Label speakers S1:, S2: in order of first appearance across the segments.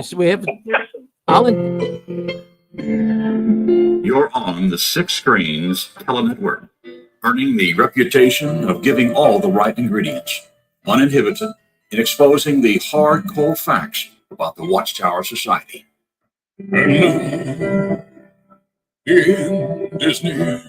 S1: So we have Alan.
S2: You're on the Six Screens Telenetwork, earning the reputation of giving all the right ingredients, uninhibited, in exposing the hard, cold facts about the Watchtower Society. And in Disney.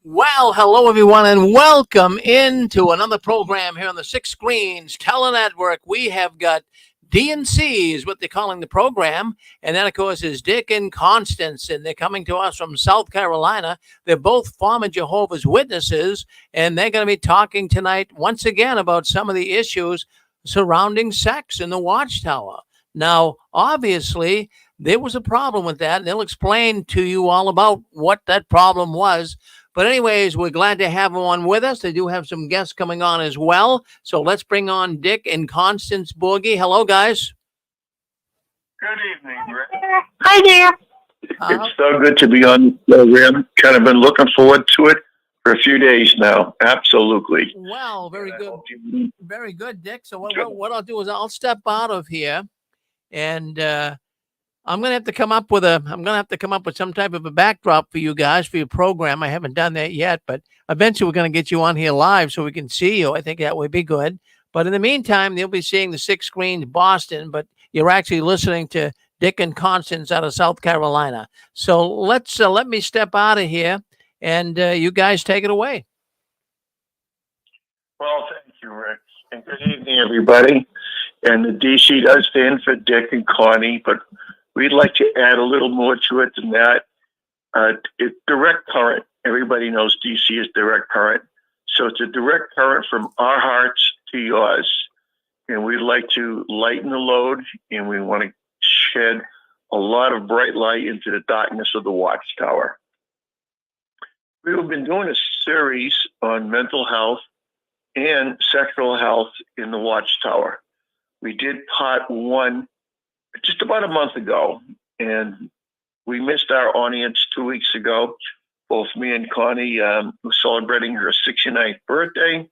S1: Well, hello everyone, and welcome into another program here on the Six Screens Telenetwork. We have got D&C is what they're calling the program, and that, of course, is Dick and Constance, and they're coming to us from South Carolina. They're both former Jehovah's Witnesses, and they're going to be talking tonight once again about some of the issues surrounding sex in the Watchtower. Now, obviously, there was a problem with that, and they'll explain to you all about what that problem was. But anyways, we're glad to have them on with us. They do have some guests coming on as well. So let's bring on Dick and Constance Borgie. Hello, guys.
S3: Good evening, Rick.
S4: Hi there.
S3: It's so good to be on the program. Kind of been looking forward to it for a few days now. Absolutely.
S1: Well, very good. Very good, Dick. So what I'll do is I'll step out of here, and I'm gonna have to come up with some type of a backdrop for you guys for your program. I haven't done that yet, but eventually we're gonna get you on here live so we can see you. I think that would be good. But in the meantime, they'll be seeing the Six Screens Boston, but you're actually listening to Dick and Constance out of South Carolina. So let me step out of here, and you guys take it away.
S3: Well, thank you, Rick, and good evening, everybody. And the DC does stand for Dick and Connie, but we'd like to add a little more to it than that. It's direct current. Everybody knows DC is direct current. So it's a direct current from our hearts to yours. And we'd like to lighten the load, and we want to shed a lot of bright light into the darkness of the Watchtower. We've been doing a series on mental health and sexual health in the Watchtower. We did part one just about a month ago, and we missed our audience 2 weeks ago. Both me and Connie were celebrating her 69th birthday,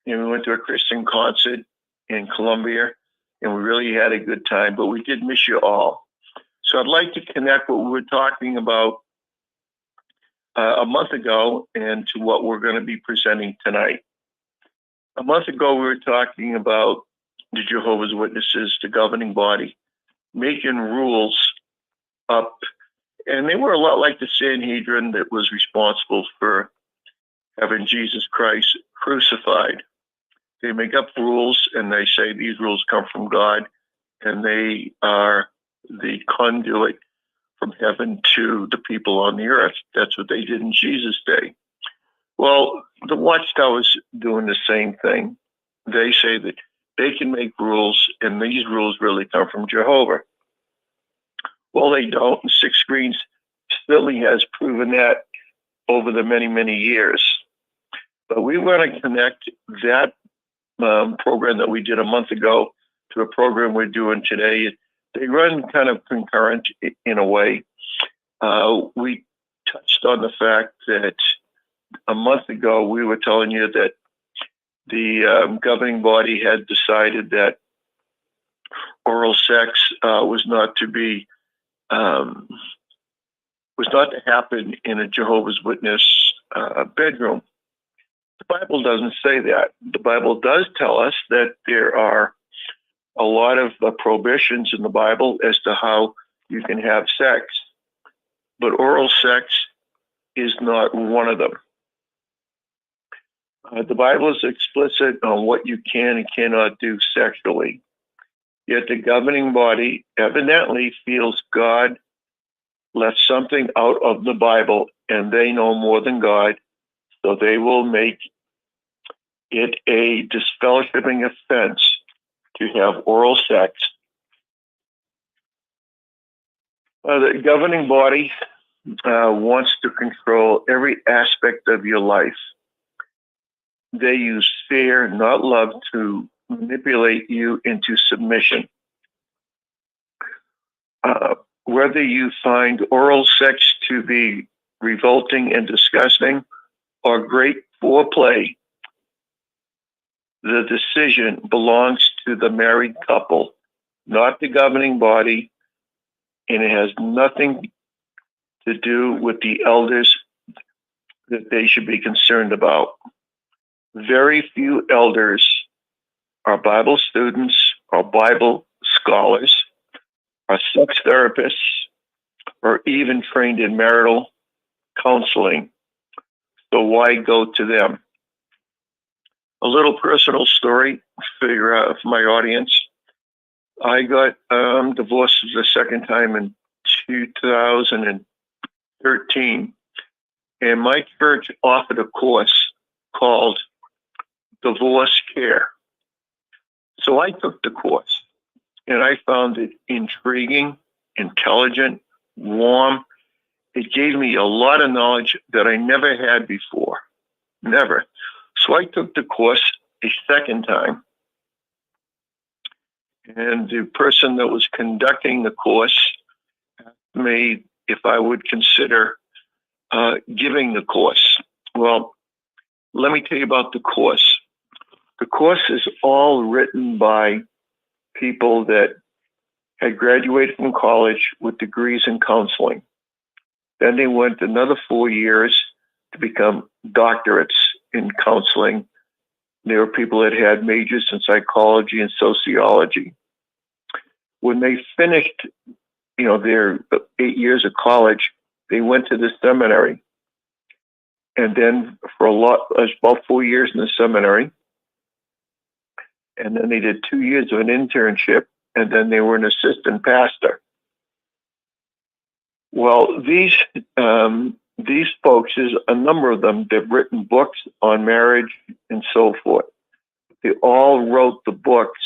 S3: and we went to a Christian concert in Columbia, and we really had a good time, but we did miss you all. So I'd like to connect what we were talking about a month ago and to what we're going to be presenting tonight. A month ago, we were talking about the Jehovah's Witnesses, the governing body, making rules up, and they were a lot like the Sanhedrin that was responsible for having Jesus Christ crucified. They make up rules, and they say these rules come from God, and they are the conduit from heaven to the people on the earth. That's what they did in Jesus' day. Well, the Watchtower's doing the same thing. They say that they can make rules, and these rules really come from Jehovah. Well, they don't. And Six Screens certainly has proven that over the many, many years. But we want to connect that program that we did a month ago to a program we're doing today. They run kind of concurrent in a way. We touched on the fact that a month ago we were telling you that the governing body had decided that oral sex was not to happen in a Jehovah's Witness bedroom. The Bible doesn't say that. The Bible does tell us that there are a lot of prohibitions in the Bible as to how you can have sex, but oral sex is not one of them. The Bible is explicit on what you can and cannot do sexually. Yet the governing body evidently feels God left something out of the Bible, and they know more than God, so they will make it a disfellowshipping offense to have oral sex. The governing body wants to control every aspect of your life. They use fear, not love, to manipulate you into submission. Whether you find oral sex to be revolting and disgusting or great foreplay, the decision belongs to the married couple not the governing body, and it has nothing to do with the elders that they should be concerned about. Very few elders are Bible students, are Bible scholars, are sex therapists, or even trained in marital counseling. So why go to them? A little personal story for my audience. I got divorced the second time in 2013, and my church offered a course called Divorce Care. So I took the course, and I found it intriguing, intelligent, warm. It gave me a lot of knowledge that I never had before. Never. So I took the course a second time. And the person that was conducting the course asked me if I would consider giving the course. Well, let me tell you about the course. The course is all written by people that had graduated from college with degrees in counseling. Then they went another 4 years to become doctorates in counseling. There were people that had majors in psychology and sociology. When they finished, their 8 years of college, they went to the seminary. And then for about 4 years in the seminary. And then they did 2 years of an internship, and then they were an assistant pastor. Well, these folks, there's a number of them, they've written books on marriage and so forth. They all wrote the books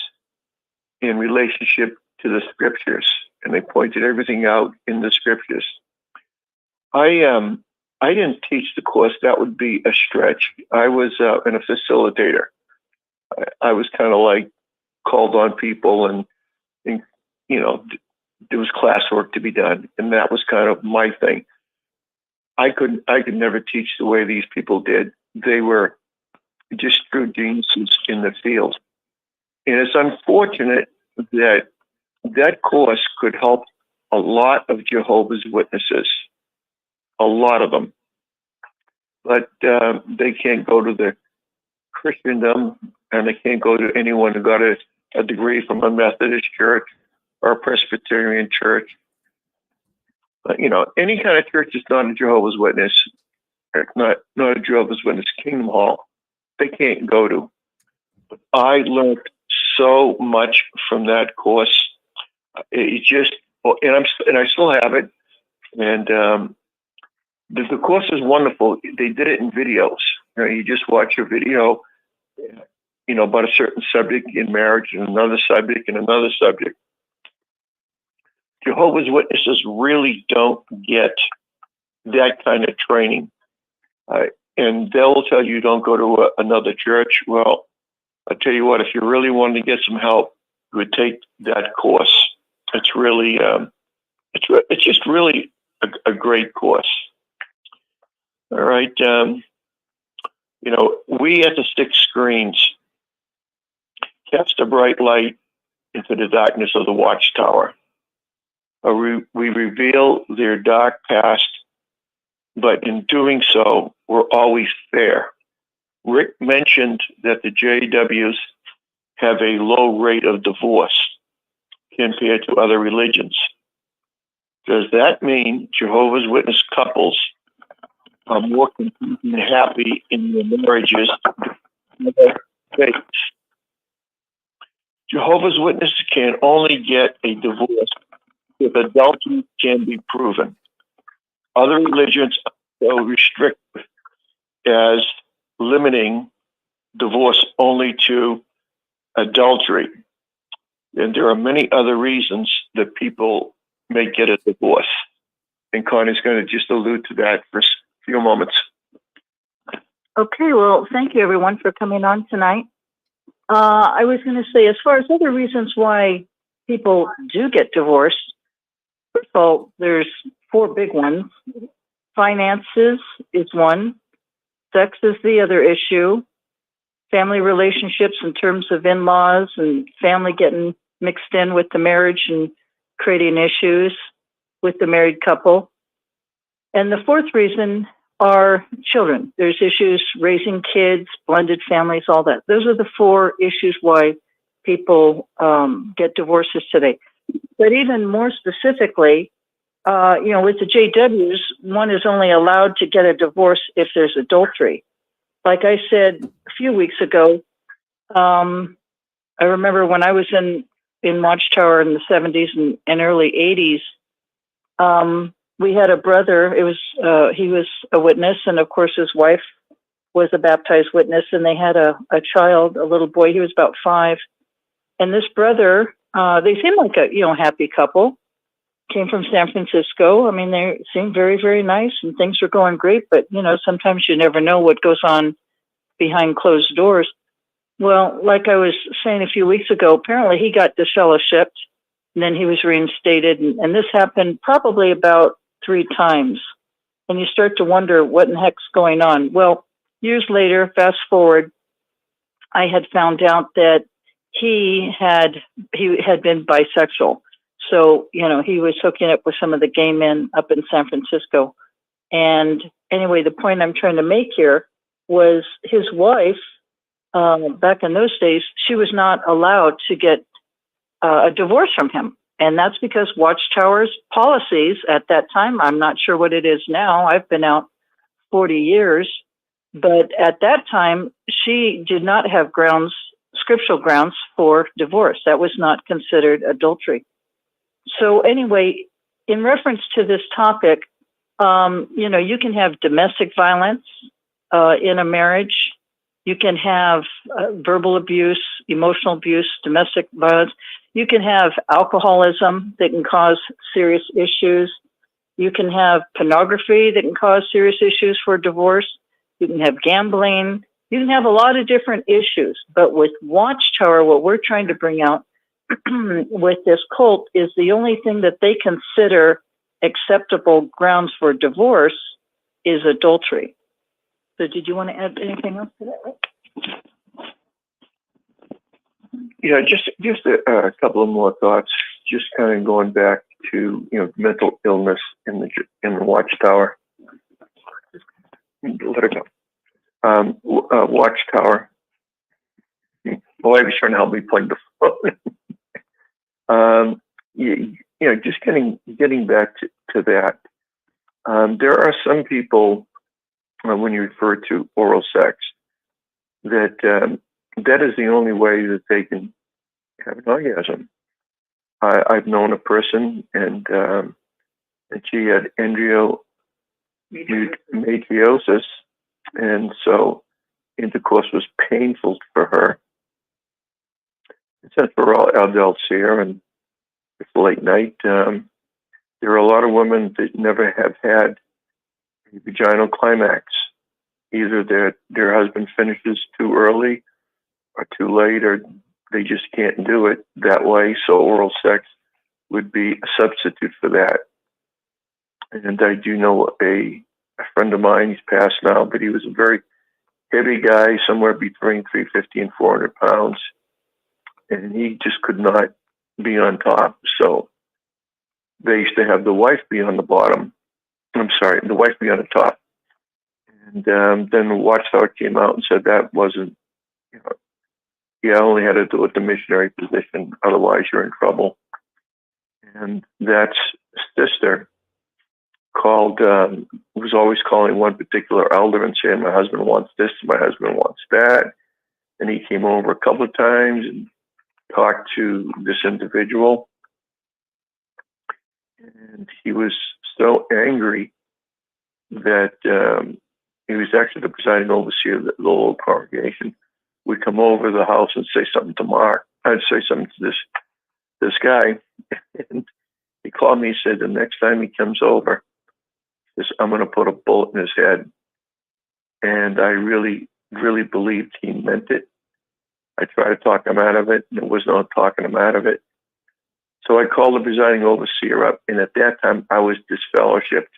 S3: in relationship to the scriptures, and they pointed everything out in the scriptures. I didn't teach the course. That would be a stretch. I was a facilitator. I was kind of like called on people, and there was classwork to be done, and that was kind of my thing. I could never teach the way these people did. They were just true geniuses in the field. And it's unfortunate that course could help a lot of Jehovah's Witnesses, a lot of them. But they can't go to the Christendom, and they can't go to anyone who got a degree from a Methodist church or a Presbyterian church. But, any kind of church is not a Jehovah's Witness, not a Jehovah's Witness Kingdom Hall, they can't go to. But I learned so much from that course. It just, and I still have it. And the course is wonderful. They did it in videos. You just watch a video, about a certain subject in marriage, and another subject, and another subject. Jehovah's Witnesses really don't get that kind of training. And they'll tell you don't go to another church. Well, I'll tell you what, if you really wanted to get some help, you would take that course. It's really, it's just really a great course. All right. We at the Six Screens cast a bright light into the darkness of the Watchtower. We reveal their dark past, but in doing so, we're always fair. Rick mentioned that the JWs have a low rate of divorce compared to other religions. Does that mean Jehovah's Witness couples are more complete and happy in their marriages than other faiths? Jehovah's Witnesses can only get a divorce if adultery can be proven. Other religions are restrictive as limiting divorce only to adultery. And there are many other reasons that people may get a divorce. And Connie's going to just allude to that for a few moments.
S4: Okay, well, thank you everyone for coming on tonight. I was going to say, as far as other reasons why people do get divorced, first of all, there's 4 big ones. Finances is one. Sex is the other issue. Family relationships in terms of in-laws and family getting mixed in with the marriage and creating issues with the married couple. And the fourth reason are children. There's issues raising kids, blended families, all that. Those are the four issues why people get divorces today. But even more specifically, with the JWs, one is only allowed to get a divorce if there's adultery. Like I said a few weeks ago, I remember when I was in Watchtower in the 70s and early 80s, we had a brother. He was a witness, and of course his wife was a baptized witness, and they had a child, a little boy. He was about 5. And this brother, they seemed like a happy couple. Came from San Francisco. I mean, they seemed very, very nice, and things were going great. But sometimes you never know what goes on behind closed doors. Well, like I was saying a few weeks ago, apparently he got disfellowshipped, and then he was reinstated, and this happened probably about 3 times. And you start to wonder what in the heck's going on. Well, years later, fast forward, I had found out that he had been bisexual. So, he was hooking up with some of the gay men up in San Francisco. And anyway, the point I'm trying to make here was his wife, back in those days, she was not allowed to get a divorce from him. And that's because Watchtower's policies at that time, I'm not sure what it is now. I've been out 40 years. But at that time, she did not have scriptural grounds for divorce. That was not considered adultery. So anyway, in reference to this topic, you can have domestic violence in a marriage. You can have verbal abuse, emotional abuse, domestic violence. You can have alcoholism that can cause serious issues. You can have pornography that can cause serious issues for divorce. You can have gambling. You can have a lot of different issues. But with Watchtower, what we're trying to bring out with this cult is the only thing that they consider acceptable grounds for divorce is adultery. So did you want to add anything else to that?
S3: Yeah, just a couple of more thoughts. Just kind of going back to mental illness in the Watchtower. Let it go. Watchtower. Boy, was trying to help me plug the phone. Just getting back to that. There are some people, when you refer to oral sex, that is the only way that they can have an orgasm. I've known a person, and she had endometriosis, and so intercourse was painful for her. Since we're all adults here and it's late night, there are a lot of women that never have had a vaginal climax. Either their husband finishes too early or too late, or they just can't do it that way. So oral sex would be a substitute for that. And I do know a friend of mine, he's passed now, but he was a very heavy guy, somewhere between 350 and 400 pounds. And he just could not be on top. So they used to have the wife be on the bottom. The wife be on the top. And then the Watchtower came out and said that wasn't, you only had to do it with the missionary position. Otherwise, you're in trouble. And that sister was always calling one particular elder and saying, my husband wants this, my husband wants that. And he came over a couple of times and talked to this individual. And he was so angry that he was actually the presiding overseer of the little congregation, would come over to the house and say something to Mark. I'd say something to this guy. And he called me and said, the next time he comes over, he says, I'm going to put a bullet in his head. And I really, really believed he meant it. I tried to talk him out of it, and there was no talking him out of it. So I called the presiding overseer up, and at that time, I was disfellowshipped.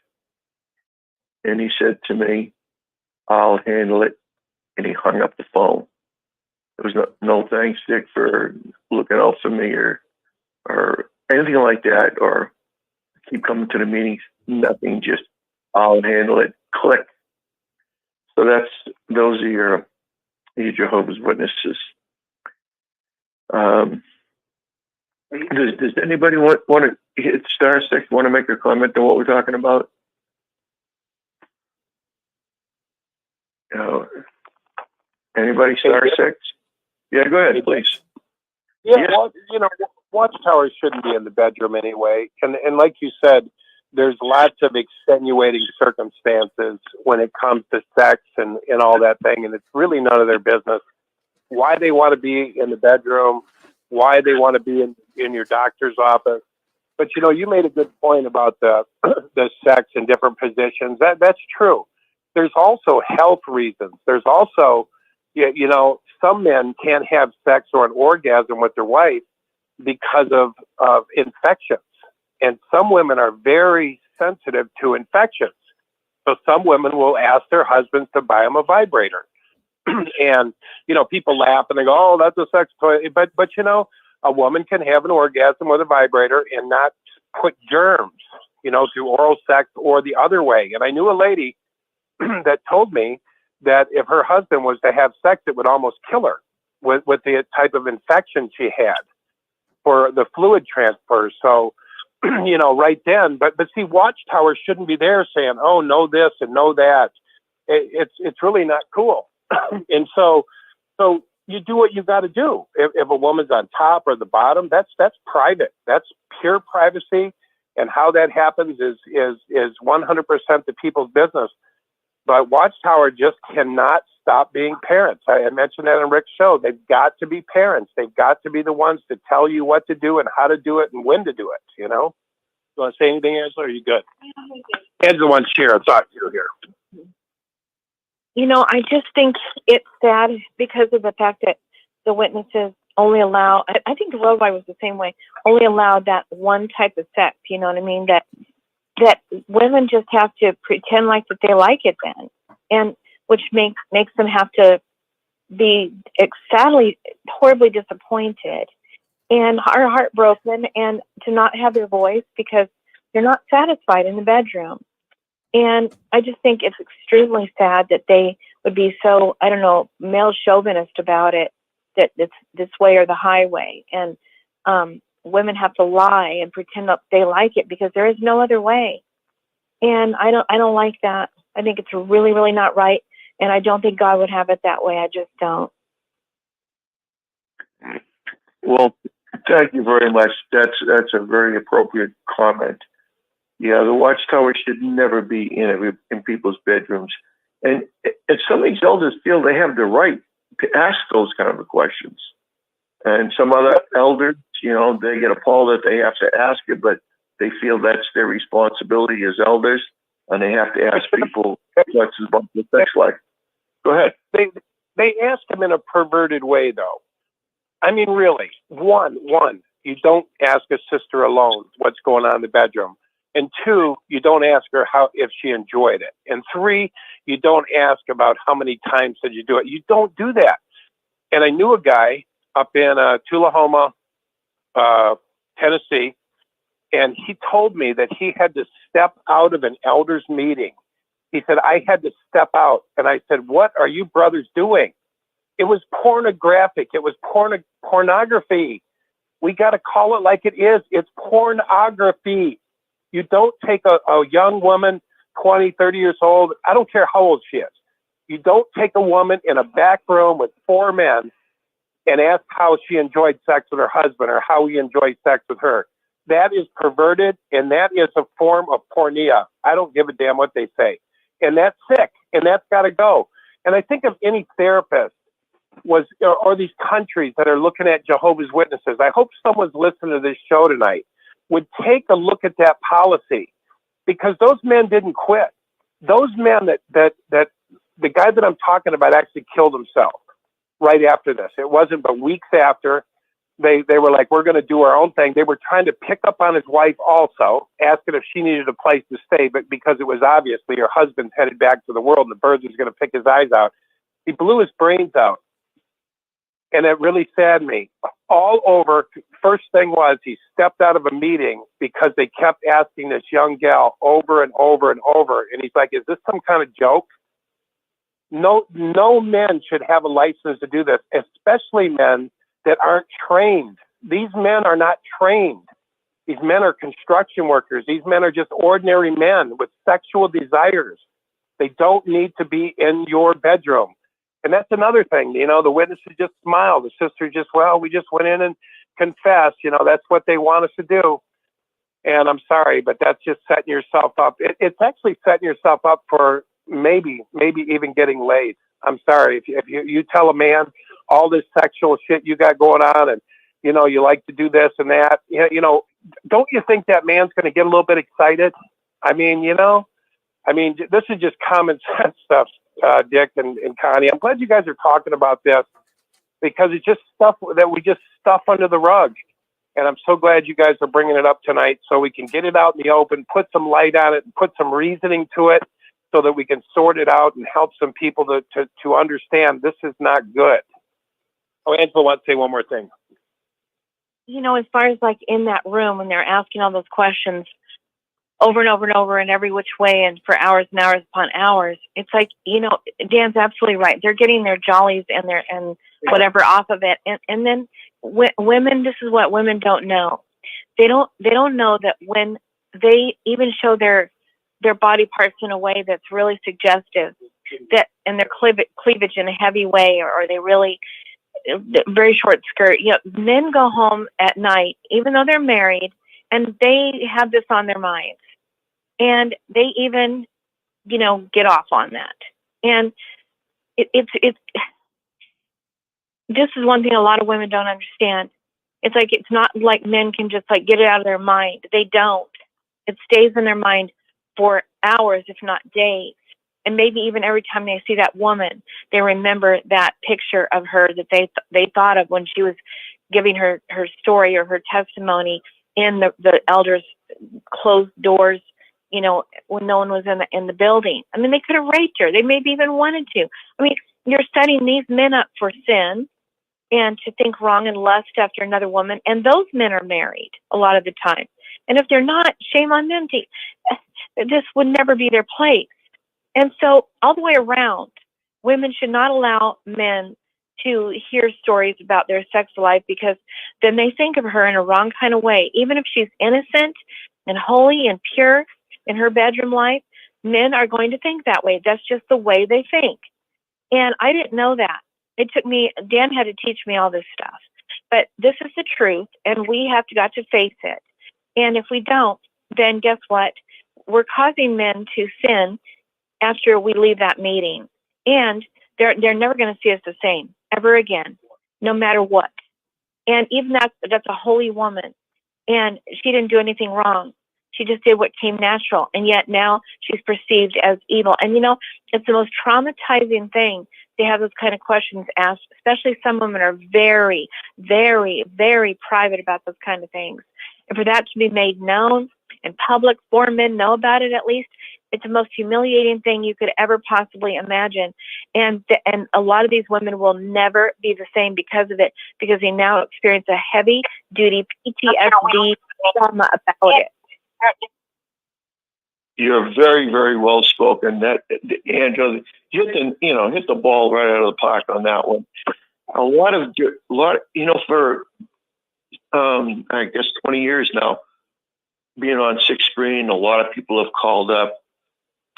S3: And he said to me, I'll handle it. And he hung up the phone. There was no thanks, Dick, for looking out for me or anything like that, or keep coming to the meetings, nothing, just I'll handle it, click. So those are your Jehovah's Witnesses. Does anybody want to hit star 6? Want to make a comment on what we're talking about? Anybody star 6? Yeah, go ahead, please.
S5: Yeah,
S3: Yes.
S5: well, Watchtowers shouldn't be in the bedroom anyway. And like you said, there's lots of extenuating circumstances when it comes to sex and all that thing. And it's really none of their business why they want to be in the bedroom, why they want to be in your doctor's office. But, you made a good point about the sex in different positions. That's true. There's also health reasons. There's also, some men can't have sex or an orgasm with their wife because of infections. And some women are very sensitive to infections. So some women will ask their husbands to buy them a vibrator. And, people laugh and they go, oh, that's a sex toy. But a woman can have an orgasm with a vibrator and not put germs, through oral sex or the other way. And I knew a lady that told me that if her husband was to have sex, it would almost kill her with the type of infection she had for the fluid transfer. So, right then, but see, Watchtower shouldn't be there saying, oh, know this and know that. It's really not cool. And so you do what you got to do. If a woman's on top or the bottom, that's private. That's pure privacy. And how that happens is 100% the people's business. But Watchtower just cannot stop being parents. I mentioned that on Rick's show. They've got to be parents. They've got to be the ones to tell you what to do and how to do it and when to do it, You want to say anything, Angela? Or are you good? Angela wants to share. I thought you were here.
S6: I just think it's sad because of the fact that the witnesses only allow, I think worldwide was the same way, only allowed that one type of sex, you know what I mean? That women just have to pretend like that they like it then. And which makes them have to be sadly, horribly disappointed and are heartbroken and to not have their voice because they're not satisfied in the bedroom. And I just think it's extremely sad that they would be so, male chauvinist about it, that it's this way or the highway. And women have to lie and pretend that they like it because there is no other way. And I don't like that. I think it's really, really not right. And I don't think God would have it that way. I just don't.
S3: Well, thank you very much. That's a very appropriate comment. Yeah, the Watchtower should never be in people's bedrooms. And some of these elders feel they have the right to ask those kind of questions. And some other elders, they get appalled that they have to ask it, but they feel that's their responsibility as elders, and they have to ask people questions about the sex life. Go ahead.
S5: They ask them in a perverted way, though. I mean, really, one, you don't ask a sister alone what's going on in the bedroom. And 2, you don't ask her if she enjoyed it. And 3, you don't ask about how many times did you do it. You don't do that. And I knew a guy up in Tullahoma, Tennessee, and he told me that he had to step out of an elders meeting. He said, I had to step out. And I said, what are you brothers doing? It was pornographic. It was pornography. We got to call it like it is. It's pornography. You don't take a young woman, 20, 30 years old. I don't care how old she is. You don't take a woman in a back room with 4 men and ask how she enjoyed sex with her husband or how he enjoyed sex with her. That is perverted, and that is a form of pornea. I don't give a damn what they say. And that's sick, and that's got to go. And I think of any therapist or these countries that are looking at Jehovah's Witnesses. I hope someone's listening to this show tonight would take a look at that policy, because those men didn't quit. Those men that the guy that I'm talking about actually killed himself right after this. It wasn't but weeks after. They were like, we're going to do our own thing. They were trying to pick up on his wife also, asking if she needed a place to stay, but because it was obviously her husband's headed back to the world and the birds was going to pick his eyes out. He blew his brains out. And it really saddened me. all over. First thing was he stepped out of a meeting because they kept asking this young gal over and over and over. And he's like, is this some kind of joke? No men should have a license to do this, especially men that aren't trained. These men are not trained. These men are construction workers. These men are just ordinary men with sexual desires. They don't need to be in your bedroom. And that's another thing. You know, the witnesses just smiled. The sister just, well, we just went in and confessed. You know, that's what they want us to do. And I'm sorry, but that's just setting yourself up. It's actually setting yourself up for maybe even getting laid. I'm sorry. If you tell a man all this sexual shit you got going on and, you know, you like to do this and that, you know, don't you think that man's going to get a little bit excited? I mean, you know, this is just common sense stuff, Dick and Connie. I'm glad you guys are talking about this because it's just stuff that we just stuff under the rug. And I'm so glad you guys are bringing it up tonight so we can get it out in the open, put some light on it, and put some reasoning to it so that we can sort it out and help some people to understand this is not good. Oh, Angela wants to say one more thing.
S6: You know, as far as like in that room when they're asking all those questions over and over and over in every which way and for hours and hours upon hours, it's like, you know, Dan's absolutely right. They're getting their jollies and whatever off of it. And then women, this is what women don't know. They don't know that when they even show their body parts in a way that's really suggestive, that and their cleavage in a heavy way, or they really very short skirt. You know, men go home at night, even though they're married, and they have this on their minds, and they even, you know, get off on that. And it's this is one thing a lot of women don't understand. It's like it's not like men can just like get it out of their mind. They don't. It stays in their mind for hours, if not days. And maybe even every time they see that woman, they remember that picture of her that they thought of when she was giving her story or her testimony in the elders' closed doors, you know, when no one was in the building. I mean, they could have raped her. They maybe even wanted to. I mean, you're setting these men up for sin and to think wrong and lust after another woman. And those men are married a lot of the time. And if they're not, shame on them. This would never be their place. And so all the way around, women should not allow men to hear stories about their sex life because then they think of her in a wrong kind of way. Even if she's innocent and holy and pure in her bedroom life, men are going to think that way. That's just the way they think. And I didn't know that. It took me, Dan had to teach me all this stuff. But this is the truth, and we have got to face it. And if we don't, then guess what? We're causing men to sin after we leave that meeting. And they're never going to see us the same ever again, no matter what. And even that's a holy woman. And she didn't do anything wrong. She just did what came natural. And yet now she's perceived as evil. And, you know, it's the most traumatizing thing to have those kind of questions asked, especially some women are very, very, very private about those kind of things. And for that to be made known in public, 4 men know about it at least, it's the most humiliating thing you could ever possibly imagine. And a lot of these women will never be the same because of it, because they now experience a heavy-duty PTSD trauma about it.
S3: You're very, very well spoken. That Angela, hit the ball right out of the park on that one. A lot, you know, for I guess 20 years now, being on Sixth Screen, a lot of people have called up,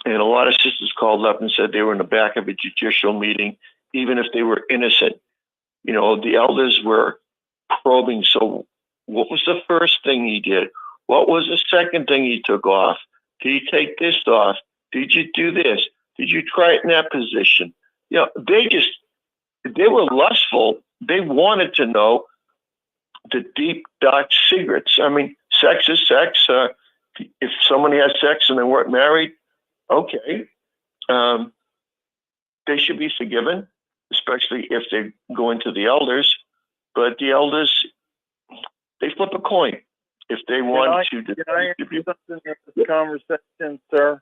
S3: and a lot of sisters called up and said they were in the back of a judicial meeting, even if they were innocent. You know, the elders were probing. So, what was the first thing he did? What was the second thing he took off? Did you take this off? Did you do this? Did you try it in that position? You know, they were lustful. They wanted to know the deep, dark secrets. I mean, sex is sex. If somebody has sex and they weren't married, okay. They should be forgiven, especially if they go into the elders. But the elders, they flip a coin. If they want to...
S7: Can I add something in this conversation, sir?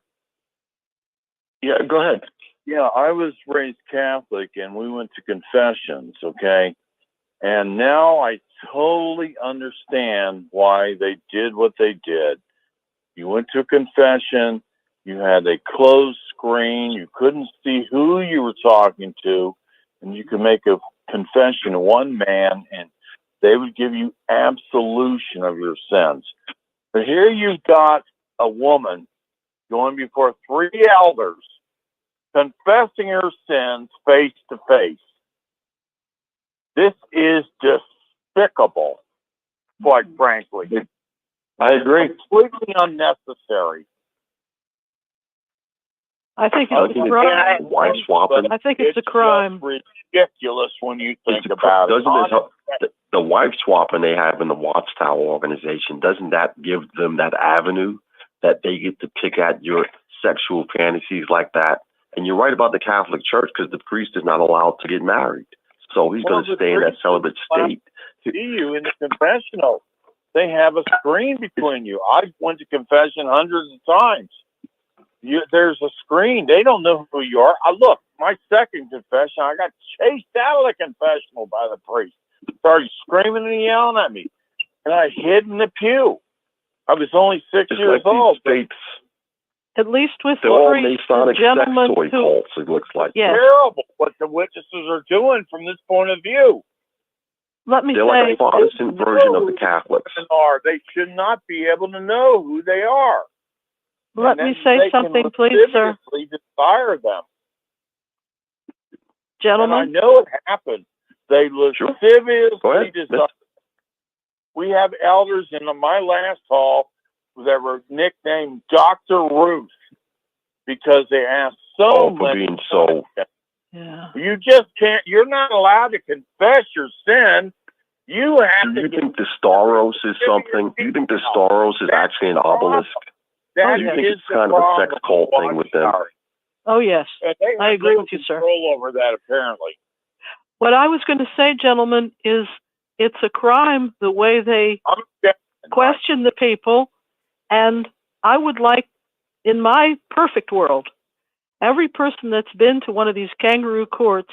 S3: Yeah, go ahead.
S7: Yeah, I was raised Catholic, and we went to confessions, okay? And now I totally understand why they did what they did. You went to a confession. You had a closed screen. You couldn't see who you were talking to, and you could make a confession to one man, and they would give you absolution of your sins. But here you've got a woman going before 3 elders, confessing her sins face to face. This is despicable, quite frankly.
S8: I agree.
S7: Completely unnecessary.
S9: I think it's a crime.
S8: Wife swapping.
S9: I think it's a crime.
S7: Just ridiculous when you think about it.
S8: Doesn't it help, the wife swapping they have in the Watchtower organization, doesn't that give them that avenue that they get to pick at your sexual fantasies like that? And you're right about the Catholic Church, because the priest is not allowed to get married. So he's going to stay in that celibate state.
S7: See you in the confessional. They have a screen between you. I went to confession hundreds of times. There's a screen. They don't know who you are. Look, my second confession, I got chased out of the confessional by the priest. Started screaming and yelling at me. And I hid in the pew. I was only 6 years old.
S9: At least with
S8: they're all
S9: the
S8: Masonic
S9: gentlemen
S8: sex toy cults, it looks like.
S9: Yes.
S7: Terrible what the witnesses are doing from this point of view.
S9: Let me
S8: They're
S9: say,
S8: like a Protestant version of the Catholics.
S7: They should not be able to know who they are.
S9: let me say something, please, sir.
S7: Desire them.
S9: Gentlemen.
S7: And I know it happened. They lasciviously desire. We have elders in my last hall that were nicknamed Dr. Ruth because they asked so many.
S8: For being so.
S9: Yeah.
S7: You just can't. You're not allowed to confess your sin. You have
S8: Do
S7: to.
S8: you think the Staros is something? Do you think the Staros is actually an obelisk?
S7: That
S8: Do you think it's kind of a sex cult thing with them?
S9: Oh, yes. I agree with you, sir.
S7: Control over that, apparently.
S9: What I was going to say, gentlemen, is it's a crime the way they question the people. And I would like, in my perfect world, every person that's been to one of these kangaroo courts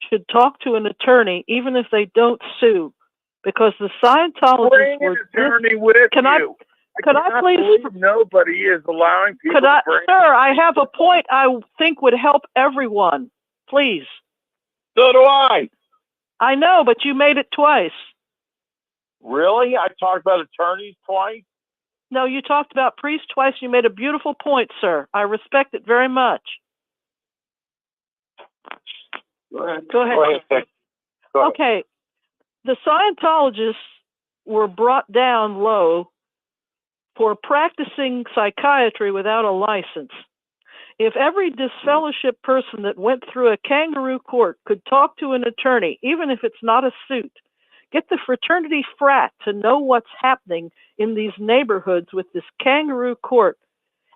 S9: should talk to an attorney, even if they don't sue, because the Scientologists
S7: bring an attorney with you.
S9: Could I please?
S7: Nobody is allowing people.
S9: Sir, I have a point I think would help everyone. Please.
S7: So do I.
S9: I know, but you made it twice.
S7: Really? I talked about attorneys twice?
S9: No, you talked about priests twice. You made a beautiful point, sir. I respect it very much. Go ahead. Okay. The Scientologists were brought down low for practicing psychiatry without a license. If every disfellowship person that went through a kangaroo court could talk to an attorney, even if it's not a suit, get the fraternity frat to know what's happening in these neighborhoods with this kangaroo court,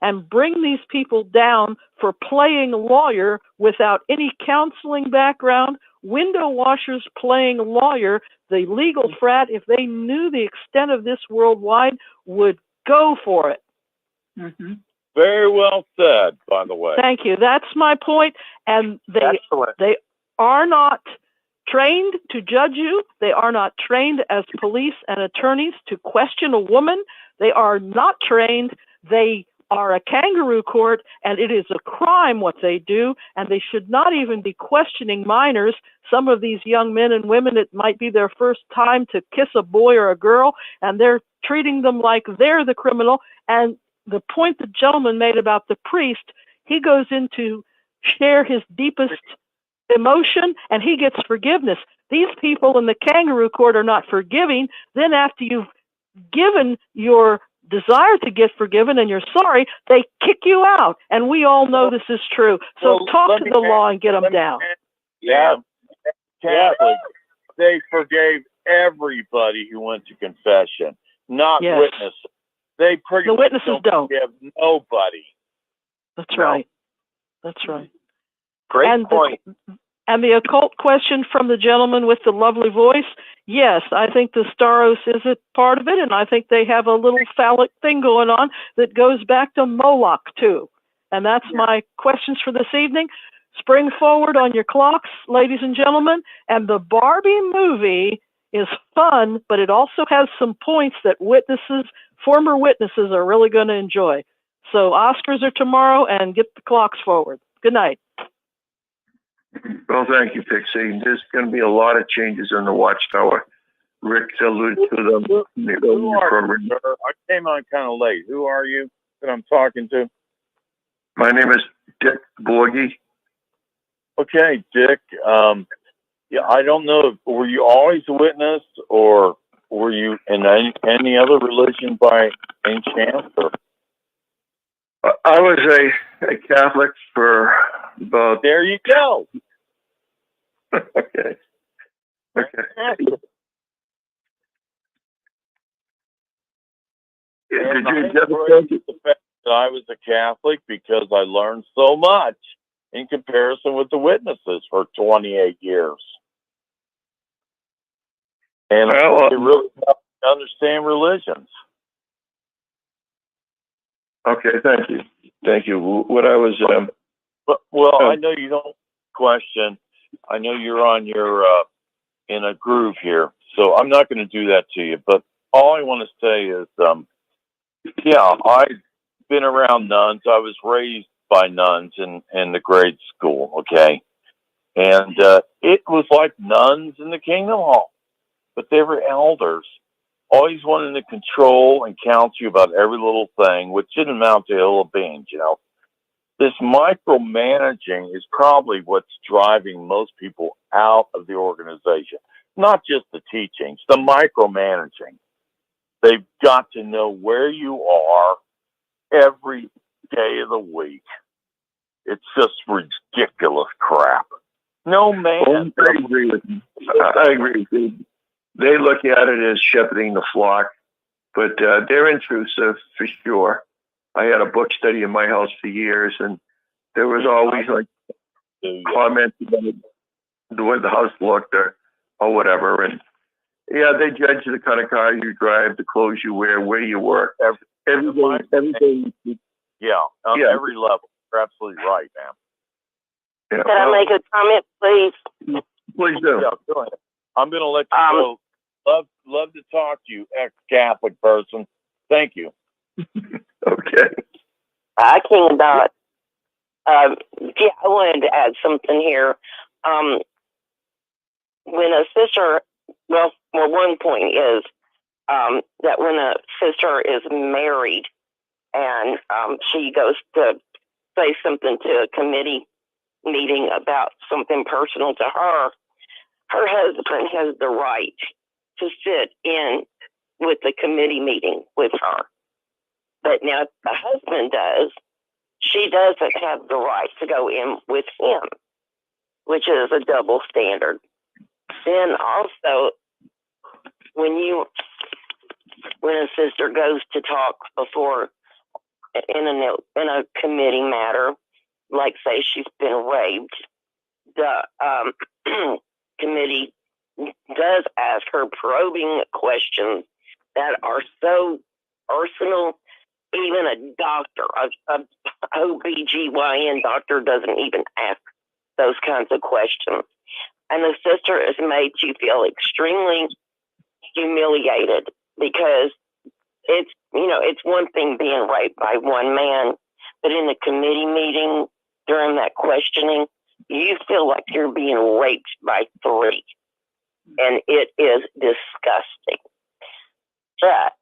S9: and bring these people down for playing lawyer without any counseling background, window washers playing lawyer, the legal frat, if they knew the extent of this worldwide, would go for it.
S4: Mm-hmm.
S7: Very well said, by the way.
S9: Thank you. That's my point. And they are not trained to judge you. They are not trained as police and attorneys to question a woman. They are not trained. They are a kangaroo court, and it is a crime what they do, and they should not even be questioning minors. Some of these young men and women, it might be their first time to kiss a boy or a girl, and they're treating them like they're the criminal. And the point the gentleman made about the priest, he goes in to share his deepest emotion, and he gets forgiveness. These people in the kangaroo court are not forgiving. Then after you've given your desire to get forgiven and you're sorry, they kick you out. And we all know this is true. So talk to the law and get them down.
S7: Yeah. Catholic, they forgave everybody who went to confession, not witnesses. They pretty much
S9: witnesses don't
S7: forgive nobody.
S9: That's right. That's right.
S5: Great point.
S9: And the occult question from the gentleman with the lovely voice, yes, I think the Staros is a part of it, and I think they have a little phallic thing going on that goes back to Moloch, too. And that's my questions for this evening. Spring forward on your clocks, ladies and gentlemen, and the Barbie movie is fun, but it also has some points that former witnesses are really going to enjoy. So Oscars are tomorrow, and get the clocks forward. Good night.
S3: Well, thank you, Pixie. There's going to be a lot of changes in the Watchtower. Rick alluded to them in the
S7: Who
S3: earlier
S7: are
S3: program.
S7: you, sir? I came on kind of late. Who are you that I'm talking to?
S3: My name is Dick Borgie.
S7: Okay, Dick. Yeah, I don't know. Were you always a witness, or were you in any other religion by any chance? Or?
S3: I was a Catholic for about.
S7: There you go.
S3: Okay. Yeah, did you
S7: embrace the fact that I was a Catholic because I learned so much in comparison with the witnesses for 28 years. And it really helped me understand religions.
S3: Okay, thank you. Thank you. What I was...
S7: I know you don't question. I know you're on your in a groove here, so I'm not going to do that to you. But all I want to say is, yeah, I've been around nuns. I was raised by nuns in the grade school, okay? And it was like nuns in the Kingdom Hall, but they were elders, always wanting to control and counsel you about every little thing, which didn't amount to a hill of beans, you know? This micromanaging is probably what's driving most people out of the organization. Not just the teachings, the micromanaging. They've got to know where you are every day of the week. It's just ridiculous crap. No man.
S3: I agree with you. I agree with you. They look at it as shepherding the flock, but they're intrusive for sure. I had a book study in my house for years, and there was always like comments about the way the house looked or whatever. And yeah, they judge the kind of car you drive, the clothes you wear, where you work, everything.
S7: Yeah, on every level. You're absolutely right, man.
S3: Yeah.
S10: Can I make a comment, please?
S3: Please do.
S7: Yeah, go ahead. I'm going to let you go. Love to talk to you, ex-Catholic person. Thank you.
S3: Okay.
S10: I King Dot. I wanted to add something here. When a sister, one point is that when a sister is married and she goes to say something to a committee meeting about something personal to her, her husband has the right to sit in with the committee meeting with her. But now if the husband does, she doesn't have the right to go in with him, which is a double standard. Then also, when a sister goes to talk before in a committee matter, like say she's been raped, the committee does ask her probing questions that are so personal. Even a doctor, a OBGYN doctor, doesn't even ask those kinds of questions. And the sister is made to feel extremely humiliated because it's one thing being raped by one man, but in the committee meeting during that questioning, you feel like you're being raped by three. And it is disgusting. But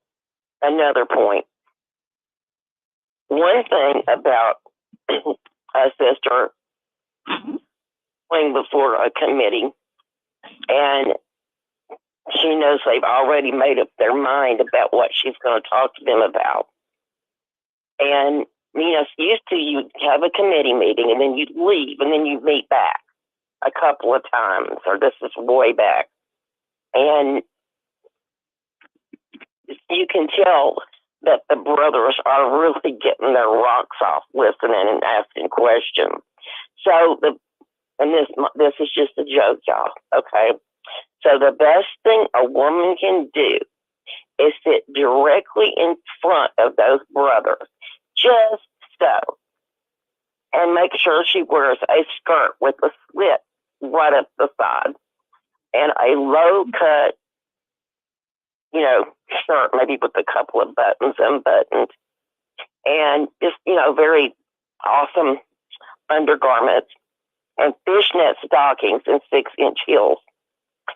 S10: another point. One thing about a sister going before a committee, and she knows they've already made up their mind about what she's going to talk to them about. And, used to you have a committee meeting and then you'd leave and then you'd meet back a couple of times, or this is way back. And you can tell that the brothers are really getting their rocks off listening and asking questions. So this is just a joke, y'all. Okay. So the best thing a woman can do is sit directly in front of those brothers, just so, and make sure she wears a skirt with a slit right up the side and a low cut tidy with a couple of buttons unbuttoned, and just, very awesome undergarments and fishnet stockings and 6-inch heels.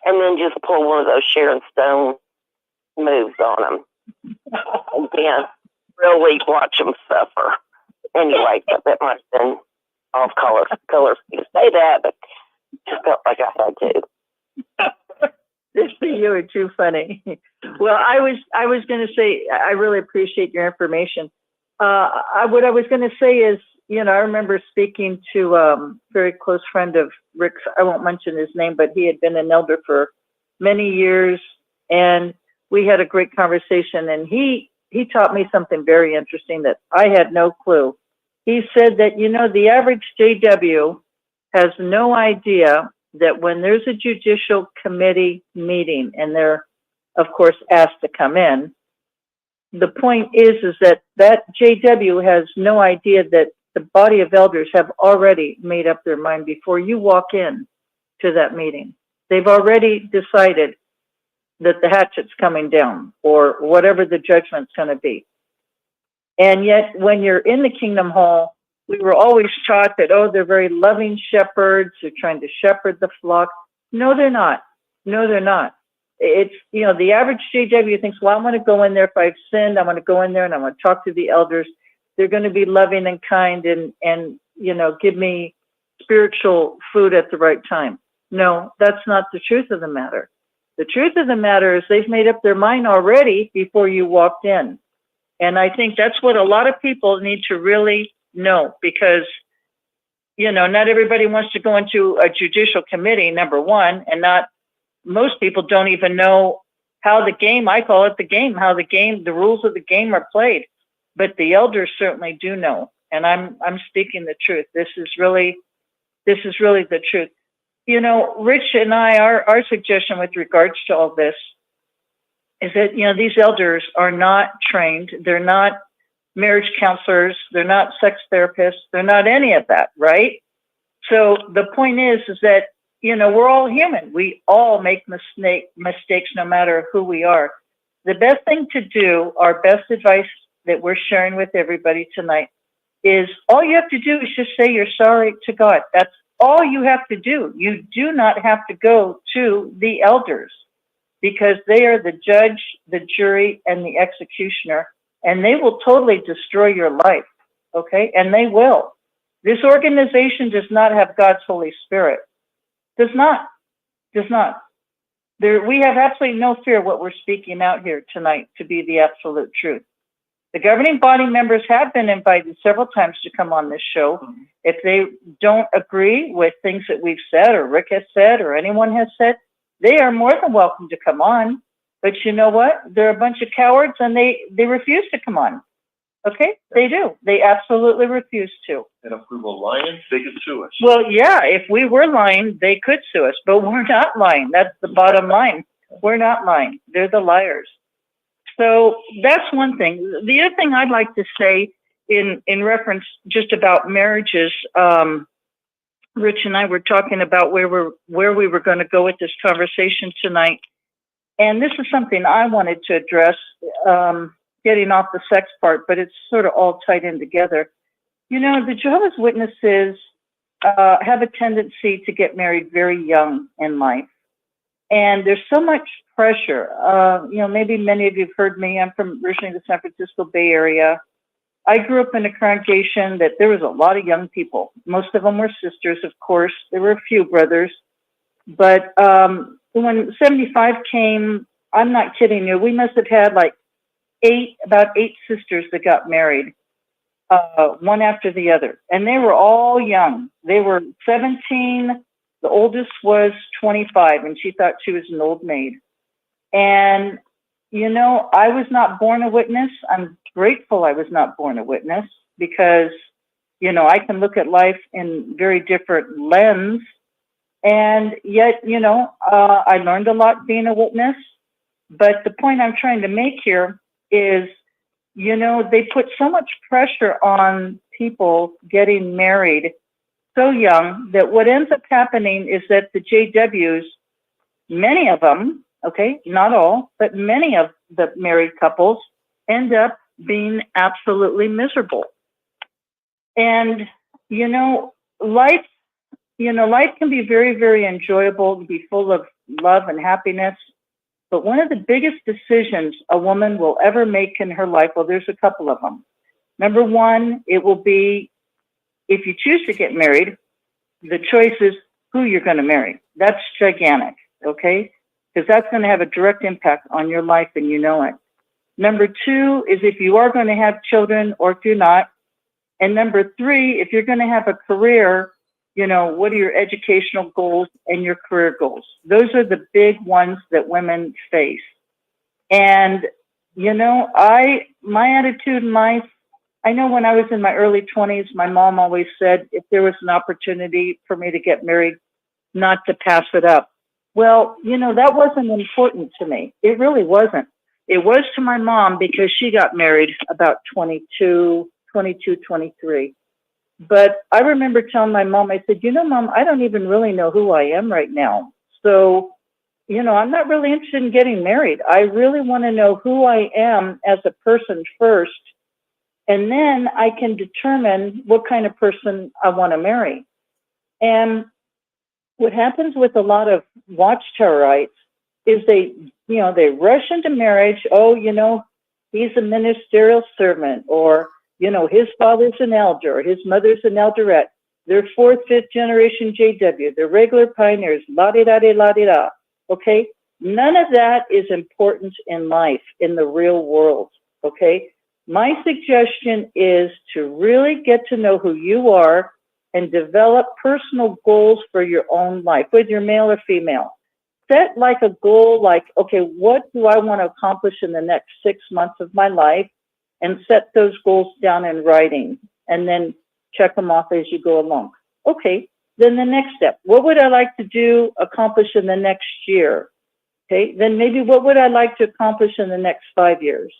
S10: And then just pull one of those Sharon Stone moves on them. And then really watch them suffer. Anyway, that might have been off color for me to say that, but just felt like I had to.
S4: You were too funny. Well, I was going to say, I really appreciate your information. What I was going to say is, I remember speaking to a very close friend of Rick's. I won't mention his name, but he had been an elder for many years, and we had a great conversation. And he taught me something very interesting that I had no clue. He said that, the average JW has no idea that when there's a judicial committee meeting, and they're, of course, asked to come in, the point is that JW has no idea that the body of elders have already made up their mind before you walk in to that meeting. They've already decided that the hatchet's coming down, or whatever the judgment's going to be. And yet, when you're in the Kingdom Hall, we were always taught that, they're very loving shepherds, they're trying to shepherd the flock. No, they're not. No, they're not. It's, the average JW thinks, well, I want to go in there if I've sinned. I want to go in there and I want to talk to the elders. They're going to be loving and kind and give me spiritual food at the right time. No, that's not the truth of the matter. The truth of the matter is they've made up their mind already before you walked in. And I think that's what a lot of people need to really know, because, not everybody wants to go into a judicial committee, number one, and most people don't even know how the game, I call it the game, the rules of the game are played. But the elders certainly do know. And I'm speaking the truth. This is really the truth. Rich and I, our suggestion with regards to all this is that, these elders are not trained. They're not marriage counselors. They're not sex therapists. They're not any of that, right? So the point is that, we're all human. We all make mistakes no matter who we are. The best thing to do, our best advice that we're sharing with everybody tonight, is all you have to do is just say you're sorry to God. That's all you have to do. You do not have to go to the elders, because they are the judge, the jury, and the executioner, and they will totally destroy your life, okay? And they will. This organization does not have God's Holy Spirit. Does not. We have absolutely no fear of what we're speaking out here tonight to be the absolute truth. The governing body members have been invited several times to come on this show. If they don't agree with things that we've said, or Rick has said, or anyone has said, they are more than welcome to come on. But you know what? They're a bunch of cowards, and they refuse to come on. Okay? They do. They absolutely refuse to.
S11: And if we were lying, they could sue us.
S4: Well, yeah, if we were lying, they could sue us, but we're not lying. That's the bottom line. We're not lying. They're the liars. So that's one thing. The other thing I'd like to say in reference just about marriages, Rich and I were talking about where we were going to go with this conversation tonight. And this is something I wanted to address, getting off the sex part, but it's sort of all tied in together. The Jehovah's Witnesses have a tendency to get married very young in life. And there's so much pressure. Maybe many of you have heard me. I'm from originally the San Francisco Bay Area. I grew up in a congregation that there was a lot of young people. Most of them were sisters, of course. There were a few brothers. But when 75 came, I'm not kidding you, we must have had like about eight sisters that got married, one after the other. And they were all young. They were 17. The oldest was 25, and she thought she was an old maid. And, I was not born a witness. I'm grateful I was not born a witness, because, I can look at life in very different lens. And yet, I learned a lot being a witness. But the point I'm trying to make here is, they put so much pressure on people getting married so young that what ends up happening is that the JWs, many of them, okay, not all, but many of the married couples end up being absolutely miserable. And, life, life can be very, very enjoyable, and be full of love and happiness. But one of the biggest decisions a woman will ever make in her life, well, there's a couple of them. Number one, it will be, if you choose to get married, the choice is who you're going to marry. That's gigantic, okay? Because that's going to have a direct impact on your life, and you know it. Number two is if you are going to have children or if you're not. And number three, if you're going to have a career, what are your educational goals and your career goals? Those are the big ones that women face. And, my attitude in life, I know when I was in my early 20s, my mom always said if there was an opportunity for me to get married, not to pass it up. Well, that wasn't important to me. It really wasn't. It was to my mom because she got married about 22, 23. But I remember telling my mom, I said, Mom, I don't even really know who I am right now. So, I'm not really interested in getting married. I really want to know who I am as a person first. And then I can determine what kind of person I want to marry. And what happens with a lot of Watchtowerites is they rush into marriage. Oh, he's a ministerial servant, or, his father's an elder, or his mother's an elderette. They're fourth, fifth generation JW. They're regular pioneers, la-di-da-di-la-di-da. Okay? None of that is important in life, in the real world. Okay? My suggestion is to really get to know who you are and develop personal goals for your own life, whether you're male or female. Set like a goal, like, okay, what do I want to accomplish in the next 6 months of my life? And set those goals down in writing and then check them off as you go along. Okay, then the next step, what would I like to accomplish in the next year? Okay, then maybe what would I like to accomplish in the next 5 years?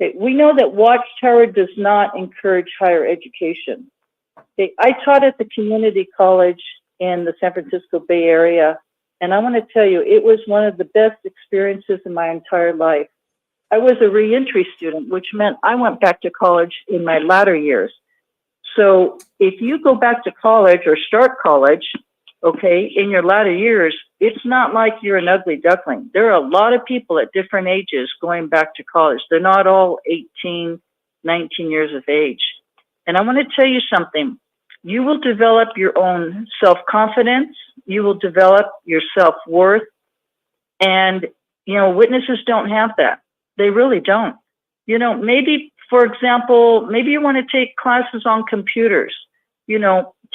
S4: Okay, we know that Watchtower does not encourage higher education. Okay, I taught at the community college in the San Francisco Bay Area, and I want to tell you, it was one of the best experiences in my entire life. I was a reentry student, which meant I went back to college in my latter years. So if you go back to college or start college, okay, in your latter years, it's not like you're an ugly duckling. There are a lot of people at different ages going back to college. They're not all 18, 19 years of age. And I want to tell you something. You will develop your own self-confidence. You will develop your self-worth. And, witnesses don't have that. They really don't. Maybe, for example, maybe you want to take classes on computers.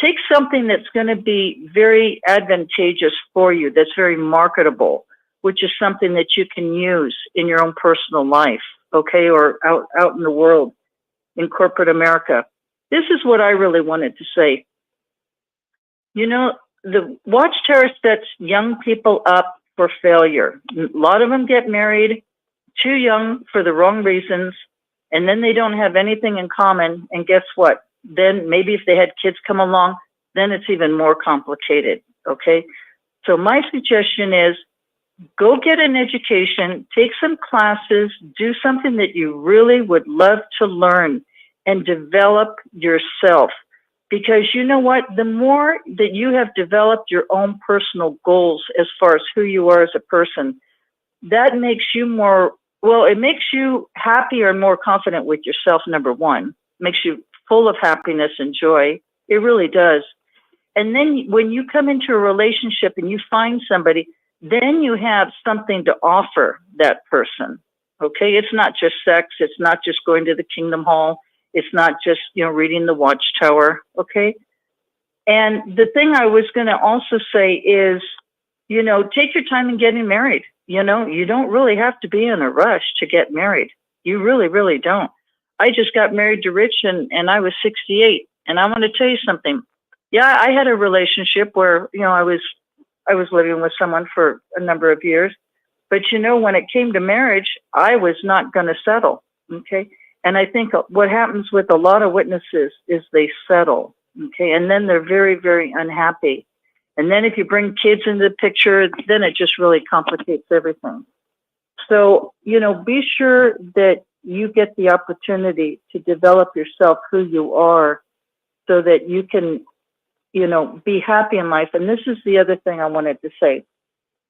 S4: Take something that's going to be very advantageous for you, that's very marketable, which is something that you can use in your own personal life, okay, or out in the world, in corporate America. This is what I really wanted to say. The Watchtower sets young people up for failure. A lot of them get married too young for the wrong reasons, and then they don't have anything in common. And guess what? Then maybe if they had kids come along, then it's even more complicated, okay? So my suggestion is go get an education, take some classes, do something that you really would love to learn, and develop yourself. Because you know what? The more that you have developed your own personal goals as far as who you are as a person, that makes you it makes you happier and more confident with yourself, number one. Makes you full of happiness and joy. It really does. And then when you come into a relationship and you find somebody, then you have something to offer that person. Okay? It's not just sex. It's not just going to the Kingdom Hall. It's not just, reading the Watchtower. Okay? And the thing I was going to also say is, take your time in getting married. You don't really have to be in a rush to get married. You really, really don't. I just got married to Rich and I was 68. And I want to tell you something. Yeah, I had a relationship where, I was living with someone for a number of years. But, when it came to marriage, I was not going to settle. Okay. And I think what happens with a lot of witnesses is they settle. Okay. And then they're very, very unhappy. And then if you bring kids into the picture, then it just really complicates everything. So, be sure that you get the opportunity to develop yourself, who you are, so that you can, be happy in life. And this is the other thing I wanted to say.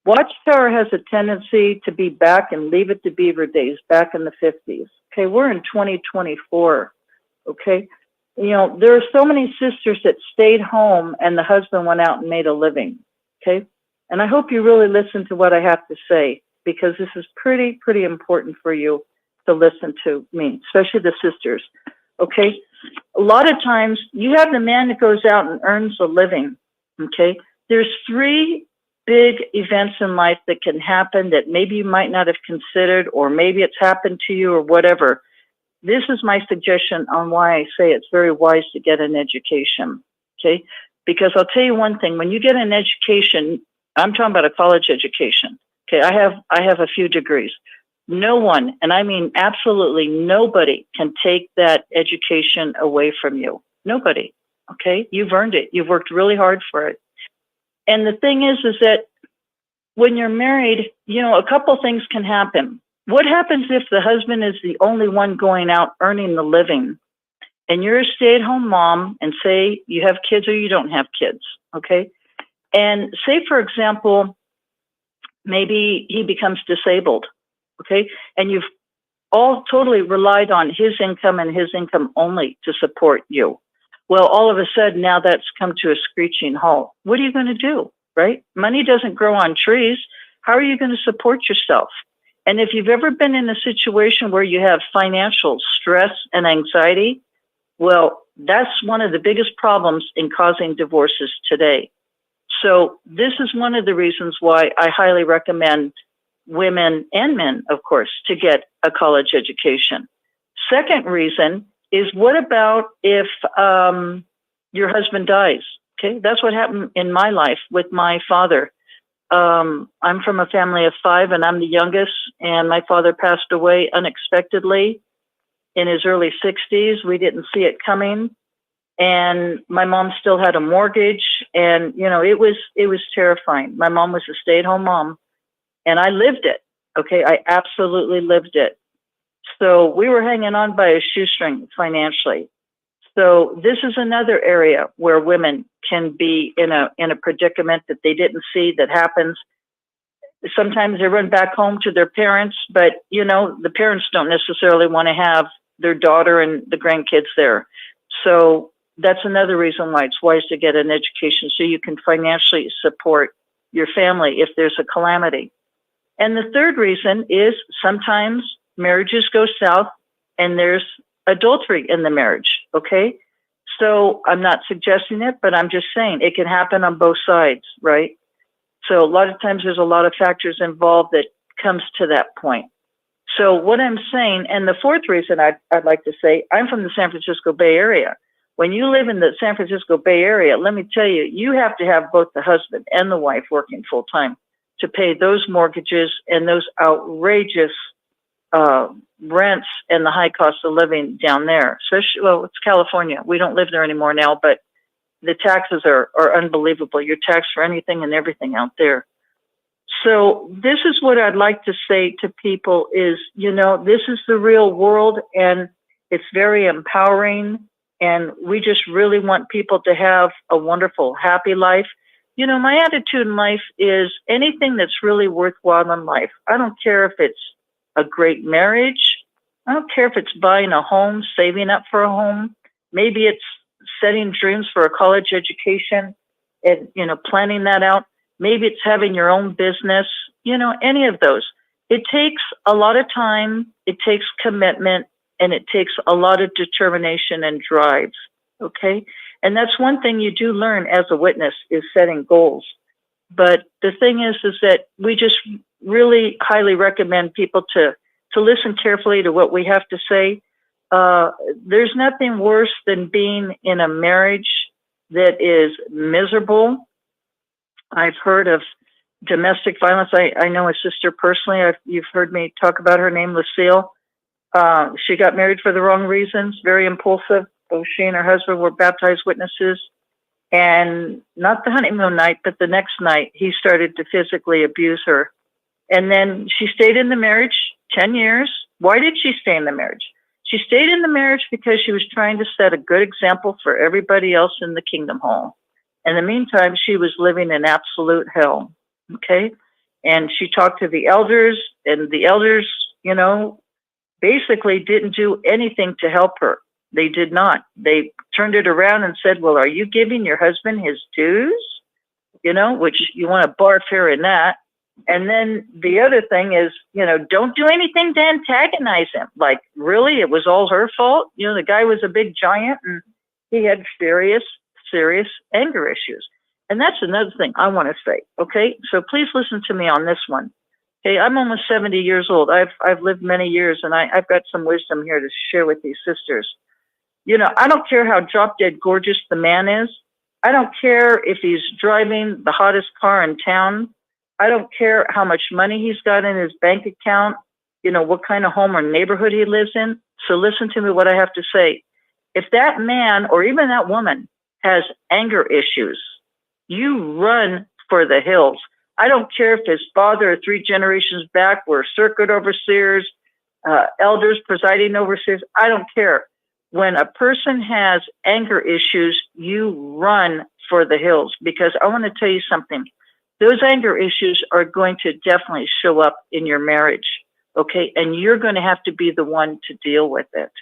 S4: Watchtower has a tendency to be back and Leave It to Beaver days, back in the 50s. Okay, we're in 2024. Okay, there are so many sisters that stayed home and the husband went out and made a living. Okay, and I hope you really listen to what I have to say, because this is pretty important for you to listen to me, especially the sisters. Okay, a lot of times you have the man that goes out and earns a living. Okay, there's 3 big events in life that can happen that maybe you might not have considered, or maybe it's happened to you or whatever. This is my suggestion on why I say it's very wise to get an education. Okay, because I'll tell you one thing: when you get an education, I'm talking about a college education. Okay, I have a few degrees. No one, and I mean absolutely nobody, can take that education away from you. Nobody. Okay, you've earned it. You've worked really hard for it. And the thing is that when you're married, a couple things can happen. What happens if the husband is the only one going out earning the living, and you're a stay-at-home mom, and say you have kids or you don't have kids, okay? And say, for example, maybe he becomes disabled, okay? And you've all totally relied on his income and his income only to support you. Well, all of a sudden, now that's come to a screeching halt. What are you going to do, right? Money doesn't grow on trees. How are you going to support yourself? And if you've ever been in a situation where you have financial stress and anxiety, well, that's one of the biggest problems in causing divorces today. So this is one of the reasons why I highly recommend women and men, of course, to get a college education. Second reason is, what about if your husband dies? Okay, that's what happened in my life with my father. I'm from a family of 5, and I'm the youngest, and my father passed away unexpectedly in his early 60s. We didn't see it coming, and my mom still had a mortgage, and it was terrifying. My mom was a stay-at-home mom, and I lived it. Okay, I absolutely lived it. So we were hanging on by a shoestring financially. So this is another area where women can be in a predicament that they didn't see that happens. Sometimes they run back home to their parents, but the parents don't necessarily want to have their daughter and the grandkids there. So that's another reason why it's wise to get an education, so you can financially support your family if there's a calamity. And the third reason is, sometimes marriages go south and there's adultery in the marriage, okay? So I'm not suggesting it, but I'm just saying it can happen on both sides, right? So a lot of times there's a lot of factors involved that comes to that point. So what I'm saying, and the fourth reason I'd like to say, I'm from the San Francisco Bay Area. When you live in the San Francisco Bay Area, let me tell you, you have to have both the husband and the wife working full time to pay those mortgages and those outrageous rents and the high cost of living down there. Especially, well, it's California. We don't live there anymore now, but the taxes are unbelievable. You're taxed for anything and everything out there. So this is what I'd like to say to people is, this is the real world, and it's very empowering. And we just really want people to have a wonderful, happy life. My attitude in life is anything that's really worthwhile in life. I don't care if it's a great marriage. I don't care if it's buying a home, saving up for a home. Maybe it's setting dreams for a college education and, planning that out. Maybe it's having your own business, any of those. It takes a lot of time. It takes commitment, and it takes a lot of determination and drive. Okay. And that's one thing you do learn as a witness, is setting goals. But the thing is that we just really highly recommend people to listen carefully to what we have to say. There's nothing worse than being in a marriage that is miserable. I've heard of domestic violence. I know a sister personally. You've heard me talk about her name, Lucille. She got married for the wrong reasons, very impulsive. Both she and her husband were baptized witnesses. And not the honeymoon night, but the next night, he started to physically abuse her. And then she stayed in the marriage 10 years. Why did she stay in the marriage? She stayed in the marriage because she was trying to set a good example for everybody else in the kingdom hall. In the meantime, she was living in absolute hell. Okay. And she talked to the elders, and the elders, you know, basically didn't do anything to help her. They did not. They turned it around and said, well, are you giving your husband his dues? You know, which you want to barf hearing that. And then the other thing is, you know, don't do anything to antagonize him. Like, really, it was all her fault? You know, the guy was a big giant and he had serious anger issues. And that's another thing I want to say, okay? So please listen to me on this one. Okay, I'm almost 70 years old. I've lived many years, and I've got some wisdom here to share with these sisters. You know, I don't care how drop dead gorgeous the man is. I don't care if he's driving the hottest car in town. I don't care how much money he's got in his bank account, you know, what kind of home or neighborhood he lives in. So listen to me what I have to say. If that man or even that woman has anger issues, you run for the hills. I don't care if his father or 3 generations back were circuit overseers, elders, presiding overseers. I don't care. When a person has anger issues, you run for the hills, because I want to tell you something. Those anger issues are going to definitely show up in your marriage, okay? And you're going to have to be the one to deal with it.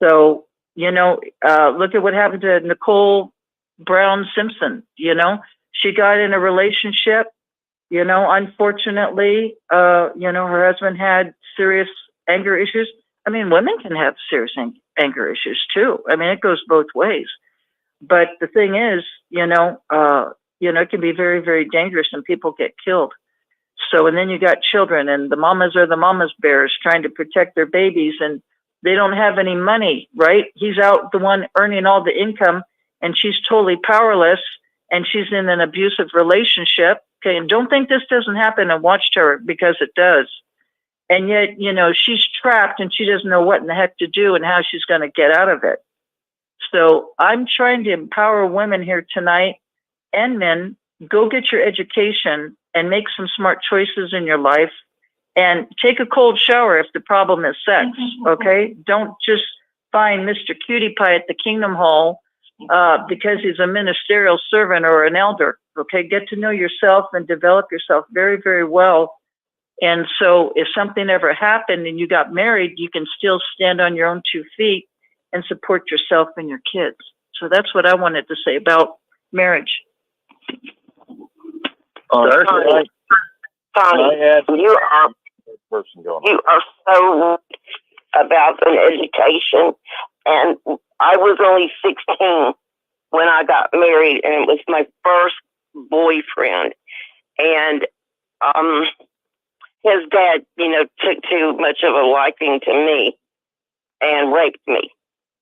S4: So, you know, look at what happened to Nicole Brown Simpson. You know, she got in a relationship, you know, unfortunately, you know, her husband had serious anger issues. I mean, women can have serious anger issues too. I mean, it goes both ways. But the thing is, you know, it can be very, very dangerous and people get killed. So, and then you got children, and the mamas are the mama's bears trying to protect their babies, and they don't have any money, right? He's out the one earning all the income, and she's totally powerless, and she's in an abusive relationship. Okay, and don't think this doesn't happen in Watchtower, because it does. And yet, you know, she's trapped and she doesn't know what in the heck to do and how she's going to get out of it. So I'm trying to empower women here tonight, and men. Go get your education and make some smart choices in your life, and take a cold shower if the problem is sex, okay? Don't just find Mr. Cutie Pie at the Kingdom Hall because he's a ministerial servant or an elder, okay? Get to know yourself and develop yourself very, very well. And so if something ever happened and you got married, you can still stand on your own 2 feet and support yourself and your kids. So that's what I wanted to say about marriage.
S10: Connie, you are so about an education, and I was only 16 when I got married, and it was my first boyfriend, and his dad, you know, took too much of a liking to me and raped me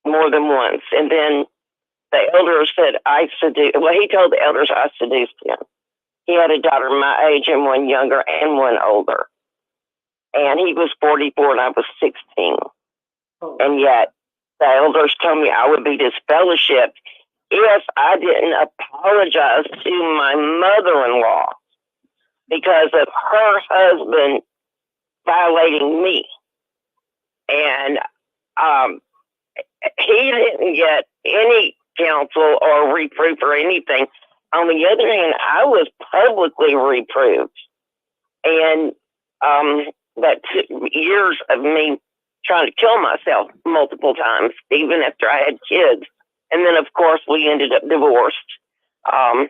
S10: more than once, and then the elders said I seduced. Well, he told the elders I seduced him. He had a daughter my age and one younger and one older. And he was 44 and I was 16. And yet the elders told me I would be disfellowshipped if I didn't apologize to my mother-in-law because of her husband violating me. And he didn't get any counsel or reproof or anything. On the other hand, I was publicly reproved. And that took years of me trying to kill myself multiple times, even after I had kids. And then, of course, we ended up divorced by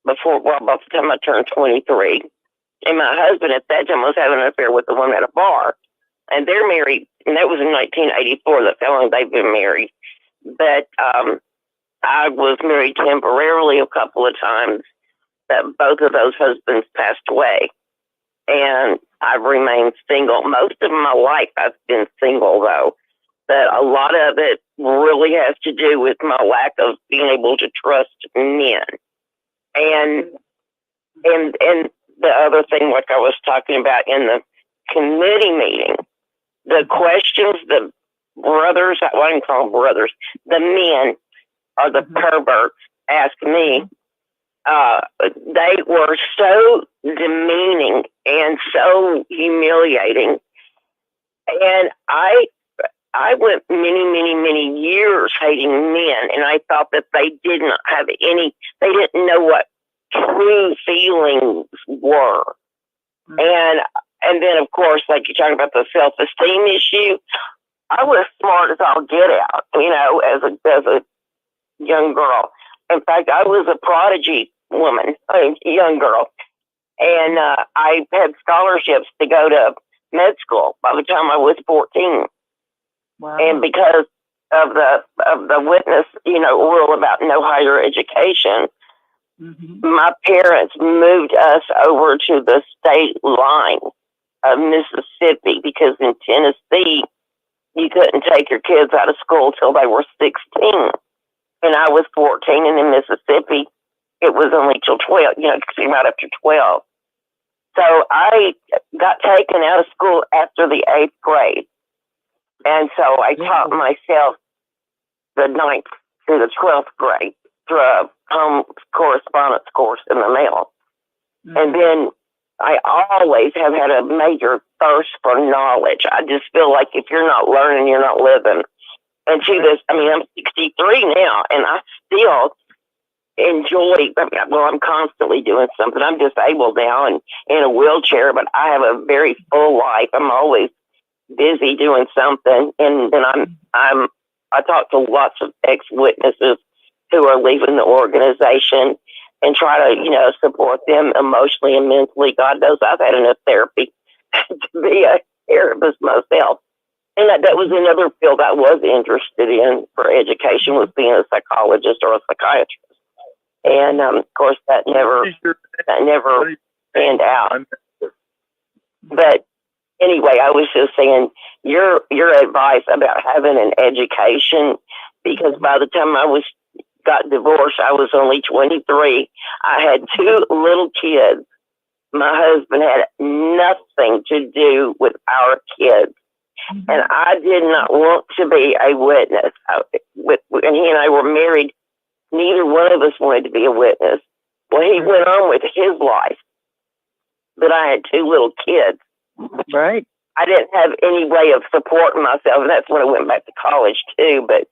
S10: the time I turned 23. And my husband at that time was having an affair with a woman at a bar. And they're married, and that was in 1984. That's how long they've been married. But I was married temporarily a couple of times, that both of those husbands passed away. And I've remained single. Most of my life I've been single, though. But a lot of it really has to do with my lack of being able to trust men. And the other thing, like I was talking about in the committee meeting, the questions the brothers, I wouldn't call them brothers, the men are the perverts ask me, they were so demeaning and so humiliating. And I went many years hating men, and I thought that they didn't have they didn't know what true feelings were. And then, of course, like you're talking about the self-esteem issue, I was smart as all get out, as a young girl. In fact, I was a prodigy woman, a young girl. And I had scholarships to go to med school by the time I was 14.
S4: Wow.
S10: And because of the witness, rule about no higher education, my parents moved us over to the state line of Mississippi, because in Tennessee, you couldn't take your kids out of school till they were 16. And I was 14, and in Mississippi, it was only till 12, came out after 12. So I got taken out of school after the 8th grade. And so I taught myself the 9th through the 12th grade through a home correspondence course in the mail. And then I always have had a major thirst for knowledge. I just feel like if you're not learning, you're not living. And to this, I'm 63 now, and I still enjoy, I'm constantly doing something. I'm disabled now and in a wheelchair, but I have a very full life. I'm always busy doing something. And then I talk to lots of ex-witnesses who are leaving the organization and try to, support them emotionally and mentally. God knows I've had enough therapy to be a therapist myself. And that was another field I was interested in for education, was being a psychologist or a psychiatrist. And of course, that never panned out. But anyway, I was just saying your advice about having an education, because by the time I got divorced, I was only 23. I had 2 little kids. My husband had nothing to do with our kids. And I did not want to be a witness. And he and I were married. Neither one of us wanted to be a witness. Well, he went on with his life. But I had 2 little kids.
S4: Right.
S10: I didn't have any way of supporting myself. And that's when I went back to college, too. But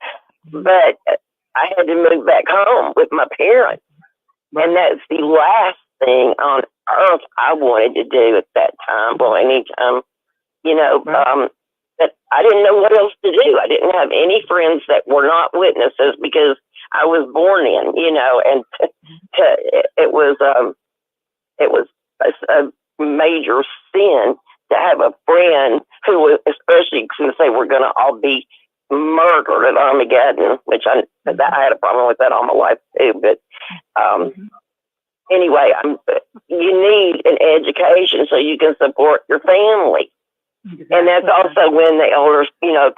S10: I had to move back home with my parents. And that's the last thing on earth I wanted to do at that time. Well, anytime, but I didn't know what else to do. I didn't have any friends that were not witnesses, because I was born in, and it was a major sin to have a friend who was, especially since they were going to all be murdered at Armageddon, which I had a problem with that all my life too. But anyway, you need an education so you can support your family. And that's also when the elders,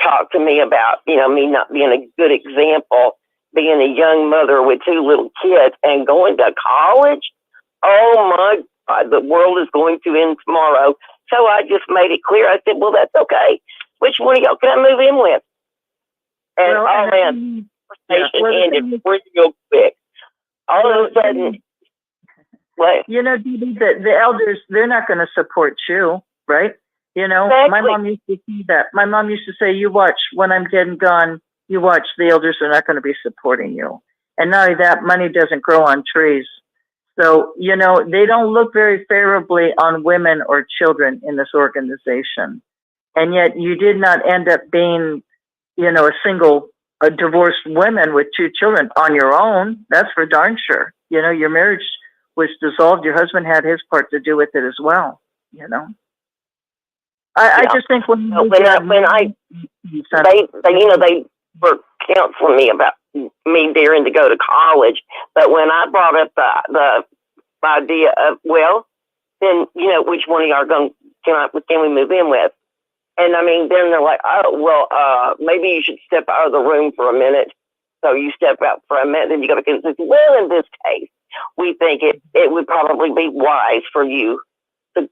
S10: talk to me about, me not being a good example, being a young mother with 2 little kids and going to college. Oh my God, the world is going to end tomorrow. So I just made it clear. I said, well, that's okay. Which one of y'all can I move in with? And all that conversation ended real quick. All of a sudden, what?
S4: Dee Dee, the elders, they're not going to support you, right?
S10: Exactly.
S4: My mom used to say that. My mom used to say, you watch, when I'm dead and gone, you watch, the elders are not going to be supporting you. And not only that, money doesn't grow on trees. So, they don't look very favorably on women or children in this organization. And yet you did not end up being, a divorced woman with 2 children on your own. That's for darn sure. Your marriage was dissolved. Your husband had his part to do with it as well, I just think they were
S10: counseling me about me daring to go to college, but when I brought up the idea of, well, then which one of y'all can we move in with? And then they're like, oh, well, maybe you should step out of the room for a minute. So you step out for a minute, then you go to consider. Well, in this case, we think it would probably be wise for you to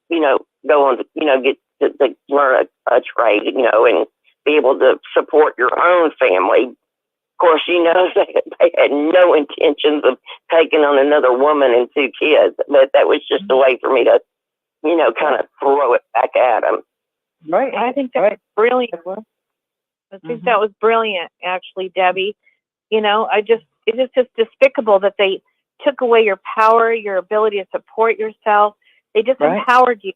S10: go on to get to learn a trade, and be able to support your own family course, they had no intentions of taking on another woman and 2 kids, but that was just a way for me to, kind of throw it back at them.
S4: Right.
S6: I think that's brilliant. I think that was brilliant, actually, Debbie. It's just despicable that they took away your power, your ability to support yourself. They disempowered you.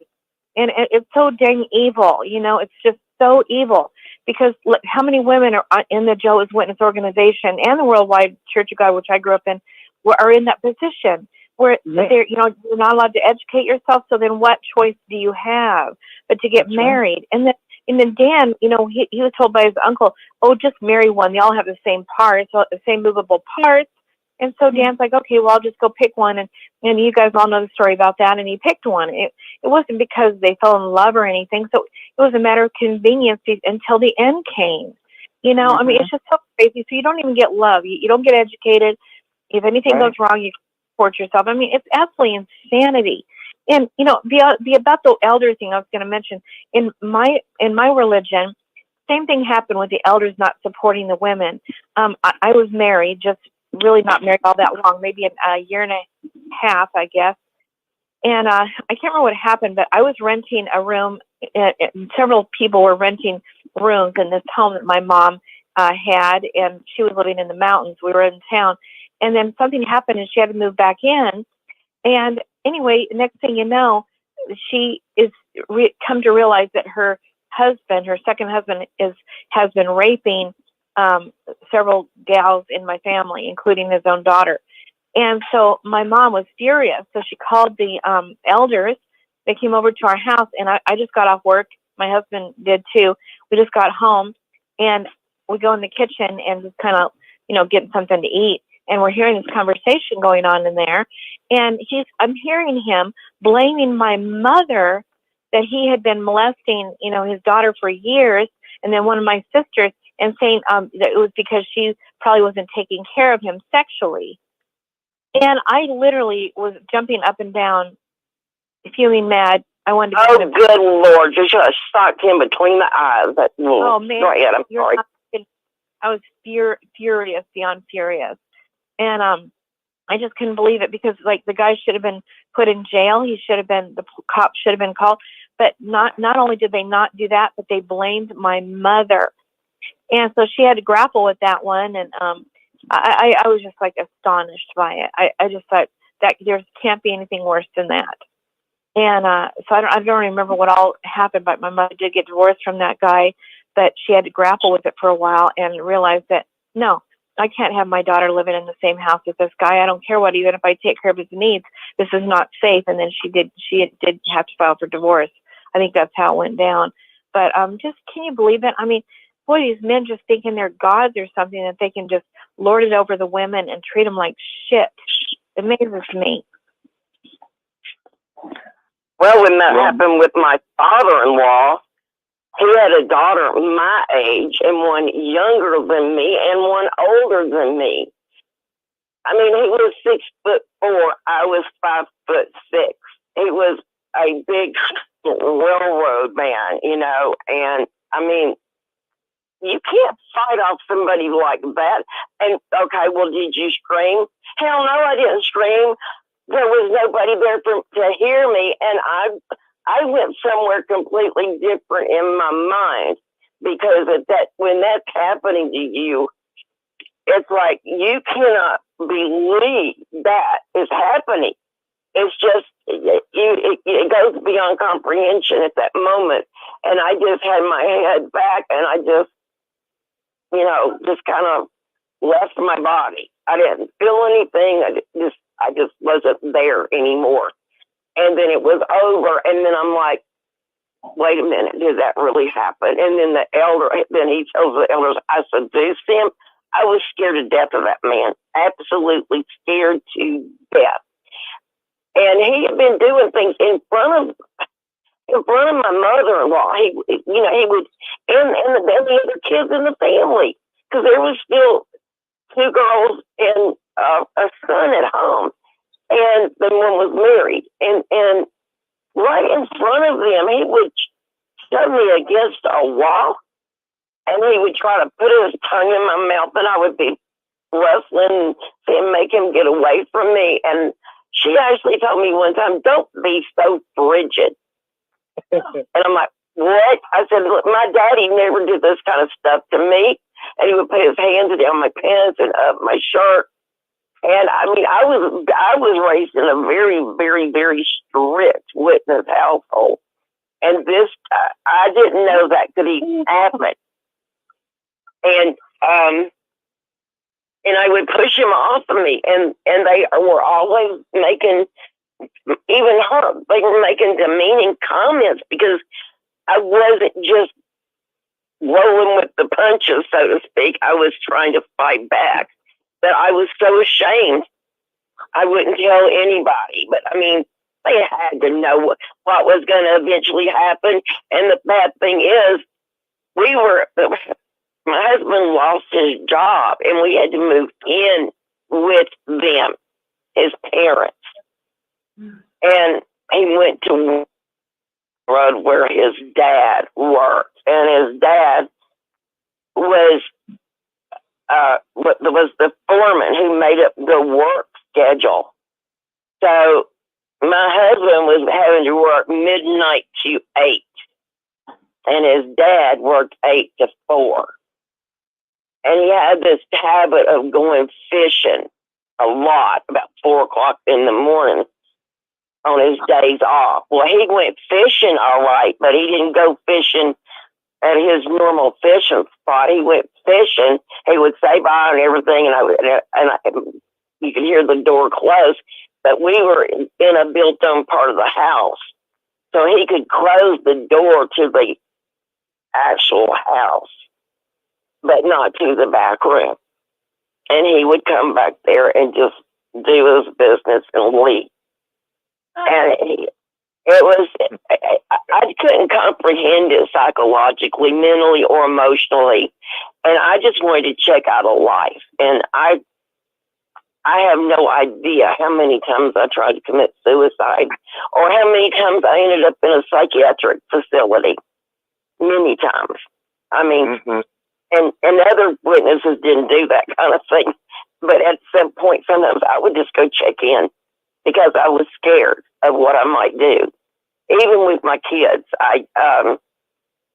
S6: And it's so dang evil, it's just so evil. Because look, how many women are in the Jehovah's Witness organization and the Worldwide Church of God, which I grew up in, are in that position where they're, you're not allowed to educate yourself. So then what choice do you have but to get married? And then Dan, he was told by his uncle, oh, just marry one. They all have the same parts, the same movable parts. And so Dan's like, okay, well, I'll just go pick one. And you guys all know the story about that. And he picked one. It wasn't because they fell in love or anything. So it was a matter of convenience until the end came. I mean, it's just so crazy. So you don't even get love. You don't get educated. If anything goes wrong, you support yourself. I mean, it's absolutely insanity. And, the about the elder thing I was going to mention, in my religion, same thing happened with the elders not supporting the women. I was married, just really not married all that long, maybe a year and a half, I guess. And I can't remember what happened, but I was renting a room. Several people were renting rooms in this home that my mom had, and she was living in the mountains. We were in town. And then something happened, and she had to move back in. And anyway, next thing you know, she is come to realize that her husband, her second husband, has been raping several gals in my family, including his own daughter. And so my mom was furious. So she called the elders. They came over to our house, and I just got off work. My husband did too. We just got home, and we go in the kitchen and just kind of, getting something to eat. And we're hearing this conversation going on in there. And I'm hearing him blaming my mother that he had been molesting, his daughter for years. And then one of my sisters, and saying that it was because she probably wasn't taking care of him sexually. And I literally was jumping up and down, feeling mad. I wanted to.
S10: Oh, good Lord! You should have socked him between the eyes.
S6: Oh man!
S10: Go ahead. I'm sorry.
S6: I was furious, beyond furious, and I just couldn't believe it, because the guy should have been put in jail. The cops should have been called. But not only did they not do that, but they blamed my mother. And so she had to grapple with that one. And I was just astonished by it. I just thought that there can't be anything worse than that. And so I don't remember what all happened, but my mother did get divorced from that guy, but she had to grapple with it for a while and realized that, no, I can't have my daughter living in the same house with this guy. I don't care what, even if I take care of his needs, this is not safe. And then she did have to file for divorce. I think that's how it went down. But just, can you believe it? I mean, boy, these men just thinking they're gods or something, that they can just lord it over the women and treat them like shit. It amazes me.
S10: Well, when that happened with my father-in-law, he had a daughter my age, and one younger than me, and one older than me. I mean, he was 6'4". I was 5'6". He was a big railroad man, and I mean, you can't fight off somebody like that. And okay, well, did you scream? Hell no, I didn't scream. There was nobody there to hear me, and I went somewhere completely different in my mind, because when that's happening to you, it's like you cannot believe that is happening. It's just it goes beyond comprehension at that moment, and I just had my head back, and I just just kind of left my body. I didn't feel anything. I just wasn't there anymore. And then it was over. And then I'm like, wait a minute, did that really happen? And then then he tells the elders, I seduced him. I was scared to death of that man. Absolutely scared to death. And he had been doing things in front of my mother-in-law. He would, and the other kids in the family, because there was still 2 girls and a son at home, and the one was married. And right in front of them, he would shove me against a wall and he would try to put his tongue in my mouth, and I would be wrestling and make him get away from me. And she actually told me one time, "Don't be so frigid." And I'm like, "What?" I said, "Look, my daddy never did this kind of stuff to me." And he would put his hands down my pants and up my shirt. And I mean, I was raised in a very, very, very strict witness household. And this, I didn't know that could even happen. And I would push him off of me, and they were always making, even her, they were making demeaning comments because I wasn't just rolling with the punches, so to speak. I was trying to fight back. But I was so ashamed, I wouldn't tell anybody. But I mean, they had to know what was going to eventually happen. And the bad thing is, my husband lost his job, and we had to move in with them, his parents. And he went to road where his dad worked, and his dad was the foreman who made up the work schedule. So my husband was having to work midnight to 8, and his dad worked 8 to 4. And he had this habit of going fishing a lot, about 4 o'clock in the morning on his days off. Well, he went fishing all right, but he didn't go fishing at his normal fishing spot. He went fishing. He would say bye and everything, and you could hear the door close. But we were in a built-on part of the house, so he could close the door to the actual house, but not to the back room. And he would come back there and just do his business and leave. And I couldn't comprehend it psychologically, mentally, or emotionally. And I just wanted to check out of life. And I have no idea how many times I tried to commit suicide, or how many times I ended up in a psychiatric facility. Many times. I mean, and other witnesses didn't do that kind of thing. But at some point, sometimes I would just go check in because I was scared of what I might do. Even with my kids, the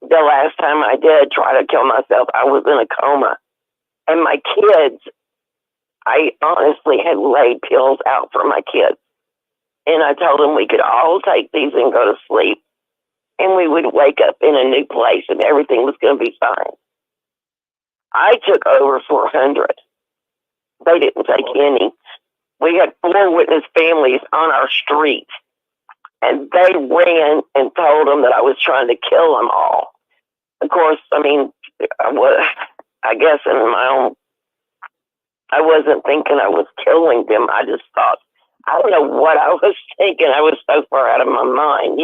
S10: last time I did try to kill myself, I was in a coma. And my kids, I honestly had laid pills out for my kids. And I told them we could all take these and go to sleep. And we would wake up in a new place and everything was going to be fine. I took over 400. They didn't take any. We had 4 witness families on our street. And they ran and told them that I was trying to kill them all. Of course, I mean, I guess in my own, I wasn't thinking I was killing them. I just thought, I don't know what I was thinking. I was so far out of my mind,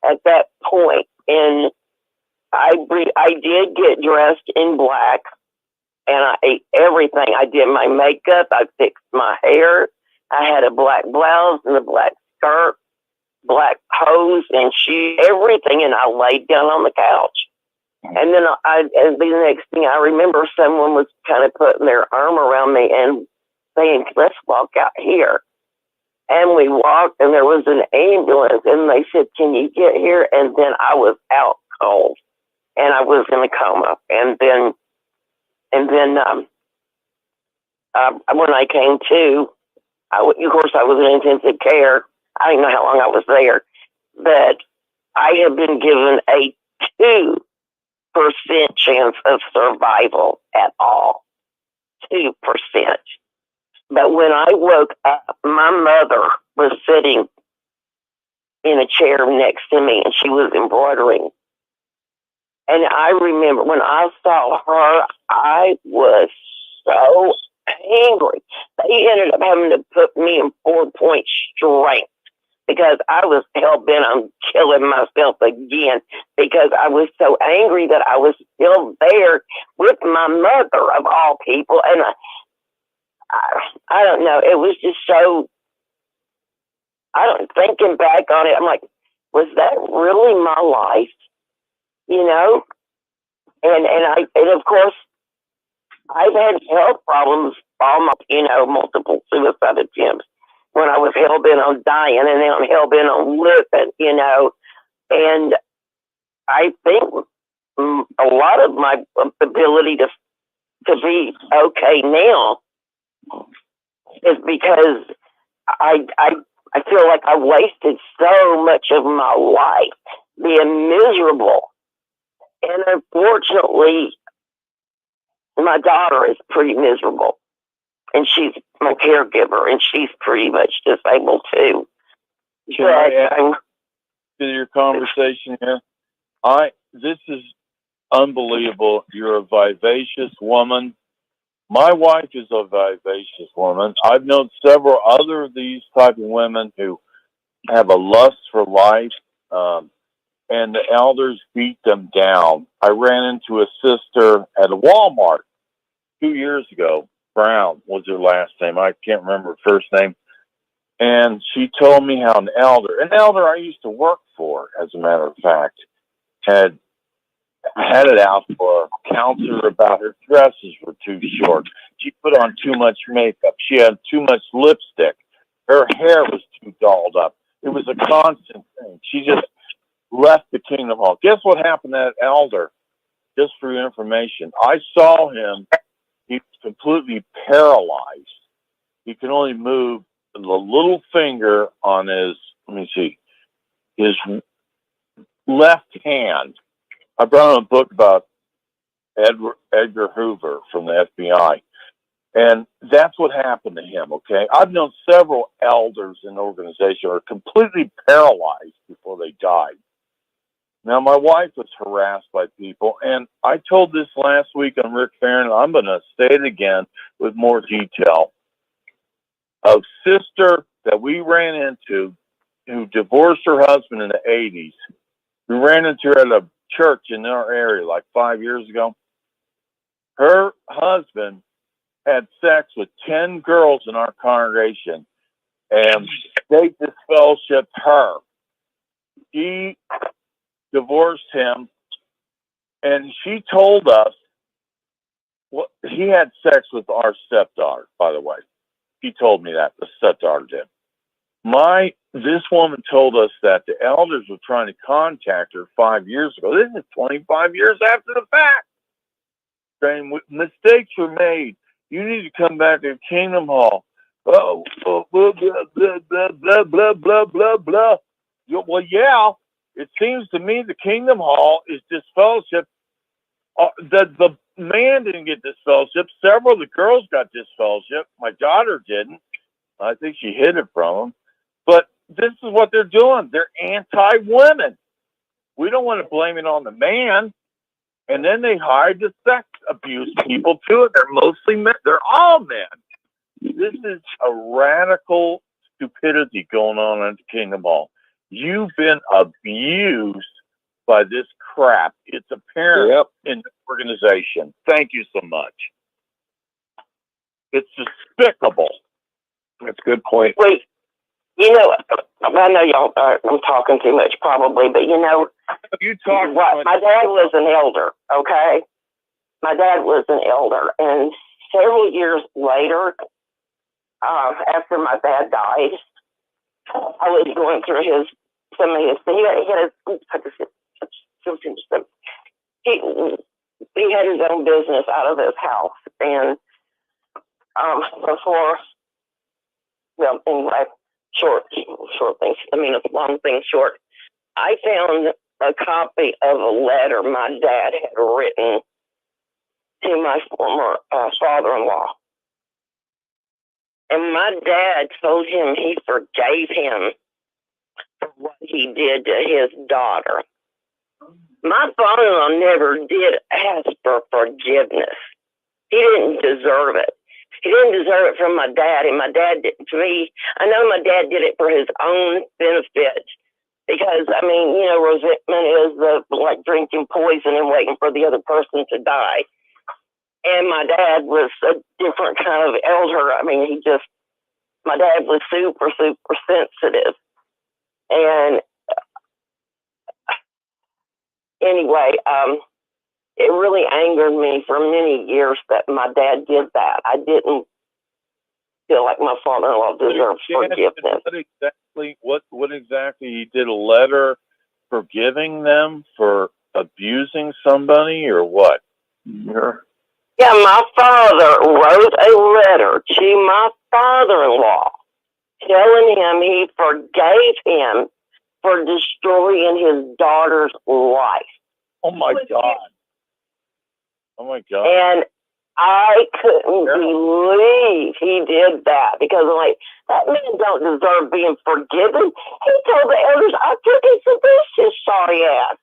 S10: at that point. And I did get dressed in black, and I ate everything. I did my makeup. I fixed my hair. I had a black blouse and a black skirt, black hose and shoes, everything. And I laid down on the couch. And then the next thing I remember, someone was kind of putting their arm around me and saying, "Let's walk out here." And we walked, and there was an ambulance, and they said, "Can you get here?" And then I was out cold, and I was in a coma. And then when I came to, of course, I was in intensive care. I didn't know how long I was there, but I had been given a 2% chance of survival at all. 2%. But when I woke up, my mother was sitting in a chair next to me, and she was embroidering. And I remember when I saw her, I was so angry. They ended up having to put me in 4-point strength because I was hell-bent on killing myself again because I was so angry that I was still there with my mother, of all people. And I don't know. It was just so, thinking back on it, I'm like, was that really my life? and of course, I've had health problems, multiple suicide attempts when I was hell bent on dying, and then I'm hell bent on living, and I think a lot of my ability to be okay now is because I feel like I wasted so much of my life being miserable, and unfortunately, my daughter is pretty miserable, and she's my caregiver, and she's pretty much disabled too.
S7: Can I add to your conversation here? This is unbelievable. You're a vivacious woman. My wife is a vivacious woman. I've known several other of these type of women who have a lust for life, and the elders beat them down. I ran into a sister at a Walmart 2 years ago. Brown was her last name. I can't remember her first name. And she told me how an elder I used to work for, as a matter of fact, had it out for a counselor about her dresses were too short. She put on too much makeup. She had too much lipstick. Her hair was too dolled up. It was a constant thing. She just left the Kingdom Hall. Guess what happened to that elder? Just for your information, I saw him. He was completely paralyzed. He could only move the little finger on his left hand. I brought him a book about Edgar Hoover from the FBI. And that's what happened to him, okay? I've known several elders in the organization who are completely paralyzed before they died. Now, my wife was harassed by people, and I told this last week on Rick Farron, and I'm going to say it again with more detail. A sister that we ran into who divorced her husband in the 80s, we ran into her at a church in our area like 5 years ago. Her husband had sex with 10 girls in our congregation, and they disfellowshipped her. She divorced him, and she told us, well, he had sex with our stepdaughter, by the way. He told me that, the stepdaughter did. This woman told us that the elders were trying to contact her 5 years ago. This is 25 years after the fact. Saying mistakes were made. You need to come back to Kingdom Hall. Oh, blah, blah, blah, blah, blah, blah, blah, blah, blah. Well, yeah, it seems to me the Kingdom Hall is disfellowship. The man didn't get disfellowship. Several of the girls got disfellowship. My daughter didn't. I think she hid it from them. But this is what they're doing. They're anti-women. We don't want to blame it on the man. And then they hired the sex abuse people too. They're mostly men. They're all men. This is a radical stupidity going on at the Kingdom Hall. You've been abused by this crap. It's apparent in the organization. Thank you so much. It's despicable.
S5: That's a good point.
S10: Wait, I know y'all, I'm talking too much probably, but
S7: you talk.
S10: My dad was an elder, okay? My dad was an elder, and several years later, after my dad died, I was going through he had his own business out of his house, and anyway, short things. Long thing short. I found a copy of a letter my dad had written to my former father-in-law. And my dad told him he forgave him for what he did to his daughter. My father-in-law never did ask for forgiveness. He didn't deserve it. He didn't deserve it from my dad, and my dad did to me. I know my dad did it for his own benefit, because resentment is like drinking poison and waiting for the other person to die. And my dad was a different kind of elder. My dad was super, super sensitive. And anyway, it really angered me for many years that my dad did that. I didn't feel like my father-in-law deserved forgiveness.
S7: What exactly he did? A letter forgiving them for abusing somebody, or what?
S10: Yeah, my father wrote a letter to my father-in-law telling him he forgave him for destroying his daughter's life.
S7: Oh my God. Oh my God.
S10: And I couldn't believe he did that, because I'm like, that man don't deserve being forgiven. He told the elders, I couldn't seduce his sorry ass.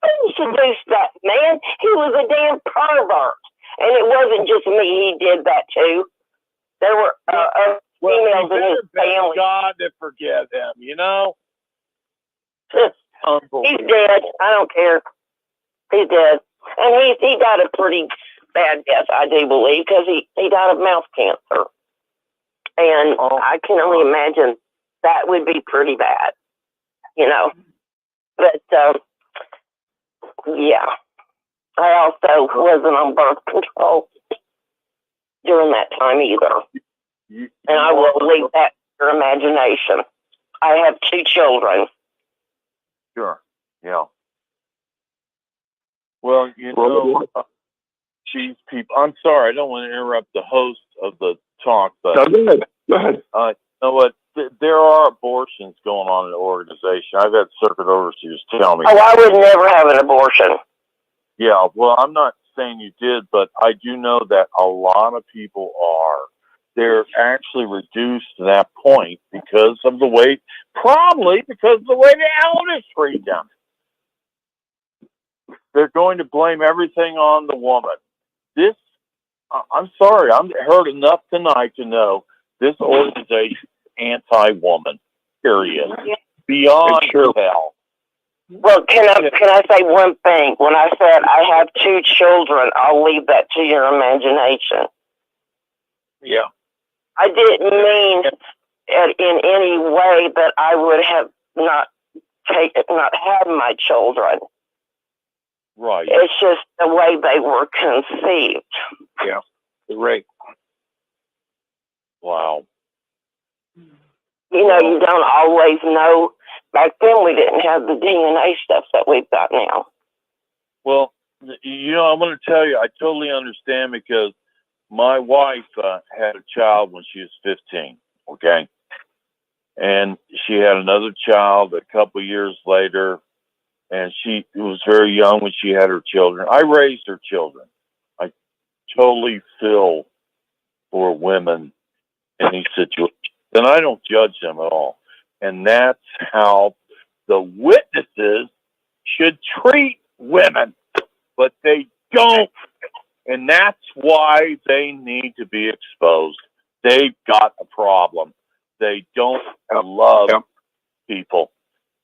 S10: I didn't seduce that man. He was a damn pervert. And it wasn't just me. He did that too. There were females in his family.
S7: God to forgive him, you know?
S10: He's dead. I don't care. He's dead. And he died a pretty bad death, I do believe, because he died of mouth cancer. And I can only imagine that would be pretty bad, you know. But, yeah. I also wasn't on birth control during that time either. And I will leave that to your imagination. I have 2 children.
S7: Sure. Yeah. Well, you know, geez, people, I'm sorry, I don't want to interrupt the host of the talk, but
S5: go ahead.
S7: You know what? There are abortions going on in the organization. I've had circuit overseers tell me.
S10: Oh, I would never have an abortion.
S7: Yeah, well, I'm not saying you did, but I do know that a lot of people are. They're actually reduced to that point because of the way, probably because of the way the elders treat them. They're going to blame everything on the woman. This, I'm sorry, I'm heard enough tonight to know this organization is anti-woman, period.
S10: Yeah.
S7: Beyond hell.
S10: Well, can I say one thing? When I said I have 2 children, I'll leave that to your imagination.
S7: Yeah.
S10: I didn't mean it in any way that I would have not had my children.
S7: Right.
S10: It's just the way they were conceived.
S5: Yeah, right.
S7: Wow.
S10: You know, you don't always know. Back then, we didn't have the DNA stuff that we've got now.
S7: Well, you know, I'm going to tell you, I totally understand, because my wife had a child when she was 15, okay? And she had another child a couple years later, and she was very young when she had her children. I raised her children. I totally feel for women in these situations, and I don't judge them at all. And that's how the witnesses should treat women, but they don't. And that's why they need to be exposed. They've got a problem. They don't love people.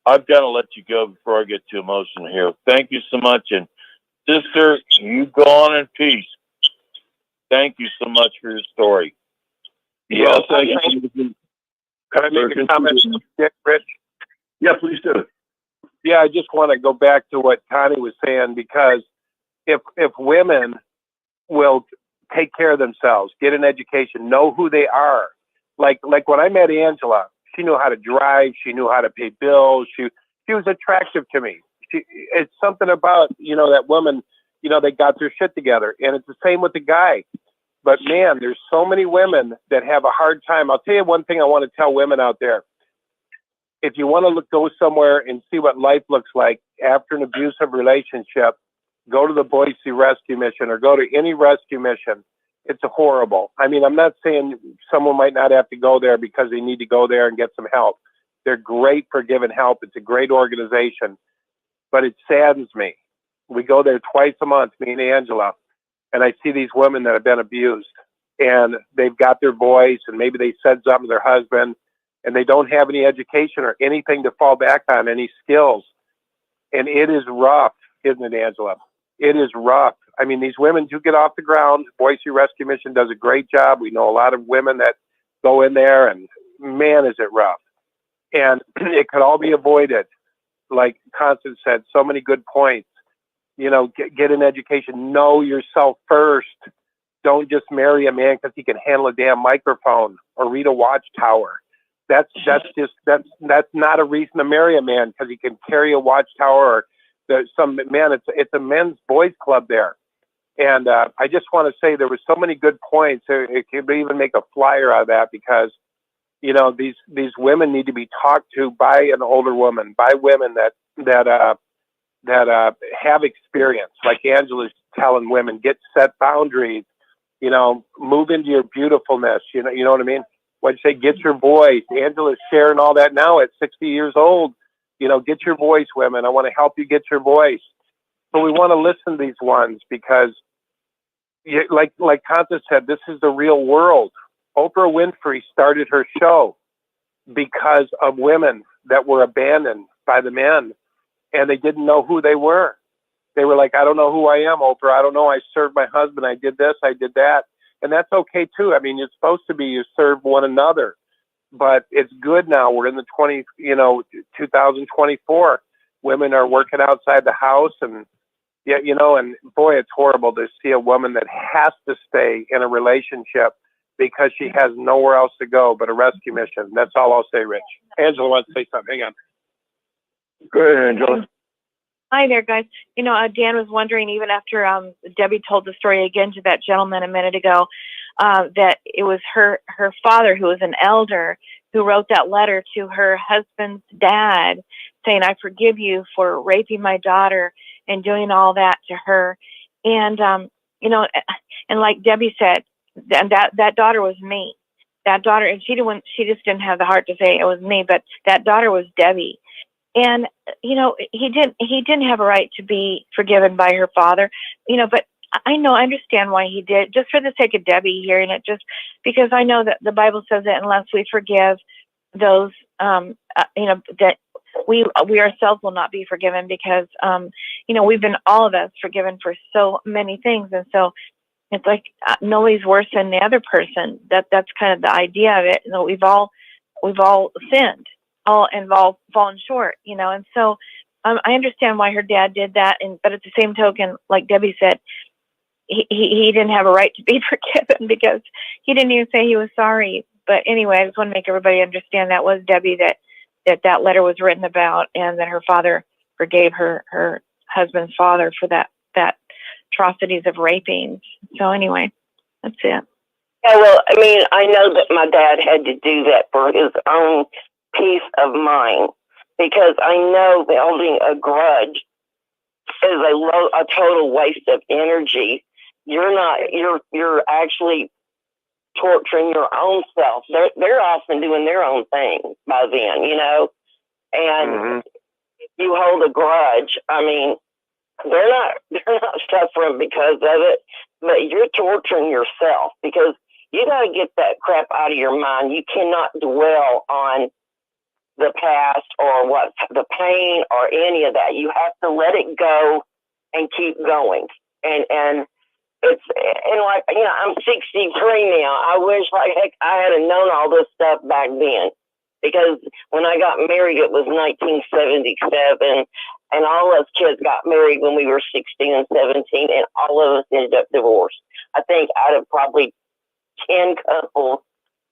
S7: I've got to let you go before I get too emotional here. Thank you so much. And sister, you go on in peace. Thank you so much for your story.
S5: Yeah, thank you. Can I make a comment, Rich?
S11: Yeah, please do.
S5: Yeah, I just want to go back to what Connie was saying, because if women will take care of themselves, get an education, know who they are. Like when I met Angela, she knew how to drive, she knew how to pay bills, she was attractive to me. It's something about, you know, that woman, you know, they got their shit together. And it's the same with the guy. But man, there's so many women that have a hard time. I'll tell you one thing I want to tell women out there. If you want to go somewhere and see what life looks like after an abusive relationship, go to the Boise Rescue Mission or go to any rescue mission. It's horrible. I mean, I'm not saying someone might not have to go there because they need to go there and get some help. They're great for giving help. It's a great organization, but it saddens me. We go there twice a month, me and Angela, and I see these women that have been abused, and they've got their voice, and maybe they said something to their husband, and they don't have any education or anything to fall back on, any skills. And it is rough, isn't it, Angela? It is rough. I mean, these women do get off the ground. Boise Rescue Mission does a great job. We know a lot of women that go in there, and man, is it rough. And it could all be avoided. Like Constance said, so many good points. get an education, know yourself first. Don't just marry a man because he can handle a damn microphone or read a Watchtower. That's not a reason to marry a man because he can carry a Watchtower or some man. It's a men's boys club there. And I just want to say there were so many good points. It could even make a flyer out of that because, these women need to be talked to by an older woman, by women that have experience. Like Angela's telling women, set boundaries. Move into your beautifulness. You know what I mean? When you say get your voice, Angela's sharing all that now at 60 years old. Get your voice, women. I want to help you get your voice. So we want to listen to these ones because, like Conta said, this is the real world. Oprah Winfrey started her show because of women that were abandoned by the men, and they didn't know who they were. They were like, I don't know who I am, Oprah. I don't know. I served my husband. I did this. I did that. And that's okay, too. I mean, it's supposed to be you serve one another. But it's good now. We're in the 2024. Women are working outside the house. And, and boy, it's horrible to see a woman that has to stay in a relationship because she has nowhere else to go but a rescue mission. That's all I'll say, Rich. Angela wants to say something. Hang on.
S3: Go ahead, Angela.
S6: Hi there, guys. Dan was wondering, even after Debbie told the story again to that gentleman a minute ago, that it was her father, who was an elder, who wrote that letter to her husband's dad saying, I forgive you for raping my daughter and doing all that to her. And, and like Debbie said, and that daughter was me. That daughter, and she just didn't have the heart to say it was me, but that daughter was Debbie. And, he didn't have a right to be forgiven by her father, but I understand why he did, just for the sake of Debbie hearing it, just because I know that the Bible says that unless we forgive those, that we ourselves will not be forgiven because, we've been, all of us, forgiven for so many things. And so it's like nobody's worse than the other person. That's kind of the idea of it. We've all sinned. All involved, fallen short, and so I understand why her dad did that, but at the same token, like Debbie said, he didn't have a right to be forgiven because he didn't even say he was sorry. But anyway, I just want to make everybody understand that was Debbie that letter was written about, and that her father forgave her husband's father for that atrocities of raping. So anyway, that's it.
S10: Yeah, well, I mean, I know that my dad had to do that for his own peace of mind, because I know building a grudge is a total waste of energy. You're actually torturing your own self. They're often doing their own thing by then, and you hold a grudge. I mean, they're not suffering because of it, but you're torturing yourself because you got to get that crap out of your mind. You cannot dwell on the past or what the pain or any of that. You have to let it go and keep going. And it's, and like, I'm 63 now. I wish like heck I had known all this stuff back then, because when I got married, it was 1977, and all us kids got married when we were 16 and 17, and all of us ended up divorced. I think out of probably 10 couples,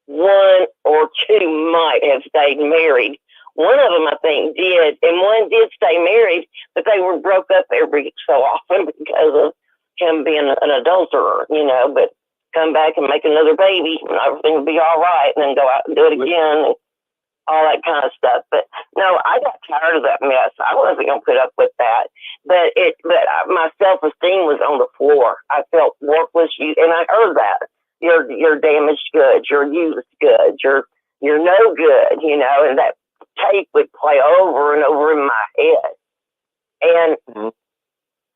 S10: one or two might have stayed married. One of them, I think, did, and one did stay married, but they were broke up every so often because of him being an adulterer, but come back and make another baby and everything would be all right, and then go out and do it again and all that kind of stuff. But no, I got tired of that mess. I wasn't going to put up with that. But my self-esteem was on the floor. I felt worthless, and I heard that. You're damaged goods, you're used goods, you're no good, and that tape would play over and over in my head. And,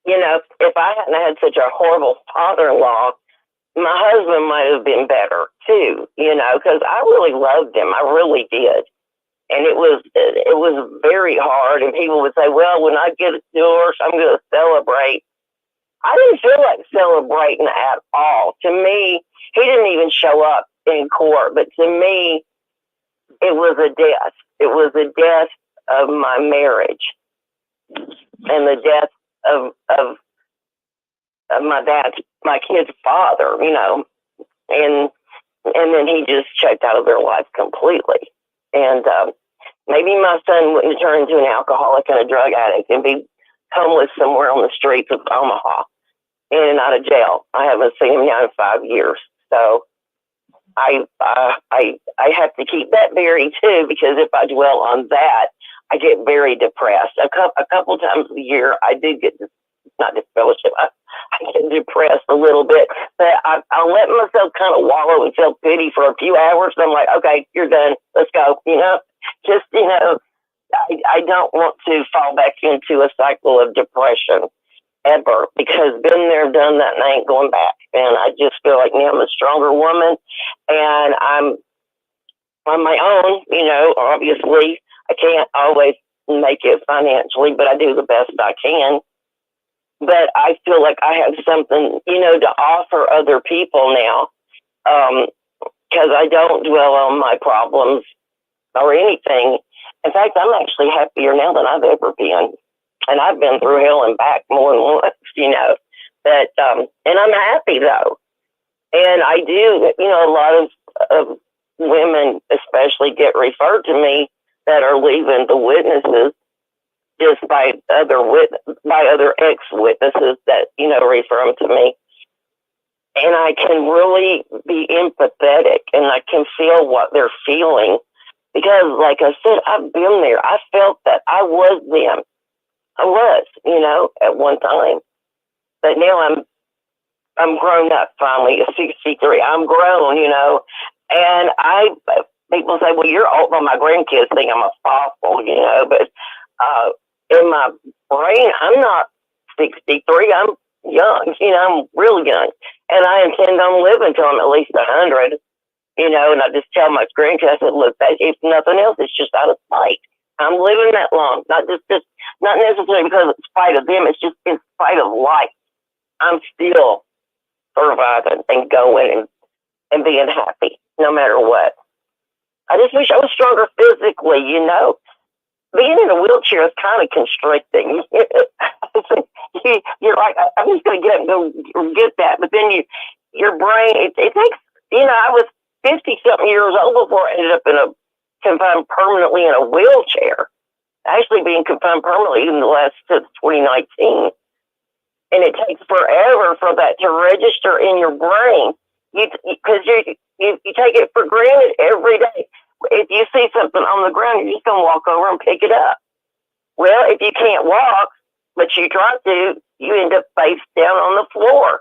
S10: if I hadn't had such a horrible father-in-law, my husband might have been better too, because I really loved him. I really did. And it was very hard. And people would say, well, when I get a divorce, I'm going to celebrate. I didn't feel like celebrating at all. To me, he didn't even show up in court, but to me, it was a death. It was the death of my marriage and the death of my kid's father, you know, and then he just checked out of their life completely. And maybe my son wouldn't turn into an alcoholic and a drug addict and be homeless somewhere on the streets of Omaha, in and out of jail. I haven't seen him now in 5 years, so I have to keep that buried too, because if I dwell on that, I get very depressed. A couple times a year, I do get not disfellowship. I get depressed a little bit, but I'll let myself kind of wallow and feel pity for a few hours. And I'm like, okay, you're done. Let's go. You know, just, you know, I don't want to fall back into a cycle of depression ever, because been there, done that, and I ain't going back. And I just feel like now I'm a stronger woman, and I'm on my own. You know, obviously I can't always make it financially, but I do the best I can. But I feel like I have something, you know, to offer other people now, because I don't dwell on my problems or anything. In fact, I'm actually happier now than I've ever been. And I've been through hell and back more than once, you know. But and I'm happy, though. And I do, you know, a lot of women especially get referred to me that are leaving the witnesses just by other ex-witnesses that, you know, refer them to me. And I can really be empathetic, and I can feel what they're feeling. Because, like I said, I've been there. I felt that I was them. I was, you know, at one time. But now I'm grown up finally, at 63. I'm grown, you know. And people say, well, you're old. Well, my grandkids think I'm a fossil, you know. But in my brain, I'm not 63. I'm young, you know. I'm real young. And I intend on living until I'm at least 100. You know, and I just tell my grandkids, I said, look, if nothing else, it's just out of spite. I'm living that long, not necessarily because it's spite of them, it's just in spite of life. I'm still surviving and going and being happy, no matter what. I just wish I was stronger physically, you know. Being in a wheelchair is kind of constricting. You're like, I'm just going to get up and go get that. But then your brain, it takes, you know, I was 50-something years old before I ended up confined permanently in a wheelchair. Actually being confined permanently in the last since 2019. And it takes forever for that to register in your brain. Because you take it for granted every day. If you see something on the ground, you're just going to walk over and pick it up. Well, if you can't walk, but you try to, you end up face down on the floor.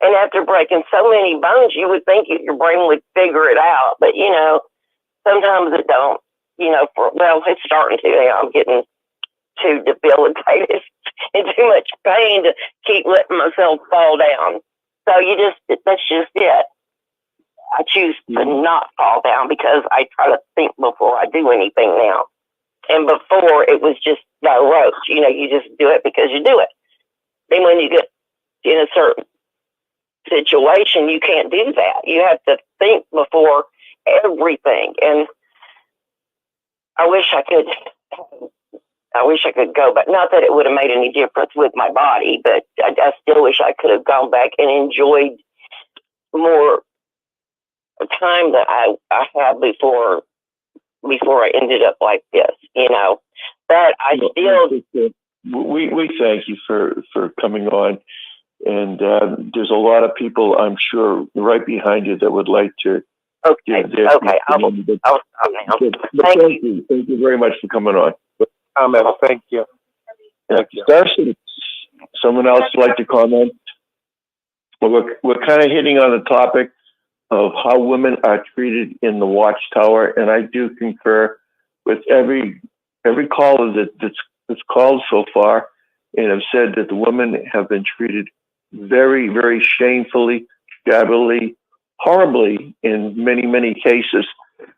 S10: And after breaking so many bones, you would think your brain would figure it out. But, you know, sometimes it don't. You know, it's starting to now. I'm getting too debilitated and too much pain to keep letting myself fall down. So that's just it. I choose to not fall down because I try to think before I do anything now. And before, it was just by rote. You know, you just do it because you do it. Then when you get in a certain situation, you can't do that. You have to think before everything. And I wish I could go back. Not that it would have made any difference with my body, but I still wish I could have gone back and enjoyed more time that I had before I ended up like this, you know. But I still...
S12: We thank you for coming on. And there's a lot of people, I'm sure, right behind you that would like to...
S10: Okay. I'll now. Thank you.
S12: Thank you very much for coming on.
S5: Thank you.
S12: Darcy, someone else would like to comment? Well, we're kind of hitting on the topic of how women are treated in the Watchtower, and I do concur with every caller that's called so far, and have said that the women have been treated very, very shamefully, shabbily, horribly in many, many cases.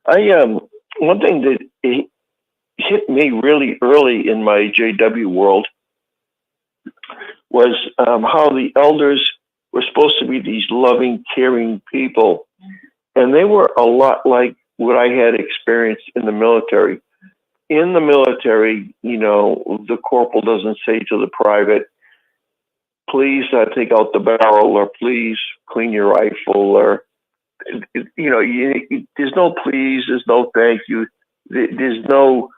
S12: One thing that hit me really early in my JW world was how the elders were supposed to be these loving, caring people. And they were a lot like what I had experienced in the military. In the military, you know, the corporal doesn't say to the private, please take out the barrel, or please clean your rifle, or there's no please, there's no thank you, there's no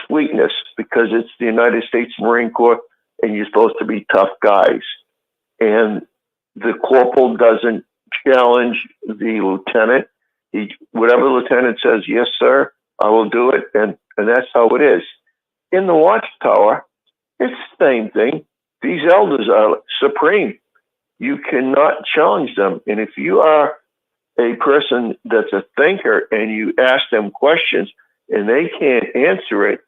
S12: sweetness, because it's the United States Marine Corps and you're supposed to be tough guys. And the corporal doesn't challenge the lieutenant. Whatever the lieutenant says, yes, sir, I will do it. And that's how it is. In the Watchtower, it's the same thing. These elders are supreme. You cannot challenge them. And if you are a person that's a thinker and you ask them questions and they can't answer it,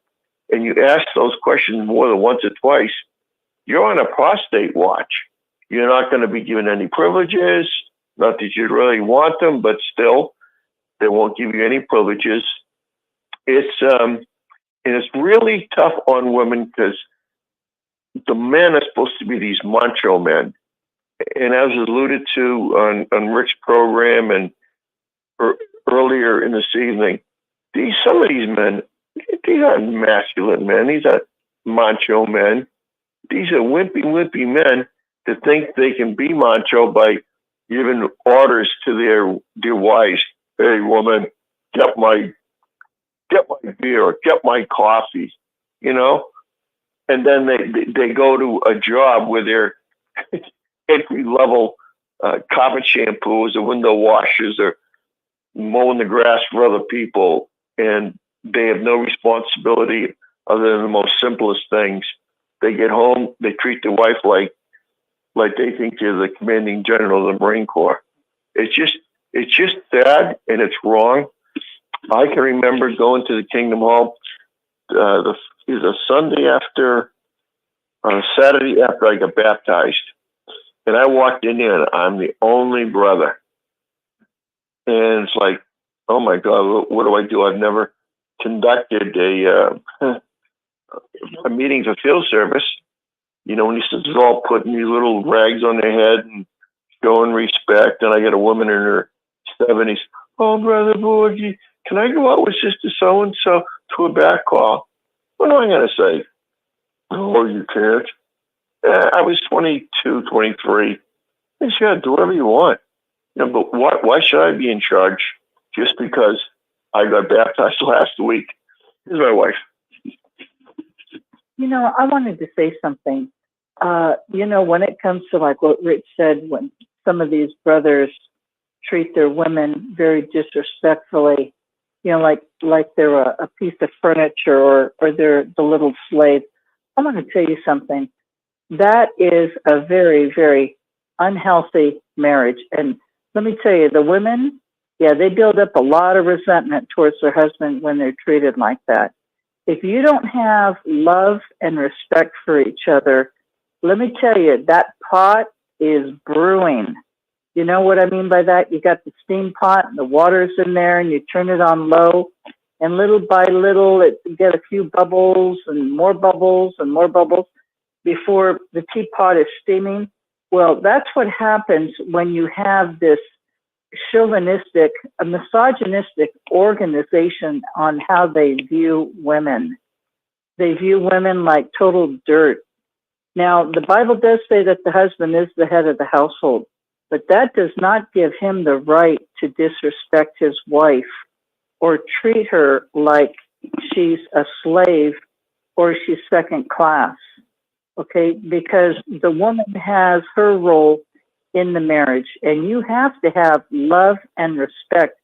S12: and you ask those questions more than once or twice, you're on a prostate watch. You're not going to be given any privileges. Not that you really want them, but still, they won't give you any privileges. And it's really tough on women, because the men are supposed to be these macho men. And as alluded to on Rick's program and earlier in this evening, some of these men, these aren't masculine men. These are macho men. These are wimpy men that think they can be macho by giving orders to their wives. Hey, woman, get my beer, get my coffee, And then they go to a job where they're entry level carpet shampoos or window washers or mowing the grass for other people, and they have no responsibility other than the most simplest things. They get home, they treat their wife like they think they're the commanding general of the Marine Corps. It's just sad, and it's wrong. I can remember going to the Kingdom Hall it was a Saturday after I got baptized, and I walked in there, and I'm the only brother. And it's like, oh my God, what do I do? I've never conducted a meeting for field service. When these sisters all putting these little rags on their head and showing respect, and I got a woman in her 70s. Oh, Brother Borgie, can I go out with Sister So-and-so to a back call? What am I going to say? Oh, you can't. I was 22, 23. I said, yeah, do whatever you want. But why should I be in charge just because I got baptized last week? Here's my wife.
S4: I wanted to say something. When it comes to like what Rich said, when some of these brothers treat their women very disrespectfully, like they're a piece of furniture or they're the little slave. I want to tell you something. That is a very, very unhealthy marriage. And let me tell you, the women, they build up a lot of resentment towards their husband when they're treated like that. If you don't have love and respect for each other, let me tell you, that pot is brewing. You know what I mean by that? You got the steam pot and the water's in there, and you turn it on low, and little by little it get a few bubbles and more bubbles and more bubbles before the teapot is steaming. Well, that's what happens when you have this chauvinistic, a misogynistic organization on how they view women. They view women like total dirt. Now, the Bible does say that the husband is the head of the household, but that does not give him the right to disrespect his wife or treat her like she's a slave or she's second class, okay? Because the woman has her role in the marriage, and you have to have love and respect.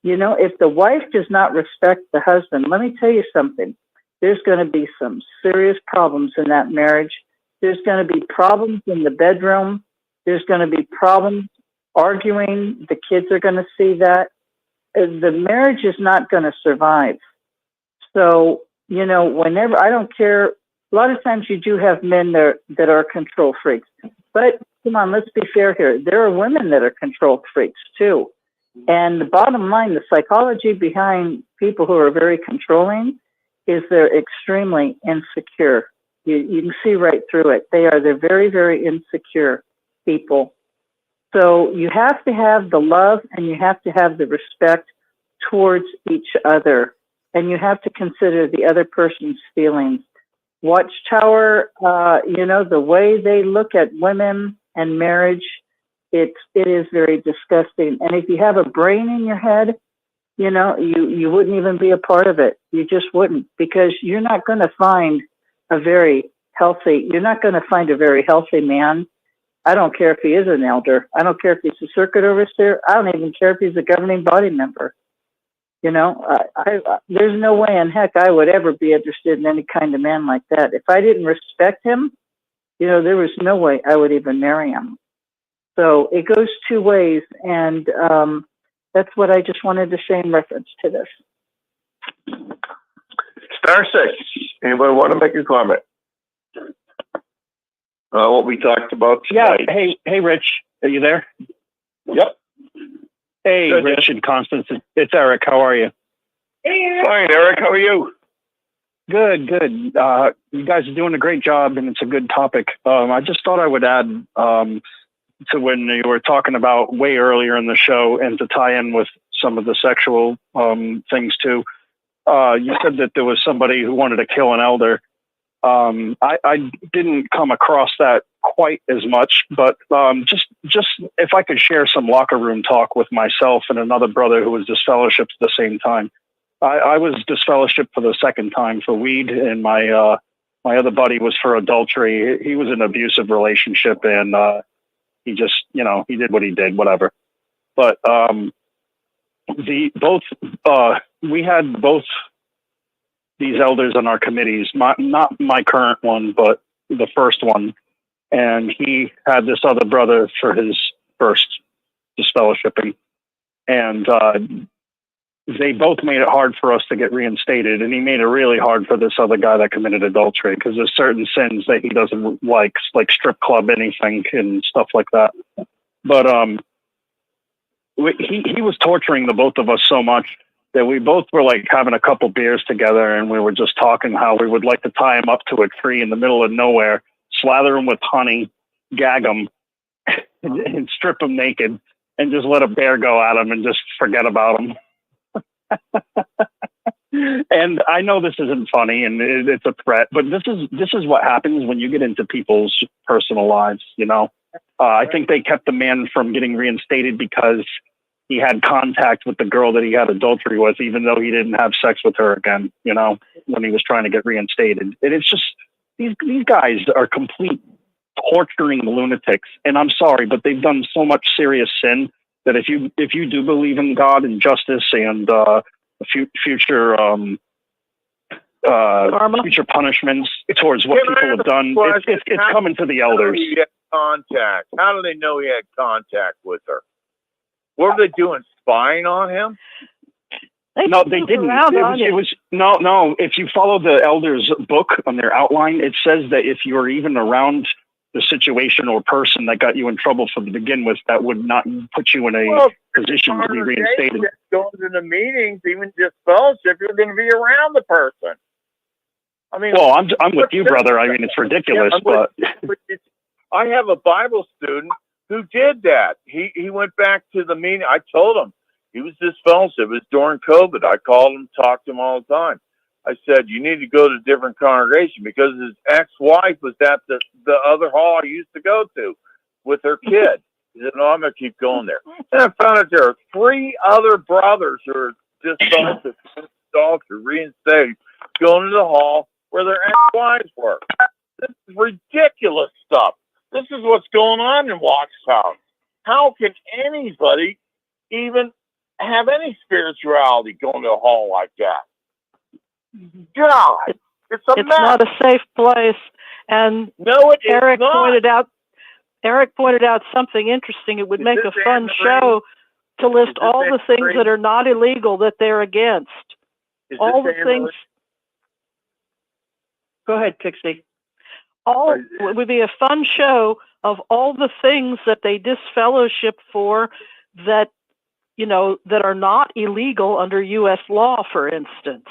S4: If the wife does not respect the husband, let me tell you something. There's going to be some serious problems in that marriage. There's going to be problems in the bedroom. There's going to be problems arguing. The kids are going to see that. The marriage is not going to survive. So, whenever, I don't care, a lot of times you do have men that are control freaks. But come on, let's be fair here. There are women that are control freaks too. And the bottom line, the psychology behind people who are very controlling is they're extremely insecure. You can see right through it. They're very, very insecure people. So you have to have the love and you have to have the respect towards each other. And you have to consider the other person's feelings. Watchtower, the way they look at women and marriage, it is very disgusting. And if you have a brain in your head, you wouldn't even be a part of it. You just wouldn't, because you're not going to find a very healthy man. I don't care if he is an elder. I don't care if he's a circuit overseer. I don't even care if he's a governing body member. There's no way in heck I would ever be interested in any kind of man like that. If I didn't respect him, there was no way I would even marry him. So it goes two ways, and that's what I just wanted to say in reference to this.
S12: Star 6. Anybody want to make a comment? What we talked about tonight.
S13: Yeah. Hey, Rich. Are you there?
S12: Yep.
S13: Hey,
S12: Good,
S13: Rich and Constance. It's Eric. How are you?
S12: Fine, Eric. How are you?
S13: Good. You guys are doing a great job, and it's a good topic. I just thought I would add to when you were talking about way earlier in the show, and to tie in with some of the sexual things too. You said that there was somebody who wanted to kill an elder. I didn't come across that quite as much, but just if I could share some locker room talk with myself and another brother who was disfellowshipped at the same time. I was disfellowshipped for the second time for weed, and my other buddy was for adultery. He was in an abusive relationship, and he just, he did what he did, whatever. But we had both these elders on our committees, not my current one, but the first one. And he had this other brother for his first disfellowshipping. And they both made it hard for us to get reinstated. And he made it really hard for this other guy that committed adultery, because there's certain sins that he doesn't like strip club anything and stuff like that. But he was torturing the both of us so much that we both were like having a couple beers together, and we were just talking how we would like to tie him up to a tree in the middle of nowhere, slather him with honey, gag him, and strip him naked, and just let a bear go at him and just forget about him. And I know this isn't funny and it's a threat, but this is what happens when you get into people's personal lives. I think they kept the man from getting reinstated because he had contact with the girl that he had adultery with, even though he didn't have sex with her again, when he was trying to get reinstated. And it's just, these guys are complete torturing lunatics. And I'm sorry, but they've done so much serious sin that if you do believe in God and justice and future punishments towards what people have done, it's coming to the elders.
S7: Contact. How do they know he had contact with her? What were they doing? Spying on him?
S13: No, they didn't. No. If you follow the elders' book on their outline, it says that if you were even around the situation or person that got you in trouble to begin with, that would not put you in a position to be reinstated.
S7: Going to the meetings, even just fellowship, you're going to be around the person. I mean,
S13: well, I'm with you, brother. I mean, it's ridiculous, but
S7: I have a Bible student who did that. He went back to the meeting. I told him he was disfellowshipped. It was during COVID. I called him, talked to him all the time. I said, you need to go to a different congregation, because his ex-wife was at the other hall I used to go to with her kid. He said, no, I'm going to keep going there. And I found out there are 3 other brothers who are disfellowshipped, reinstated, going to the hall where their ex-wives were. This is ridiculous stuff. This is what's going on in Watchtower. How can anybody even have any spirituality going to a hall like that? God, it's a mess.
S9: Not a safe place. And
S7: no, it
S9: Eric
S7: is not.
S9: pointed out something interesting. It would make a fun show to list all the things that are not illegal that they're against. All the things.
S4: Go ahead, Pixie.
S9: It would be a fun show of all the things that they disfellowship for that, that are not illegal under U.S. law, for instance.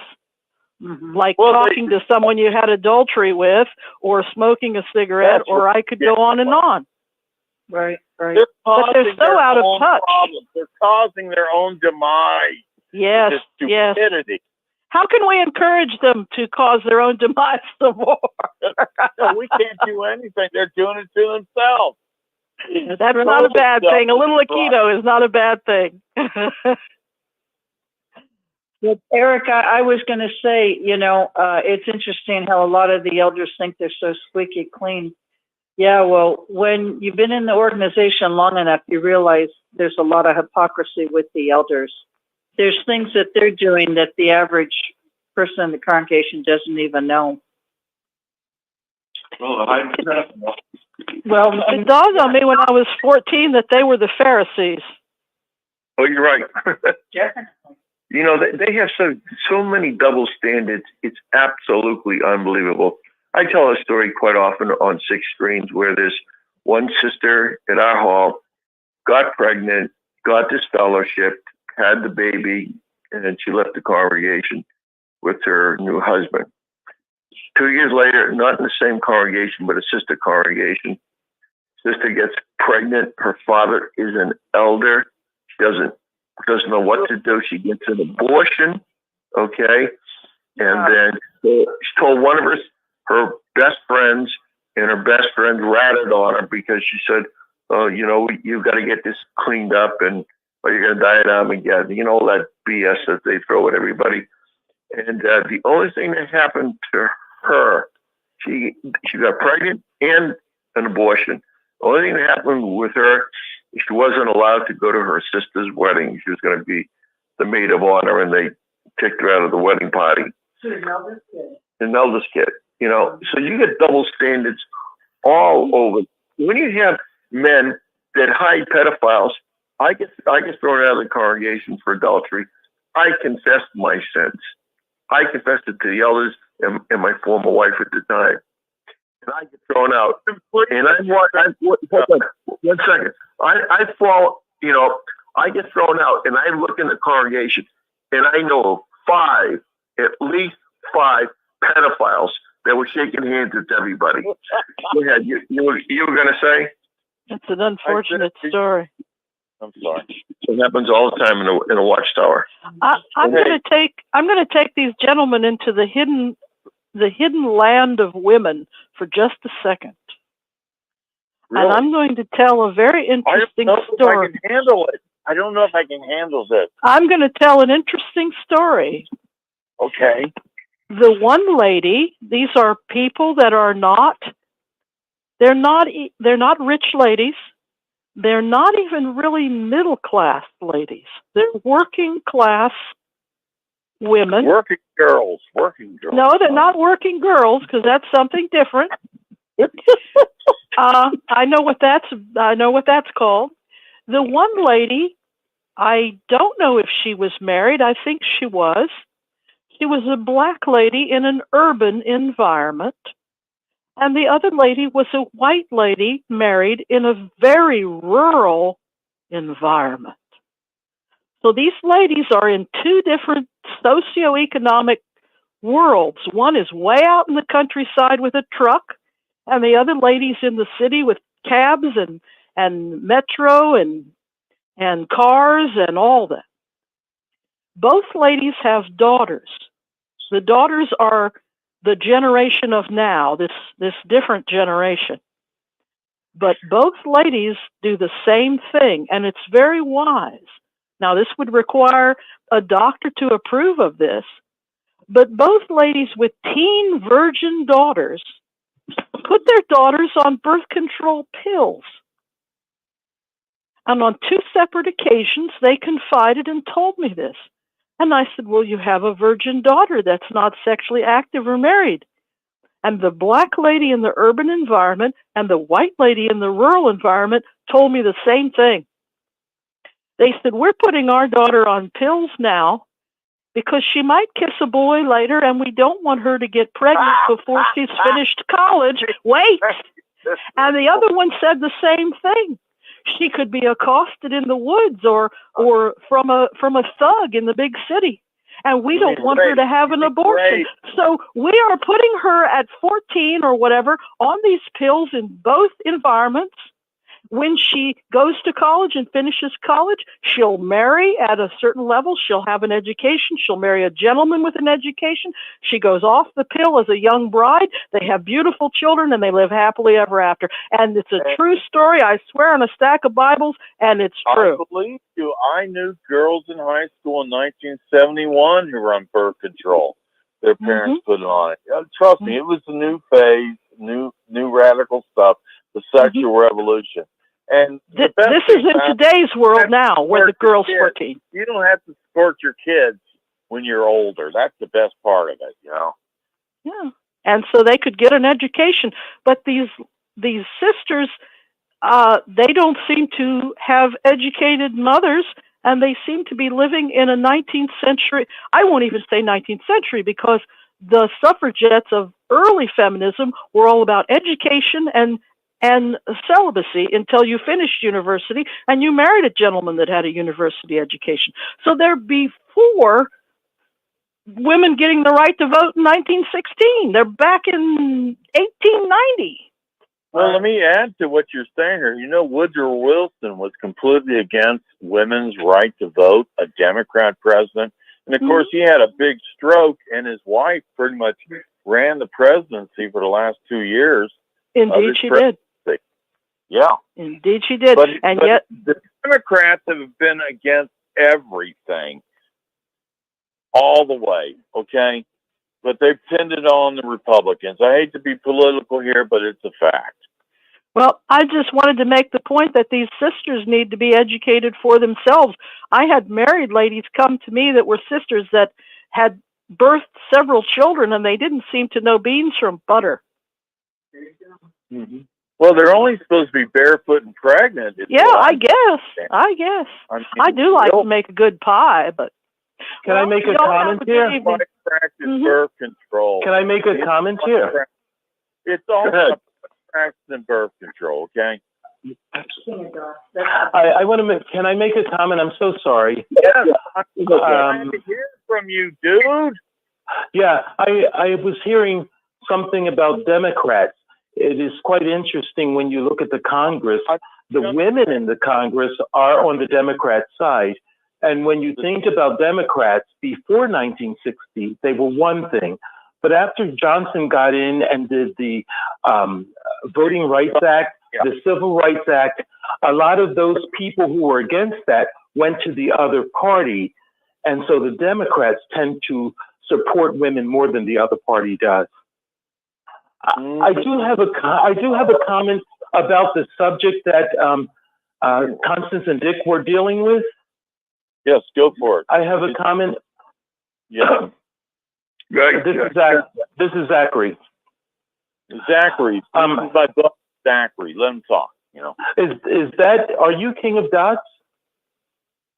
S9: Mm-hmm. Like talking to someone you had adultery with, or smoking a cigarette, or I could go on and on.
S4: Right.
S9: But they're so out of touch.
S7: They're causing their own demise.
S9: Yes,
S7: stupidity.
S9: How can we encourage them to cause their own demise some more?
S7: No, we can't do anything. They're doing it to themselves.
S9: That's not a bad thing. A little Aikido is not a bad thing.
S4: But Eric, I was going to say, it's interesting how a lot of the elders think they're so squeaky clean. Yeah, well, when you've been in the organization long enough, you realize there's a lot of hypocrisy with the elders. There's things that they're doing that the average person in the congregation doesn't even know.
S3: Well,
S9: It dawned on me when I was 14 that they were the Pharisees.
S12: Oh, you're right. They have so many double standards. It's absolutely unbelievable. I tell a story quite often on Six Screens where this one sister at our hall got pregnant, got disfellowshipped, had the baby, and then she left the congregation with her new husband. 2 years later, not in the same congregation, but a sister congregation, sister gets pregnant. Her father is an elder. She doesn't know what to do. She gets an abortion, okay? And then she told one of her best friends, and her best friend ratted on her because she said, oh, you've got to get this cleaned up and or you're going to die at Armageddon. All that BS that they throw at everybody. And the only thing that happened to her, she got pregnant and an abortion. The only thing that happened with her, she wasn't allowed to go to her sister's wedding. She was going to be the maid of honor, and they kicked her out of the wedding party. An eldest kid. So you get double standards all over. When you have men that hide pedophiles, I get thrown out of the congregation for adultery. I confessed my sins. I confessed it to the elders and my former wife at the time. And I get thrown out. And hold on, 1 second. I fall, I get thrown out, and I look in the congregation, and I know at least five pedophiles that were shaking hands with everybody. Go ahead. You were going to say?
S9: It's an unfortunate story.
S7: I'm sorry.
S12: It happens all the time in a Watchtower.
S9: I'm going to take these gentlemen into the hidden land of women for just a second. Really? And I'm going to tell a very interesting story.
S7: If I can handle it. I don't know if I can handle this.
S9: I'm going to tell an interesting story.
S7: Okay.
S9: The one lady, these are people that are they're not rich ladies. They're not even really middle class ladies. They're working class women.
S7: Working girls.
S9: No, they're not working girls, because that's something different. I know what that's called. The one lady, I don't know if she was married. I think she was. She was a black lady in an urban environment. And the other lady was a white lady married in a very rural environment. So these ladies are in two different socioeconomic worlds. One is way out in the countryside with a truck, and the other lady's in the city with cabs and metro and cars and all that. Both ladies have daughters. The daughters are the generation of now, this different generation. But both ladies do the same thing, and it's very wise. Now, this would require a doctor to approve of this, but both ladies with teen virgin daughters put their daughters on birth control pills. And on two separate occasions, they confided and told me this. And I said, well, you have a virgin daughter that's not sexually active or married. And the black lady in the urban environment and the white lady in the rural environment told me the same thing. They said, we're putting our daughter on pills now because she might kiss a boy later, and we don't want her to get pregnant before she's finished college. Wait! And the other one said the same thing. She could be accosted in the woods or from a thug in the big city. And we don't want her to have an abortion. So we are putting her at 14 or whatever on these pills in both environments. when she goes to college and finishes college, she'll marry at a certain level. She'll have an education. She'll marry a gentleman with an education. She goes off the pill as a young bride. They have beautiful children and they live happily ever after. And it's a true story. I swear on a stack of Bibles, and it's true.
S7: I believe you. I knew girls in high school in 1971 who were on birth control. Their parents put it on it. Trust me, it was a new phase, new radical stuff, the sexual revolution. And
S9: this is in today's world now, where the girl's 14.
S7: You don't have to support your kids when you're older. That's the best part of it, you know.
S9: Yeah, and so they could get an education. But these sisters, they don't seem to have educated mothers, and they seem to be living in a 19th century. I won't even say 19th century, because the suffragettes of early feminism were all about education and celibacy until you finished university and you married a gentleman that had a university education. So they're before women getting the right to vote in 1916. They're back in 1890.
S7: Well, let me add to what you're saying here. You know, Woodrow Wilson was completely against women's right to vote, a Democrat president. And, of course, he had a big stroke, and his wife pretty much ran the presidency for the last 2 years.
S9: Indeed, she did.
S7: Yeah.
S9: Indeed, she did.
S7: But
S9: yet
S7: the Democrats have been against everything all the way, okay? But they've pinned it on the Republicans. I hate to be political here, but it's a fact.
S9: Well, I just wanted to make the point that these sisters need to be educated for themselves. I had married ladies come to me that were sisters that had birthed several children, and they didn't seem to know beans from butter.
S7: Well, they're only supposed to be barefoot and pregnant.
S9: Yeah, I guess. I do like to make a good pie, but...
S14: Can I make a comment here?
S7: Practice birth control.
S14: Can I make a comment here?
S7: It's all about practicing birth control, okay?
S14: I want to can I make a comment? I'm so sorry.
S7: Yes, I'm glad to hear from you, dude.
S14: Yeah, I was hearing something about Democrats. It is quite interesting when you look at the Congress. The women in the Congress are on the Democrat side. And when you think about Democrats before 1960, they were one thing. But after Johnson got in and did the Voting Rights Act, the Civil Rights Act, a lot of those people who were against that went to the other party. And so the Democrats tend to support women more than the other party does. I do have a comment about the subject that Constance and Dick were dealing with.
S7: Yes, go for it.
S14: I have a comment.
S7: Yeah.
S14: This is Zachary.
S7: Zachary. My book, Zachary. Let him talk. You know.
S14: Are you King of Dots?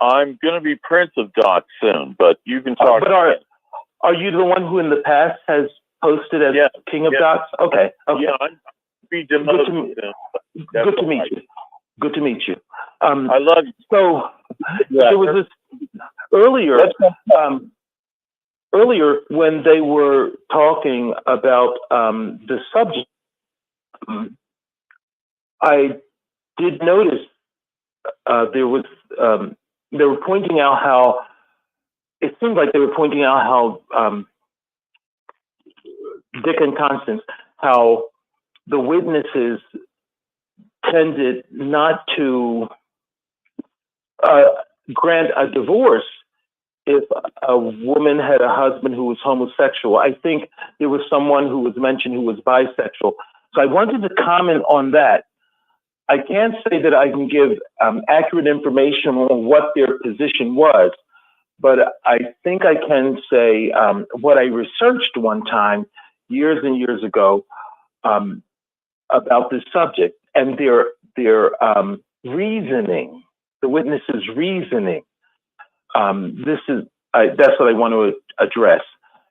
S7: I'm going to be Prince of Dots soon, but you can talk.
S14: But are you the one who in the past has posted as King of Dots? Okay.
S7: Yeah, I'll be demoted soon.
S14: Good to meet you. Good to meet you.
S7: I love you.
S14: So there was this earlier when they were talking about the subject. I did notice they were pointing out how it seemed like they were pointing out how Dick and Constance, how the witnesses tended not to grant a divorce if a woman had a husband who was homosexual. I think there was someone who was mentioned who was bisexual. So I wanted to comment on that. I can't say that I can give accurate information on what their position was, but I think I can say what I researched one time, years and years ago, about this subject and their reasoning, the witnesses' reasoning. That's what I want to address.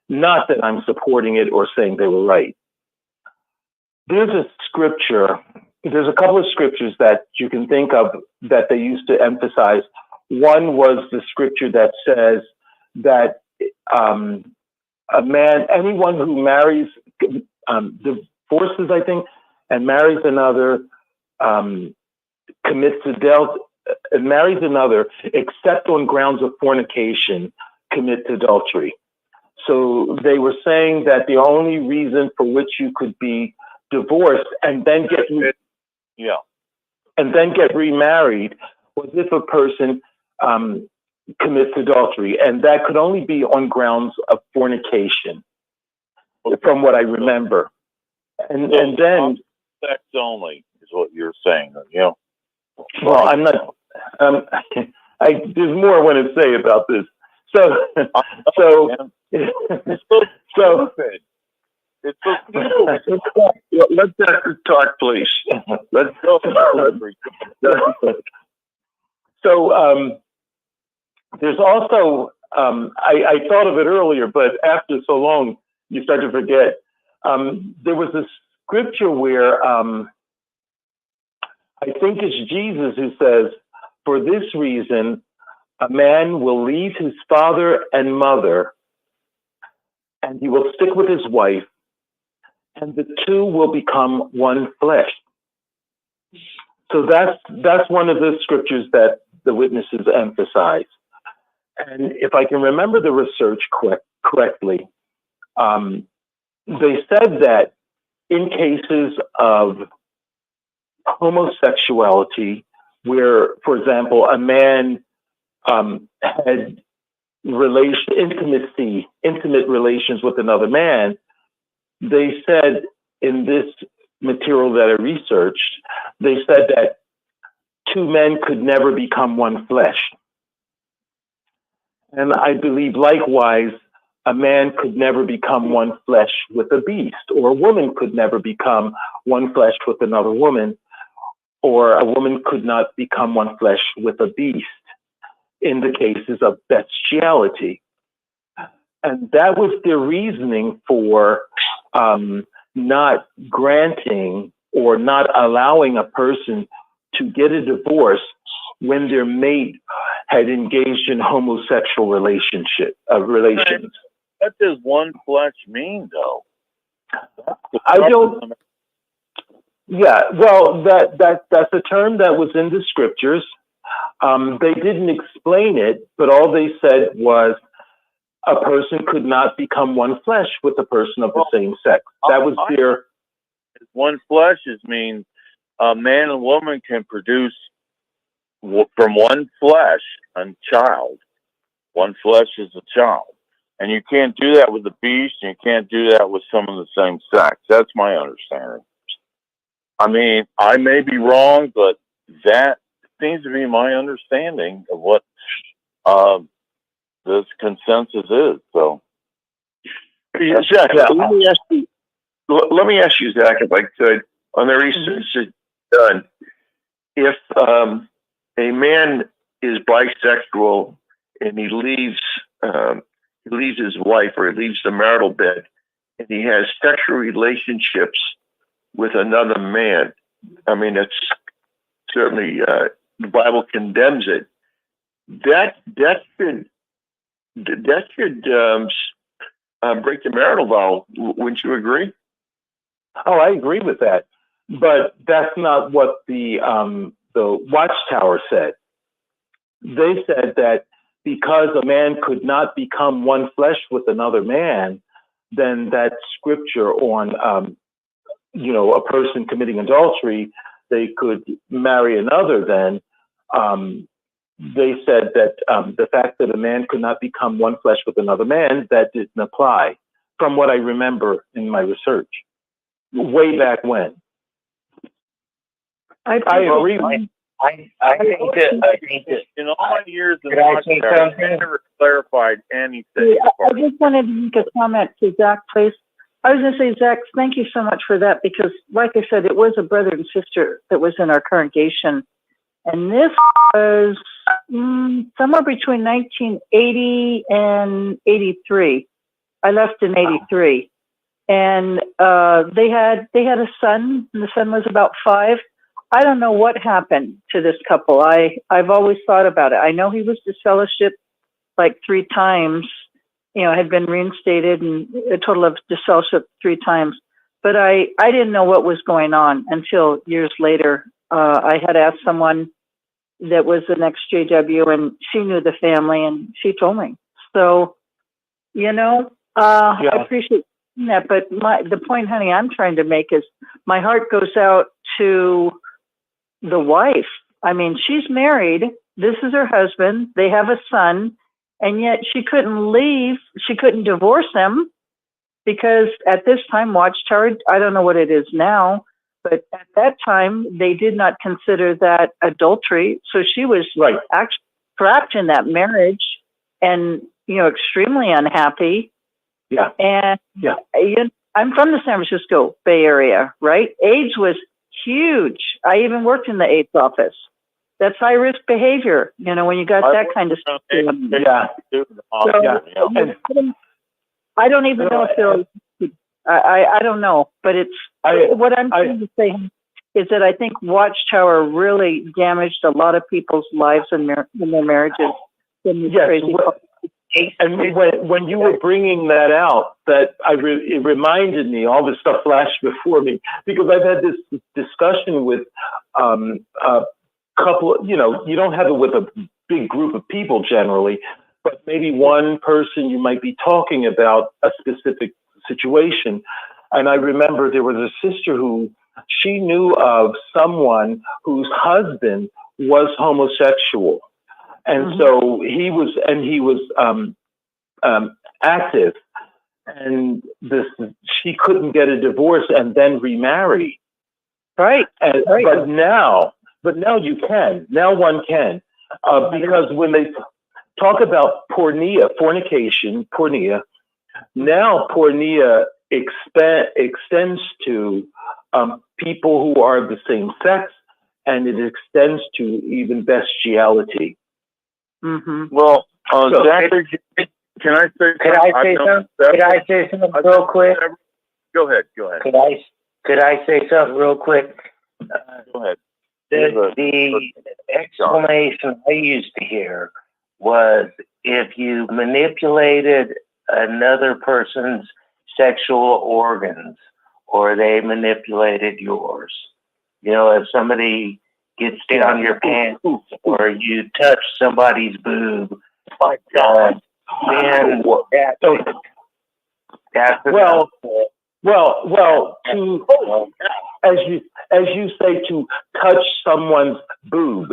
S14: Not that I'm supporting it or saying they were right. There's a couple of scriptures that you can think of that they used to emphasize. One was the scripture that says that a man, anyone who marries, divorces, I think, and marries another, marries another, except on grounds of fornication, commits adultery. So they were saying that the only reason for which you could be divorced and then get remarried was if a person commits adultery, and that could only be on grounds of fornication, from what I remember. And then
S7: sex only is what you're saying, you know.
S14: Well, I'm not. There's more I want to say about this.
S7: It's so stupid. It's so stupid.
S12: Let Dr. talk, please. Let's go.
S14: So there's also I thought of it earlier, but after so long, you start to forget. There was a scripture where I think it's Jesus who says, "For this reason, a man will leave his father and mother, and he will stick with his wife, and the two will become one flesh." So that's one of the scriptures that the witnesses emphasize. And if I can remember the research correctly, they said that in cases of homosexuality, where, for example, a man had intimate relations with another man, they said in this material that I researched, they said that two men could never become one flesh. And I believe likewise, a man could never become one flesh with a beast, or a woman could never become one flesh with another woman, or a woman could not become one flesh with a beast in the cases of bestiality. And that was their reasoning for not granting or not allowing a person to get a divorce when their mate had engaged in homosexual relations.
S7: What does one flesh mean, though?
S14: I don't. Yeah, well, that's a term that was in the scriptures. They didn't explain it, but all they said was a person could not become one flesh with a person of the same sex. That was their.
S7: One flesh means a man and woman can produce from one flesh a child. One flesh is a child. And you can't do that with the beast, and you can't do that with someone of the same sex. That's my understanding. I mean, I may be wrong, but that seems to be my understanding of what this consensus is. So,
S12: Zach, let me ask you, Zach, if I could, on the research that's done, if a man is bisexual and he leaves his wife, or he leaves the marital bed, and he has sexual relationships with another man, I mean, it's certainly the Bible condemns it. That should break the marital vow. Wouldn't you agree?
S14: Oh, I agree with that, but that's not what the Watchtower said. They said that because a man could not become one flesh with another man, then that scripture on a person committing adultery, they could marry another. Then they said that the fact that a man could not become one flesh with another man, that didn't apply, from what I remember in my research way back when. I agree.
S15: I think that
S7: in all my years in Watchtower, I never clarified anything.
S4: I just wanted to make a comment to Zach, please. I was going to say, Zach, thank you so much for that, because, like I said, it was a brother and sister that was in our congregation, and this was somewhere between 1980 and 83. I left in 83, and they had a son, and the son was about 5. I don't know what happened to this couple. I've always thought about it. I know he was disfellowshipped like 3 times, had been reinstated, and a total of disfellowship 3 times. But I didn't know what was going on until years later. I had asked someone that was an ex-JW, and she knew the family, and she told me. So, I appreciate that. But the point, honey, I'm trying to make is my heart goes out to the wife. I mean, she's married. This is her husband. They have a son, and yet she couldn't leave. She couldn't divorce him because at this time, Watchtower, I don't know what it is now, but at that time, they did not consider that adultery. So she was actually trapped in that marriage and, extremely unhappy.
S14: Yeah.
S4: And I'm from the San Francisco Bay Area, right? AIDS was huge. I even worked in the AIDS office. That's high risk behavior, when you got that kind of stuff. I don't even know if I don't know, but what I'm trying to say is that I think Watchtower really damaged a lot of people's lives and in their marriages.
S14: And when you were bringing that out, it reminded me, all this stuff flashed before me, because I've had this discussion with a couple, you don't have it with a big group of people generally, but maybe one person you might be talking about a specific situation. And I remember there was a sister who she knew of someone whose husband was homosexual. And so he was active, and she couldn't get a divorce and then remarry.
S4: Right.
S14: But now you can. Now one can, because when they talk about fornication, porneia, now porneia extends to people who are of the same sex, and it extends to even bestiality.
S7: Well, Zachary, can I say something?
S15: Could I say something real quick?
S7: Go ahead.
S15: Could I say something real quick?
S7: Go ahead.
S15: The explanation I used to hear was if you manipulated another person's sexual organs, or they manipulated yours. If somebody gets down your pants or you touch somebody's boob, then that's
S14: as you say, to touch someone's boob,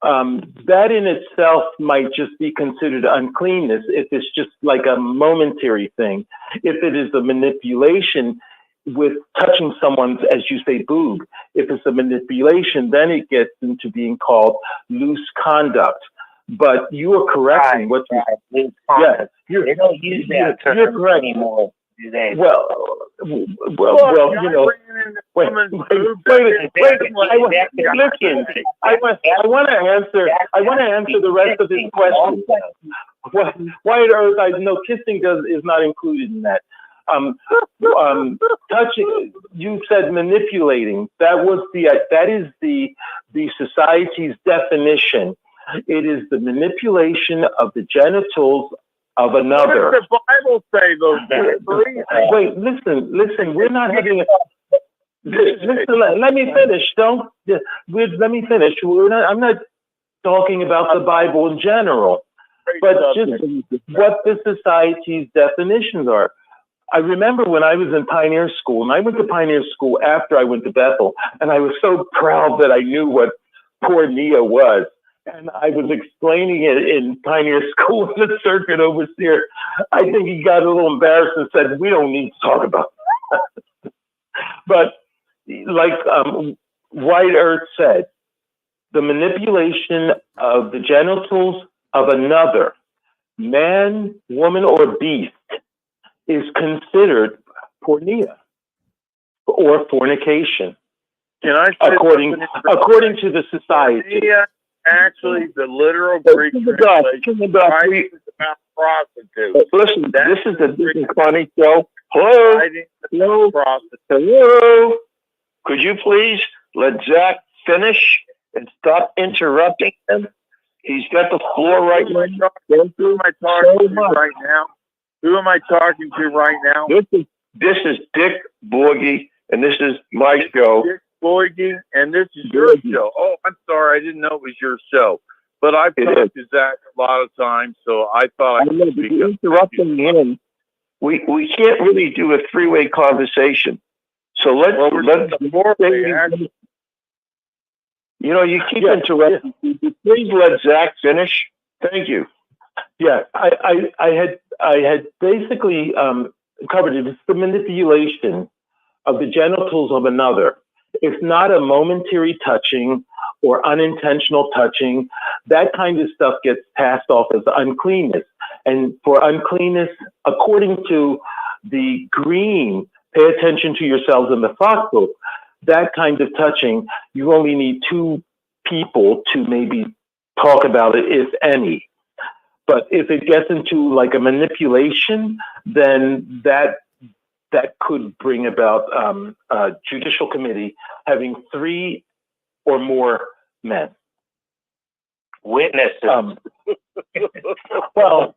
S14: that in itself might just be considered uncleanness if it's just like a momentary thing. If it is a manipulation with touching someone's, as you say, boob, if it's a manipulation, then it gets into being called loose conduct. But you are correct in what you said.
S15: They don't use that term anymore, do they?
S14: Well, wait. Listen, I want to answer the rest of this question. Wyatt Earth, I know kissing is not included in that. Touching, you said manipulating. That is the society's definition. It is the manipulation of the genitals of another.
S7: What does the Bible say, though?
S14: Wait, listen. We're not having a. Listen, let me finish. Let me finish. I'm not talking about the Bible in general, but just what the society's definitions are. I remember when I was in Pioneer School, and I went to Pioneer School after I went to Bethel, and I was so proud that I knew what porneia was. And I was explaining it in Pioneer School, and the circuit overseer, I think he got a little embarrassed and said, "We don't need to talk about that." But like White Earth said, the manipulation of the genitals of another, man, woman, or beast, is considered porneia or fornication.
S7: Can I say
S14: according to the society?
S7: Porneia, actually, the literal Greek translation is about prostitutes.
S12: Listen, this is Connie show. Hello?
S7: Hello?
S12: Hello? Could you please let Zach finish and stop interrupting him? He's got the floor right now.
S7: Who am I talking to right now? Who am I talking to right now?
S12: This is Dick Borgie, and this is my show.
S7: Boykin, and this is your show. Oh, I'm sorry, I didn't know it was your show. But I've talked to Zach a lot of times, so I thought I could speak up.
S12: Interrupting him, we can't really do a three-way conversation. So let's you know, you keep interrupting. Please let Zach finish. Thank you.
S14: Yeah, I had basically covered it. It's the manipulation of the genitals of another. It's not a momentary touching or unintentional touching. That kind of stuff gets passed off as uncleanness. And for uncleanness, according to the Green, Pay Attention to Yourselves in the Fox book, that kind of touching, you only need two people to maybe talk about it, if any. But if it gets into like a manipulation, then that could bring about a judicial committee having 3 or more men.
S15: Witnesses.
S14: Well,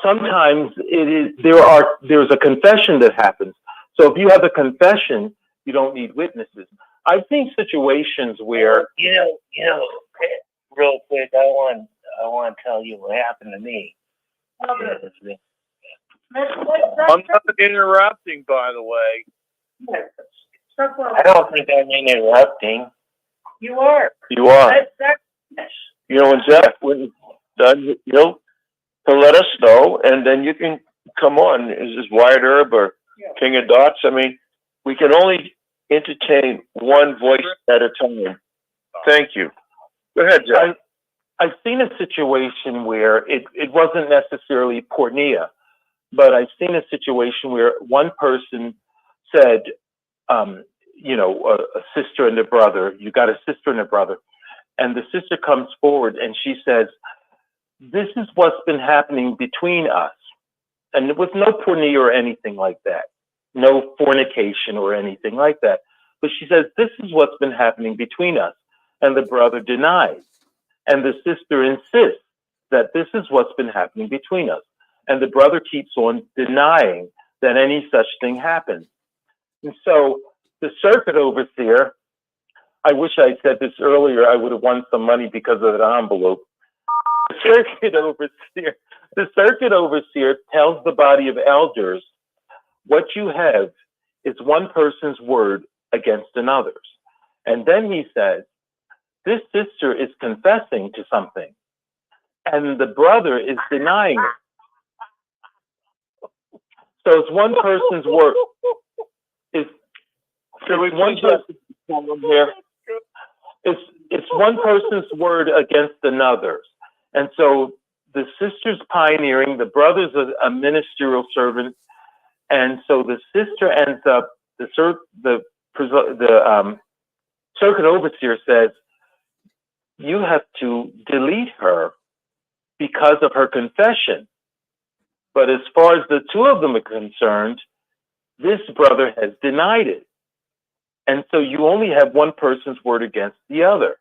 S14: sometimes it is. There's a confession that happens. So if you have a confession, you don't need witnesses. I've seen situations where
S15: real quick, I want to tell you what happened to me.
S7: I'm not interrupting, by the way.
S15: I don't think I'm interrupting.
S12: You are.
S7: You are. You know, when Zach when done, he'll let us know, and then you can come on. Is this Wyatt Earp or King of Dots? I mean, we can only entertain one voice at a time. Thank you. Go ahead, Zach.
S14: I've seen a situation where it wasn't necessarily pornea, but I've seen a situation where one person said, a sister and a brother, you got a sister and a brother, and the sister comes forward and she says, this is what's been happening between us. And there was no pornea or anything like that, no fornication or anything like that. But she says, this is what's been happening between us. And the brother denies. And the sister insists that this is what's been happening between us. And the brother keeps on denying that any such thing happened. And so the circuit overseer, I wish I had said this earlier, I would have won some money because of that envelope. The circuit overseer tells the body of elders, what you have is one person's word against another's. And then he says, this sister is confessing to something, and the brother is denying it. So it's one person's word. It's one person's word against another's. And so the sister's pioneering, the brother's a ministerial servant, and so the sister ends up, the circuit overseer says, you have to delete her because of her confession. But as far as the two of them are concerned, this brother has denied it. And so you only have one person's word against the other.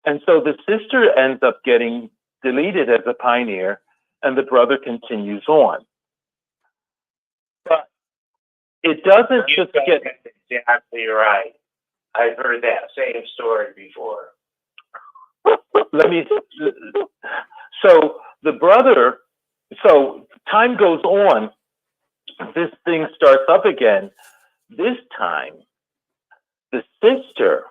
S14: And so the sister ends up getting deleted as a pioneer, and the brother continues on. But it doesn't just get...
S15: Exactly right. I've heard that same story before.
S14: So the brother, so time goes on, this thing starts up again. This time, the sister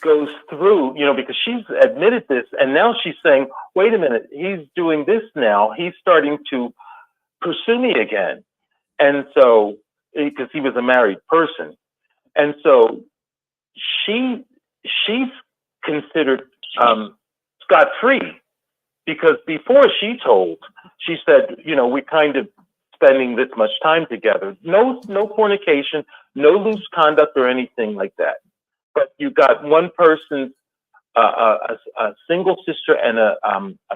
S14: goes through, because she's admitted this, and now she's saying, wait a minute, he's doing this now. He's starting to pursue me again. And so, because he was a married person. And so she's considered scot-free, because before she said, we kind of spending this much time together. No fornication, no loose conduct or anything like that. But you got one person, a single sister and a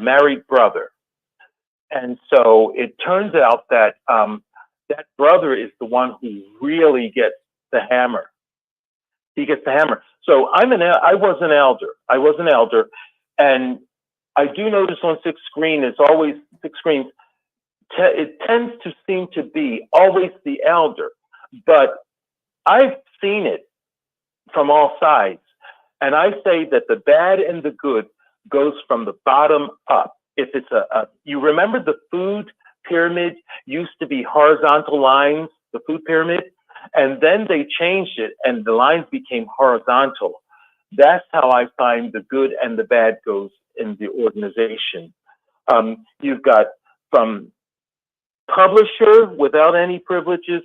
S14: married brother. And so it turns out that that brother is the one who really gets the hammer. He gets the hammer. So I was an elder, and I do notice on Sixth Screen, it's always Sixth Screens. It tends to seem to be always the elder. But I've seen it from all sides. And I say that the bad and the good goes from the bottom up. If it's you remember the food pyramid used to be horizontal lines, the food pyramid, and then they changed it and the lines became horizontal. That's how I find the good and the bad goes in the organization. You've got from publisher without any privileges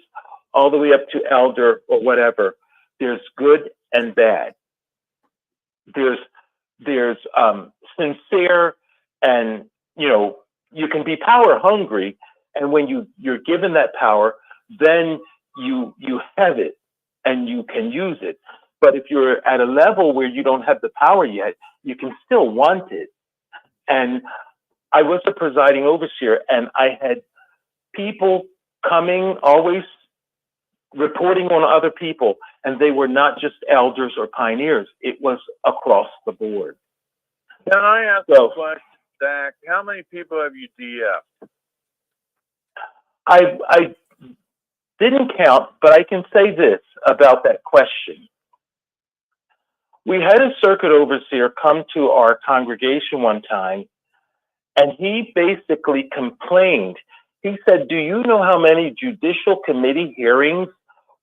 S14: all the way up to elder or whatever. There's good and bad. There's sincere, and you can be power hungry, and when you're given that power, then you have it and you can use it. But if you're at a level where you don't have the power yet, you can still want it. And I was a presiding overseer, and I had people coming, always reporting on other people, and they were not just elders or pioneers. It was across the board.
S7: Can I ask a question, Zach? How many people have you DF'd?
S14: I didn't count, but I can say this about that question. We had a circuit overseer come to our congregation one time, and he basically complained. He said, "Do you know how many judicial committee hearings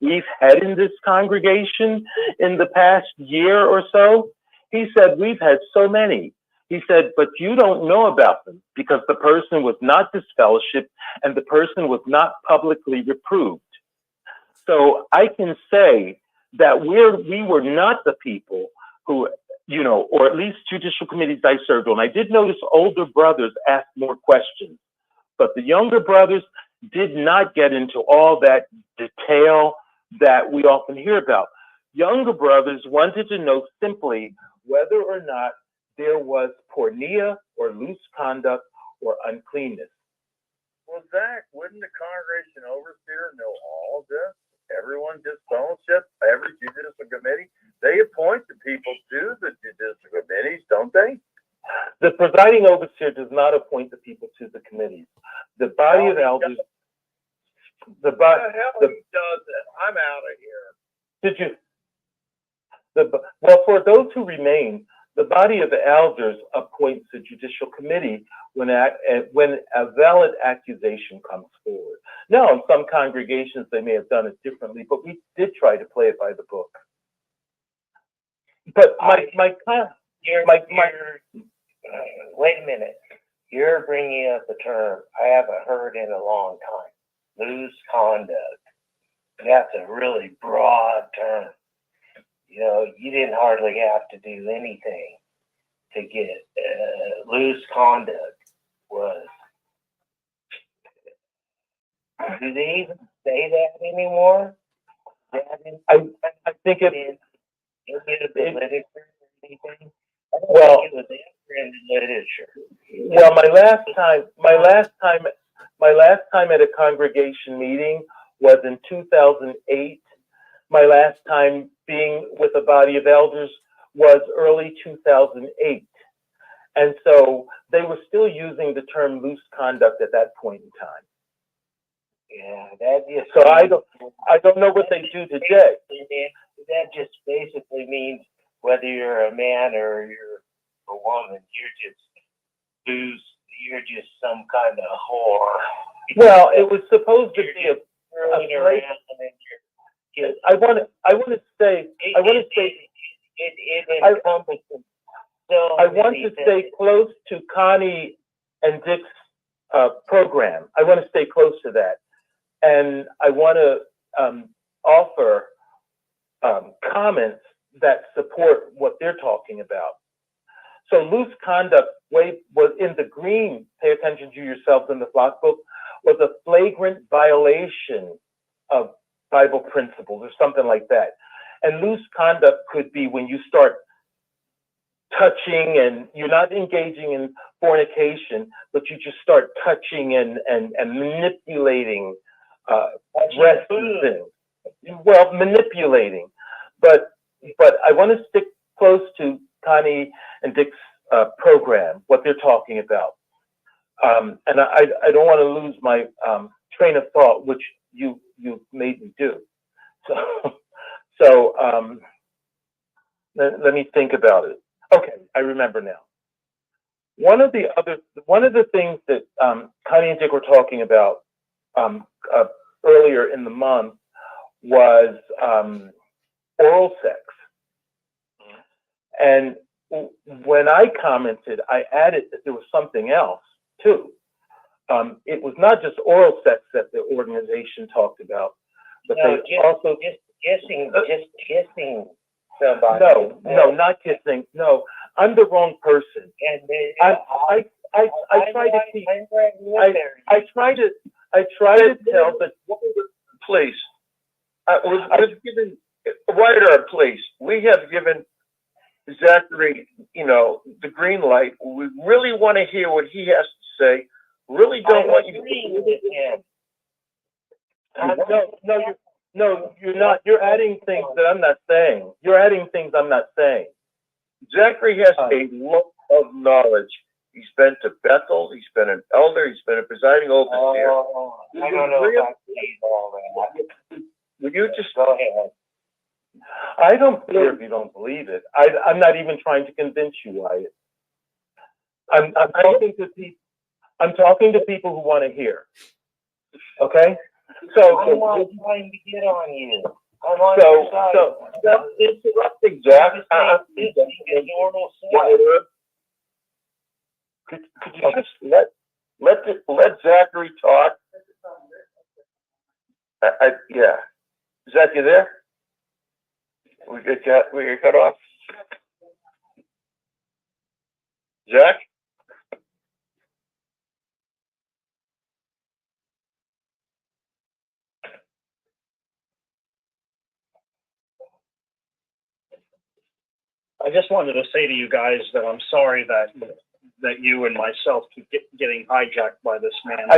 S14: we've had in this congregation in the past year or so?" He said, "We've had so many." He said, "But you don't know about them because the person was not disfellowshipped and the person was not publicly reproved." So I can say that we were not the people who, or at least judicial committees I served on. I did notice older brothers asked more questions, but the younger brothers did not get into all that detail that we often hear about. Younger brothers wanted to know simply whether or not there was pornea or loose conduct or uncleanness.
S7: Well, Zach, wouldn't the congregation overseer know all of this? Everyone just fellowship, every judicial committee, they appoint the people to the judicial committees, don't they?
S14: The presiding overseer does not appoint the people to the committees. The body of elders. The hell
S7: he does it? I'm out of here.
S14: Did you? Well, for those who remain, the body of the elders appoints a judicial committee when a valid accusation comes forward. Now, in some congregations, they may have done it differently, but we did try to play it by the book. But
S15: wait a minute. You're bringing up a term I haven't heard in a long time. Loose conduct. That's a really broad term. You didn't hardly have to do anything to get loose conduct. Was. Do they even say that anymore?
S14: I think it
S15: is. The literature or anything?
S14: Well,
S15: it was in the literature.
S14: Well, my last time at a congregation meeting was in 2008. My last time being with a body of elders was early 2008. And so they were still using the term loose conduct at that point in time.
S15: Yeah, that just
S14: so I don't know what they do today.
S15: That just basically means whether you're a man or you're a woman, you're just some kind of whore.
S14: Well, it was supposed to be I want to say close to Connie and Dick's program. I want to stay close to that, and I want to offer comments that support what they're talking about. So loose conduct was in the green, pay attention to yourselves in the flock book, was a flagrant violation of Bible principles or something like that. And loose conduct could be when you start touching and you're not engaging in fornication, but you just start touching and manipulating breasts and things. Well, manipulating. But I want to stick close to Connie and Dick's program, what they're talking about. And I don't want to lose my train of thought, which you made me do. So let me think about it. Okay, I remember now. One of the things that Connie and Dick were talking about earlier in the month was oral sex. And when I commented, I added that there was something else too. It was not just oral sex that the organization talked about, but they also
S15: just kissing somebody.
S14: No, not kissing. No, I'm the wrong person.
S15: And
S14: I try to keep. I try to tell the.
S12: Please, we've given wider please. We have given Zachary, the green light. We really want to hear what he has to say. Really don't want you to.
S14: No, you're not. You're adding things that I'm not saying. You're adding things I'm not saying.
S12: Zachary has a lot of knowledge. He's been to Bethel. He's been an elder. He's been a presiding overseer.
S15: I don't know if I believe all that.
S12: Would you just
S15: go ahead?
S14: I don't care if you don't believe it. I'm not even trying to convince you, Wyatt. I'm talking to people. I'm talking to people who want to hear. Okay. So
S15: I'm not trying to get on you. I'm on your side.
S12: So interrupting Zach. Could you just let Zachary talk? Yeah. Zach, you there? We get cut off. Zach?
S13: I just wanted to say to you guys that I'm sorry that you and myself keep getting hijacked by this man.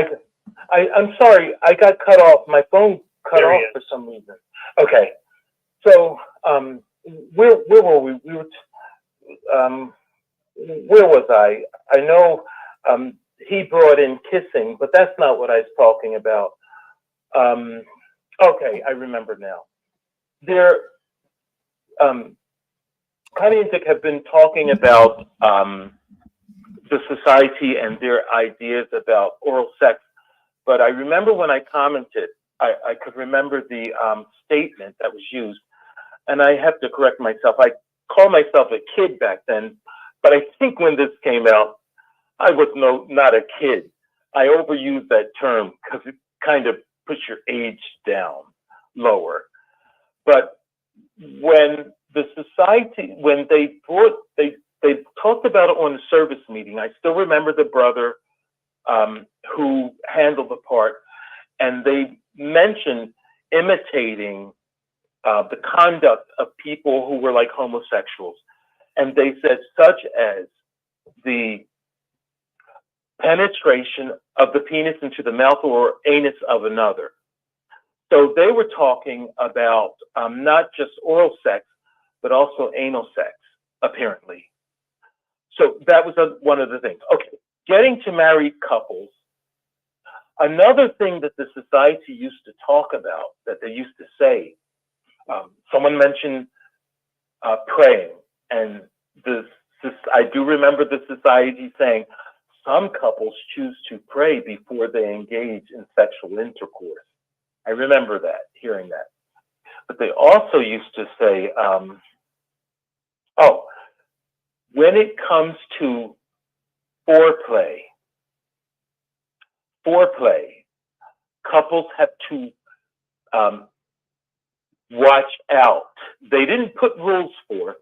S14: I'm sorry. I got cut off. My phone cut off for some reason. Okay. So where were we? We were. Where was I? I know he brought in kissing, but that's not what I was talking about. Okay, I remember now. Connie and Dick have been talking about the society and their ideas about oral sex, but I remember when I commented, I could remember the statement that was used, and I have to correct myself. I called myself a kid back then, but I think when this came out, I was not a kid. I overused that term because it kind of puts your age down lower. But when the society, when they talked about it on the service meeting, I still remember the brother who handled the part, and they mentioned imitating the conduct of people who were like homosexuals. And they said, such as the penetration of the penis into the mouth or anus of another. So they were talking about not just oral sex, but also anal sex, apparently. So that was one of the things. Okay, getting to married couples. Another thing that the society used to talk about, that they used to say, someone mentioned praying, and I do remember the society saying some couples choose to pray before they engage in sexual intercourse. I remember that, hearing that. But they also used to say, when it comes to foreplay, couples have to watch out. They didn't put rules forth,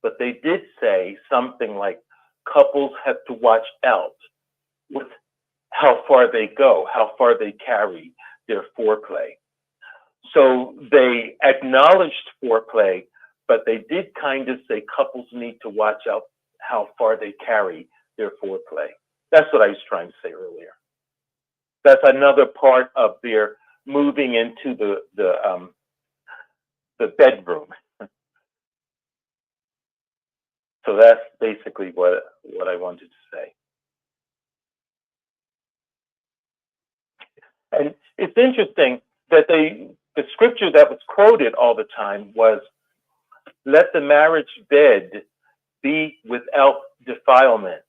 S14: but they did say something like couples have to watch out with how far they go, how far they carry their foreplay. So they acknowledged foreplay, but they did kind of say couples need to watch out how far they carry their foreplay. That's what I was trying to say earlier. That's another part of their moving into the bedroom. So that's basically what I wanted to say. And it's interesting that the scripture that was quoted all the time was, "Let the marriage bed be without defilement."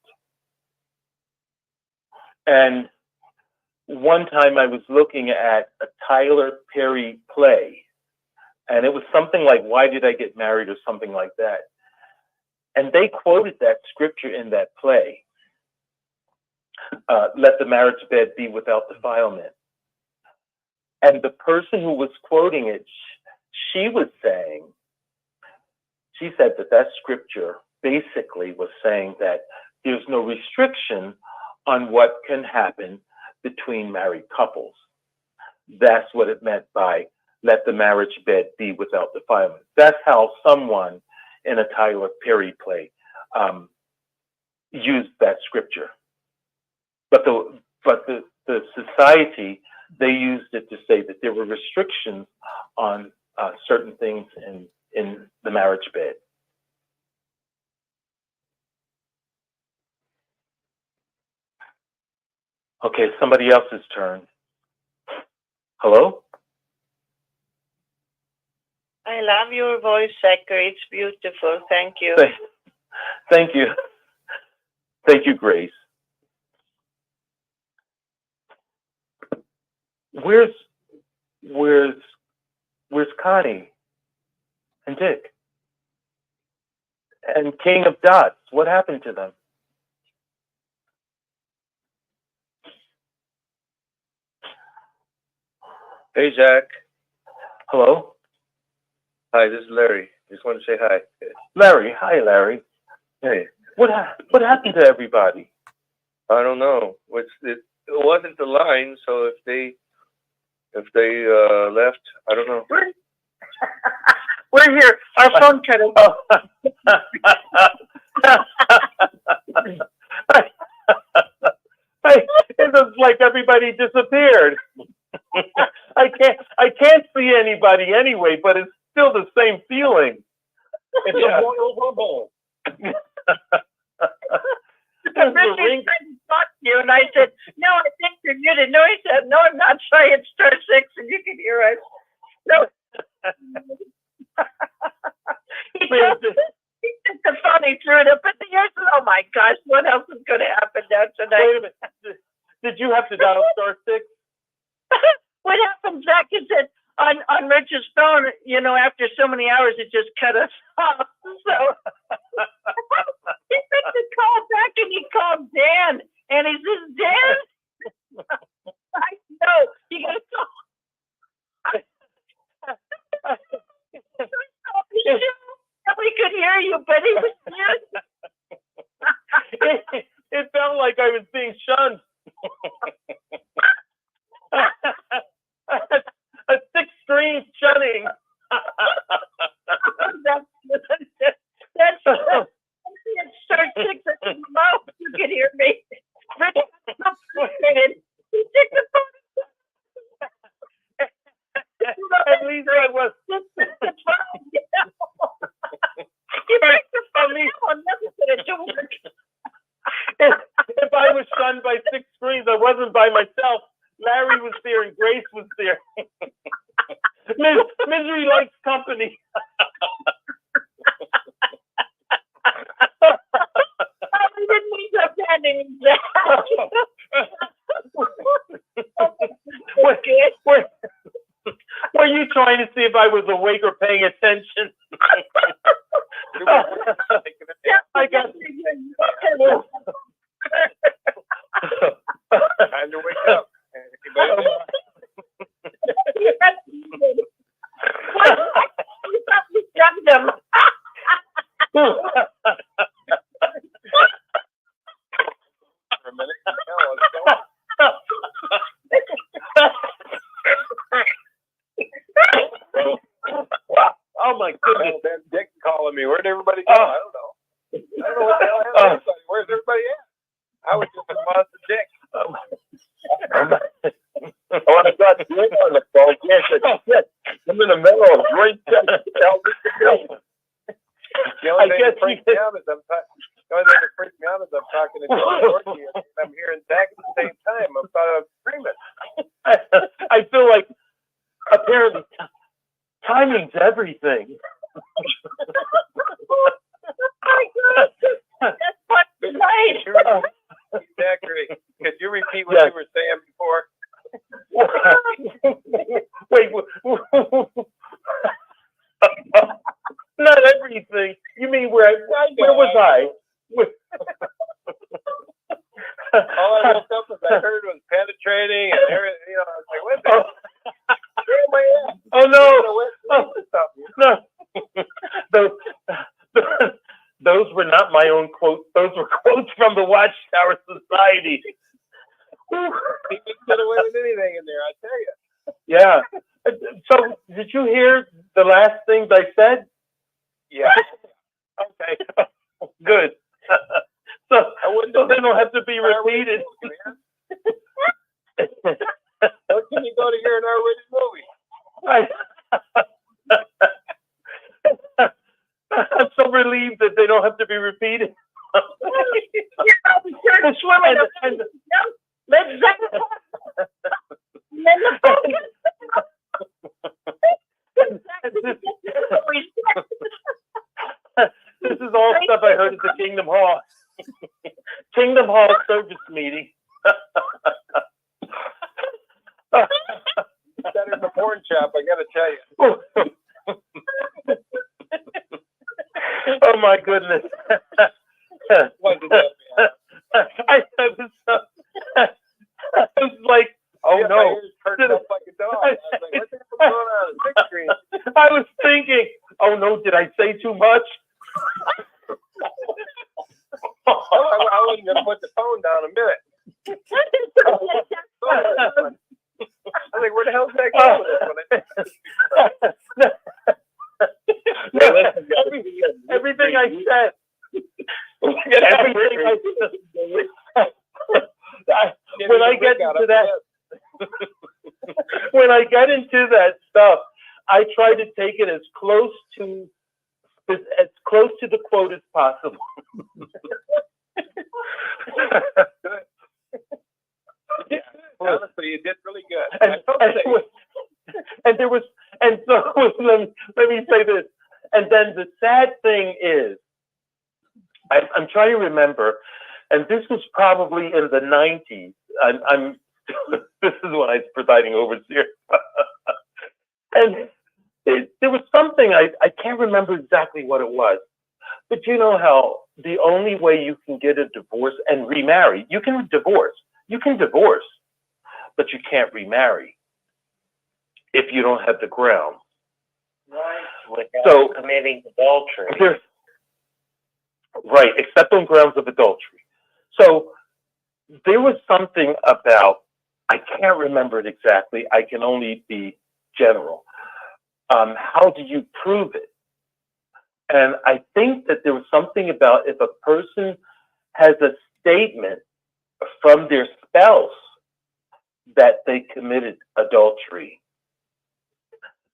S14: And one time I was looking at a Tyler Perry play, and it was something like, "Why did I get married?" or something like that. And they quoted that scripture in that play, "Let the marriage bed be without defilement." And the person who was quoting it, she said that scripture basically was saying that there's no restriction on what can happen between married couples. That's what it meant by "let the marriage bed be without defilement." That's how someone in a Tyler Perry play used that scripture. But the society, they used it to say that there were restrictions on certain things in the marriage bed. Okay, somebody else's turn. Hello?
S16: I love your voice, Zachary. It's beautiful. Thank you.
S14: Thank you. Thank you, Grace. Where's Connie and Dick and King of Dots? What happened to them?
S17: Hey, Zach.
S14: Hello?
S17: Hi, this is Larry. Just want to say hi.
S14: Larry. Hi, Larry.
S17: Hey.
S14: What happened to everybody?
S17: I don't know. It wasn't the line, so if they left, I don't know.
S16: We're here. Our phone cut off.
S14: It looks like everybody disappeared. I can't see anybody anyway, but it's still the same feeling.
S16: It's a Royal Rumble. Richard tried to talk to you, and I said, "No, I think you're muted." No, he said, "No, I'm not. Try it, *6, and you can hear us." No. He took the phone, he threw it up in the air. Oh my gosh, what else is going to happen now tonight?
S14: Wait a minute. Did you have to dial *6?
S16: What happened, Zach, is that on Rich's phone, after so many hours, it just cut us off. So he picked the call back and he called Dan. And he says, "Dan?" I know. You got to call. We could hear you, but he was mute.
S14: It felt like I was being shunned. A 6-screen shunning. That's *6 at the mouth.
S16: You can hear me. He took the phone.
S14: At least I was.
S16: You picked the phone. Nothing's going to work.
S14: If I was shunned by 6 screens, I wasn't by myself. Larry was there and Grace was there. Misery likes company.
S16: We didn't mean to abandon that.
S14: Were you trying to see if I was awake or paying attention? I got
S17: time to wake up.
S16: We jumped them.
S17: For a minute.
S14: Oh my goodness.
S17: Ben Dick calling me. Where'd everybody go? I don't know. I don't know what the hell happened. Where's everybody at? I was just a monster Dick. Oh, I got Dick on the phone. Yes, shit. I'm in the middle of a great the only thing that freaks me out is I'm talking to Georgie and I'm hearing Zach at the same time. I thought I was screaming.
S14: I feel like apparently ruins everything.
S16: Oh my God. That's fucking right.
S17: Exactly. Could you repeat what
S14: Yes.
S17: you were saying before?
S14: Wait. Not everything. You mean where was I?
S17: All I woke up was I heard was penetrating and everything. I was like, what the hell? Where am I at?
S14: Oh no! Those were not my own quotes. Those were quotes from the Watchtower Society.
S17: He could have went with anything in there, I tell you.
S14: Yeah. So, did you hear the last things I said?
S17: Yeah.
S14: Okay. Good. So they don't have to be repeated.
S17: How can you go to hear an R-rated movie?
S14: I'm so relieved that they don't have to be repeated. This is all stuff I heard at the Kingdom Hall. Kingdom Hall service meeting.
S17: Better than the porn shop, I gotta tell you.
S14: Oh my goodness. I was like, oh
S17: yeah,
S14: no.
S17: my ears perked up like a dog. I was like, what the hell's going on in 6th Green?
S14: I was thinking, oh no, did I say too much?
S17: I wasn't gonna put the phone down a minute. I was like, where the hell's that going with this one?
S14: Everything I said. Everything I said. When I get into that, when I get into that stuff, I try to take it as close to the quote as possible.
S17: Honestly, you did really good.
S14: Let me say this. And then the sad thing is, I'm trying to remember, and this was probably in the 90s. This is when I was presiding overseer. And there was something, I can't remember exactly what it was, but you know how the only way you can get a divorce and remarry, you can divorce, but you can't remarry if you don't have the grounds.
S15: Right, without committing adultery.
S14: Right, except on grounds of adultery. So there was something about, I can't remember it exactly, I can only be general. How do you prove it? And I think that there was something about if a person has a statement from their spouse that they committed adultery,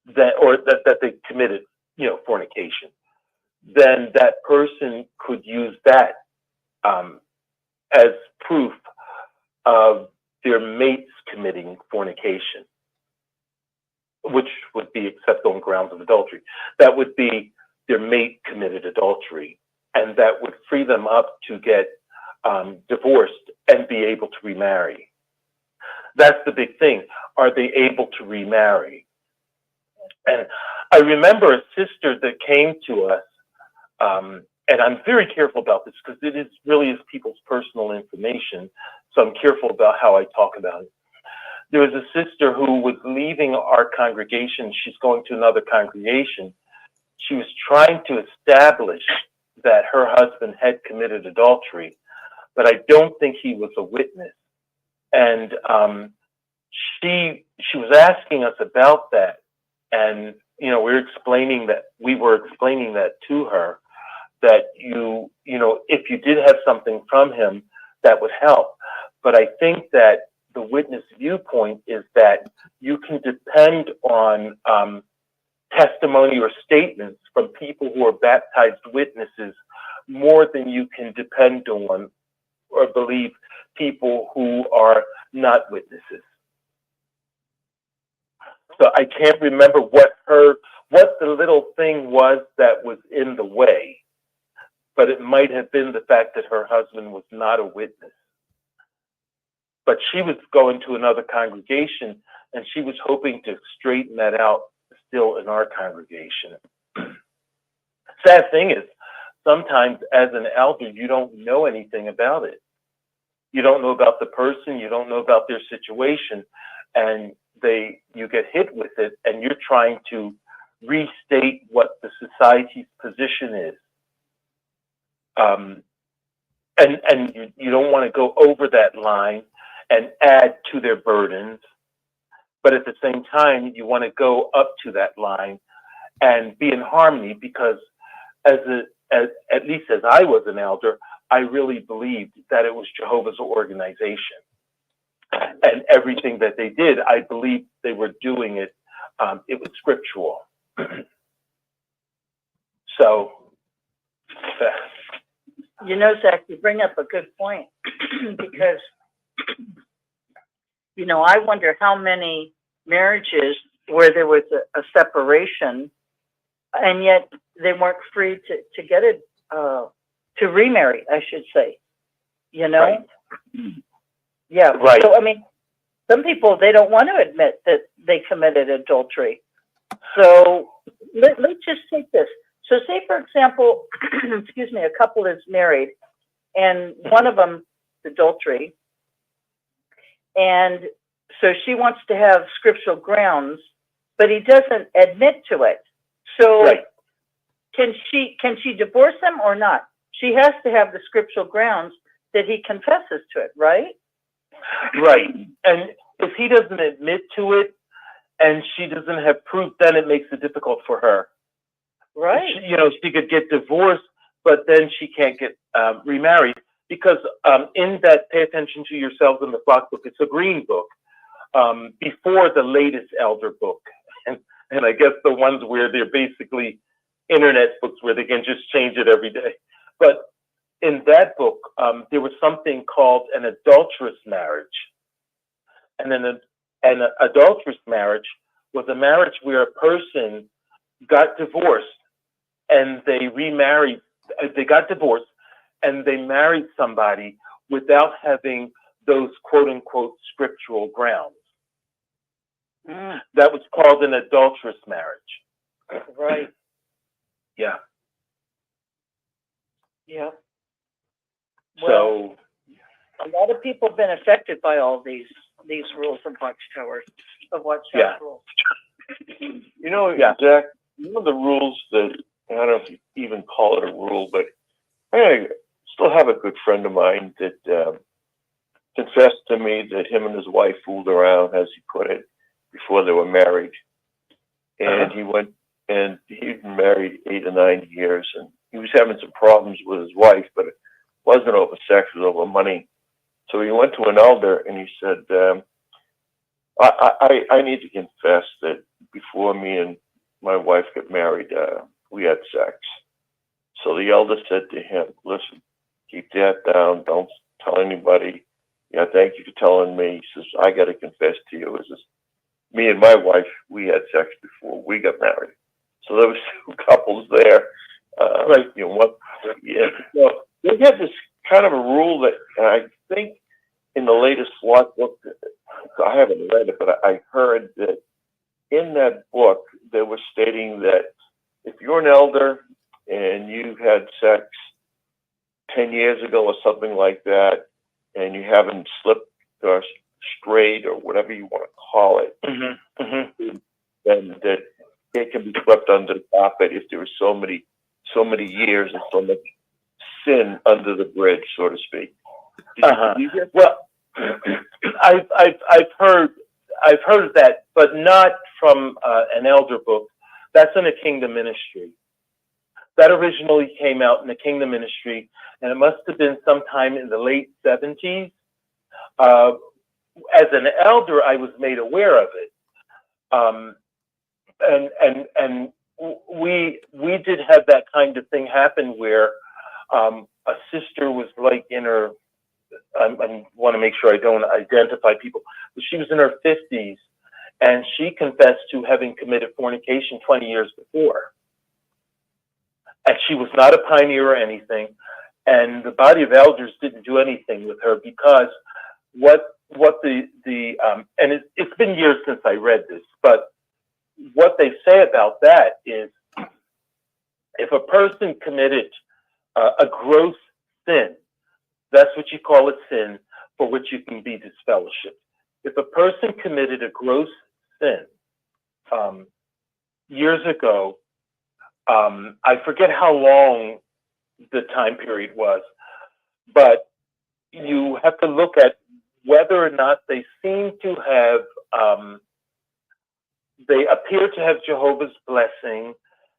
S14: that they committed, fornication, then that person could use that as proof of their mates committing fornication, which would be except on grounds of adultery. That would be their mate committed adultery, and that would free them up to get divorced and be able to remarry. That's the big thing. Are they able to remarry? And I remember a sister that came to us, and I'm very careful about this because it really is people's personal information, so I'm careful about how I talk about it. There was a sister who was leaving our congregation. She's going to another congregation. She was trying to establish that her husband had committed adultery, but I don't think he was a witness. And she was asking us about that, and we were explaining that to her, that if you did have something from him, that would help. But I think that the witness viewpoint is that you can depend on testimony or statements from people who are baptized witnesses more than you can depend on or believe people who are not witnesses. So I can't remember what what the little thing was that was in the way, but it might have been the fact that her husband was not a witness. But she was going to another congregation, and she was hoping to straighten that out still in our congregation. Sad thing is, sometimes as an elder, you don't know anything about it. You don't know about the person, you don't know about their situation, and you get hit with it, and you're trying to restate what the society's position is. And you don't want to go over that line and add to their burdens, but at the same time, you want to go up to that line and be in harmony, because at least as I was an elder, I really believed that it was Jehovah's organization. And everything that they did, I believed they were doing it, it was scriptural. So,
S16: you know, Zach, you bring up a good point because, you know, I wonder how many marriages where there was a separation and yet they weren't free to get it, to remarry, I should say, you know? Right. Yeah. Right. So, I mean, some people, they don't want to admit that they committed adultery. So let's just take this. So say, for example, excuse me, a couple is married and one of them is adultery. And so she wants to have scriptural grounds, but he doesn't admit to it. So right. Can she divorce him or not? She has to have the scriptural grounds that he confesses to it, right?
S14: Right. And if he doesn't admit to it and she doesn't have proof, then it makes it difficult for her.
S16: Right.
S14: She could get divorced, but then she can't get remarried because in that Pay Attention to Yourselves in the Flock book, it's a green book before the latest elder book. And I guess the ones where they're basically internet books where they can just change it every day. But in that book, there was something called an adulterous marriage. And then an adulterous marriage was a marriage where a person got divorced and they remarried. They got divorced and they married somebody without having those quote unquote scriptural grounds. Mm. That was called an adulterous marriage.
S16: Right.
S14: Yeah.
S16: Yeah.
S14: So
S16: a lot of people have been affected by all these rules of Watchtower
S14: yeah.
S16: rules.
S12: You know, yeah. Jack, one of the rules that, I don't know if you even call it a rule, but I still have a good friend of mine that confessed to me that him and his wife fooled around, as he put it, before they were married. And he went, and he'd been married 8 or 9 years, and he was having some problems with his wife, but it wasn't over sex, it was over money. So he went to an elder and he said, I need to confess that before me and my wife got married, we had sex. So the elder said to him, listen, keep that down, don't tell anybody. Yeah, thank you for telling me. He says, I got to confess to you, me and my wife, we had sex before we got married. So there was 2 couples there.
S14: Right.
S12: Yeah. So they had this kind of a rule that I think in the latest SWAT book, I haven't read it, but I heard that in that book, they were stating that if you're an elder and you had sex 10 years ago or something like that, and you haven't slipped or strayed or whatever you want to call it, then that it can be swept under the carpet if there are so many years and so much sin under the bridge, so to speak.
S14: Well, I've heard that, but not from an elder book. That's in a Kingdom Ministry. That originally came out in the Kingdom Ministry, and it must have been sometime in the late 70s. As an elder, I was made aware of it, and we did have that kind of thing happen where a sister was like in her. I want to make sure I don't identify people, but she was in her 50s, and she confessed to having committed fornication 20 years before. And she was not a pioneer or anything, and the body of elders didn't do anything with her because it's been years since I read this, but what they say about that is if a person committed a gross sin, that's what you call a sin for which you can be disfellowshipped. If a person committed a gross sin years ago, I forget how long the time period was, but you have to look at whether or not they seem to have, they appear to have Jehovah's blessing,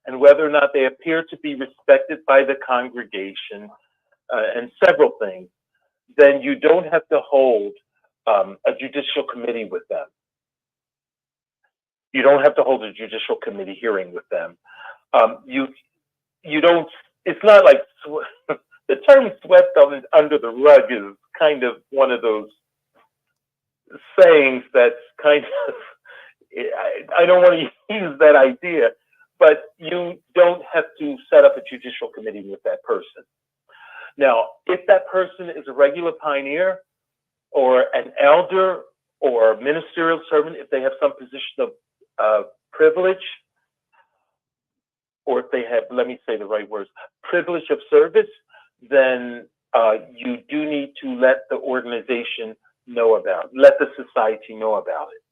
S14: and whether or not they appear to be respected by the congregation, and several things, then you don't have to hold a judicial committee with them. You don't have to hold a judicial committee hearing with them. You don't, it's not like, the term swept under the rug is kind of one of those sayings that's kind of, I don't want to use that idea, but you don't have to set up a judicial committee with that person. Now, if that person is a regular pioneer or an elder or ministerial servant, if they have some position of privilege, or if they have, let me say the right words, privilege of service, then you do need to let the organization know about it, let the society know about it,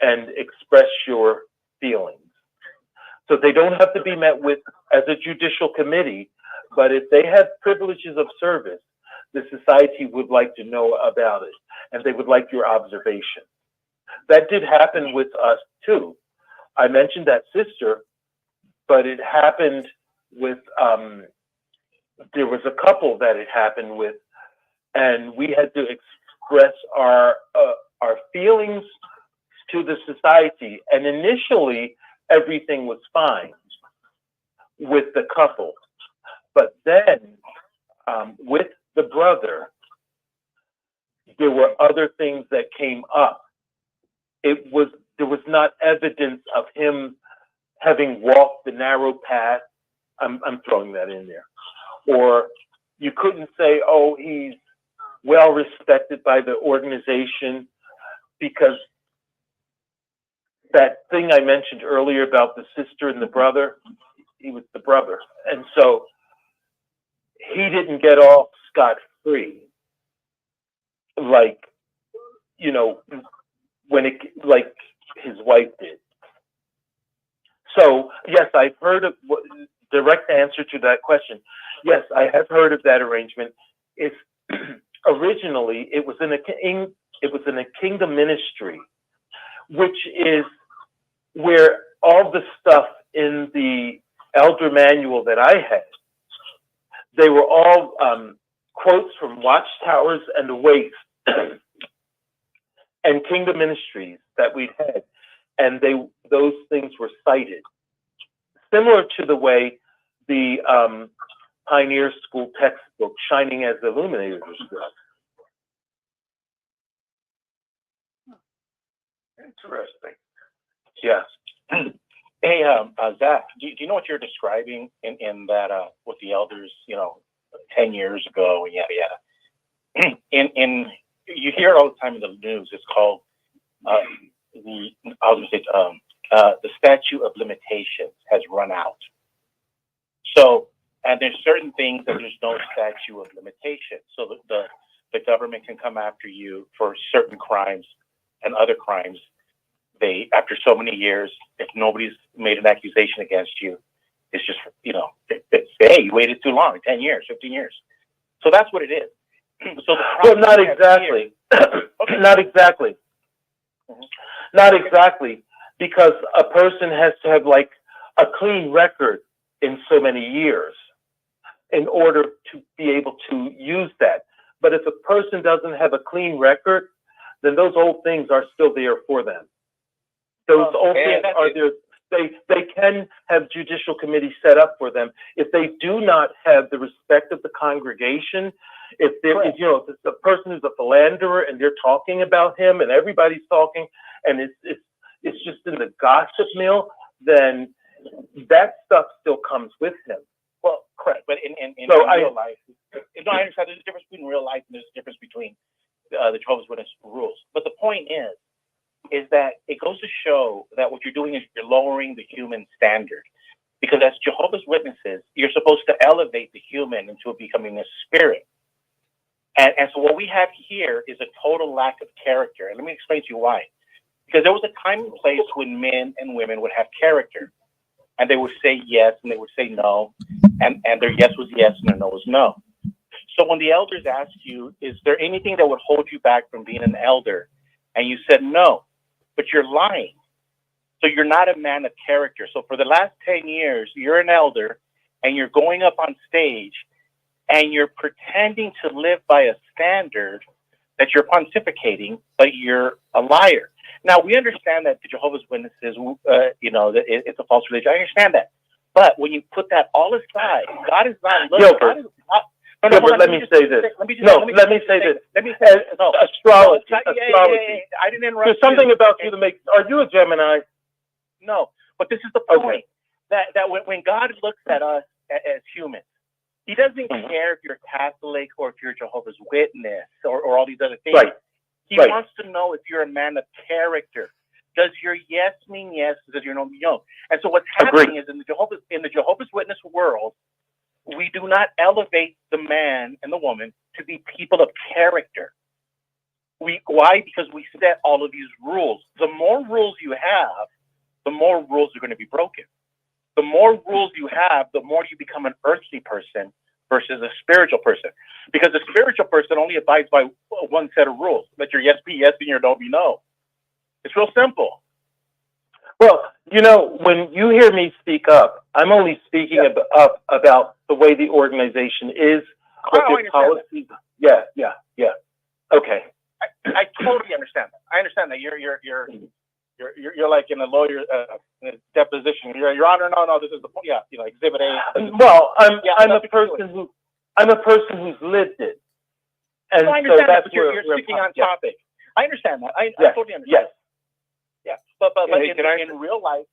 S14: and express your feelings. So they don't have to be met with as a judicial committee, but if they have privileges of service, the society would like to know about it, and they would like your observation. That did happen with us too. I mentioned that sister, but it happened with, there was a couple that it happened with, and we had to express our feelings to the society. And initially, everything was fine with the couple. But then, with the brother, there were other things that came up. There was not evidence of him having walked the narrow path. I'm throwing that in there. Or you couldn't say, oh, he's well respected by the organization, because that thing I mentioned earlier about the sister and the brother, he was the brother. And so he didn't get off scot-free, like, you know, like his wife did. So, yes, I've heard of, direct answer to that question. Yes, I have heard of that arrangement. It's originally, it was in a kingdom ministry, which is where all the stuff in the elder manual that I had, they were all quotes from Watchtowers and the Waits and kingdom ministries that we'd had, and those things were cited, similar to the way the Pioneer School textbook, Shining as Illuminators, was done.
S18: Interesting.
S14: Yes.
S18: Hey, Zach, do you know what you're describing in that with the elders, 10 years ago, and yada yada? In you hear it all the time in the news. It's called the statute of limitations has run out. So, and there's certain things that there's no statute of limitations. So the government can come after you for certain crimes and other crimes. They, after so many years, if nobody's made an accusation against you, it's just, they say, hey, you waited too long, 10 years, 15 years. So that's what it is. So
S14: well, not exactly. Okay. Not exactly. Mm-hmm. Not exactly, because a person has to have like a clean record in so many years in order to be able to use that. But if a person doesn't have a clean record, then those old things are still there for them. Those old things are there. They can have judicial committees set up for them. If they do not have the respect of the congregation, if there is, if the person is a philanderer and they're talking about him and everybody's talking, and it's it's just in the gossip mill, then that stuff still comes with him.
S18: Well, correct. But in
S14: So
S18: real life, no, I understand there's a difference between real life and there's a difference between the Jehovah's Witness rules. But the point is that it goes to show that what you're doing is you're lowering the human standard. Because as Jehovah's Witnesses, you're supposed to elevate the human into becoming a spirit. And so what we have here is a total lack of character. And let me explain to you why. Because there was a time and place when men and women would have character. And they would say yes and they would say no. And their yes was yes and their no was no. So when the elders asked you, is there anything that would hold you back from being an elder? And you said no, but you're lying. So you're not a man of character. So for the last 10 years, you're an elder and you're going up on stage and you're pretending to live by a standard that you're pontificating, but you're a liar. Now, we understand that the Jehovah's Witnesses, that it's a false religion. I understand that. But when you put that all aside, God is not looking. God is not. No,
S14: but let me say this. Let me say this. Astrology.
S18: I didn't interrupt.
S14: There's something about you to make. Are you a Gemini?
S18: No, but this is the point that when God looks at us as humans, He doesn't care if you're Catholic or if you're Jehovah's Witness or all these other things.
S14: Right.
S18: He wants to know if you're a man of character. Does your yes mean yes? Does your no mean no? And so what's happening is in the Jehovah's Witness world, we do not elevate the man and the woman to be people of character. Why? Because we set all of these rules. The more rules you have, the more rules are going to be broken. The more rules you have, the more you become an earthly person versus a spiritual person. Because a spiritual person only abides by one set of rules. Let your yes be yes and your no be no. It's real simple.
S14: Well, when you hear me speak up, I'm only speaking up about the way the organization is, what policies. Yeah. Okay.
S18: I totally understand that. I understand that you're like in a lawyer deposition. Your Honor, no, this is the point. Yeah, Exhibit A.
S14: Well, I'm a person who's lived it, and
S18: I understand
S14: so that's
S18: that, but you're speaking on topic. I understand that. I totally understand.
S14: Yes.
S18: Yeah, but in real life,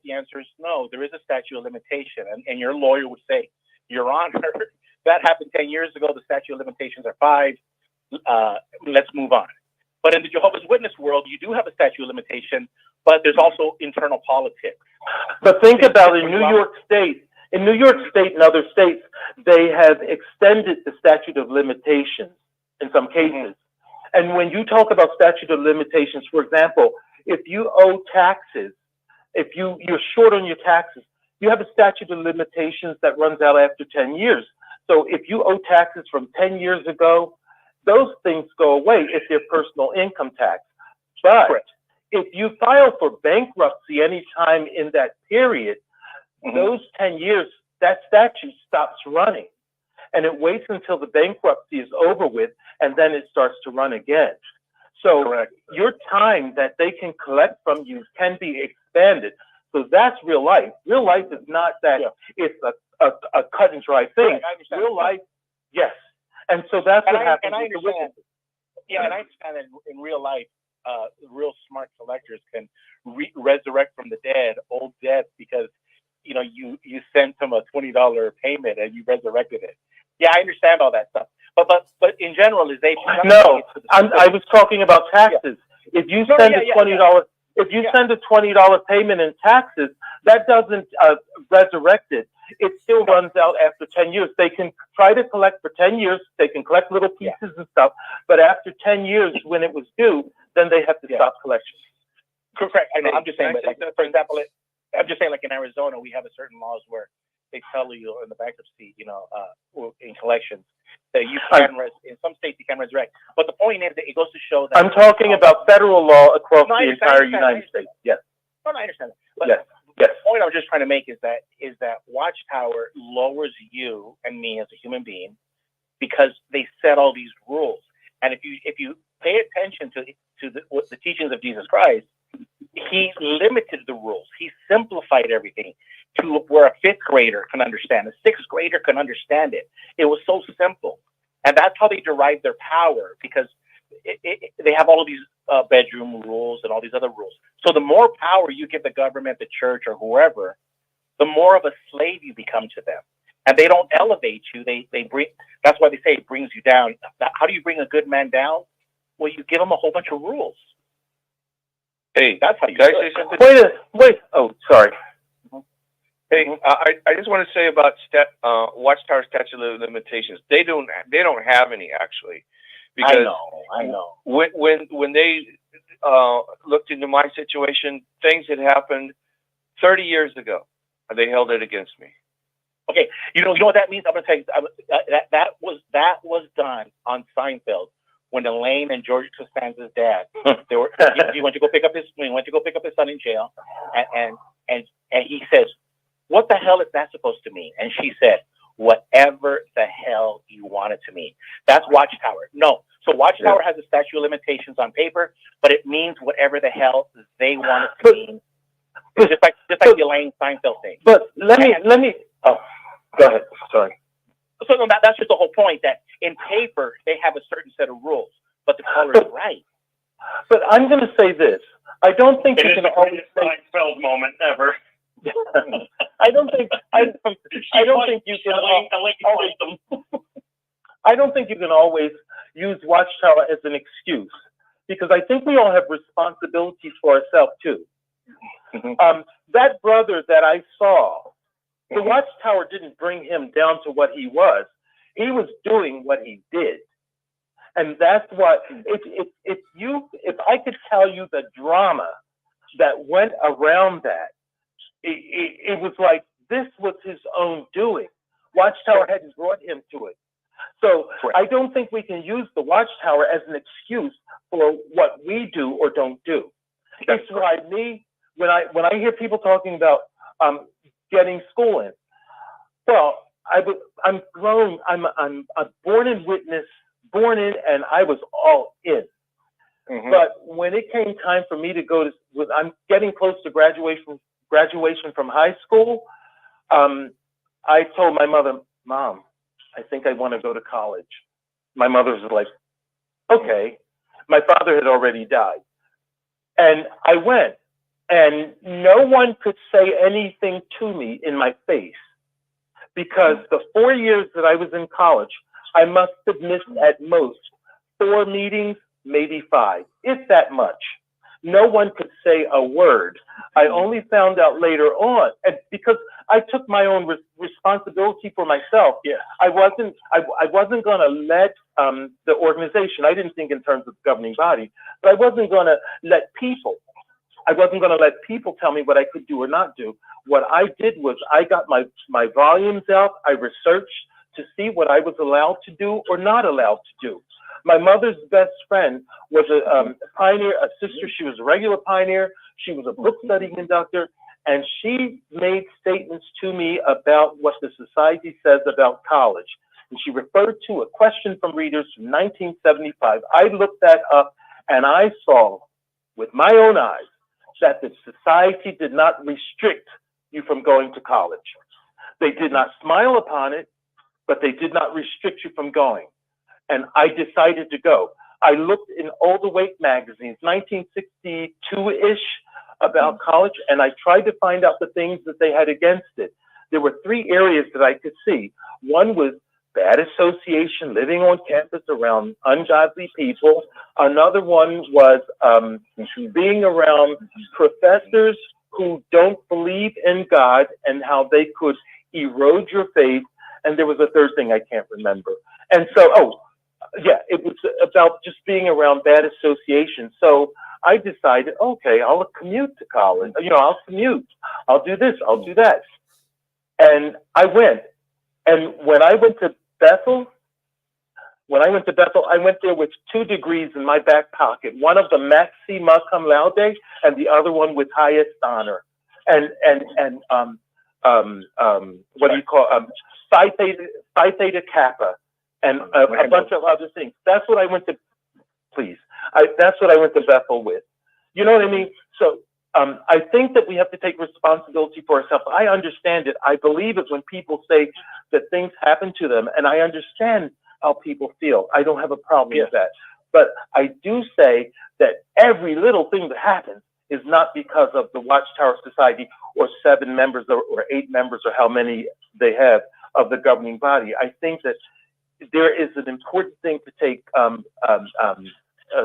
S18: the answer is no. There is a statute of limitation, and your lawyer would say, Your Honor, that happened 10 years ago. The statute of limitations are 5. Let's move on. But in the Jehovah's Witness world, you do have a statute of limitation, but there's also internal politics.
S14: But think about it, in New York State and other states, they have extended the statute of limitations in some cases. And when you talk about statute of limitations, for example, if you owe taxes, if you're short on your taxes, you have a statute of limitations that runs out after 10 years. So if you owe taxes from 10 years ago, those things go away if they're personal income tax. But if you file for bankruptcy anytime in that period, those 10 years, that statute stops running. And it waits until the bankruptcy is over with, and then it starts to run again. So your time that they can collect from you can be expanded. So that's real life. Real life is not that it's a cut and dry thing. Real life, yes. And so that's what happens with the witnesses.
S18: Yeah, and I understand that in real life, real smart collectors can resurrect from the dead old debts because you sent them a $20 payment and you resurrected it. Yeah, I understand all that stuff. But in general, is they
S14: I was talking about taxes. If you send a $20 if you send a $20 payment in taxes, that doesn't resurrect it. It still runs out after 10 years. They can try to collect for 10 years. They can collect little pieces and stuff. But after 10 years, when it was due, then they have to stop collection.
S18: Correct. I know. I'm just saying, for example, I'm just saying, like in Arizona, we have a certain laws where they tell you in the bankruptcy, in collections, that you can in some states you can resurrect. But the point is that it goes to show that
S14: I'm talking about federal law across the entire United States. Yes.
S18: No, I understand that. But the point I was just trying to make is that Watchtower lowers you and me as a human being because they set all these rules. And if you pay attention to the teachings of Jesus Christ, he limited the rules. He simplified everything to where a 5th grader can understand. A 6th grader can understand it. It was so simple. And that's how they derive their power, because they have all of these bedroom rules and all these other rules. So the more power you give the government, the church, or whoever, the more of a slave you become to them. And they don't elevate you. They bring. That's why they say it brings you down. How do you bring a good man down? Well, you give him a whole bunch of rules.
S17: Hey,
S18: that's how you
S17: can I
S18: do
S17: say
S18: it.
S17: something?
S14: Wait. Oh, sorry.
S17: Hey, I just want to say about Watchtower statute of limitations. They don't have any actually, because
S18: I know.
S17: When they looked into my situation, things had happened 30 years ago, and they held it against me.
S18: Okay, you know what that means. I'm gonna tell you that was done on Seinfeld when Elaine and George Costanza's dad they were he went to go pick up his son in jail, and he says, "What the hell is that supposed to mean?" And she said, "Whatever the hell you want it to mean." That's Watchtower. No, so Watchtower has a statute of limitations on paper, but it means whatever the hell they want it to mean. Just like the Elaine Seinfeld thing.
S14: But let me. Oh, go ahead. Sorry.
S18: So no, that's just the whole point. That in paper they have a certain set of rules, but the color is right.
S14: But I'm going to say this. I don't think you can always say
S18: Seinfeld moment ever.
S14: I don't think you can. I don't think you can always use Watchtower as an excuse, because I think we all have responsibilities for ourselves too. That brother that I saw, the Watchtower didn't bring him down to what he was. He was doing what he did, and that's what. If I could tell you the drama that went around that, it was like this was his own doing. Watchtower hadn't brought him to it. So I don't think we can use the Watchtower as an excuse for what we do or don't do. That's why when I hear people talking about getting school in, well, I'm grown. I'm born in witness, born in, and I was all in. But when it came time for me to go to, I'm getting close to graduation from high school. I told my mother, "Mom, I think I want to go to college." My mother was like, "Okay." My father had already died. And I went, and no one could say anything to me in my face, because the 4 years that I was in college, I must have missed at most 4 meetings, maybe 5, if that much. No one could say a word. I only found out later on, and because I took my own responsibility for myself. I wasn't going to let the organization. I didn't think in terms of governing body, but I wasn't going to let people. I wasn't going to let people tell me what I could do or not do. What I did was I got my volumes out. I researched to see what I was allowed to do or not allowed to do. My mother's best friend was a pioneer, a sister. She was a regular pioneer. She was a book study conductor, and she made statements to me about what the society says about college. And she referred to a question from readers from 1975. I looked that up, and I saw with my own eyes that the society did not restrict you from going to college. They did not smile upon it, but they did not restrict you from going. And I decided to go. I looked in all the Wake magazines, 1962-ish, about college, and I tried to find out the things that they had against it. There were 3 areas that I could see. One was bad association, living on campus around ungodly people. Another one was being around professors who don't believe in God and how they could erode your faith. And there was a third thing I can't remember. And so, it was about just being around bad association. So I decided, okay, I'll commute to college. I'll commute. I'll do this. I'll do that. And I went. And when I went to Bethel, I went there with 2 degrees in my back pocket. One of them maxima cum laude, and the other one with highest honor. And what do you call Phi Theta Kappa, and a bunch of other things. That's what I went to. That's what I went to Bethel with. You know what I mean? So I think that we have to take responsibility for ourselves. I understand it. I believe it when people say that things happen to them, and I understand how people feel. I don't have a problem with that. But I do say that every little thing that happens is not because of the Watchtower Society or 7 members or 8 members or how many they have of the governing body. I think that there is an important thing to take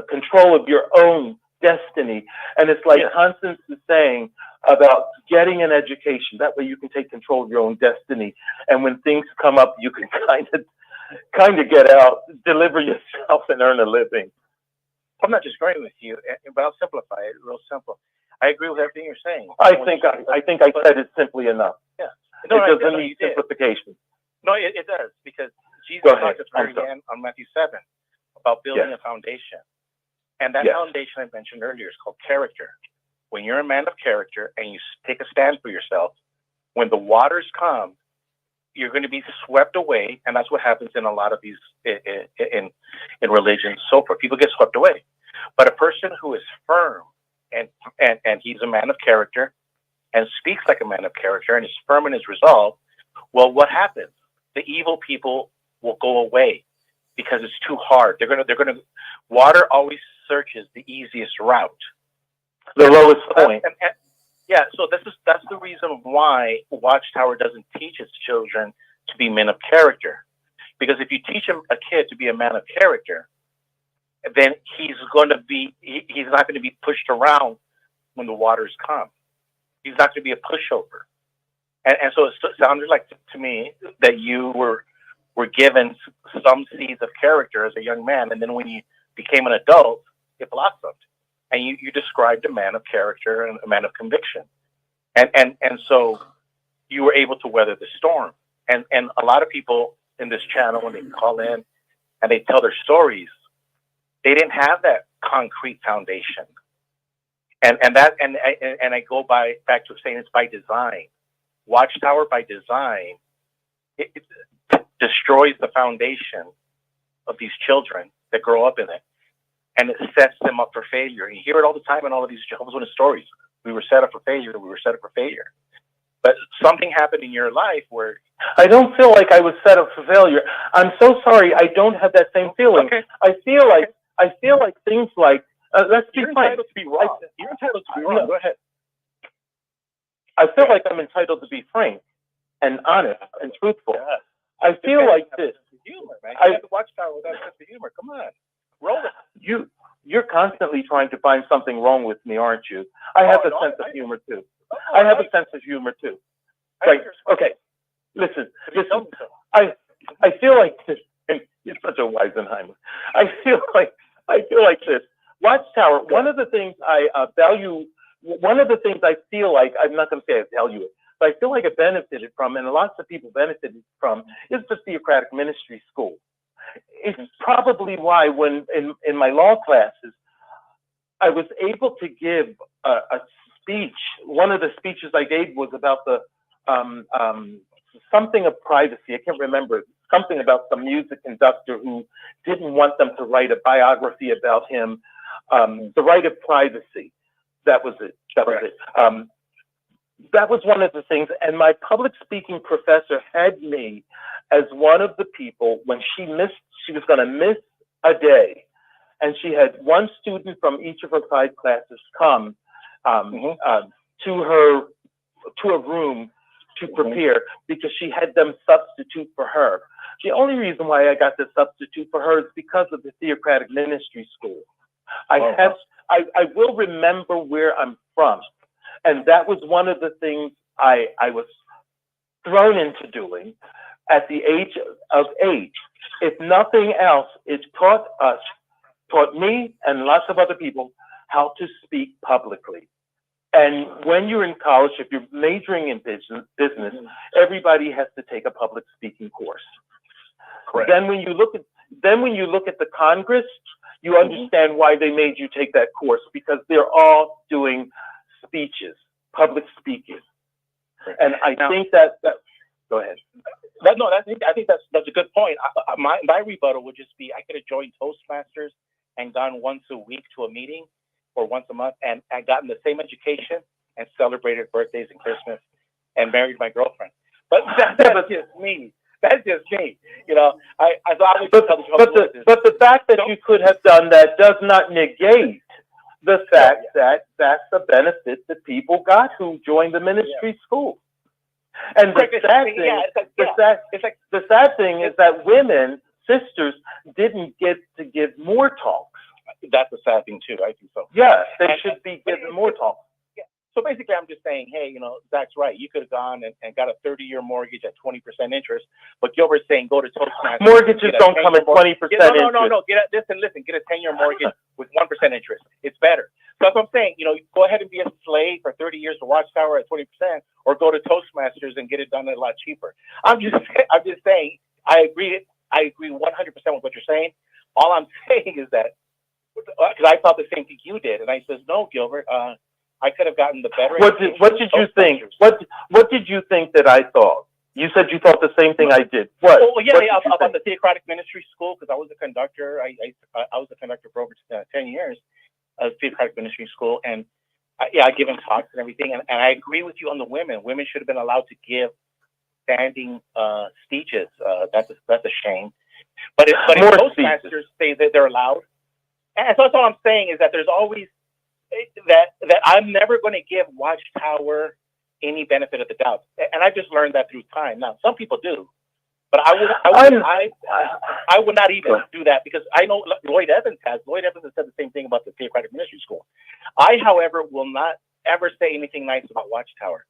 S14: control of your own destiny. And it's like Constance is saying about getting an education. That way you can take control of your own destiny. And when things come up, you can kind of get out, deliver yourself, and earn a living.
S18: I'm not disagreeing with you, but I'll simplify it real simple. I agree with everything you're saying.
S14: I think I said it simply enough.
S18: Yeah.
S14: It doesn't need simplification.
S18: No, it does, because Jesus
S14: Go
S18: talked
S14: ahead.
S18: at the very end on Matthew 7 about building a foundation. And that foundation I mentioned earlier is called character. When you're a man of character and you take a stand for yourself, when the waters come, you're going to be swept away, and that's what happens in a lot of these in religion and so forth. People get swept away. But a person who is firm and he's a man of character and speaks like a man of character and is firm in his resolve, well, what happens? The evil people will go away because it's too hard. They're gonna water always searches the easiest route,
S14: the lowest point.
S18: So that's the reason why Watchtower doesn't teach its children to be men of character. Because if you teach a kid to be a man of character, then he's not going to be pushed around when the waters come. He's not going to be a pushover. And so it sounded like to me that you were given some seeds of character as a young man, and then when you became an adult, it blossomed. And you described a man of character and a man of conviction. And so you were able to weather the storm. And a lot of people in this channel, when they call in and they tell their stories, they didn't have that concrete foundation. And I go back to saying it's by design. Watchtower by design, it destroys the foundation of these children that grow up in it. And it sets them up for failure. And you hear it all the time in all of these Jehovah's Witness stories. We were set up for failure. We were set up for failure. But something happened in your life where...
S14: I don't feel like I was set up for failure. I'm so sorry. I don't have that same feeling.
S18: Okay.
S14: I feel like things like... let's be
S18: You're
S14: frank.
S18: entitled to be wrong. You're entitled to be wrong. Go ahead.
S14: I feel like I'm entitled to be frank and honest and truthful.
S18: Yeah.
S14: I feel like this.
S18: Humor, man. You have to Watchtower without sense of humor. Come on. Roll it.
S14: You're constantly trying to find something wrong with me, aren't you? I have a sense of humor too. I have a sense of humor too. Right. Okay. Listen. I feel like this. And you're such a Weisenheimer. I feel like this. Watchtower. One of the things I value. One of the things I feel like, I'm not going to say I value it, but I feel like I benefited from, and lots of people benefited from, is the theocratic ministry school. It's probably why when in my law classes, I was able to give a speech. One of the speeches I gave was about the something of privacy. I can't remember. Something about some music conductor who didn't want them to write a biography about him. The right of privacy. That was it. That was one of the things. And my public speaking professor had me as one of the people when she was going to miss a day. And she had one student from each of her 5 classes come to a room to prepare because she had them substitute for her. The only reason why I got to substitute for her is because of the theocratic ministry school. I will remember where I'm from. And that was one of the things I was thrown into doing at the age of 8. If nothing else, it taught me and lots of other people how to speak publicly. And when you're in college, if you're majoring in business, everybody has to take a public speaking course. Correct. Then when you look at the Congress, you understand why they made you take that course, because they're all doing speeches, public speaking. And I think that go ahead.
S18: I think that's a good point. My rebuttal would just be I could have joined Toastmasters and gone once a week to a meeting or once a month and gotten the same education and celebrated birthdays and Christmas and married my girlfriend. But that's just me. That's just me. You know, but
S14: the fact that you could have done that does not negate the fact that that's a benefit that people got who joined the ministry school. And the sad thing is that women, sisters, didn't get to give more talks.
S18: That's a sad thing too. I think so.
S14: Yes, they should be given more talks.
S18: So basically, I'm just saying, hey, Zach's right. You could have gone and got a 30-year mortgage at 20% interest, but Gilbert's saying go to Toastmasters.
S14: Mortgages don't come at 20% interest.
S18: No. Listen. Get a 10-year mortgage with 1% interest. It's better. So that's what I'm saying. Go ahead and be a slave for 30 years to Watchtower at 20%, or go to Toastmasters and get it done a lot cheaper. I'm just saying. I agree 100% with what you're saying. All I'm saying is that because I thought the same thing you did, and I says, no, Gilbert. I could have gotten the better.
S14: What did you think? What did you think that I thought? You said you thought the same thing I did. What?
S18: Oh yeah, about the theocratic ministry school, because I was a conductor. I was a conductor for over 10 years of theocratic ministry school, and I given talks and everything. And I agree with you on the women. Women should have been allowed to give standing speeches. That's a shame. But if Toastmasters say that they're allowed, and so that's all I'm saying is that there's always that I'm never going to give Watchtower any benefit of the doubt, and I just learned that through time. Now, some people do, but I would not even do that, because I know Lloyd Evans has said the same thing about the theocratic ministry school. I, however, will not ever say anything nice about Watchtower.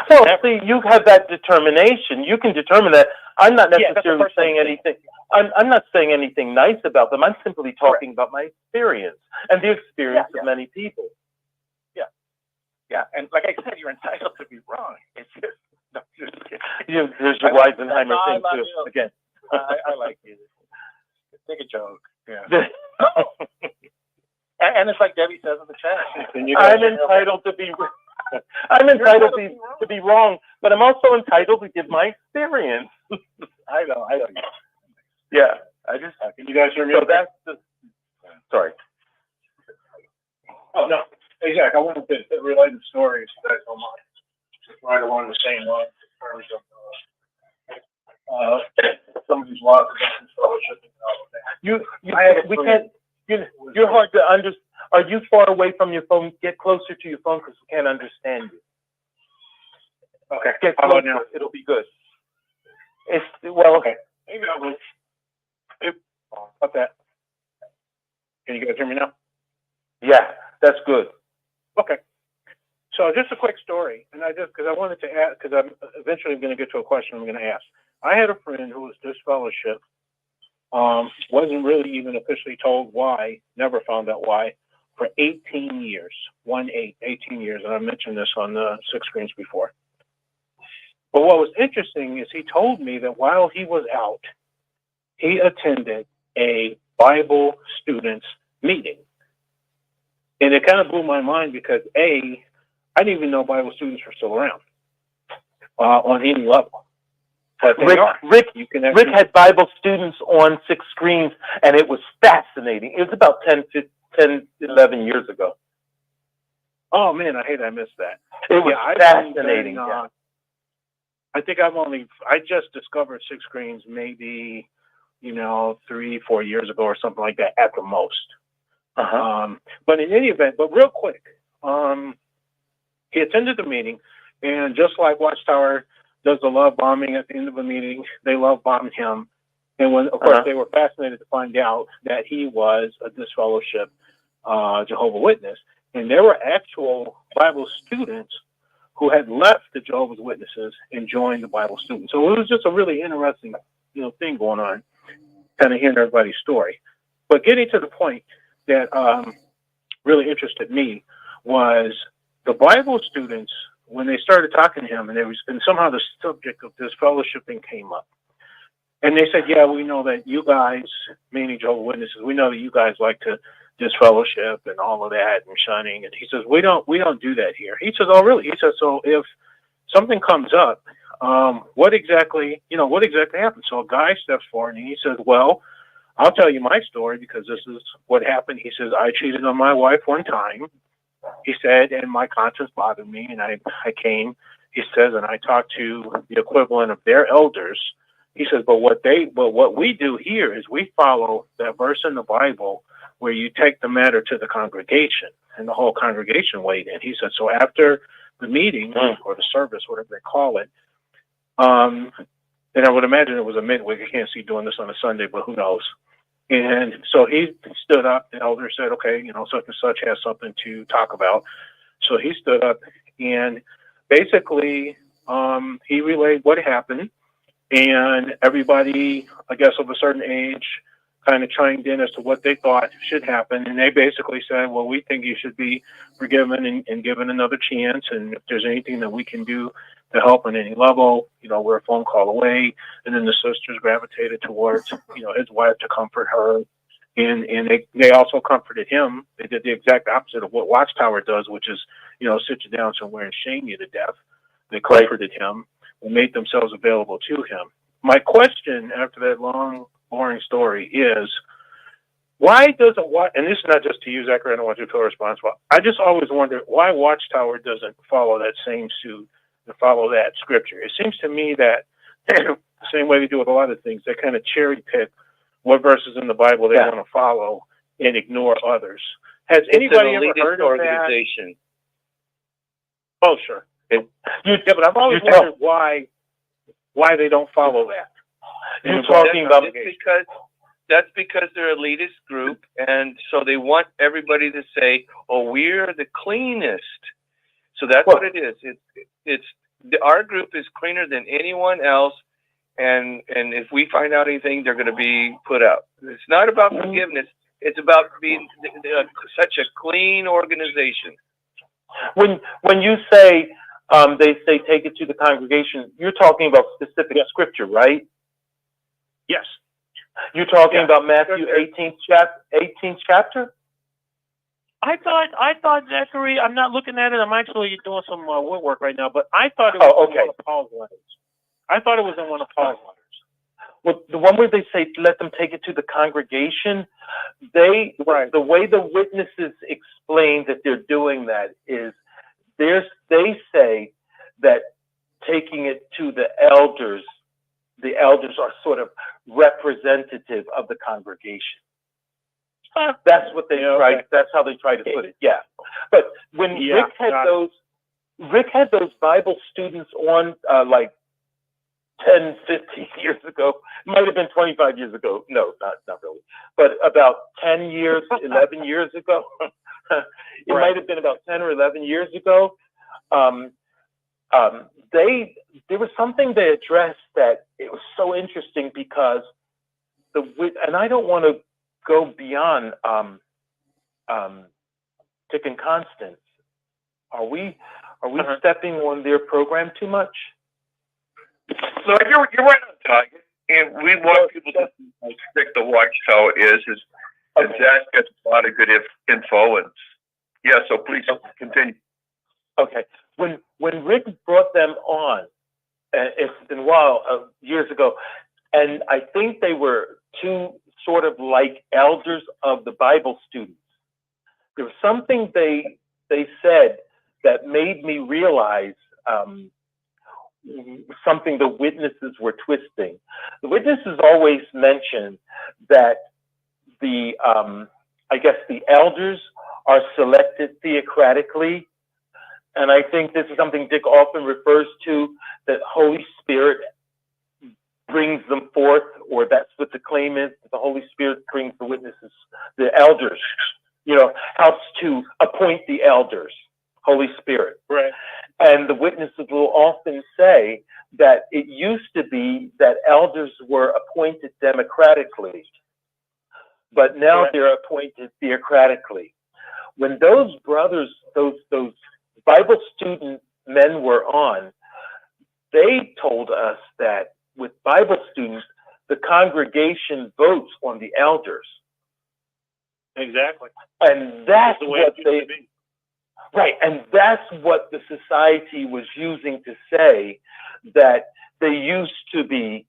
S14: See, you have that determination. You can determine that. I'm not necessarily saying anything. I'm not saying anything nice about them. I'm simply talking about my experience and the experience of many people.
S18: Yeah, and like I said, you're entitled to be wrong. It's just,
S14: there's your Weisenheimer thing too. Again,
S18: I like you. Make a joke. Yeah. and it's like Debbie says in the chat.
S14: I'm entitled to be. I'm entitled to be wrong, but I'm also entitled to give my experience.
S18: I know.
S14: Yeah, Can you guys hear me? So that's sorry.
S13: Oh no, hey Zach, I wanted to relate the story if you guys don't mind, right along the same line in terms of some of these laws against fellowship and all of that.
S14: You're hard to understand. Are you far away from your phone? Get closer to your phone because we can't understand you.
S13: Okay.
S14: Get
S13: How
S14: closer.
S13: about now?
S14: It'll be good. Okay.
S13: Maybe I will. About that. Can you guys hear me now?
S14: Yeah, that's good.
S13: Okay. So just a quick story, and because I wanted to ask, because I'm eventually going to get to a question I'm going to ask. I had a friend who was disfellowship. Wasn't really even officially told why, never found out why, for 18 years, 18 years, and I mentioned this on the 6 Screens before. But what was interesting is he told me that while he was out, he attended a Bible students meeting. And it kind of blew my mind because I didn't even know Bible students were still around on any level.
S14: Rick had Bible students on 6 Screens, and it was fascinating. It was about 11 years ago.
S13: Oh man, I missed that.
S14: It was fascinating.
S13: I think I just discovered 6 Screens maybe, 3-4 years ago or something like that at the most. But in any event, real quick, he attended the meeting, and just like Watchtower does the love bombing at the end of a meeting, they love bombed him. And when, of course, they were fascinated to find out that he was a disfellowship Jehovah's Witness. And there were actual Bible students who had left the Jehovah's Witnesses and joined the Bible students. So it was just a really interesting, thing going on, kind of hearing everybody's story. But getting to the point that really interested me was the Bible students, when they started talking to him, and somehow the subject of this fellowshipping came up. And they said, yeah, we know that you guys, meaning Jehovah's Witnesses, we know that you guys like to disfellowship and all of that and shunning. And he says, we don't do that here. He says, oh, really? He says, so if something comes up, what exactly happened? So a guy steps forward and he says, well, I'll tell you my story because this is what happened. He says, I cheated on my wife one time. He said, and my conscience bothered me, and I came, he says, and I talked to the equivalent of their elders. He says, but what we do here is we follow that verse in the Bible
S18: where you take the matter to the congregation, and the whole congregation weighed in. He said, so after the meeting or the service, whatever they call it, and I would imagine it was a midweek. I can't see doing this on a Sunday, but who knows? And so he stood up. The elder said, okay, such and such has something to talk about. So he stood up and basically he relayed what happened. And everybody, I guess, of a certain age kind of chimed in as to what they thought should happen. And they basically said, well, we think you should be forgiven and given another chance. And if there's anything that we can do to help on any level, we're a phone call away. And then the sisters gravitated towards, his wife to comfort her. And they also comforted him. They did the exact opposite of what Watchtower does, which is, sit you down somewhere and shame you to death. They comforted him and made themselves available to him. My question after that long, boring story is, why doesn't and this is not just to you, Zachary, I don't want you to feel responsible. I just always wonder why Watchtower doesn't follow that same suit and follow that scripture. It seems to me that the same way they do with a lot of things, they kind of cherry pick what verses in the Bible they want to follow and ignore others. Has anybody ever heard of organization? That? Oh, sure. But I've always wondered why they don't follow that.
S17: You're talking about that's because they're an elitist group, and so they want everybody to say, "Oh, we're the cleanest." So that's what it is. It's our group is cleaner than anyone else, and if we find out anything, they're going to be put out. It's not about forgiveness. It's about being such a clean organization.
S14: When you say they say take it to the congregation, you're talking about specific scripture, right?
S18: Yes.
S14: You're talking about Matthew 18th chapter?
S18: I thought Zachary, I'm not looking at it. I'm actually doing some woodwork right now, but I thought it was in one of Paul's letters. I thought it was in one of Paul's letters.
S14: Well, the one where they say let them take it to the congregation, the way the witnesses explain that they're doing that is they say that taking it to the elders are sort of representative of the congregation. That's what they try. That's how they try to put it. Yeah, but when Rick had those Bible students on like 10, 15 years ago, might have been 25 years ago. No, not really, but about 10 years, 11 years ago. It might have been about 10 or 11 years ago. There was something they addressed that it was so interesting because and I don't want to go beyond Dick and Constance. Are we stepping on their program too much?
S12: No, you're right on target, and we want people to know how strict the Watchtower is. And Zach gets a lot of good info, and so please continue.
S14: Okay, when Rick brought them on, it's been a while, years ago, and I think they were two sort of like elders of the Bible students. There was something they said that made me realize something the witnesses were twisting. The witnesses always mention that I guess the elders are selected theocratically. And I think this is something Dick often refers to, that Holy Spirit brings them forth, or that's what the claim is, that the Holy Spirit brings the witnesses, the elders, helps to appoint the elders, Holy Spirit.
S18: Right.
S14: And the witnesses will often say that it used to be that elders were appointed democratically, but now they're appointed theocratically. When those brothers, those Bible student men were on, they told us that with Bible students, the congregation votes on the elders.
S18: Exactly.
S14: And that's what and that's what the society was using to say that they used to be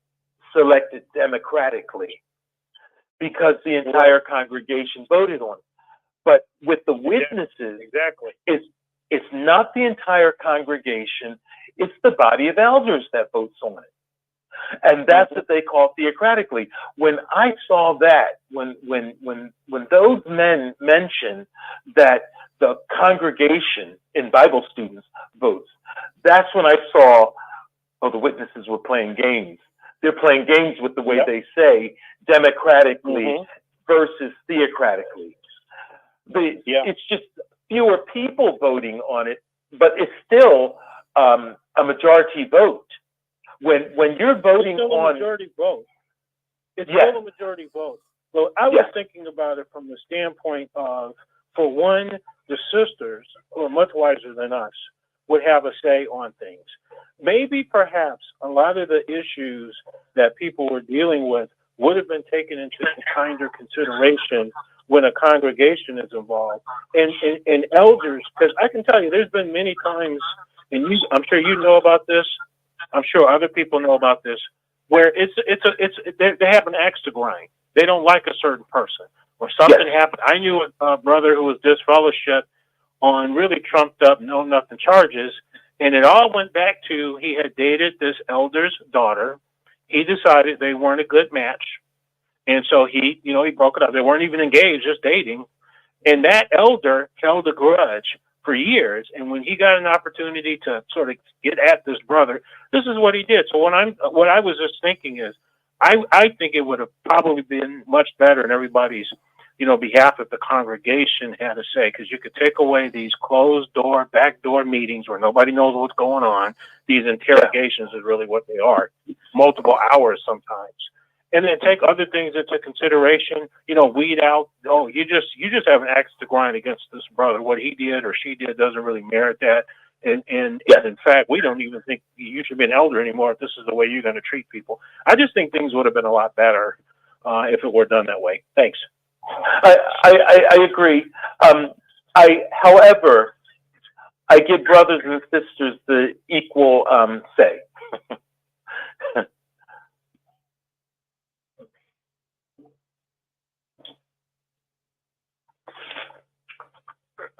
S14: selected democratically because the entire congregation voted on it. But with the witnesses, it's not the entire congregation, it's the body of elders that votes on it. And that's what they call theocratically. When I saw that, when those men mentioned that the congregation in Bible students votes, that's when I saw, oh, the witnesses were playing games. They're playing games with the way they say democratically versus theocratically. It's just fewer people voting on it, but it's still a majority vote. When you're voting
S19: it's still
S14: on
S19: a majority vote, it's
S14: Yeah.
S19: still a majority vote. So I was thinking about it from the standpoint of, for one, the sisters, who are much wiser than us, would have a say on things. Maybe perhaps a lot of the issues that people were dealing with would have been taken into kinder consideration when a congregation is involved. And elders, because I can tell you, there's been many times, and I'm sure you know about this, I'm sure other people know about this, where they have an axe to grind. They don't like a certain person, or something happened. I knew a brother who was disfellowshipped on really trumped up, no nothing charges, and it all went back to he had dated this elder's daughter. He decided they weren't a good match, and so he broke it up. They weren't even engaged, just dating. And that elder held a grudge for years. And when he got an opportunity to sort of get at this brother, this is what he did. So what I was just thinking is, I think it would have probably been much better in everybody's, behalf if the congregation had a say, because you could take away these closed door, backdoor meetings where nobody knows what's going on. These interrogations is really what they are, multiple hours sometimes. And then take other things into consideration, weed out, you just have an axe to grind against this brother. What he did or she did doesn't really merit that. And in fact, we don't even think you should be an elder anymore if this is the way you're going to treat people. I just think things would have been a lot better if it were done that way. Thanks.
S14: I agree. However, I give brothers and sisters the equal say.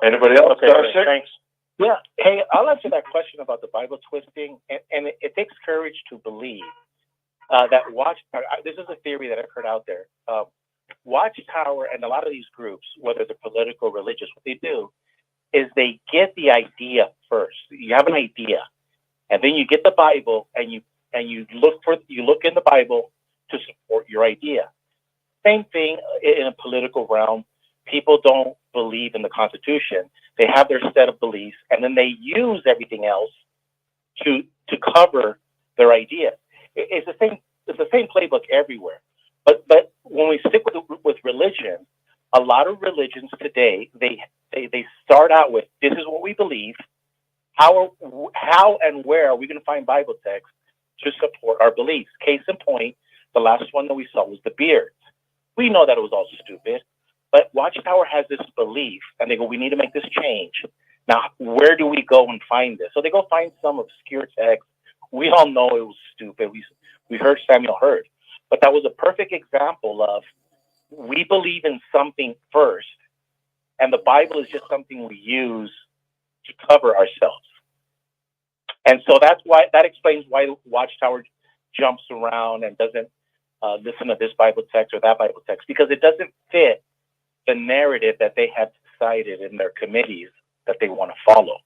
S12: Anybody else?
S18: Okay, thanks. Yeah. Hey, I'll answer that question about the Bible twisting, and it takes courage to believe that Watchtower. This is a theory that I've heard out there. Watchtower and a lot of these groups, whether they're political, religious, what they do is they get the idea first. You have an idea, and then you get the Bible and you look in the Bible to support your idea. Same thing in a political realm. People don't believe in the Constitution. They have their set of beliefs, and then they use everything else to cover their idea. It's the same playbook everywhere. But when we stick with religion, a lot of religions today they start out with, this is what we believe. How and where are we going to find Bible texts to support our beliefs? Case in point, the last one that we saw was the beards. We know that it was all stupid. But Watchtower has this belief, and they go, we need to make this change. Now, where do we go and find this? So they go find some obscure text. We all know it was stupid. We heard Samuel Hurd. But that was a perfect example of, we believe in something first, and the Bible is just something we use to cover ourselves. And so that explains why Watchtower jumps around and doesn't listen to this Bible text or that Bible text, because it doesn't fit the narrative that they have decided in their committees that they want to follow.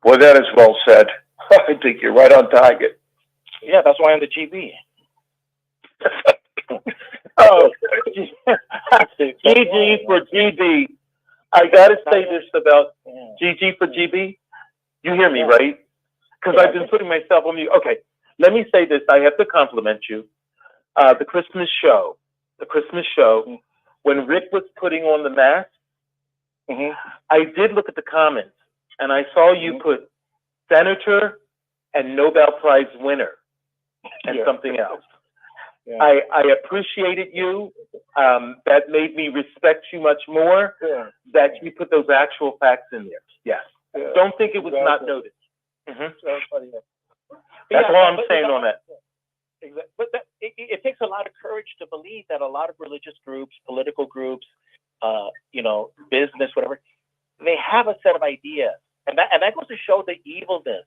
S12: Well, that is well said. I think you're right on target.
S18: Yeah, that's why I'm the GB.
S14: Oh, GG for GB. I gotta say this about GG for GB. You hear me, right? Because I've been putting myself on mute. Okay, let me say this. I have to compliment you. The Christmas show, when Rick was putting on the mask, I did look at the comments, and I saw you put senator and Nobel Prize winner and something else.
S18: Yeah.
S14: I appreciated you. That made me respect you much more, that you put those actual facts in there. Yes. Don't think it was not noticed. That's all I'm saying on that.
S18: But it takes a lot of courage to believe that a lot of religious groups, political groups, business, whatever, they have a set of ideas, and that goes to show the evilness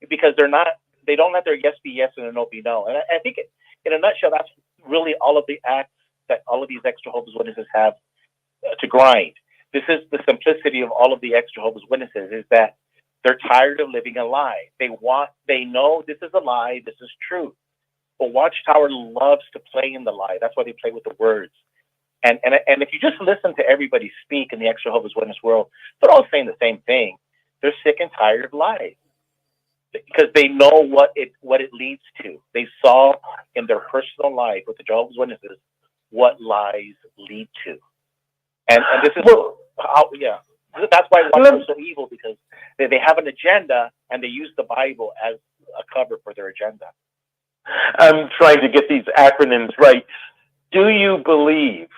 S18: because they don't let their yes be yes and their no be no. And I think in a nutshell, that's really all of the acts that all of these ex-Jehovah's Witnesses have to grind. This is the simplicity of all of the ex-Jehovah's Witnesses, is that they're tired of living a lie. They know this is a lie, this is truth. But Watchtower loves to play in the lie. That's why they play with the words. And if you just listen to everybody speak in the ex-Jehovah's Witness world, they're all saying the same thing. They're sick and tired of lies because they know what it leads to. They saw in their personal life with the Jehovah's Witnesses what lies lead to. And this is that's why Watchtower is so evil, because they have an agenda and they use the Bible as a cover for their agenda.
S14: I'm trying to get these acronyms right. Do you believe?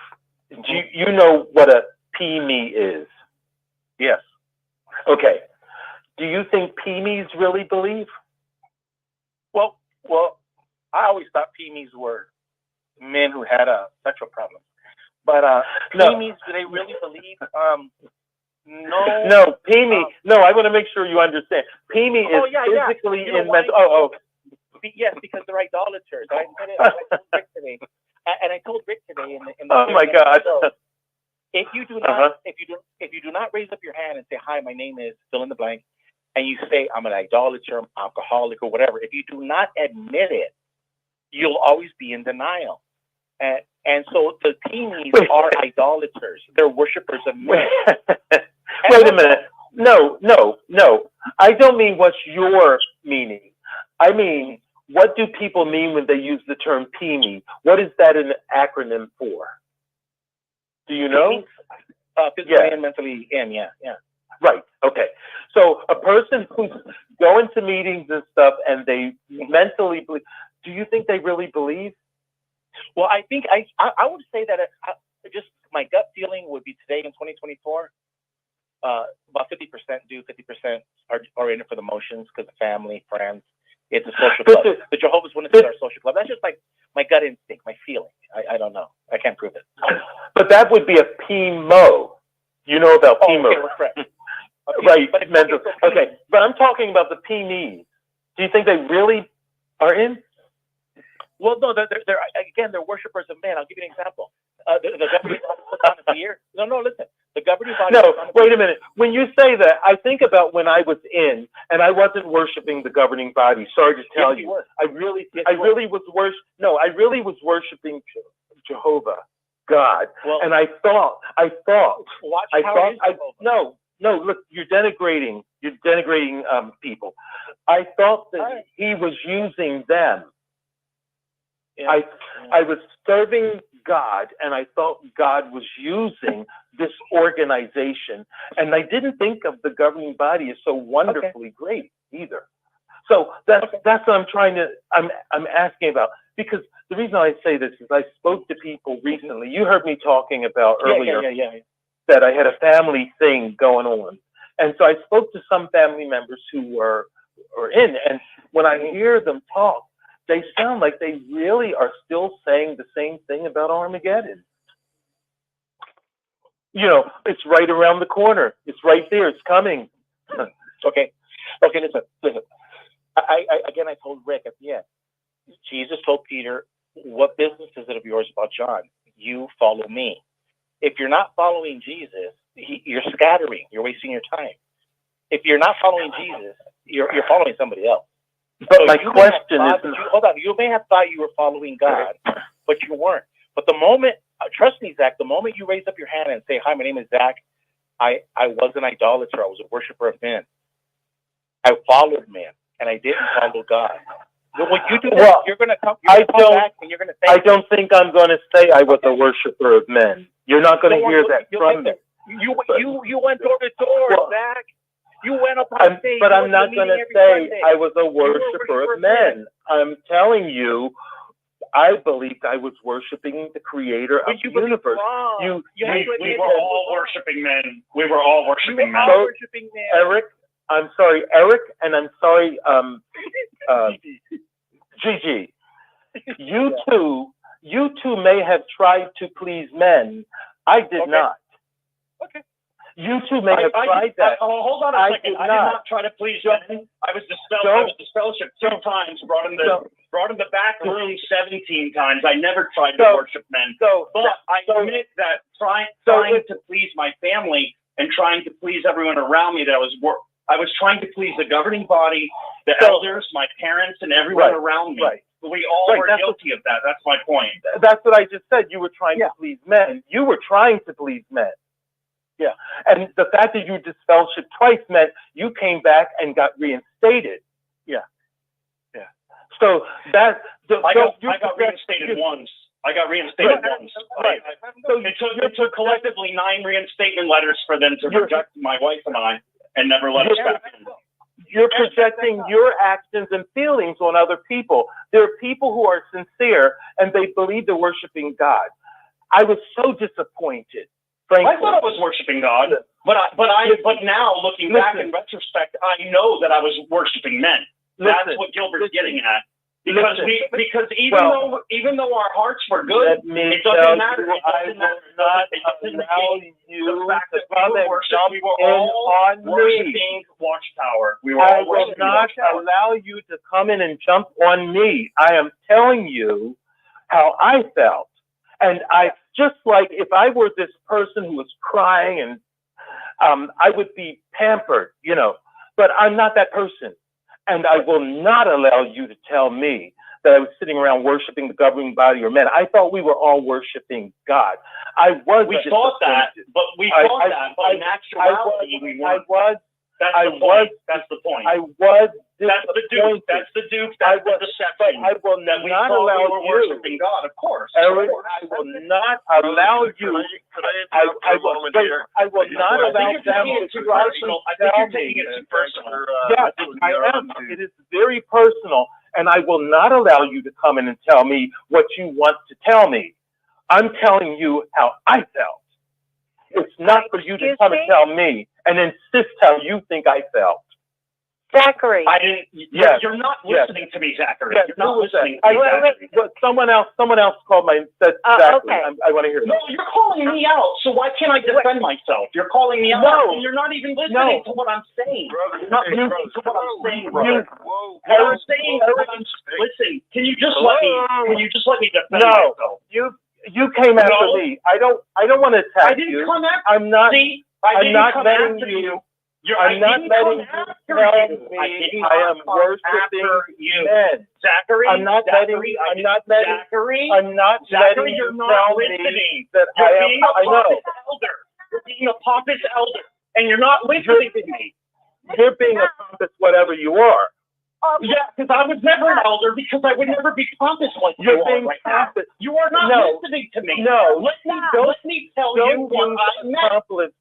S14: Do you know what a PME is?
S18: Yes.
S14: Okay. Do you think PMEs really believe?
S18: Well, I always thought PMEs were men who had sexual problems. But PMEs, do they really believe? No.
S14: No, PME. No, I want to make sure you understand. PME is physically in mental.
S18: Yes, because they're idolaters. I told Rick today, and I told Rick today in the
S14: oh my God!
S18: If you do not, if you do not raise up your hand and say, "Hi, my name is fill in the blank," and you say, "I'm an idolater, I'm alcoholic, or whatever," if you do not admit it, you'll always be in denial. And so the PMEs are idolaters. They're worshipers of men.
S14: Wait a minute. No. I don't mean what's your meaning. I mean, what do people mean when they use the term PME? What is that an acronym for? Do you know?
S18: Physically and mentally in, yeah.
S14: Right, okay. So a person who's going to meetings and stuff and they mentally believe, do you think they really believe?
S18: Well, I think I would say that just my gut feeling would be today in 2024, about 50% do, 50% are in it for the motions because of family, friends. It's a social club. The Jehovah's Witnesses are a social club. That's just like my gut instinct, my feeling. I don't know. I can't prove it.
S14: But that would be a PMO. You know about PMO.
S18: Okay, we're correct.
S14: Right, mental. Okay, but I'm talking about the PMEs. Do you think they really are in?
S18: Well, no, they're worshipers of men. I'll give you an example. The governing body was on it for years. No, listen. The governing body.
S14: No, wait a minute. When you say that, I think about when I was in, and I wasn't worshiping the governing body. Sorry to tell you, I really was worshiping Jehovah, God, and I thought. No, look, you're denigrating people. I thought that he was using them. Yeah. I was serving God, and I thought God was using this organization, and I didn't think of the governing body as so wonderfully great either. So that's what I'm asking about, because the reason I say this is I spoke to people recently. You heard me talking about earlier that I had a family thing going on, and so I spoke to some family members who were in, and when I hear them talk, they sound like they really are still saying the same thing about Armageddon. You know, it's right around the corner. It's right there. It's coming.
S18: Okay, listen. I told Rick at the end. Jesus told Peter, "What business is it of yours about John? You follow me." If you're not following Jesus, you're scattering. You're wasting your time. If you're not following Jesus, you're following somebody else.
S14: But so my question is,
S18: hold on. You may have thought you were following God, but you weren't. But the moment, trust me, Zach, the moment you raise up your hand and say, "Hi, my name is Zach. I was an idolater. I was a worshiper of men. I followed men, and I didn't follow God." When you do that, you're going to come back and you're going to say,
S14: I don't think I'm going to say I was a worshiper of men. You're not going to hear that from me.
S18: You went door to door, Zach. You went up on stage.
S14: But I'm not going to say I was a worshiper of men. I'm telling you, I believed I was worshiping the creator of the universe.
S20: We were all worshiping men. We were all worshiping men.
S14: Eric, I'm sorry, Eric, and I'm sorry, Gigi. You two may have tried to please men. I did not.
S18: Okay.
S14: You two may have tried that.
S20: Hold on a second. I did not try to please men. I was disfellowship 2 times, brought in the back room 17 times. I never tried to worship men. But I admit that trying to please my family and trying to please everyone around me, I was trying to please the governing body, the elders, my parents, and everyone around me. We all were guilty of that. That's my point.
S14: That's what I just said. You were trying to please men. You were trying to please men. Yeah. And the fact that you disfellowship twice meant you came back and got reinstated. Yeah. Yeah. So I
S20: got reinstated once. I got reinstated once. It took collectively 9 reinstatement letters for them to reject my wife and I and never let us back in.
S14: You're projecting your actions and feelings on other people. There are people who are sincere and they believe they're worshiping God. I was so disappointed. Frankly.
S20: I thought I was worshiping God, but now looking back in retrospect, I know that I was worshiping men. That's what Gilbert's getting at. Because even though our hearts were good, it doesn't matter.
S14: I will not allow you to come and jump in on me.
S20: Watchtower.
S14: I will not allow you to come in and jump on me. I am telling you how I felt. And just like if I were this person who was crying and I would be pampered, but I'm not that person. And I will not allow you to tell me that I was sitting around worshiping the governing body or men. I thought we were all worshiping God. We
S20: thought that, but in actuality, we weren't. That's the point.
S14: I was
S20: That's the Duke. That's the Duke. That's the deception.
S14: I will not allow you.
S20: Worshiping God, of course.
S14: Eric, I will not allow you. I will not allow them to try to tell me. Yes, I am. It is very personal, and I will not allow you to come in and tell me what you want to tell me. I'm telling you how I felt. It's not for you to come and tell me and insist how you think I felt.
S6: Zachary.
S20: I didn't. Yes. You're not listening to me, Zachary.
S14: Yes,
S20: you're not listening to me, Zachary.
S14: Someone else called my said Zachary.
S6: Okay.
S14: I want to hear that.
S20: No, you're calling me out. So why can't I defend myself? You're calling me out.
S14: No.
S20: And you're not even listening to what I'm saying. You're not listening to what I'm saying, brother. Listen. Can you just let me defend myself?
S14: You came after me. I don't want to attack you.
S20: I didn't come after.
S14: I'm not.
S20: See,
S14: I'm not letting you. I'm not letting you tell me I am worshiping men.
S20: Zachary,
S14: I'm not letting you tell me that I am. I know.
S20: You're being a pompous elder, and you're not listening to me.
S14: You're being a pompous whatever you are.
S20: Yeah, because I was never an elder, because I would never be pompous like you are right now. You are not listening to me.
S14: No.
S20: Let me tell you what I meant.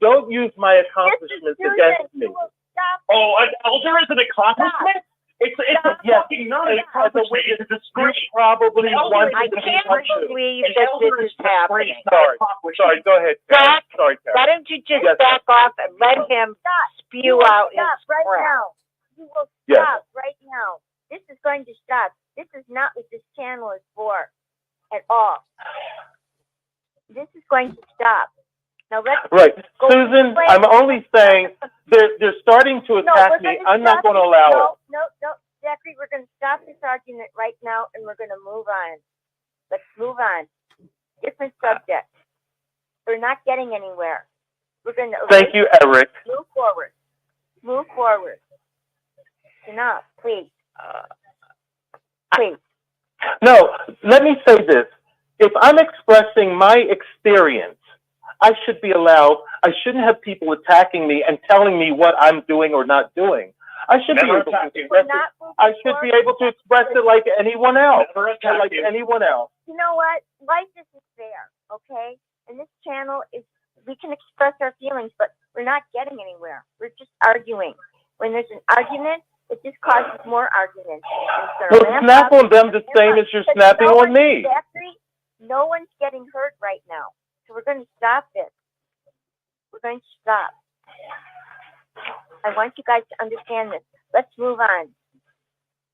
S14: Don't use my accomplishments against me.
S20: Oh, an elder is an accomplishment? It's fucking not an accomplishment. It's a disgrace.
S14: Probably one.
S6: I can't believe that this is happening.
S14: Sorry, go ahead.
S6: Zach,
S14: sorry,
S6: why don't you just back off and let him spew out his
S21: right
S6: crap?
S21: now. You will stop right now. This is going to stop. This is not what this channel is for at all. This is going to stop. Now let's
S14: Susan, I'm only saying they're starting to attack me. I'm not going to allow it.
S21: No, Zachary, we're going to stop this argument right now and we're going to move on. Let's move on. Different subject. We're not getting anywhere. We're going to
S14: Thank you, Eric.
S21: Move forward. Move forward. Enough, please. Please.
S14: No, let me say this. If I'm expressing my experience, I should be allowed. I shouldn't have people attacking me and telling me what I'm doing or not doing. I should be able to express it. I should be able to express it like anyone else. Like anyone else.
S21: You know what? Life isn't fair, okay? And this channel is, we can express our feelings, but we're not getting anywhere. We're just arguing. When there's an argument, it just causes more arguments.
S14: Well, snap on them the same as you're snapping on me.
S21: No one's getting hurt right now. So we're going to stop this. We're going to stop. I want you guys to understand this. Let's move on.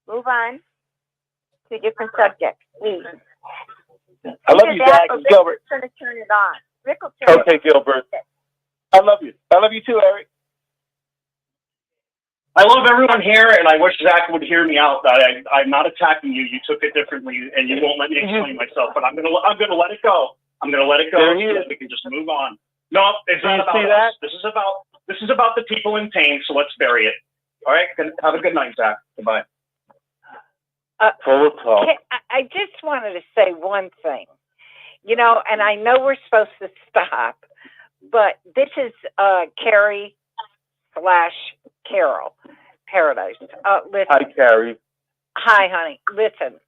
S21: Move on to a different subject, please.
S14: I love you, Zach. Gilbert.
S21: Rick's going to turn it on. Rick will turn it on.
S14: Okay, Gilbert.
S20: I love you. I love you too, Eric. I love everyone here, and I wish Zach would hear me out. I'm not attacking you. You took it differently, and you won't let me explain myself. But I'm gonna let it go. I'm gonna let it go so that we can just move on. No, it's not about us. This is about the people in pain. So let's bury it. All right. Have a good night, Zach. Goodbye.
S2: Full of talk. I just wanted to say one thing, and I know we're supposed to stop, but this is Carrie / Carol Paradise. Listen.
S14: Hi, Carrie.
S2: Hi, honey. Listen,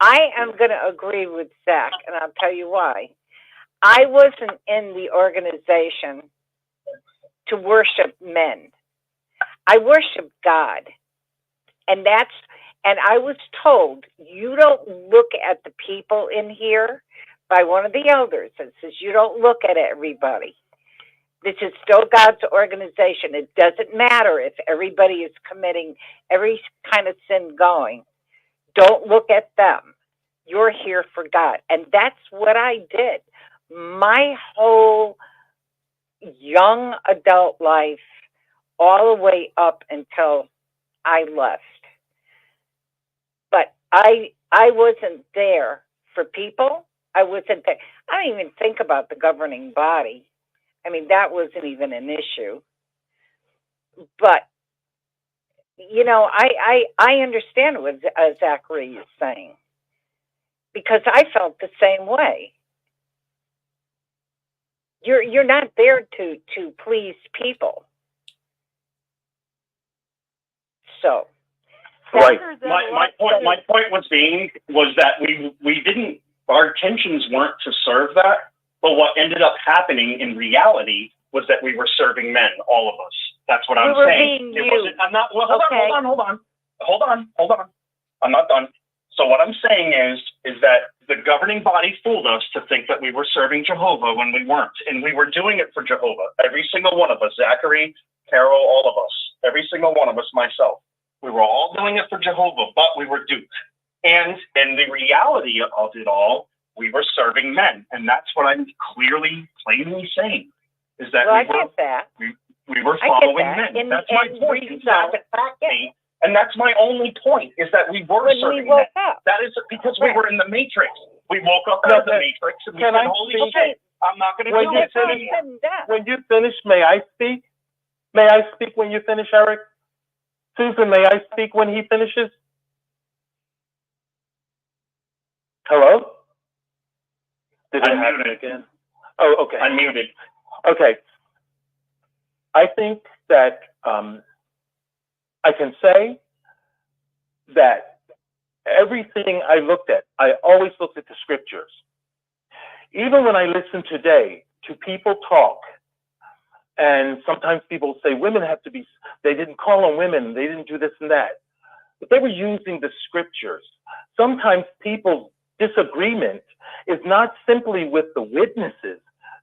S2: I am going to agree with Zach, and I'll tell you why. I wasn't in the organization to worship men. I worship God. And I was told, you don't look at the people in here, by one of the elders that says, you don't look at everybody. This is still God's organization. It doesn't matter if everybody is committing every kind of sin going. Don't look at them. You're here for God. And that's what I did. My whole young adult life, all the way up until I left. But I wasn't there for people. I wasn't there. I don't even think about the governing body. I mean, that wasn't even an issue. But, I understand what Zachary is saying. Because I felt the same way. You're not there to please people. So.
S20: Right. My point was that we didn't, our intentions weren't to serve that, but what ended up happening in reality was that we were serving men, all of us. That's what I'm saying. I'm not, well, hold on. I'm not done. So what I'm saying is that the governing body fooled us to think that we were serving Jehovah when we weren't. And we were doing it for Jehovah. Every single one of us, Zachary, Carol, all of us, every single one of us, myself. We were all doing it for Jehovah, but we were duped. And in the reality of it all, we were serving men. And that's what I'm plainly saying, is that we were following men. That's my point. And that's my only point, is that we were serving men. That is because we were in the matrix. We woke up out of the matrix and we said, holy shit, I'm not going to do this anymore.
S14: When you finish, may I speak? May I speak when you finish, Eric? Susan, may I speak when he finishes? Hello? Did it happen again? Oh, okay.
S20: I'm muted.
S14: Okay. I think that I can say that everything I looked at, I always looked at the scriptures. Even when I listen today to people talk, and sometimes people say women have to be, they didn't call on women, they didn't do this and that. But they were using the scriptures. Sometimes people's disagreement is not simply with the witnesses.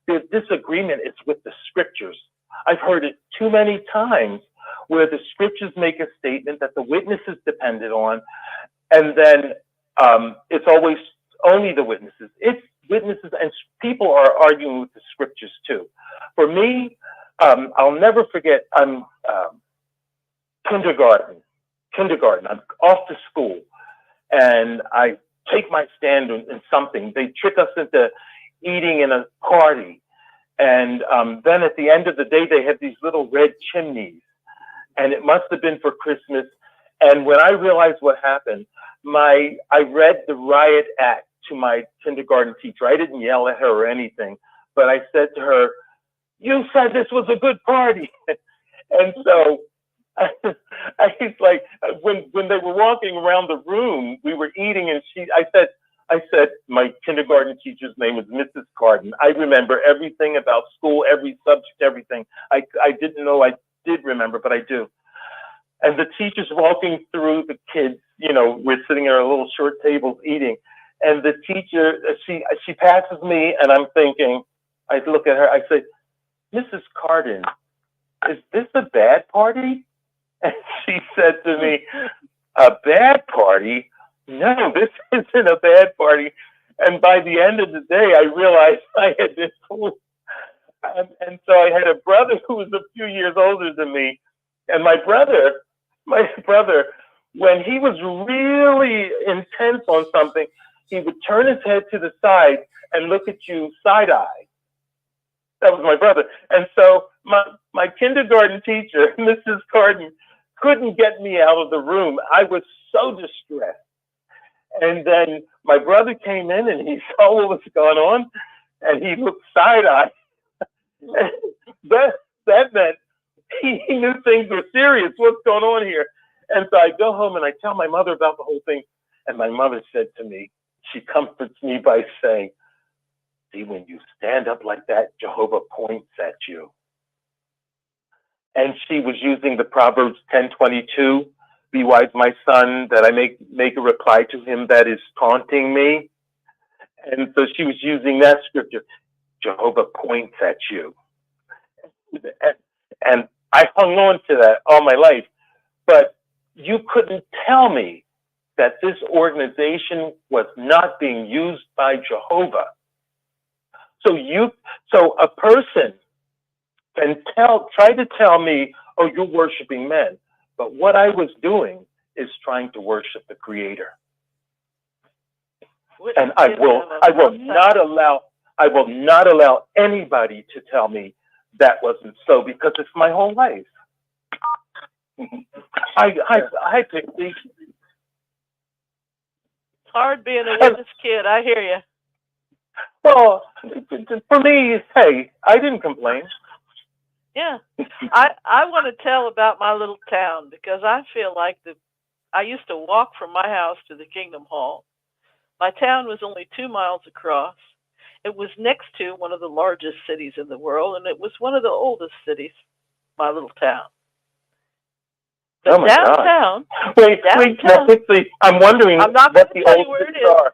S14: Their disagreement is with the scriptures. I've heard it too many times where the scriptures make a statement that the witnesses depended on, and then it's always only the witnesses. It's witnesses, and people are arguing with the scriptures too. For me, I'll never forget, I'm kindergarten, I'm off to school, and I take my stand in something. They trick us into eating in a party, and then at the end of the day, they have these little red chimneys, and it must have been for Christmas. And when I realized what happened, I read the riot act to my kindergarten teacher. I didn't yell at her or anything, but I said to her, "You said this was a good party." And so I was like, when they were walking around the room, we were eating, and I said, my kindergarten teacher's name was Mrs. Carden. I remember everything about school, every subject, everything. I didn't know I did remember, but I do. And the teacher's walking through the kids, we're sitting at our little short tables eating. And the teacher, she passes me, and I'm thinking, I look at her, I say, "Mrs. Carden, is this a bad party?" And she said to me, "A bad party? No, this isn't a bad party." And by the end of the day, I realized I had been fooled. And so I had a brother who was a few years older than me, and my brother, when he was really intense on something, he would turn his head to the side and look at you side eye. That was my brother. And so my kindergarten teacher, Mrs. Carden, couldn't get me out of the room. I was so distressed. And then my brother came in and he saw what was going on, and he looked side eye. that meant he knew things were serious. What's going on here? And so I go home and I tell my mother about the whole thing. And my mother said to me, she comforts me by saying, see, when you stand up like that, Jehovah points at you. And she was using the Proverbs 10:22, be wise, my son, that I make a reply to him that is taunting me. And so she was using that scripture, Jehovah points at you. And I hung on to that all my life. But you couldn't tell me that this organization was not being used by Jehovah. So a person can try to tell me, oh, you're worshiping men. But what I was doing is trying to worship the Creator. And I will not allow anybody to tell me that wasn't so, because it's my whole life. I picked these.
S9: It's hard being a witness kid. I hear you.
S14: Well, for me, hey, I didn't complain.
S9: Yeah. I want to tell about my little town, because I feel like I used to walk from my house to the Kingdom Hall. My town was only 2 miles across. It was next to one of the largest cities in the world, and it was one of the oldest cities, my little town. But downtown,
S14: Wait, I'm wondering
S9: I'm not
S14: what
S9: going to
S14: the
S9: tell you
S14: old
S9: where it
S14: cities
S9: is.
S14: are.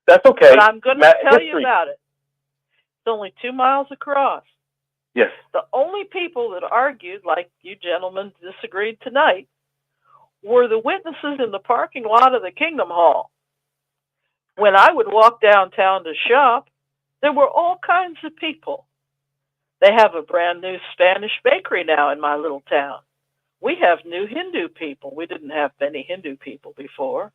S14: That's okay.
S9: But I'm going to tell you
S14: History.
S9: about it. It's only 2 miles across.
S14: Yes.
S9: The only people that argued, like you gentlemen disagreed tonight, were the witnesses in the parking lot of the Kingdom Hall. When I would walk downtown to shop, there were all kinds of people. They have a brand new Spanish bakery now in my little town. We have new Hindu people. We didn't have many Hindu people before.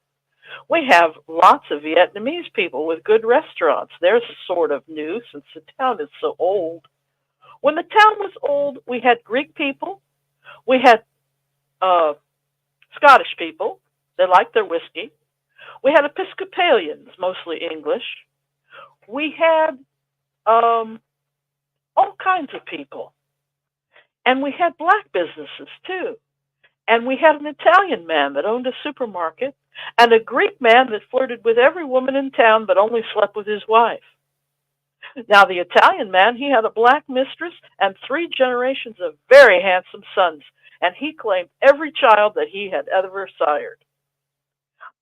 S9: We have lots of Vietnamese people with good restaurants. They're sort of new since the town is so old. When the town was old, we had Greek people. We had Scottish people. They liked their whiskey. We had Episcopalians, mostly English. We had all kinds of people. And we had black businesses, too. And we had an Italian man that owned a supermarket, and a Greek man that flirted with every woman in town but only slept with his wife. Now, the Italian man, he had a black mistress and 3 generations of very handsome sons, and he claimed every child that he had ever sired.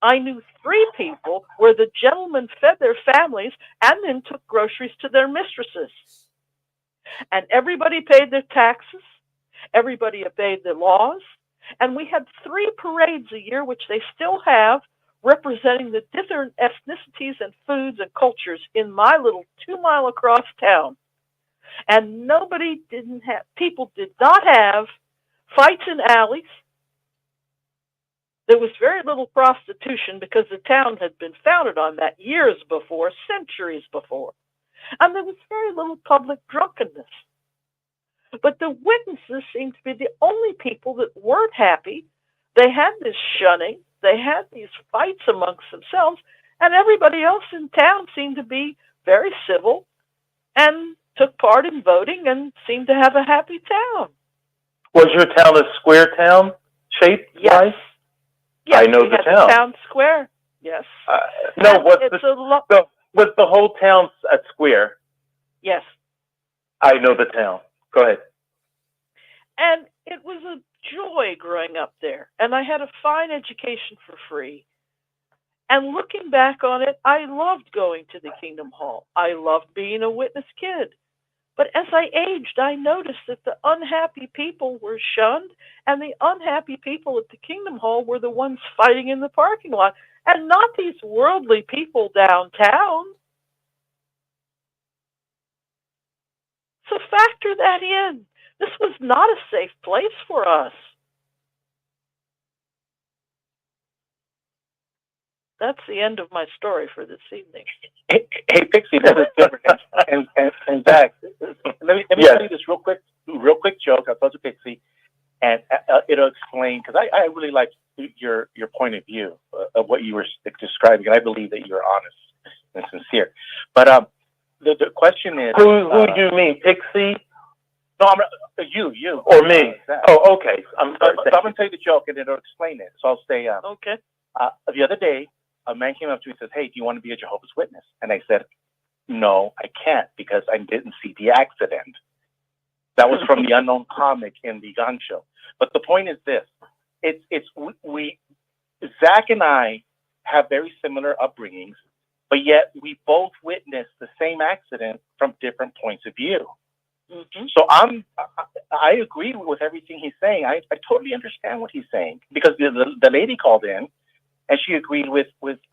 S9: I knew 3 people where the gentlemen fed their families and then took groceries to their mistresses. And everybody paid their taxes. Everybody obeyed the laws. And we had 3 parades a year, which they still have, representing the different ethnicities and foods and cultures in my little 2-mile across town. And people did not have fights in alleys. There was very little prostitution because the town had been founded on that years before, centuries before. And there was very little public drunkenness. But the witnesses seemed to be the only people that weren't happy. They had this shunning. They had these fights amongst themselves. And everybody else in town seemed to be very civil and took part in voting and seemed to have a happy town.
S14: Was your town a square town shaped?
S9: Yes. Yes,
S14: I know
S9: we
S14: the
S9: had
S14: town.
S9: The town square. Yes.
S14: Was the whole town a square?
S9: Yes.
S14: I know the town. Go ahead.
S9: And it was a joy growing up there. And I had a fine education for free. And looking back on it, I loved going to the Kingdom Hall. I loved being a witness kid. But as I aged, I noticed that the unhappy people were shunned, and the unhappy people at the Kingdom Hall were the ones fighting in the parking lot, and not these worldly people downtown. So factor that in. This was not a safe place for us. That's the end of my story for this evening.
S18: Hey, Pixie, this is Gilbert. And Zach, let me tell you this real quick joke. I thought to Pixie, and it'll explain, because I really like your point of view of what you were describing, and I believe that you're honest and sincere. But the question is,
S14: who do you mean, Pixie?
S18: No, you
S14: or me? Oh, okay. I'm sorry.
S18: So I'm gonna tell you the joke, and it'll explain it. So I'll say,
S9: okay.
S18: The other day, a man came up to me and says, "Hey, do you want to be a Jehovah's Witness?" And I said, "No, I can't, because I didn't see the accident." That was from the Unknown comic in the Gun Show. But the point is this: Zach and I have very similar upbringings, but yet we both witnessed the same accident from different points of view. Mm-hmm. So I agree with everything he's saying. I totally understand what he's saying, because the lady called in and she agreed with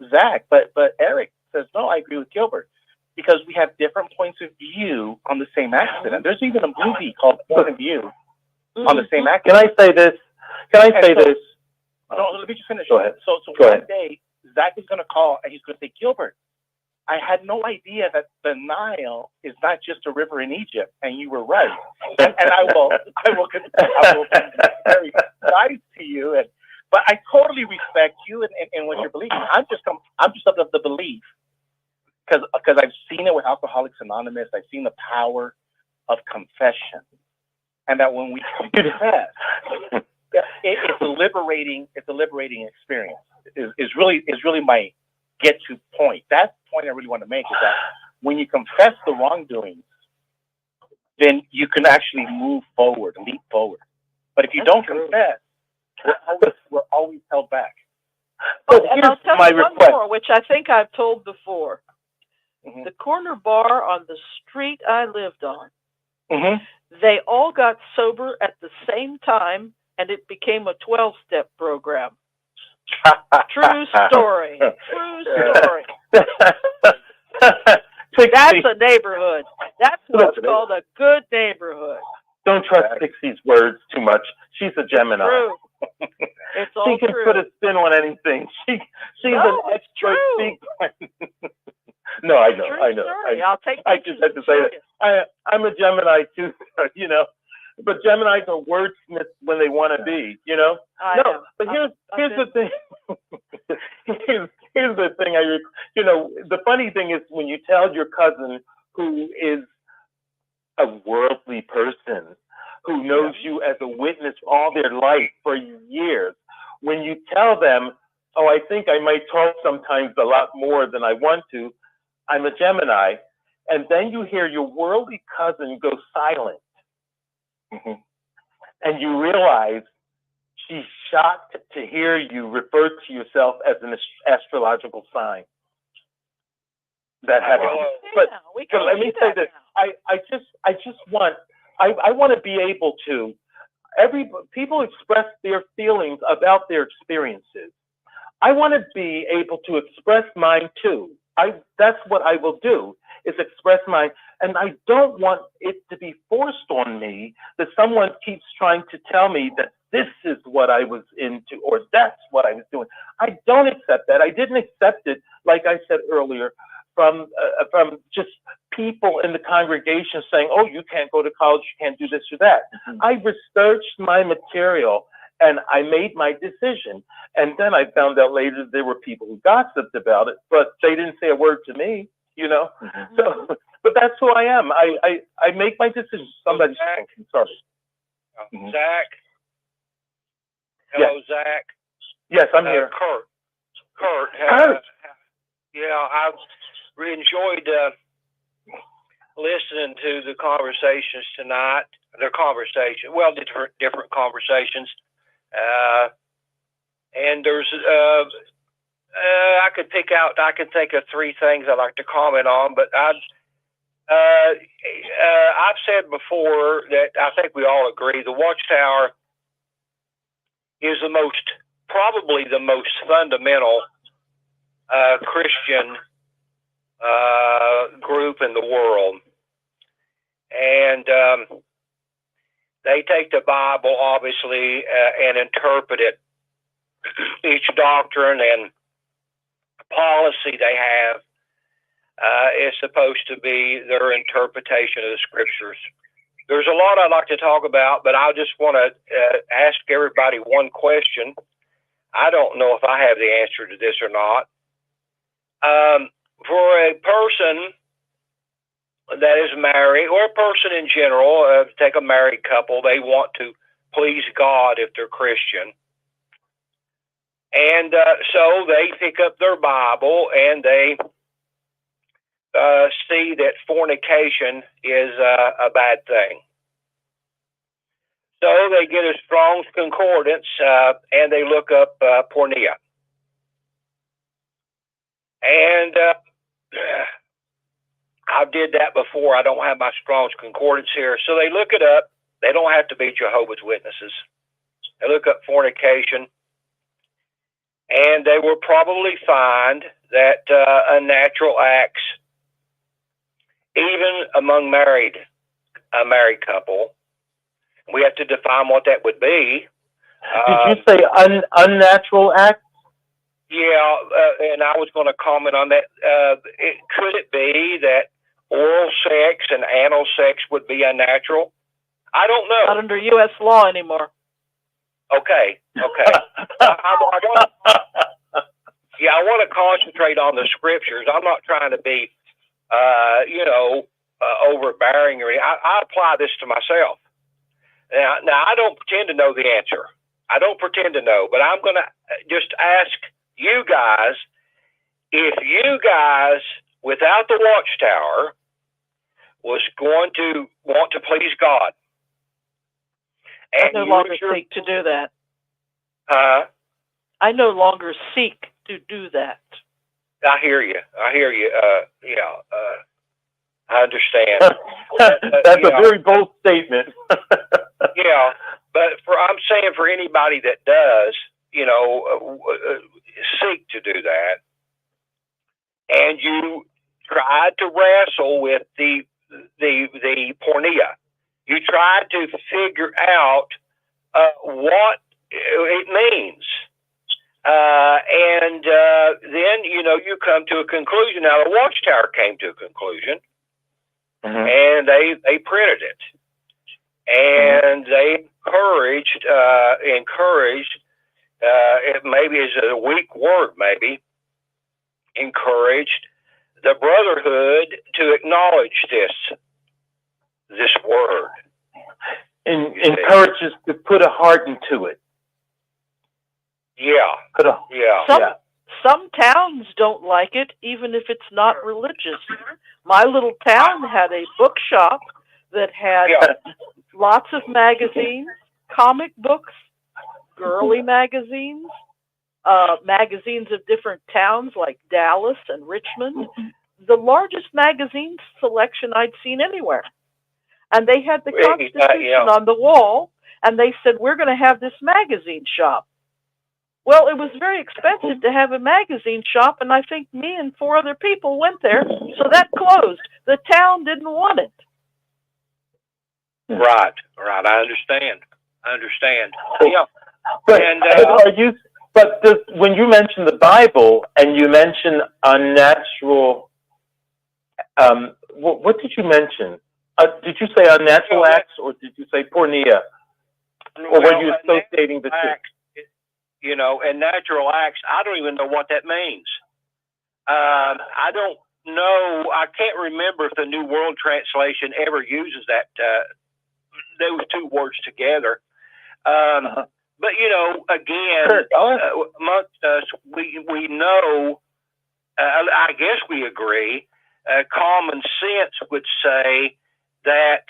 S18: Zach, but Eric says, no, I agree with Gilbert, because we have different points of view on the same accident. There's even a movie called Point of View on the same accident.
S14: Can I say this?
S18: No, let me just finish.
S14: Go ahead.
S18: So
S14: Go
S18: one
S14: ahead.
S18: day, Zach is going to call and he's going to say, Gilbert, I had no idea that the Nile is not just a river in Egypt, and you were right. And I will be very nice to you, but I totally respect you and what you're believing. I'm just of the belief, because I've seen it with Alcoholics Anonymous. I've seen the power of confession, and that when we confess, it's a liberating experience. Is really my get to point. That's the point I really want to make, is that when you confess the wrongdoings, then you can actually move forward, leap forward. But if you don't confess, we're always held back.
S9: Oh, and I'll tell you one more, which I think I've told before. Mm-hmm. The corner bar on the street I lived on, mm-hmm. They all got sober at the same time, and it became a 12-step program. True story. True story. That's a neighborhood. That's what's called a good neighborhood.
S14: Don't trust Pixie's words too much. She's a Gemini.
S9: True. It's all
S14: she can
S9: true.
S14: Put a spin on anything. She's
S9: an
S14: expert speaker. No, I know. I know.
S9: I'll take.
S14: I just had to say that. I'm a Gemini too. You know. But Geminis are wordsmiths when they want to be, you know. But here's the thing. here's the thing. The funny thing is, when you tell your cousin, who is a worldly person, who knows you as a witness all their life for years, when you tell them, oh, I think I might talk sometimes a lot more than I want to, I'm a Gemini, and then you hear your worldly cousin go silent. Mm-hmm. And you realize she's shocked to hear you refer to yourself as an astrological sign. That happens. But let me say this. I just want to be able to. People express their feelings about their experiences. I want to be able to express mine too. That's what I will do, is express mine. And I don't want it to be forced on me that someone keeps trying to tell me that this is what I was into or that's what I was doing. I don't accept that. I didn't accept it, like I said earlier, from just people in the congregation saying, oh, you can't go to college, you can't do this or that. Mm-hmm. I researched my material and I made my decision. And then I found out later there were people who gossiped about it, but they didn't say a word to me, you know? Mm-hmm. So, but that's who I am. I make my decisions. Somebody's sorry.
S15: Mm-hmm. Zach. Hello, yes. Zach.
S14: Yes, I'm here.
S15: Kurt. Yeah, I've really enjoyed listening to the conversations tonight. Different conversations. And there's, I could think of three things I'd like to comment on, but I've said before that I think we all agree the Watchtower is probably the most fundamental Christian group in the world. and they take the Bible, obviously, and interpret it. Each doctrine and policy they have is supposed to be their interpretation of the scriptures. There's a lot I'd like to talk about, but I just want to ask everybody one question. I don't know if I have the answer to this or not. For a person that is married, or a person in general, take a married couple, they want to please God if they're Christian. And so they pick up their Bible and they see that fornication is a bad thing. So they get a Strong's Concordance and they look up pornea. And I did that before. I don't have my Strong's Concordance here. So they look it up. They don't have to be Jehovah's Witnesses. They look up fornication. And they will probably find that unnatural acts, even among a married couple, we have to define what that would be.
S14: Did you say unnatural acts?
S15: Yeah, and I was going to comment on that. Could it be that oral sex and anal sex would be unnatural? I don't know.
S9: Not under U.S. law anymore.
S15: Okay. I want to concentrate on the scriptures. I'm not trying to be, overbearing or anything. I apply this to myself. Now, I don't pretend to know the answer. I don't pretend to know, but I'm going to just ask you guys, if you guys, without the Watchtower, was going to want to please God.
S9: I no longer seek to do that. I no longer seek to do that.
S15: I hear you. I understand.
S14: That's a very bold statement.
S15: Yeah, but I'm saying for anybody that does, seek to do that, and you tried to wrestle with the pornea, you tried to figure out what it means, and then you come to a conclusion. Now the Watchtower came to a conclusion, and they printed it, and they encouraged. It maybe is a weak word, maybe encouraged the brotherhood to acknowledge this word.
S14: Encourages to put a heart into it.
S15: Yeah.
S9: Some towns don't like it, even if it's not religious. My little town had a bookshop that had lots of magazines, comic books, girly magazines, magazines of different towns like Dallas and Richmond. The largest magazine selection I'd seen anywhere. And they had the Constitution on the wall, and they said, we're going to have this magazine shop. Well, it was very expensive to have a magazine shop, and I think me and 4 other people went there, so that closed. The town didn't want it.
S15: Right. I understand. Yeah.
S14: When you mention the Bible and you mention unnatural, what did you mention? Did you say unnatural acts, or did you say pornea? Or were you associating the two?
S15: And natural acts, I don't even know what that means. I don't know. I can't remember if the New World Translation ever uses those 2 words together. But, again, amongst us, we know, I guess we agree, common sense would say that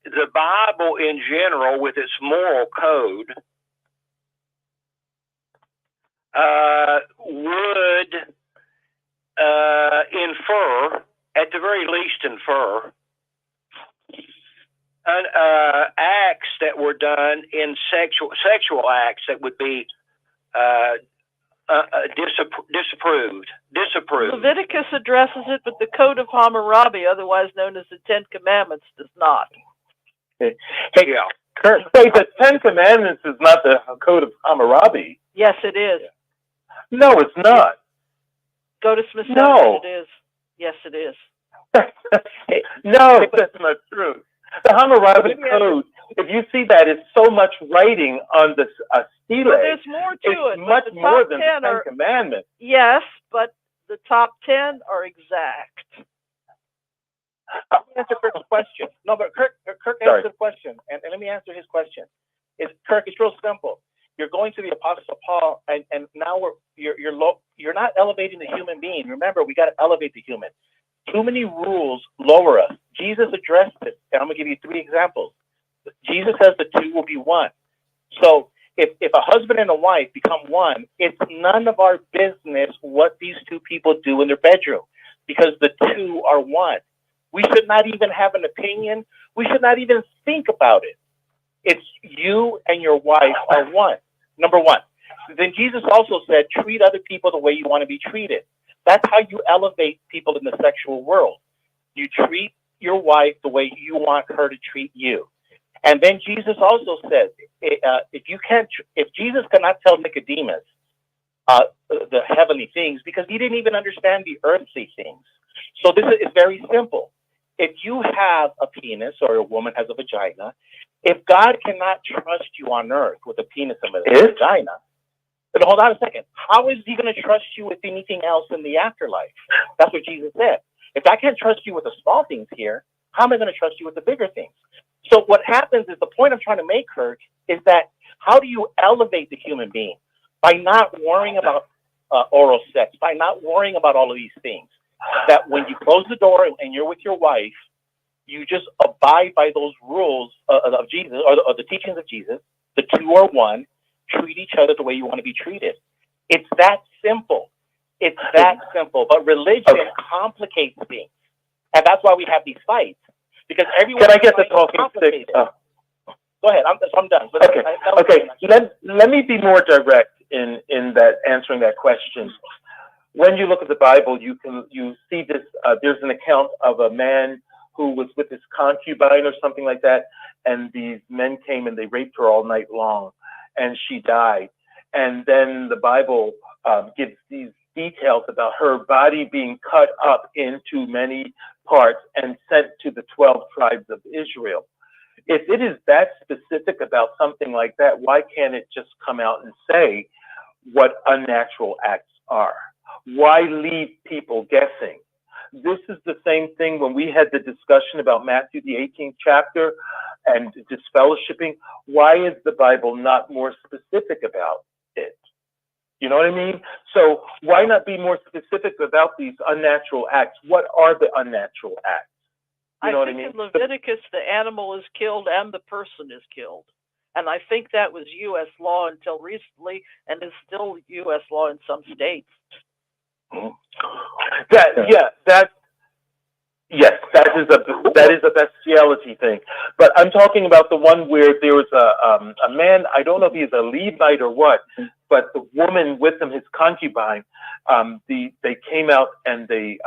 S15: the Bible in general, with its moral code, would infer, at the very least infer, acts that were done in sexual acts that would be
S1: disapproved.
S9: Leviticus addresses it, but the Code of Hammurabi, otherwise known as the Ten Commandments, does not.
S14: Hey, Kurt, wait, the Ten Commandments is not the Code of Hammurabi.
S9: Yes, it is.
S14: No, it's not.
S9: Go to Smithsonian.
S14: No.
S9: It is. Yes, it is.
S14: No, that's not true. The Hammurabi Code, if you see that, it's so much writing on the stele.
S9: Well, there's more to
S14: it's
S9: it.
S14: much more than the Ten Commandments.
S9: Yes, but the top 10 are exact.
S18: Let me answer Kirk's question. No, but Kirk answered the question, and let me answer his question. Kirk, it's real simple. You're going to the Apostle Paul, and now you're not elevating the human being. Remember, we got to elevate the human. Too many rules lower us. Jesus addressed it, and I'm going to give you 3 examples. Jesus says the two will be one. So if a husband and a wife become one, it's none of our business what these two people do in their bedroom, because the two are one. We should not even have an opinion. We should not even think about it. It's you and your wife are one. Number one. Then Jesus also said, treat other people the way you want to be treated. That's how you elevate people in the sexual world. You treat your wife the way you want her to treat you. And then Jesus also said, if Jesus cannot tell Nicodemus the heavenly things, because he didn't even understand the earthly things. So this is very simple. If you have a penis or a woman has a vagina, if God cannot trust you on earth with a penis and a vagina, then hold on a second. How is he going to trust you with anything else in the afterlife? That's what Jesus said. If I can't trust you with the small things here, how am I going to trust you with the bigger things? So what happens is, the point I'm trying to make, Kurt, is that how do you elevate the human being? By not worrying about oral sex, by not worrying about all of these things. That when you close the door and you're with your wife, you just abide by those rules of Jesus, or the teachings of Jesus. The two are one. Treat each other the way you want to be treated. It's that simple. It's that simple. But religion complicates things. And that's why we have these fights. Because everyone. Can I get the talking stick? Go ahead. I'm done. But
S14: Okay. Let me be more direct in that answering that question. When you look at the Bible, you see this. There's an account of a man who was with his concubine or something like that, and these men came and they raped her all night long, and she died. And then the Bible gives these details about her body being cut up into many parts and sent to the 12 tribes of Israel. If it is that specific about something like that, why can't it just come out and say what unnatural acts are? Why leave people guessing? This is the same thing when we had the discussion about Matthew, the 18th chapter, and disfellowshipping. Why is the Bible not more specific about it? You know what I mean? So why not be more specific about these unnatural acts? What are the unnatural acts? You know what I mean?
S9: In Leviticus, the animal is killed and the person is killed. And I think that was U.S. law until recently, and is still U.S. law in some states.
S14: That is a bestiality thing. But I'm talking about the one where there was a man, I don't know if he's a Levite or what, but the woman with him, his concubine, they came out and they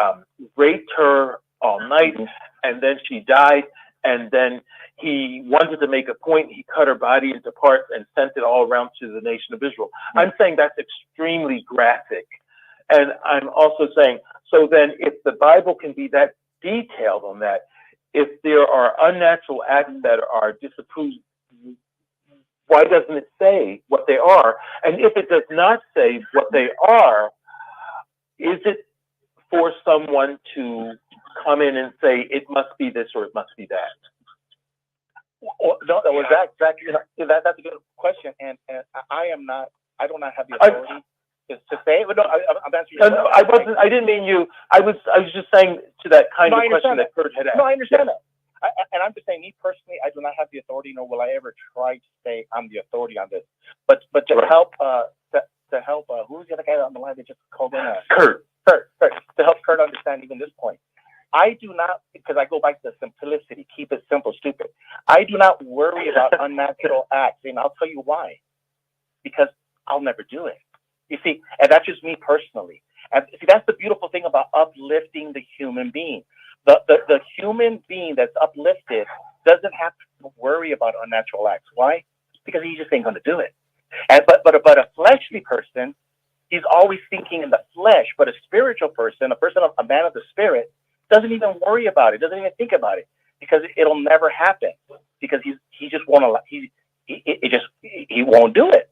S14: raped her all night, and then she died, and then he wanted to make a point. He cut her body into parts and sent it all around to the nation of Israel. I'm saying that's extremely graphic. And I'm also saying, so then if the Bible can be that detailed on that, if there are unnatural acts that are disapproved, why doesn't it say what they are? And if it does not say what they are, is it for someone to come in and say it must be this or it must be that?
S18: No, that's a good question, and I do not have the authority to say it. But no, I'm answering.
S14: No, I didn't mean you. I was just saying to that kind of question that Kurt had asked.
S18: No, I understand that. And I'm just saying, me personally, I do not have the authority, nor will I ever try to say I'm the authority on this. But to help who's the other guy on the line that just called in?
S14: Kurt.
S18: To help Kurt understand even this point. I do not, because I go back to simplicity, keep it simple, stupid. I do not worry about unnatural acts, and I'll tell you why. Because I'll never do it. You see, and that's just me personally. And see, that's the beautiful thing about uplifting the human being. The human being that's uplifted doesn't have to worry about unnatural acts. Why? Because he just ain't going to do it. And but a fleshly person, he's always thinking in the flesh. But a spiritual person, a man of the spirit, doesn't even worry about it. Doesn't even think about it because it'll never happen. Because he just won't allow. He won't do it.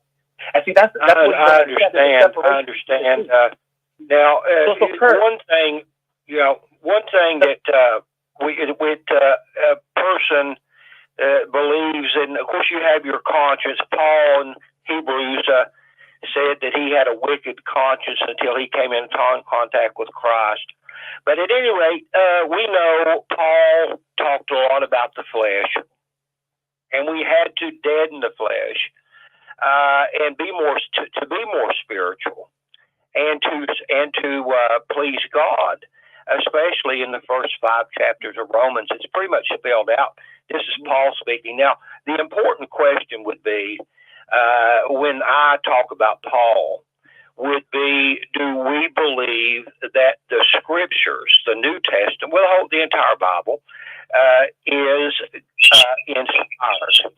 S18: And see, that's what
S1: I understand. Now, one thing, that with a person believes, and of course you have your conscience. Paul in Hebrews said that he had a wicked conscience until he came in contact with Christ. But at any rate, we know Paul talked a lot about the flesh, and we had to deaden the flesh and be more spiritual, and to please God, especially in the first 5 chapters of Romans. It's pretty much spelled out. This is Paul speaking. Now, the important question would be, when I talk about Paul, would be, do we believe that the scriptures, the New Testament, well, the entire Bible, is inspired?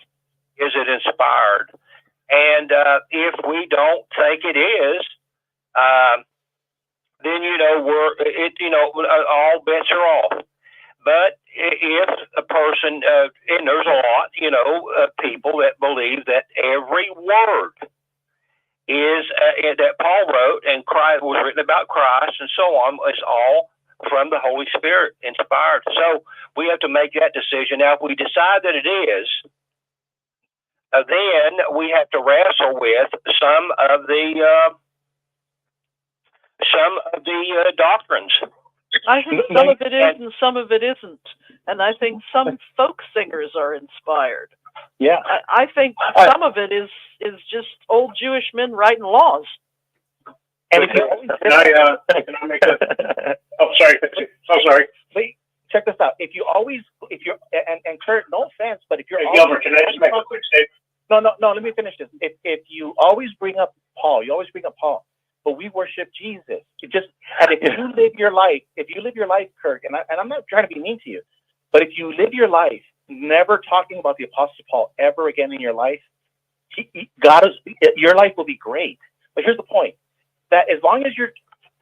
S1: Is it inspired? And if we don't think it is, then all bets are off. But if a person, and there's a lot, people that believe that every word is that Paul wrote and Christ was written about Christ and so on, is all from the Holy Spirit inspired. So we have to make that decision. Now, if we decide that it is, then we have to wrestle with some of the doctrines.
S9: I think some of it is and some of it isn't. And I think some folk singers are inspired.
S18: Yeah.
S9: I think some of it is just old Jewish men writing laws.
S18: And if
S20: can I make a... Oh, sorry. Sorry.
S18: Wait, check this out. If you're and Kurt, no offense, but if you're
S20: Gilbert, can I just make a quick statement?
S18: No, let me finish this. If you always bring up Paul, but we worship Jesus. If you live your life, Kirk, and I'm not trying to be mean to you, but if you live your life never talking about the Apostle Paul ever again in your life, your life will be great. But here's the point: that as long as you're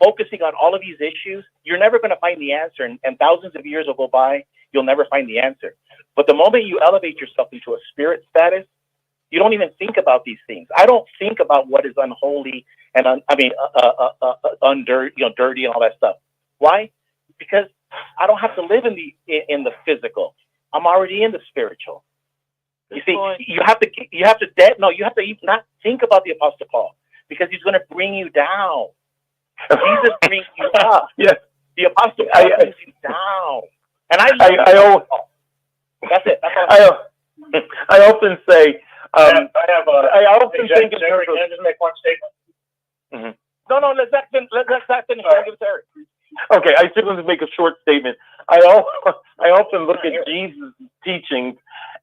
S18: focusing on all of these issues, you're never going to find the answer, and thousands of years will go by, you'll never find the answer. But the moment you elevate yourself into a spirit status, you don't even think about these things. I don't think about what is unholy and dirty and all that stuff. Why? Because I don't have to live in the physical. I'm already in the spiritual. You see, you have to not think about the Apostle Paul, because he's going to bring you down. Jesus brings you up.
S5: Yes.
S18: The Apostle Paul brings you down. And that's it.
S5: I often say,
S20: I often
S5: think
S20: can I just make one statement?
S18: Mm-hmm. No, let Zach finish.
S5: Okay, I just want to make a short statement. I often look at Jesus' teachings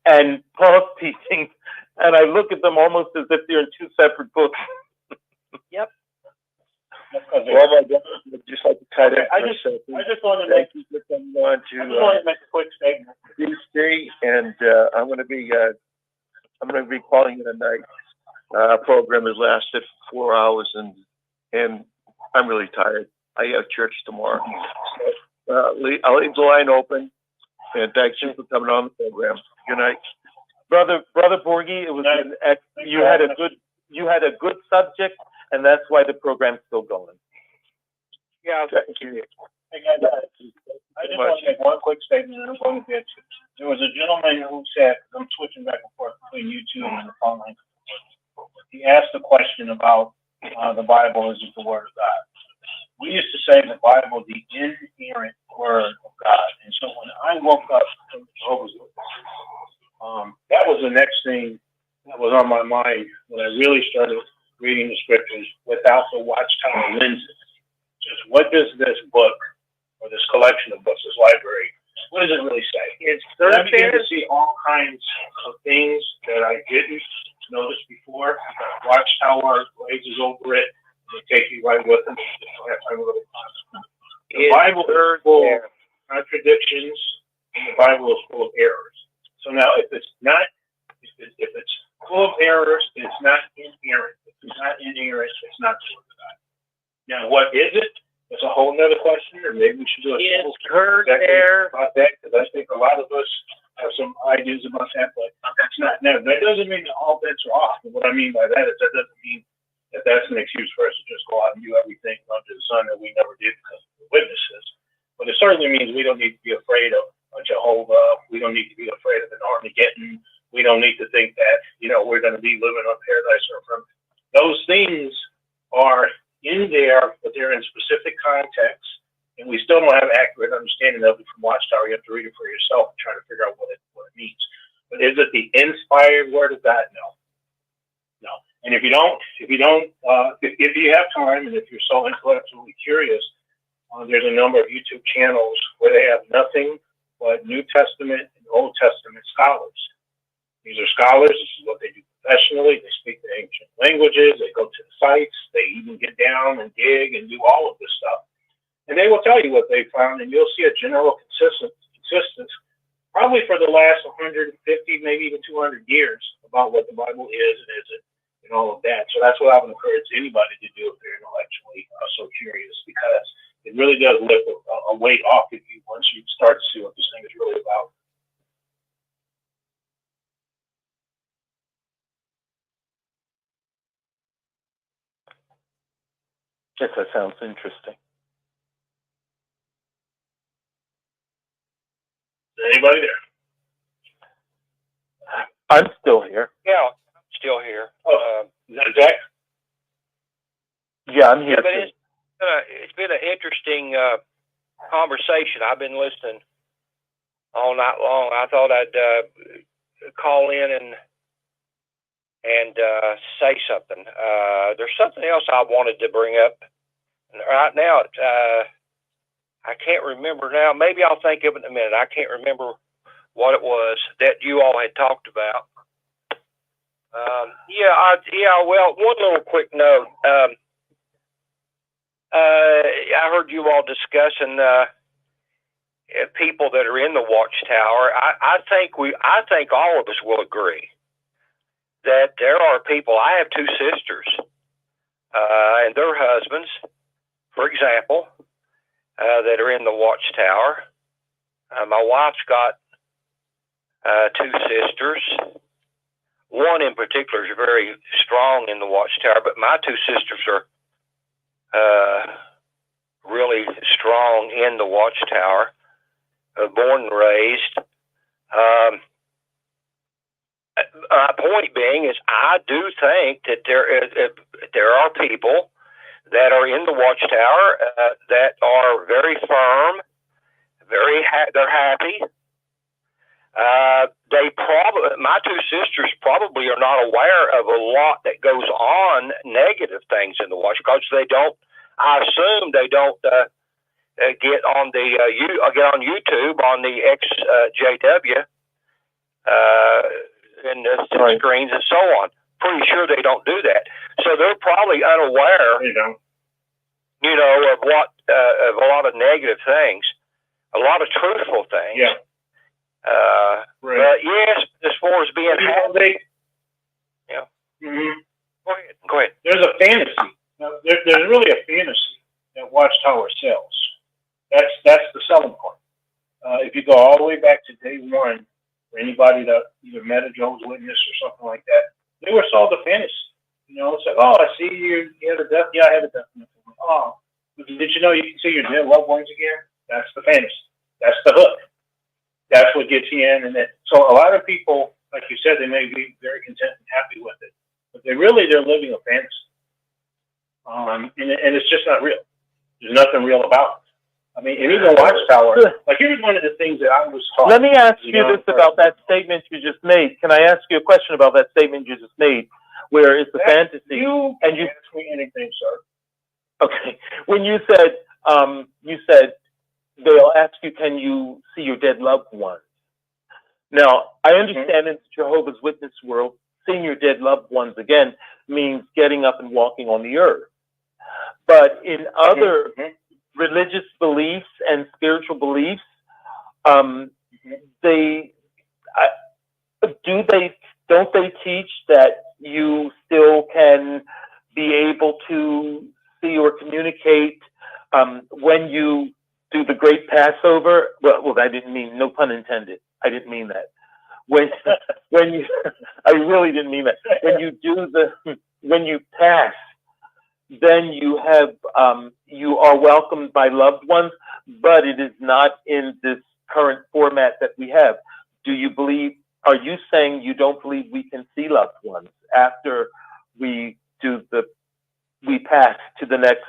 S5: and Paul's teachings, and I look at them almost as if they're in 2 separate books.
S18: Yep.
S3: Just like to cut it.
S20: I just want to make a quick statement.
S3: DC, and I'm going to be calling it a night. Our program has lasted 4 hours, and I'm really tired. I have church tomorrow. I'll leave the line open, and thanks you for coming on the program. Good night,
S5: brother Borgie. It was you had a good subject, and that's why the program's still going.
S20: Yeah,
S3: thank you.
S20: I just want to make one quick statement, and I'm going to get to. There was a gentleman who said, I'm switching back and forth between YouTube and the phone line. He asked a question about the Bible isn't the Word of God. We used to say the Bible is the inerrant Word of God. And so when I woke up from Jehovah's Witness, that was the next thing that was on my mind when I really started reading the scriptures without the Watchtower lenses. Just what does this book, or this collection of books, this library, what does it really say? I began to see all kinds of things that I didn't notice before. Watchtower glazes over it. take you right with them. The Bible is full of contradictions, and the Bible is full of errors. So now, if it's full of errors, it's not inerrant. If it's not inerrant, it's not the Word of God. Now, what is it? That's a whole nother question, or maybe we should do a
S1: heard there
S20: about that, because I think a lot of us have some ideas about that, but that's not. Now, that doesn't mean that all bets are off. And what I mean by that is that doesn't mean that that's an excuse for us to just go out and do everything under the sun that we never did because of the witnesses. But it certainly means we don't need to be afraid of Jehovah. We don't need to be afraid of an Armageddon. We don't need to think that, we're going to be living on paradise or from. Those things are in there, but they're in specific contexts, and we still don't have accurate understanding of it from Watchtower. You have to read it for yourself and try to figure out what it means. But is it the inspired Word of God? No. And if you have time, and if you're so intellectually curious, there's a number of YouTube channels where they have nothing but New Testament and Old Testament scholars. These are scholars. This is what they do professionally. They speak the ancient languages. They go to the sites. They even get down and dig and do all of this stuff. And they will tell you what they found, and you'll see a general consistency, probably for the last 150, maybe even 200 years, about what the Bible is and isn't, and all of that. So that's what I would encourage anybody to do if they're intellectually so curious, because it really does lift a weight off of you once you start to see what this thing is really about.
S14: Yes, that sounds interesting.
S20: Anybody there?
S14: I'm still here.
S1: Yeah, I'm still here.
S20: Is that Jack?
S14: Yeah, I'm here
S1: but
S14: too.
S1: It's been an interesting conversation. I've been listening all night long. I thought I'd call in and say something. There's something else I wanted to bring up. Right now, I can't remember now. Maybe I'll think of it in a minute. I can't remember what it was that you all had talked about. Well, one little quick note. I heard you all discussing people that are in the Watchtower. I think all of us will agree that there are people. I have two sisters and their husbands, for example, that are in the Watchtower. My wife's got two sisters. One in particular is very strong in the Watchtower, but my two sisters are really strong in the Watchtower, born and raised. My point being is, I do think that there are people that are in the Watchtower that are very firm, they're happy. My two sisters probably are not aware of a lot that goes on, negative things in the Watch, because they don't. I assume they don't get on YouTube on the XJW and the screens and so on. Pretty sure they don't do that. So they're probably unaware, of what of a lot of negative things, a lot of truthful things.
S20: Yeah.
S1: But yes, as far as being happy,
S20: Mm-hmm.
S1: Go ahead.
S20: There's a fantasy. There's really a fantasy that Watchtower sells. That's the selling point. If you go all the way back to day one, for anybody that either met a Jehovah's Witness or something like that, they were sold a fantasy. It's like, oh, I see you had a death. Yeah, I had a death. Oh, did you know you can see your dead loved ones again? That's the fantasy. That's the hook. That's what gets you in. So a lot of people, like you said, they may be very content and happy with it, but they're living a fantasy. And it's just not real. There's nothing real about it. I mean, and even Watchtower, like here's one of the things that I was taught.
S14: Let me ask you this about that statement you just made. Can I ask you a question about that statement you just made, where it's a fantasy?
S20: You can ask me anything, sir.
S14: Okay. When you said they'll ask you, can you see your dead loved ones? Now, I understand in the Jehovah's Witness world, seeing your dead loved ones again means getting up and walking on the earth. But in other religious beliefs and spiritual beliefs, don't they teach that you still can be able to see or communicate when you do the Great Passover? Well, I didn't mean, no pun intended. I didn't mean that. When you, I really didn't mean that. When you pass, then you have you are welcomed by loved ones, but it is not in this current format that we have. Do you believe? Are you saying you don't believe we can see loved ones after we pass to the next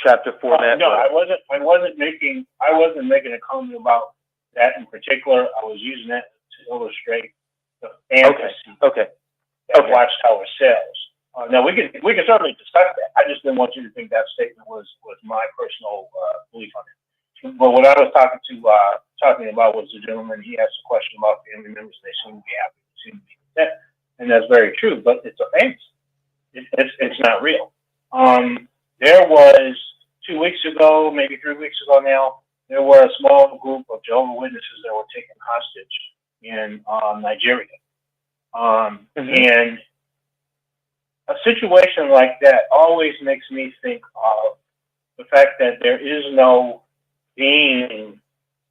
S14: chapter format?
S18: No, I wasn't making a comment about that in particular. I was using that to illustrate the fantasy that Watchtower sells. Now we can certainly discuss that. I just didn't want you to think that statement was my personal belief on it. But what I was talking about was the gentleman. He asked a question about family members. They seem to be happy, they seem to be content, and that's very true. But it's a fantasy. It's not real. There was 2 weeks ago, maybe 3 weeks ago now, there were a small group of Jehovah's Witnesses that were taken hostage in Nigeria. And a situation like that always makes me think of the fact that there is no being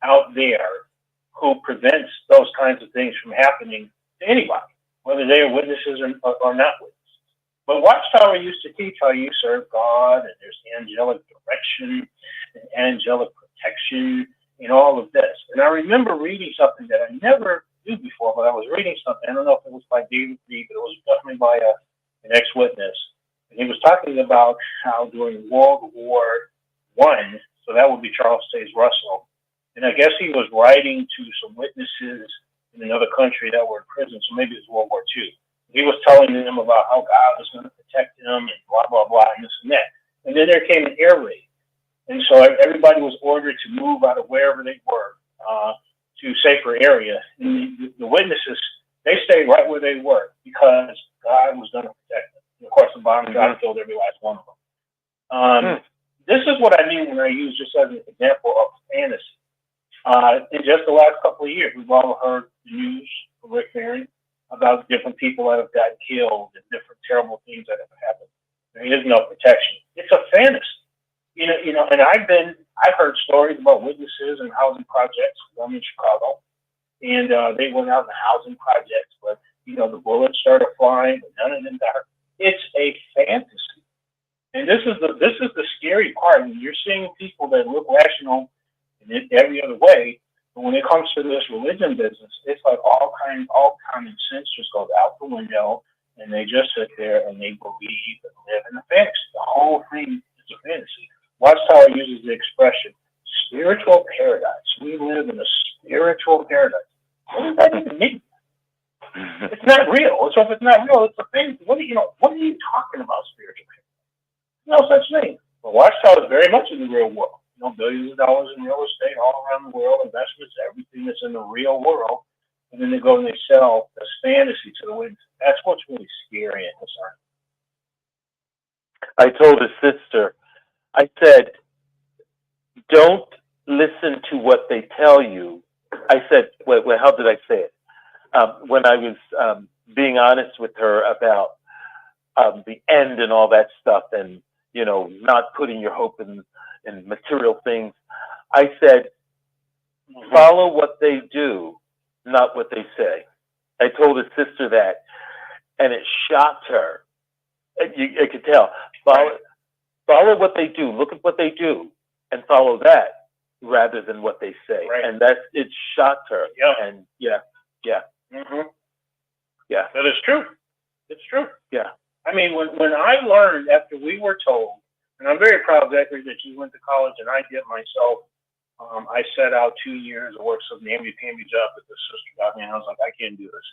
S18: out there who prevents those kinds of things from happening to anybody, whether they are witnesses or not witnesses. But Watchtower used to teach how you serve God, and there's angelic direction and angelic protection and all of this. And I remember reading something that I never knew before, but I was reading something. I don't know if it was by David Reed, but it was definitely by an ex-witness. And he was talking about how during World War I, so that would be Charles Taze Russell, and I guess he was writing to some witnesses in another country that were in prison, so maybe it was World War II. He was telling them about how God was going to protect them and blah, blah, blah, and this and that. And then there came an air raid. And so everybody was ordered to move out of wherever they were to safer area. And the witnesses, they stayed right where they were because God was going to protect them. And of course, the bomb dropped, killed every last one of them. This is what I mean when I use just as an example of fantasy. In just the last couple of years, we've all heard the news from Rick Barry about different people that have gotten killed and different terrible things that have happened. There is no protection. It's a fantasy. You know, and I've heard stories about witnesses and housing projects. I'm in Chicago, and they went out in the housing projects, but the bullets started flying, but none of them got hurt. It's a fantasy. And this is the scary part. When you're seeing people that look rational in every other way, but when it comes to this religion business, it's like all common sense just goes out the window, and they just sit there and they believe and live in a fantasy. The whole thing is a fantasy. Watchtower uses the expression spiritual paradise. We live in a spiritual paradise. What does that even mean? It's not real. So if it's not real, it's a fantasy. What are you talking about, spiritual paradise? No such thing. But Watchtower is very much in the real world. Billions of dollars in real estate all around the world, investments, everything that's in the real world. And then they go and they sell this fantasy to the witness. That's what's really scary and concerning.
S14: I told his sister, I said, don't listen to what they tell you. I said, well, how did I say it? When I was being honest with her about the end and all that stuff, and not putting your hope in material things, I said, follow what they do, not what they say. I told his sister that, and it shocked her. You could tell. Follow what they do. Look at what they do, and follow that rather than what they say. Right. And it shocked her. Yeah. And yeah.
S18: That is true. It's true.
S14: Yeah.
S18: I mean, when I learned after we were told, and I'm very proud, Zachary, that you went to college and I did myself. I set out 2 years of work some namby-pamby job that the sister got me, and I was like, I can't do this,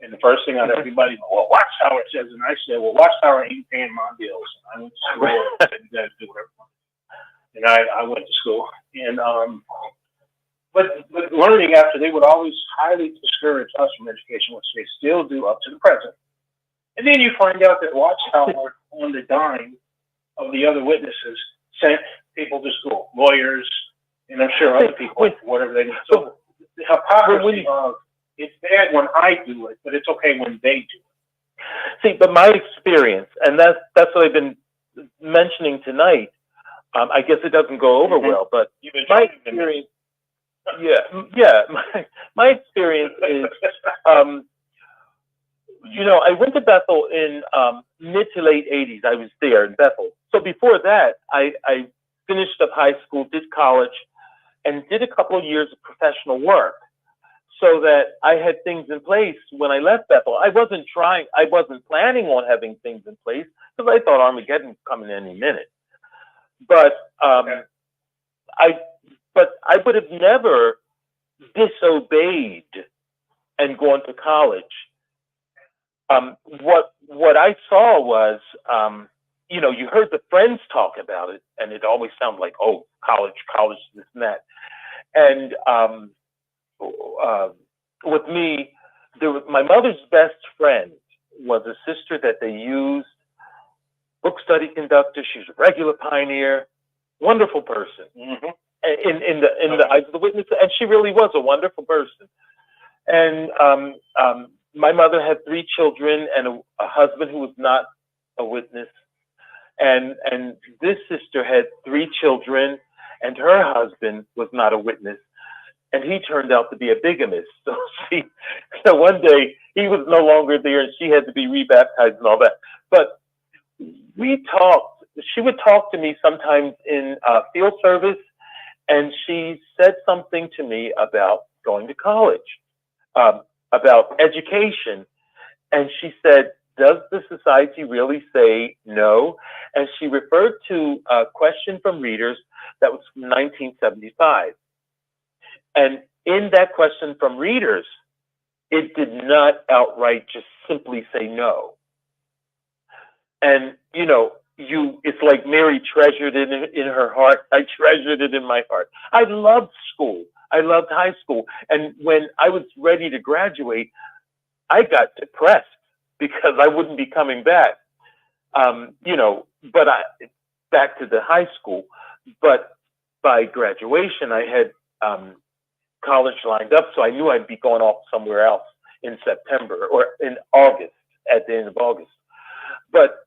S18: And the first thing out everybody, well, Watchtower says, and I said, well, Watchtower ain't paying my bills. And I went to school and said, you guys do whatever. And I went to school, and but learning after, they would always highly discourage us from education, which they still do up to the present.
S19: And then you find out that Watchtower, on the dime of the other witnesses, sent people to school, lawyers, and I'm sure other people, whatever they need. So the hypocrisy of it's bad when I do it, but it's okay when they do it.
S14: See, but my experience, and that's what I've been mentioning tonight. I guess it doesn't go over well, but my experience, my experience is, I went to Bethel in mid to late '80s. I was there in Bethel. So before that, I finished up high school, did college, and did a couple of years of professional work, so that I had things in place when I left Bethel. I wasn't planning on having things in place because I thought Armageddon was coming any minute. But I would have never disobeyed and gone to college. What I saw was, you heard the friends talk about it, and it always sounded like, oh, college, this and that. And with me, my mother's best friend was a sister that they used, book study conductor. She's a regular pioneer, wonderful person in the eyes of the witnesses, and she really was a wonderful person. And my mother had 3 children and a husband who was not a witness. And this sister had 3 children, and her husband was not a witness, and he turned out to be a bigamist. So one day he was no longer there, and she had to be rebaptized and all that. But we talked. She would talk to me sometimes in field service, and she said something to me about going to college, about education, and she said, does the society really say no? And she referred to a question from readers that was from 1975. And in that question from readers, it did not outright just simply say no. And, it's like Mary treasured it in her heart. I treasured it in my heart. I loved school. I loved high school. And when I was ready to graduate, I got depressed because I wouldn't be coming back, but back to the high school. But by graduation, I had college lined up, so I knew I'd be going off somewhere else in September or in August, at the end of August. But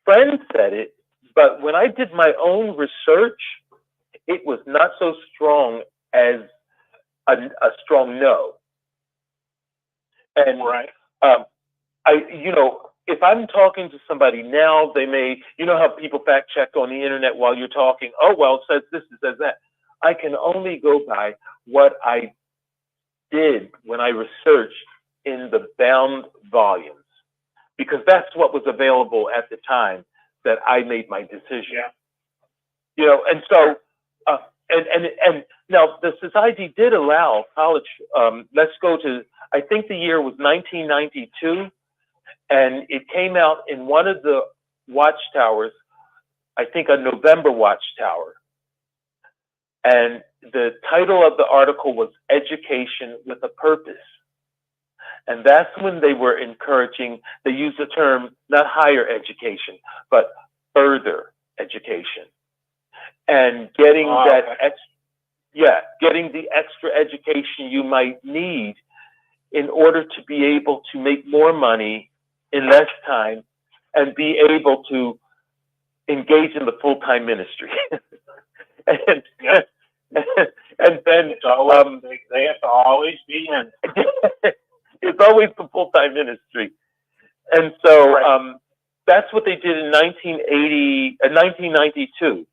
S14: friends said it, but when I did my own research, it was not so strong as a strong no. And if I'm talking to somebody now, they may, how people fact check on the internet while you're talking. Oh, well, it says this, it says that. I can only go by what I did when I researched in the bound volumes, because that's what was available at the time that I made my decision. And so, and now the society did allow college. Let's go to, I think the year was 1992, and it came out in one of the Watchtowers, I think a November Watchtower. And the title of the article was Education with a Purpose. And that's when they were encouraging, they used the term, not higher education, but further education. And getting getting the extra education you might need in order to be able to make more money in less time and be able to engage in the full-time ministry. and then
S19: they have to always be in.
S14: It's always the full-time ministry. And so that's what they did in 1992.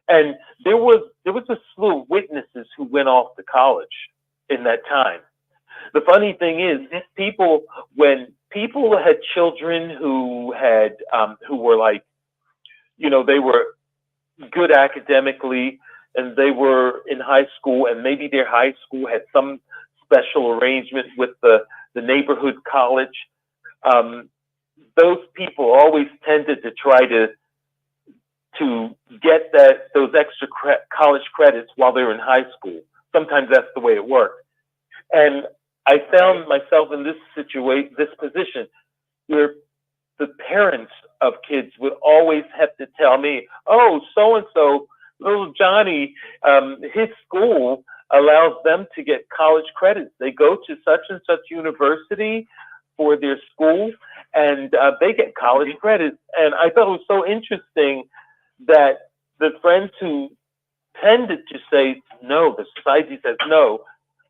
S14: And there was a slew of witnesses who went off to college in that time. The funny thing is, when people had children who had who were like, they were good academically, and they were in high school, and maybe their high school had some special arrangement with the neighborhood college. Those people always tended to try to get those extra college credits while they were in high school. Sometimes that's the way it worked. And I found myself in this position where the parents of kids would always have to tell me, oh, so-and-so, little Johnny, his school allows them to get college credits. They go to such and such university for their school, and they get college credits. And I thought it was so interesting that the friends who tended to say no, the society says no,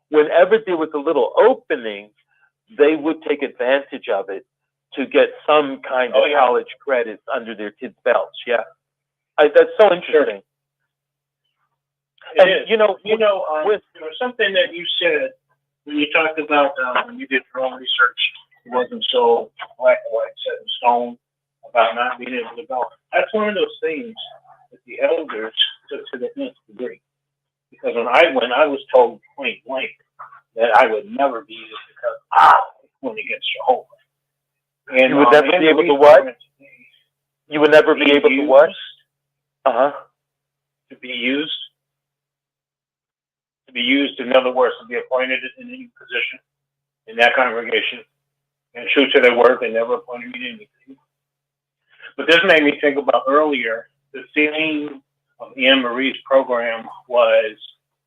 S14: whenever there was a little opening, they would take advantage of it to get some kind of college credits under their kids' belts. Yeah, that's so interesting.
S19: And you know, there was something that you said when you talked about when you did your own research. It wasn't so black and white, set in stone about not being able to go. That's one of those things that the elders took to the nth degree. Because when I was told point blank that I would never be used because when it gets Jehovah. And
S14: you would never be able to what? You would never be able to what?
S19: To be used. To be used, in other words, to be appointed in any position in that congregation. And true to their word, they never appointed me to anything. But this made me think about earlier, the theme of Anne Marie's program was,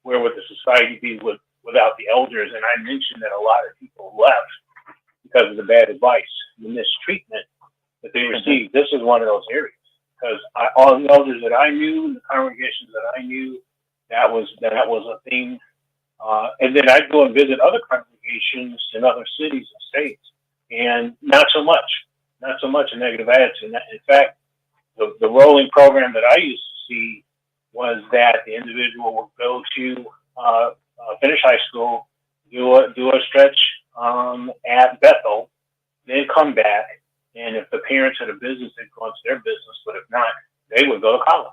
S19: where would the society be without the elders? And I mentioned that a lot of people left because of the bad advice, the mistreatment that they received. This is one of those areas. Because all the elders that I knew, the congregations that I knew, that was a theme. And then I'd go and visit other congregations in other cities and states, and not so much a negative attitude. In fact, the rolling program that I used to see was that the individual would go to finish high school, do a stretch at Bethel, then come back, and if the parents had a business, they'd go into their business, but if not, they would go to college.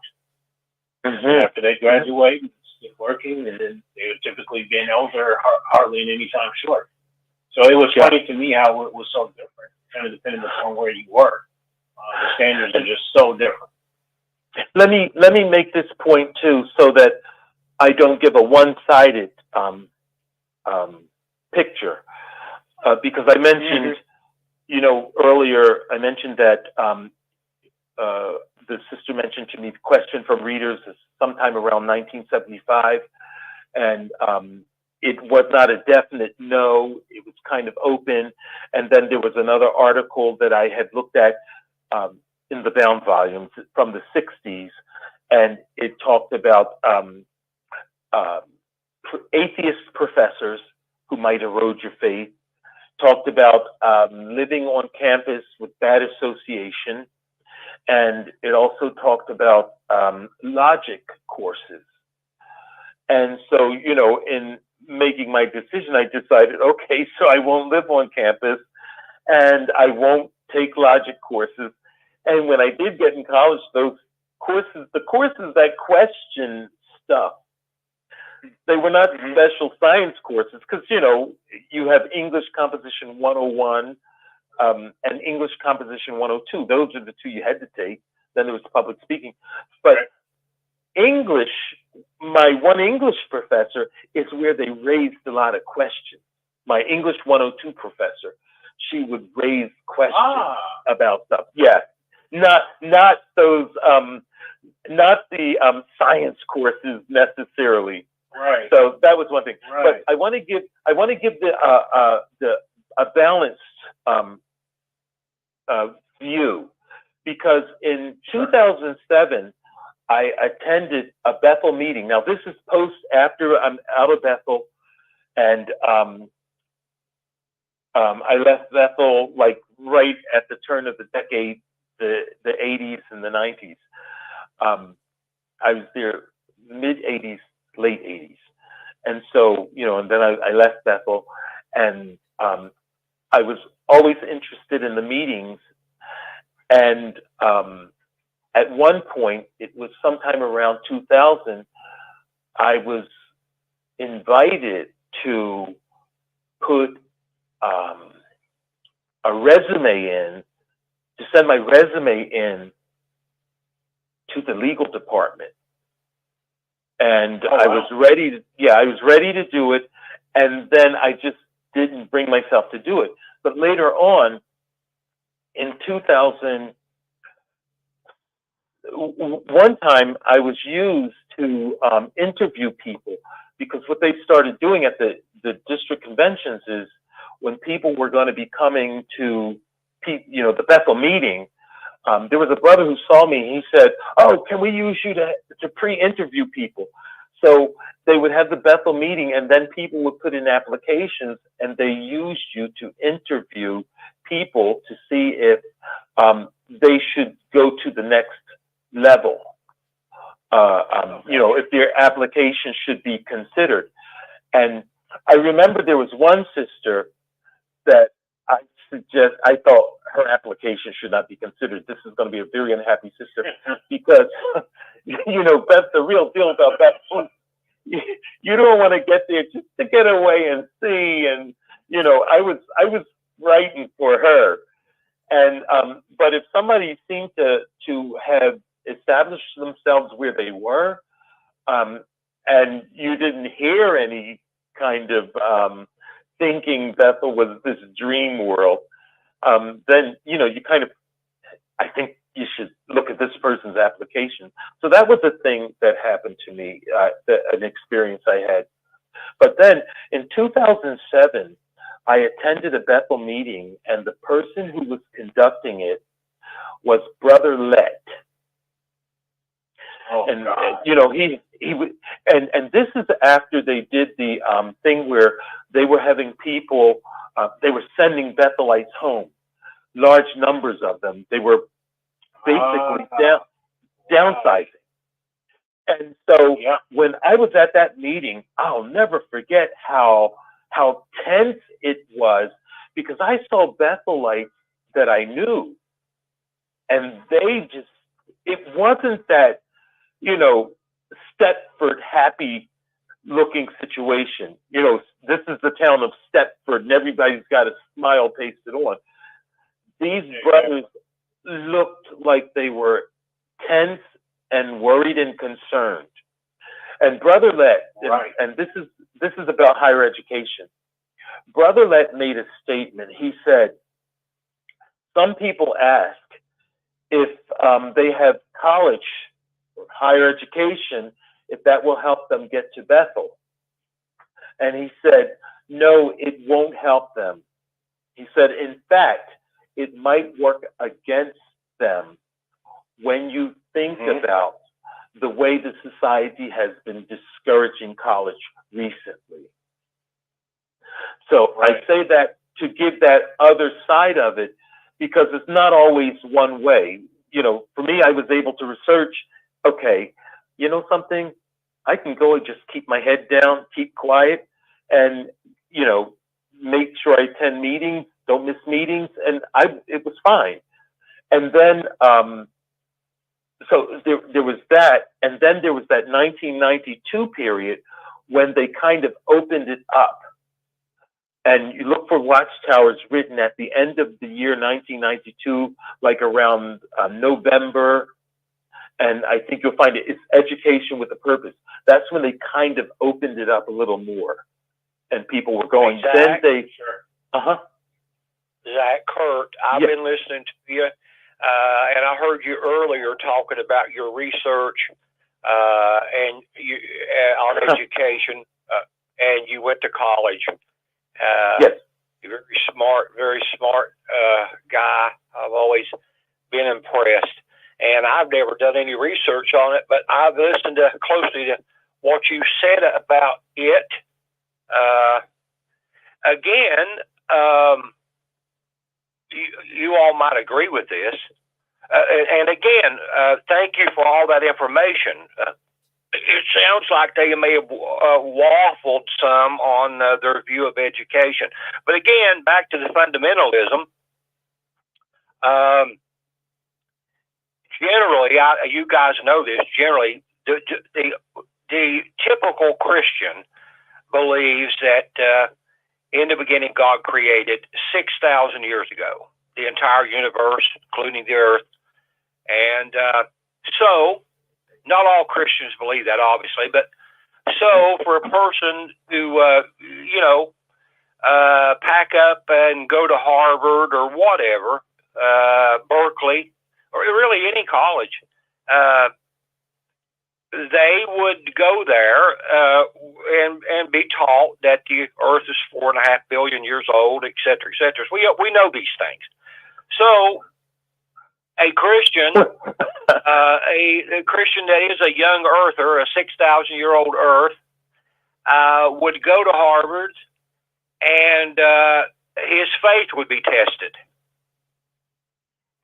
S19: After they graduate and get working, and then they would typically be an elder hardly in any time short. So it was funny to me how it was so different, kind of depending upon where you were. The standards are just so different.
S14: Let me make this point too, so that I don't give a one-sided picture, because I mentioned, earlier I mentioned that the sister mentioned to me the question from readers is sometime around 1975, and it was not a definite no, it was kind of open. And then there was another article that I had looked at in the bound volumes from the 60s, and it talked about atheist professors who might erode your faith, talked about living on campus with bad association, and it also talked about logic courses. And so, in making my decision, I decided, okay, so I won't live on campus and I won't take logic courses. And when I did get in college, those courses, the courses that question stuff, they were not special science courses, because, you have English Composition 101 and English Composition 102. Those are the two you had to take. Then there was public speaking. But English, my one English professor, is where they raised a lot of questions. My English 102 professor, she would raise questions about stuff. Yeah, not those, not the science courses necessarily.
S19: Right.
S14: So that was one thing.
S19: Right.
S14: But I want to give a balanced view, because in 2007. I attended a Bethel meeting. Now, this is after I'm out of Bethel, and I left Bethel like right at the turn of the decade, the 80s and the 90s. I was there mid 80s, late 80s, and so and then I left Bethel, and I was always interested in the meetings, and at one point, it was sometime around 2000, I was invited to put a resume in, to send my resume in to the legal department. And I was ready to do it. And then I just didn't bring myself to do it. But later on, in 2000, one time I was used to interview people, because what they started doing at the district conventions is when people were going to be coming to, the Bethel meeting, there was a brother who saw me. He said, "Oh, can we use you to pre-interview people?" So they would have the Bethel meeting, and then people would put in applications, and they used you to interview people to see if they should go to the next level. If their application should be considered. And I remember there was one sister that I thought her application should not be considered. This is going to be a very unhappy sister because, that's the real deal about that. You don't want to get there just to get away and see. And, I was writing for her. And, but if somebody seemed to have established themselves where they were, and you didn't hear any kind of thinking Bethel was this dream world, then you kind of, I think you should look at this person's application. So that was a thing that happened to me, an experience I had. But then in 2007, I attended a Bethel meeting, and the person who was conducting it was Brother Lett. Oh, and he would, and this is after they did the thing where they were having people, they were sending Bethelites home, large numbers of them. They were basically downsizing. And so when I was at that meeting, I'll never forget how tense it was, because I saw Bethelites that I knew, and they just, it wasn't that, Stepford happy looking situation. This is the town of Stepford and everybody's got a smile pasted on. These brothers looked like they were tense and worried and concerned. And Brother Lett, and this is about higher education. Brother Lett made a statement. He said, some people ask if they have college or higher education, if that will help them get to Bethel. And he said, no, it won't help them. He said, in fact, it might work against them when you think about the way the society has been discouraging college recently. So I say that to give that other side of it, because it's not always one way. For me, I was able to research, okay, something, I can go and just keep my head down, keep quiet, and, make sure I attend meetings, don't miss meetings, and it was fine. And then, so there was that, and then there was that 1992 period when they kind of opened it up. And you look for Watchtowers written at the end of the year 1992, like around November. And I think you'll find it's education with a purpose. That's when they kind of opened it up a little more. And people were going.
S1: Hey, Zach,
S14: then they,
S1: Zach, Kurt, I've been listening to you, and I heard you earlier talking about your research and you, on education, and you went to college.
S14: Yes.
S1: You're very smart guy. I've always been impressed. And I've never done any research on it, but I've listened closely to what you said about it. Again, you all might agree with this. And again, thank you for all that information. It sounds like they may have waffled some on their view of education. But again, back to the fundamentalism. Generally, you guys know this, generally, the typical Christian believes that in the beginning God created 6,000 years ago, the entire universe, including the earth. And so, not all Christians believe that, obviously, but so for a person to, pack up and go to Harvard or whatever, Berkeley, or really any college, they would go there and be taught that the Earth is 4.5 billion years old, et cetera, et cetera. So we know these things. So a Christian, a Christian that is a young earther, a 6,000-year-old Earth, would go to Harvard, and his faith would be tested.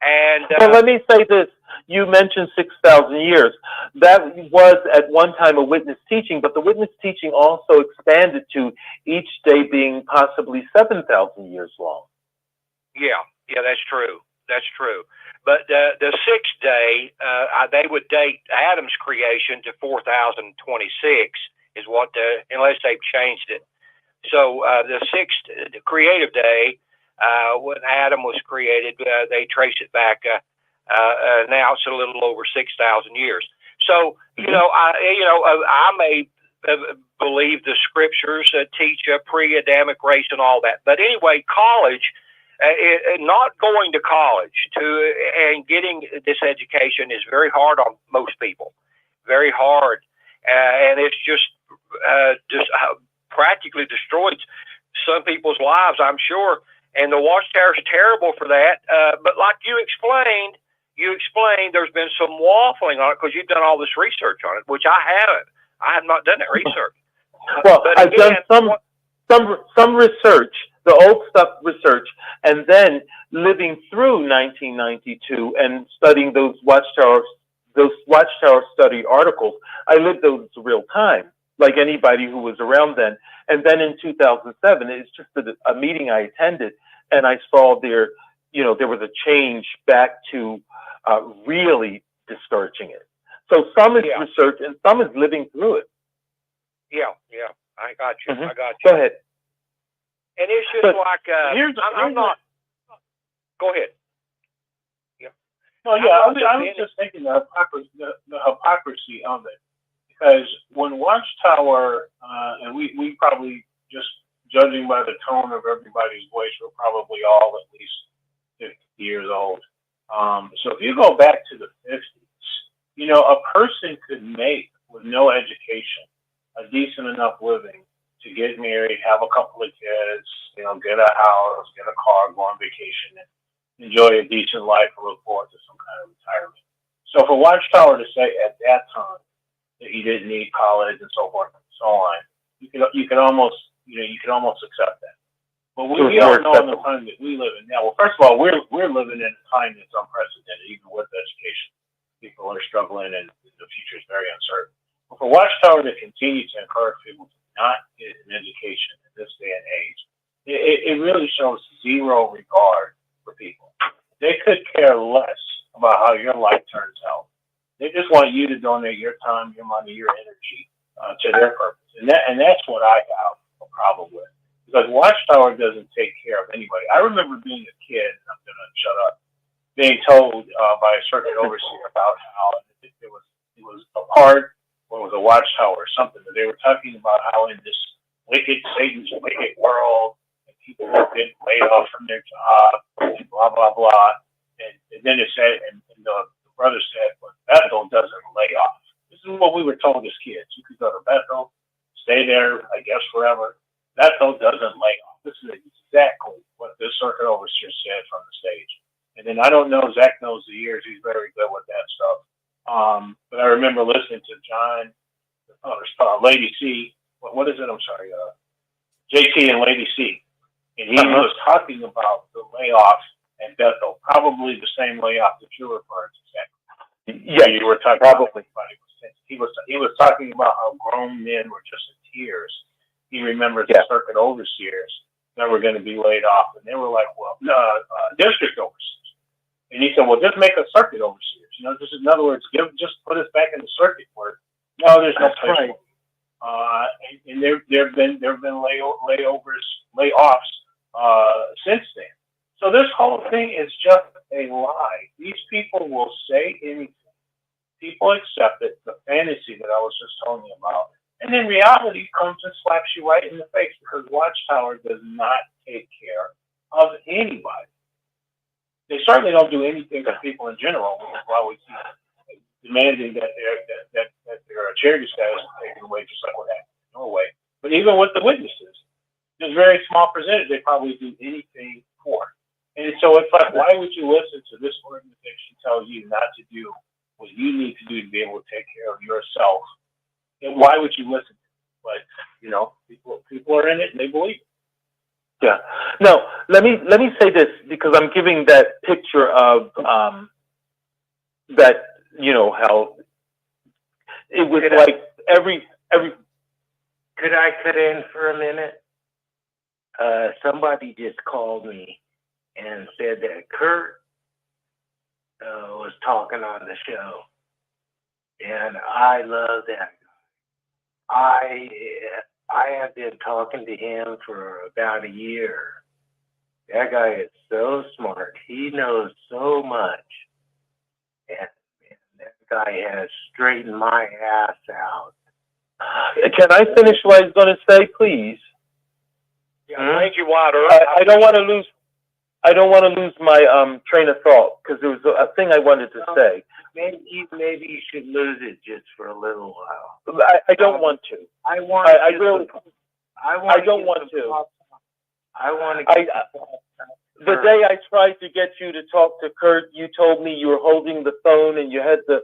S1: And
S14: well, let me say this. You mentioned 6,000 years. That was at one time a witness teaching, but the witness teaching also expanded to each day being possibly 7,000 years long.
S1: Yeah, that's true. That's true. But the sixth day, they would date Adam's creation to 4026 is what unless they've changed it. So the sixth, the creative day, when Adam was created, they trace it back. Now it's a little over 6,000 years. So I may believe the scriptures teach a pre-Adamic race and all that. But anyway, college, not going to college and getting this education is very hard on most people. Very hard, and it's just practically destroyed some people's lives, I'm sure. And the Watchtower is terrible for that. But like you explained there's been some waffling on it because you've done all this research on it, which I haven't. I have not done that research.
S14: Well, I've done some research, the old stuff research, and then living through 1992 and studying those Watchtower study articles. I lived those real time, like anybody who was around then. And then in 2007, it's just a meeting I attended, and I saw there was a change back to really discouraging it. So some is research and some is living through it.
S1: Yeah, I got you.
S14: Mm-hmm.
S1: I got you.
S14: Go ahead.
S1: And it's just I'm not. Go ahead. Yeah.
S19: No, yeah, I was just thinking the hypocrisy of it, because when Watchtower, and we probably, just judging by the tone of everybody's voice, we're probably all at least 50 years old. So if you go back to the 50s, a person could make, with no education, a decent enough living to get married, have a couple of kids, get a house, get a car, go on vacation, and enjoy a decent life and look forward to some kind of retirement. So for Watchtower to say at that time that you didn't need college and so forth and so on, you could almost accept that. But we all know in the time that we live in now. Well, first of all, we're living in a time that's unprecedented, even with education. People are struggling, and the future is very uncertain. But for Watchtower to continue to encourage people to not get an education in this day and age, it really shows zero regard for people. They could care less about how your life turns out. They just want you to donate your time, your money, your energy to their purpose, and that's what I have a problem with. Because Watchtower doesn't take care of anybody. I remember being a kid, and I'm going to shut up, being told by a circuit overseer about how it was a part, or it was a Watchtower or something, that they were talking about how in this Satan's wicked world, and people were getting laid off from their job, and blah, blah, blah. And then it said, and the brother said, but Bethel doesn't lay off. This is what we were told as kids. You could go to Bethel, stay there, I guess, forever. Bethel doesn't lay off. This is exactly what this circuit overseer said from the stage. And then I don't know, Zach knows the years. He's very good with that stuff. But I remember listening to John, Lady C. What is it? I'm sorry. JT and Lady C. And he was talking about the layoff at Bethel, probably the same layoff that you're referring to, Zach. Yeah, you were talking probably. He was talking about how grown men were just in tears. He remembers the circuit overseers that were going to be laid off, and they were like, "Well, district overseers." And he said, "Well, just make a circuit overseers. Just in other words, just put us back in the circuit work." No, there's no place. Right. And there've been layoffs since then. So this whole thing is just a lie. These people will say anything. People accept it. The fantasy that I was just telling you about. And then reality comes and slaps you right in the face, because Watchtower does not take care of anybody. they certainly don't do anything for people in general, which is why we keep demanding that their charity status is taken away, just like what happened in Norway. But even with the witnesses, there's a very small percentage they probably do anything for. And so it's like, why would you listen to this organization tell you not to do what you need to do to be able to take care of yourself? And why would you listen? But you know, people are in it and they believe it.
S14: Yeah. No, let me say this, because I'm giving that picture of that, you know, how it was like every.
S15: Could I cut in for a minute? Somebody just called me and said that Kurt was talking on the show, and I love that guy. I have been talking to him for about a year. That guy is so smart. He knows so much. And that guy has straightened my ass out.
S14: Can I finish what I was going to say, please?
S1: Yeah, thank you, Water.
S14: I don't want to lose. I don't want to lose my train of thought, because there was a thing I wanted to say.
S15: Maybe you should lose it just for a little while.
S14: I don't want to. I don't want to. The day I tried to get you to talk to Kurt, you told me you were holding the phone and you had the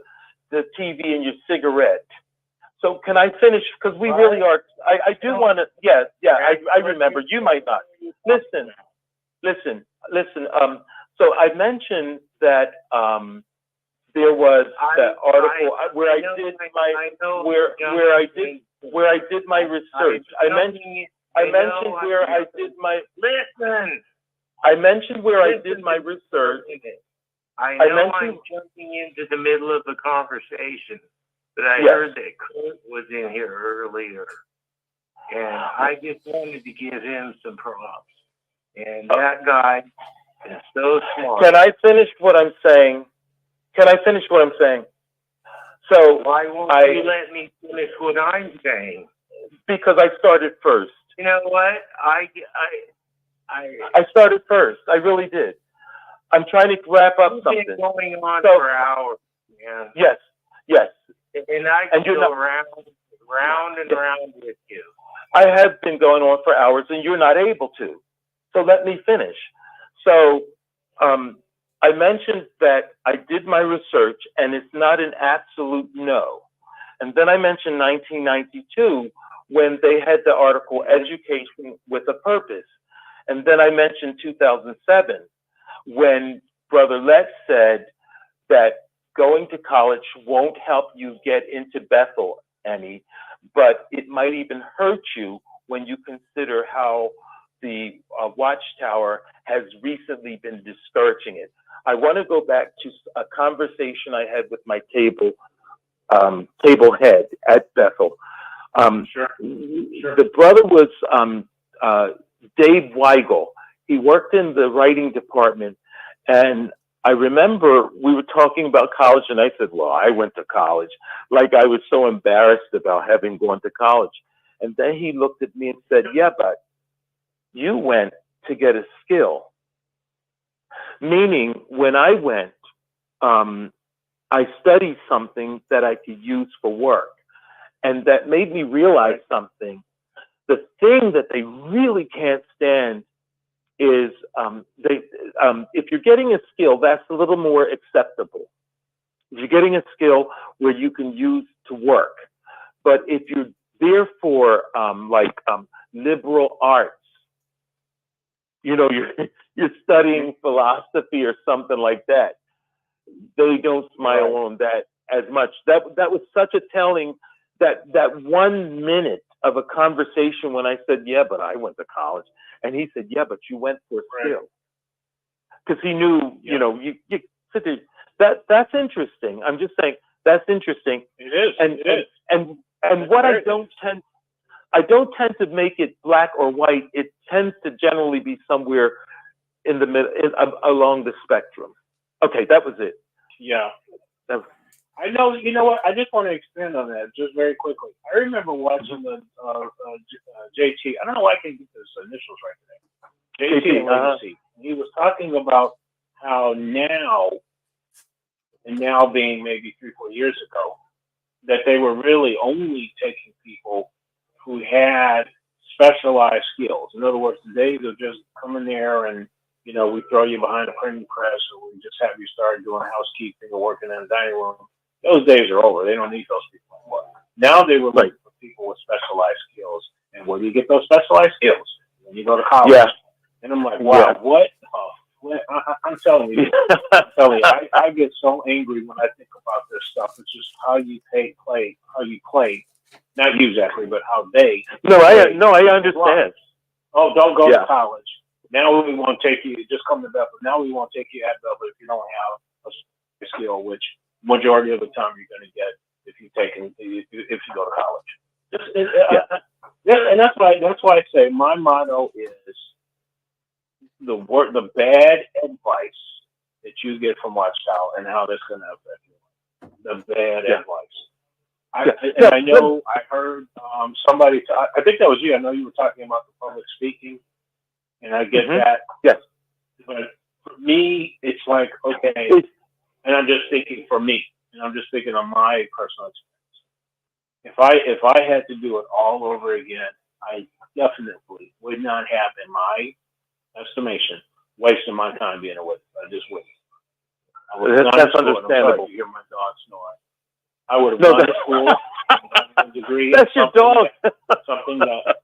S14: TV and your cigarette. So can I finish? Because we really are. I do want to. Yeah. I remember. You might not. Listen. So I mentioned that there was that article where I did my research. I mentioned where I did my research.
S15: I know I'm jumping into the middle of the conversation, but I heard that Kurt was in here earlier, and I just wanted to give him some props. And that guy is so smart.
S14: Can I finish what I'm saying? So
S15: why won't you let me finish what I'm saying?
S14: Because I started first.
S15: You know what? I
S14: started first. I really did. I'm trying to wrap up something.
S15: It's been going on for hours, man.
S14: Yes.
S15: And I can go round and round with you.
S14: I have been going on for hours, and you're not able to. So let me finish. So I mentioned that I did my research, and it's not an absolute no. And then I mentioned 1992, when they had the article Education with a Purpose. And then I mentioned 2007, when Brother Letts said that going to college won't help you get into Bethel, Annie, but it might even hurt you when you consider how the Watchtower has recently been discouraging it. I want to go back to a conversation I had with my table head at Bethel. The brother was Dave Weigel. He worked in the writing department, and I remember we were talking about college, and I said, well, I went to college. Like I was so embarrassed about having gone to college. And then he looked at me and said, yeah, but you went to get a skill. Meaning, when I went, I studied something that I could use for work. And that made me realize something. The thing that they really can't stand is if you're getting a skill, that's a little more acceptable. If you're getting a skill where you can use to work. But if you're there for liberal arts, you know, you're studying philosophy or something like that, they don't smile on that as much. That was such a telling, that 1 minute of a conversation when I said, yeah, but I went to college. And he said, yeah, but you went for a skill. Because he knew, you know, you sit there. That's interesting. I'm just saying, that's interesting.
S19: It is.
S14: And what I don't tend to make it black or white. It tends to generally be somewhere in the middle, along the spectrum. Okay, that was it.
S19: Yeah. I know. You know what? I just want to expand on that just very quickly. I remember watching the JT. I don't know why I can't get his initials right today. JT and Legacy. He was talking about how now, and now being maybe 3-4 years ago, that they were really only taking people who had specialized skills. In other words, the days of just come in there and, you know, we throw you behind a printing press, or we just have you start doing housekeeping or working in the dining room. Those days are over. They don't need those people anymore. Now they were looking for people with specialized skills. And where do you get those specialized skills? When you go to college.
S14: Yeah.
S19: And I'm like, wow, what? I'm telling you, I get so angry when I think about this stuff. It's just how you play. Not you exactly, but how they.
S14: I understand.
S19: Oh, don't go to college. Now we won't take you. Just come to Bethel. Now we won't take you at Bethel if you don't have a skill, which majority of the time you're going to get if you go to college. And that's why I say my motto is the bad advice that you get from Watchtower and how that's going to affect you. The bad advice. I know I heard somebody. I think that was you. I know you were talking about the public speaking, and I get that.
S14: Yes.
S19: But for me, it's like, okay, and I'm just thinking for me, and I'm just thinking on my personal experience. If I had to do it all over again, I definitely would not have, in my estimation, wasting my time being a witness. I just wouldn't.
S14: That's understandable.
S19: You hear my dog snoring. I would have gone to school, a degree.
S14: That's your dog.
S19: Something that.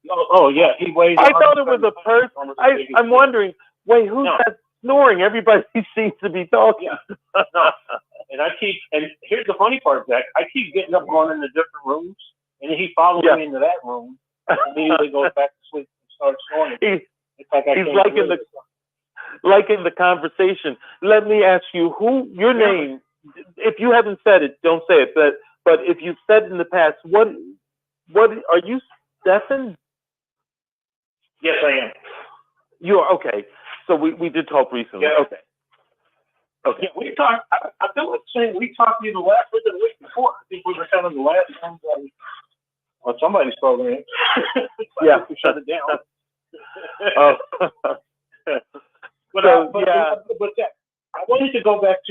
S19: Oh yeah, he weighs.
S14: I thought it was a person. I'm wondering. Wait, who's that snoring? Everybody seems to be talking.
S19: Yeah. No. And here's the funny part, Zach. I keep getting up, going into different rooms, and he follows me into that room, and immediately goes back to sleep and starts snoring. It's like he's
S14: liking the conversation. Let me ask you, your name. If you haven't said it, don't say it. But if you've said in the past, what are you, Stefan?
S19: Yes, I am.
S14: You are, okay. So we did talk recently.
S19: Yeah.
S14: Okay. Okay.
S19: Yeah, we talked. I feel like saying we talked to you the week before. I think we were kind of the last ones on somebody's program.
S14: Yeah.
S19: We shut it down. But I wanted to go back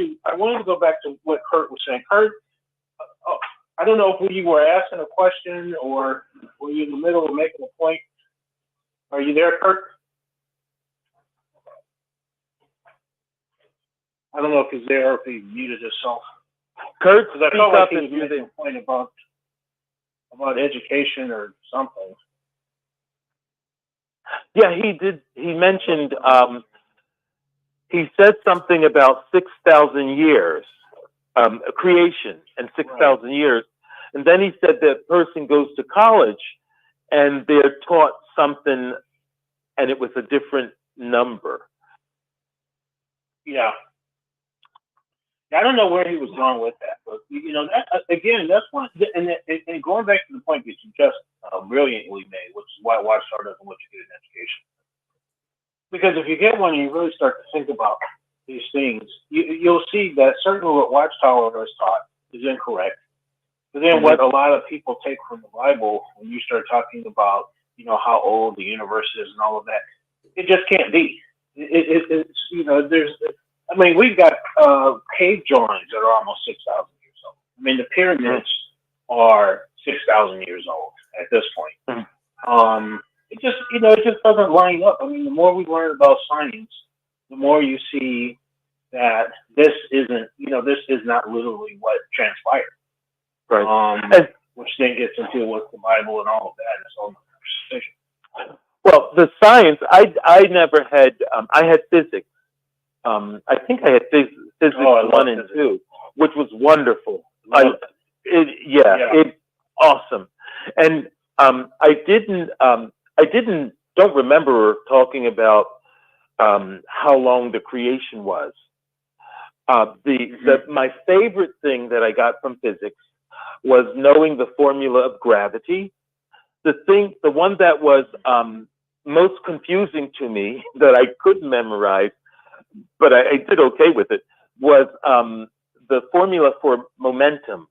S19: to what Kurt was saying. Kurt, I don't know if you were asking a question or were you in the middle of making a point. Are you there, Kurt? I don't know if he's there or if he muted himself.
S14: Kurt,
S19: because I felt like he was making a point about education or something.
S14: Yeah, he did. He mentioned. He said something about 6,000 years, creation and 6,000 years, and then he said that person goes to college, and they're taught something, and it was a different number.
S19: Yeah. I don't know where he was going with that, but that, again, that's one. And going back to the point that you just brilliantly made, which is why Watchtower doesn't let you get an education. Because if you get one and you really start to think about these things, you'll see that certainly what Watchtower was taught is incorrect. But then what a lot of people take from the Bible, when you start talking about, how old the universe is and all of that, it just can't be. We've got cave drawings that are almost 6,000 years old. I mean, the pyramids are 6,000 years old at this point. It just doesn't line up. I mean, the more we learn about science, the more you see that this isn't, this is not literally what transpired.
S14: Right.
S19: Which then gets into what's the Bible and all of that. And it's all conversation.
S14: Well, the science, I never had, I had physics. I think I had physics 1 and 2, which was wonderful. It's awesome. And don't remember talking about how long the creation was. My favorite thing that I got from physics was knowing the formula of gravity. The one that was most confusing to me that I couldn't memorize, but I did okay with it, was the formula for momentum.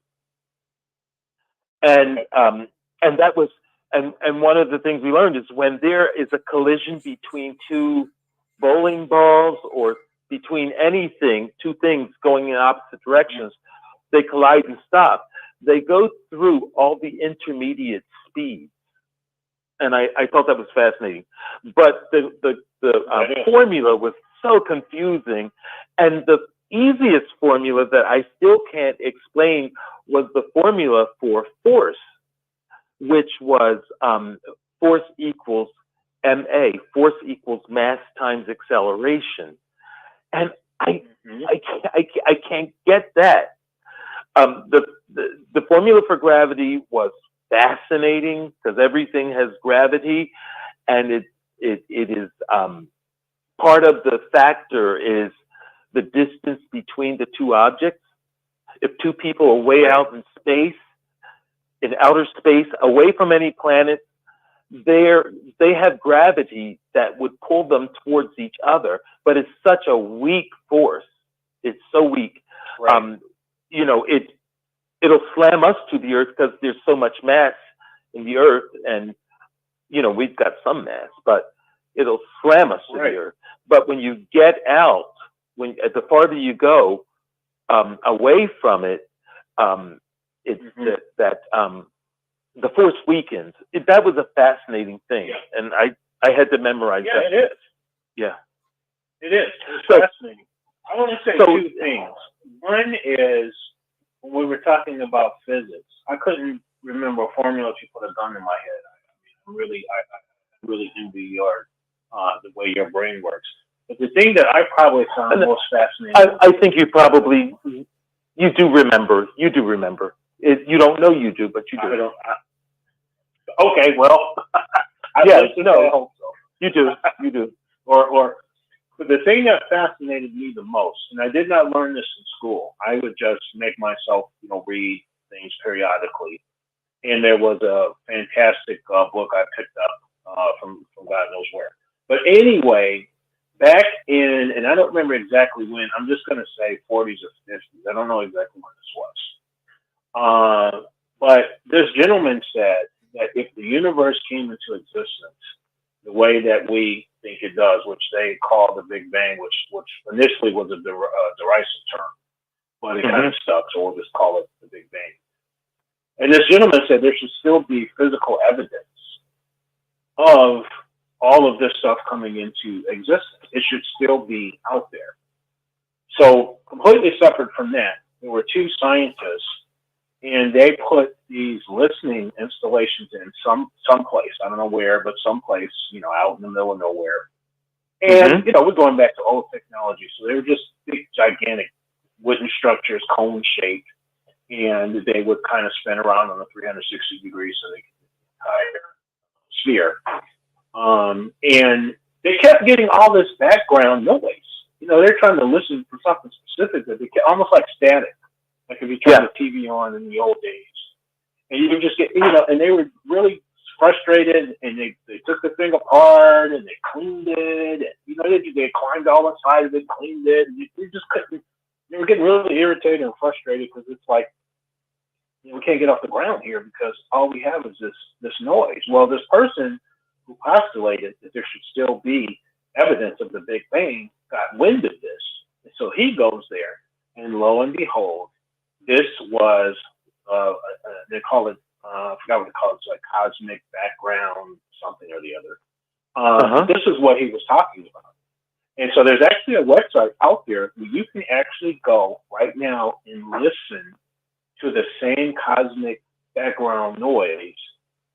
S14: And that was, and one of the things we learned is when there is a collision between two bowling balls or between anything, two things going in opposite directions, they collide and stop. They go through all the intermediate speeds. And I thought that was fascinating. But the formula was so confusing. And the easiest formula that I still can't explain was the formula for force, which was force equals ma, force equals mass times acceleration. And I can't get that. The formula for gravity was fascinating because everything has gravity, and it is part of the factor is the distance between the two objects. If two people are way out in space, in outer space, away from any planet, they have gravity that would pull them towards each other, but it's such a weak force. It's so weak. Right. You know, it'll slam us to the earth because there's so much mass in the earth, and you know, we've got some mass, but it'll slam us to the earth. But when you get out, the farther you go away from it, it's the force weakens. That was a fascinating thing, and I had to memorize that.
S19: Yeah, it is.
S14: Yeah,
S19: it is. It's fascinating. I want to say two things. One is, when we were talking about physics, I couldn't remember a formula if you put a gun in my head. I really envy your the way your brain works. But the thing that I probably found most fascinating,
S14: I think you do remember. You do remember. You don't know you do, but you do.
S19: Okay, well,
S14: you do. You do.
S19: But the thing that fascinated me the most, and I did not learn this in school, I would just make myself, read things periodically. And there was a fantastic book I picked up from God knows where. But anyway, back in, and I don't remember exactly when, I'm just going to say 40s or 50s. I don't know exactly when this was. But this gentleman said that if the universe came into existence the way that we think it does, which they call the Big Bang, which initially was a derisive term, but it kind of stuck, so we'll just call it the Big Bang. And this gentleman said there should still be physical evidence of all of this stuff coming into existence. It should still be out there. So completely separate from that, there were two scientists, and they put these listening installations in some place. I don't know where, but someplace, out in the middle of nowhere. And, we're going back to old technology. So they were just big, gigantic wooden structures, cone-shaped, and they would kind of spin around on a 360 degrees so they could get the entire sphere. And they kept getting all this background noise. They're trying to listen for something specific, but almost like static. Like if you turn the TV on in the old days. And you would just get, and they were really frustrated, and they took the thing apart, and they cleaned it, and, they climbed all inside of it, cleaned it, and you just couldn't, they were getting really irritated and frustrated because it's like, we can't get off the ground here because all we have is this noise. Well, this person who postulated that there should still be evidence of the Big Bang got wind of this. And so he goes there, and lo and behold, this was, they call it, I forgot what they call it, it's like cosmic background, something or the other. This is what he was talking about. And so there's actually a website out there where you can actually go right now and listen to the same cosmic background noise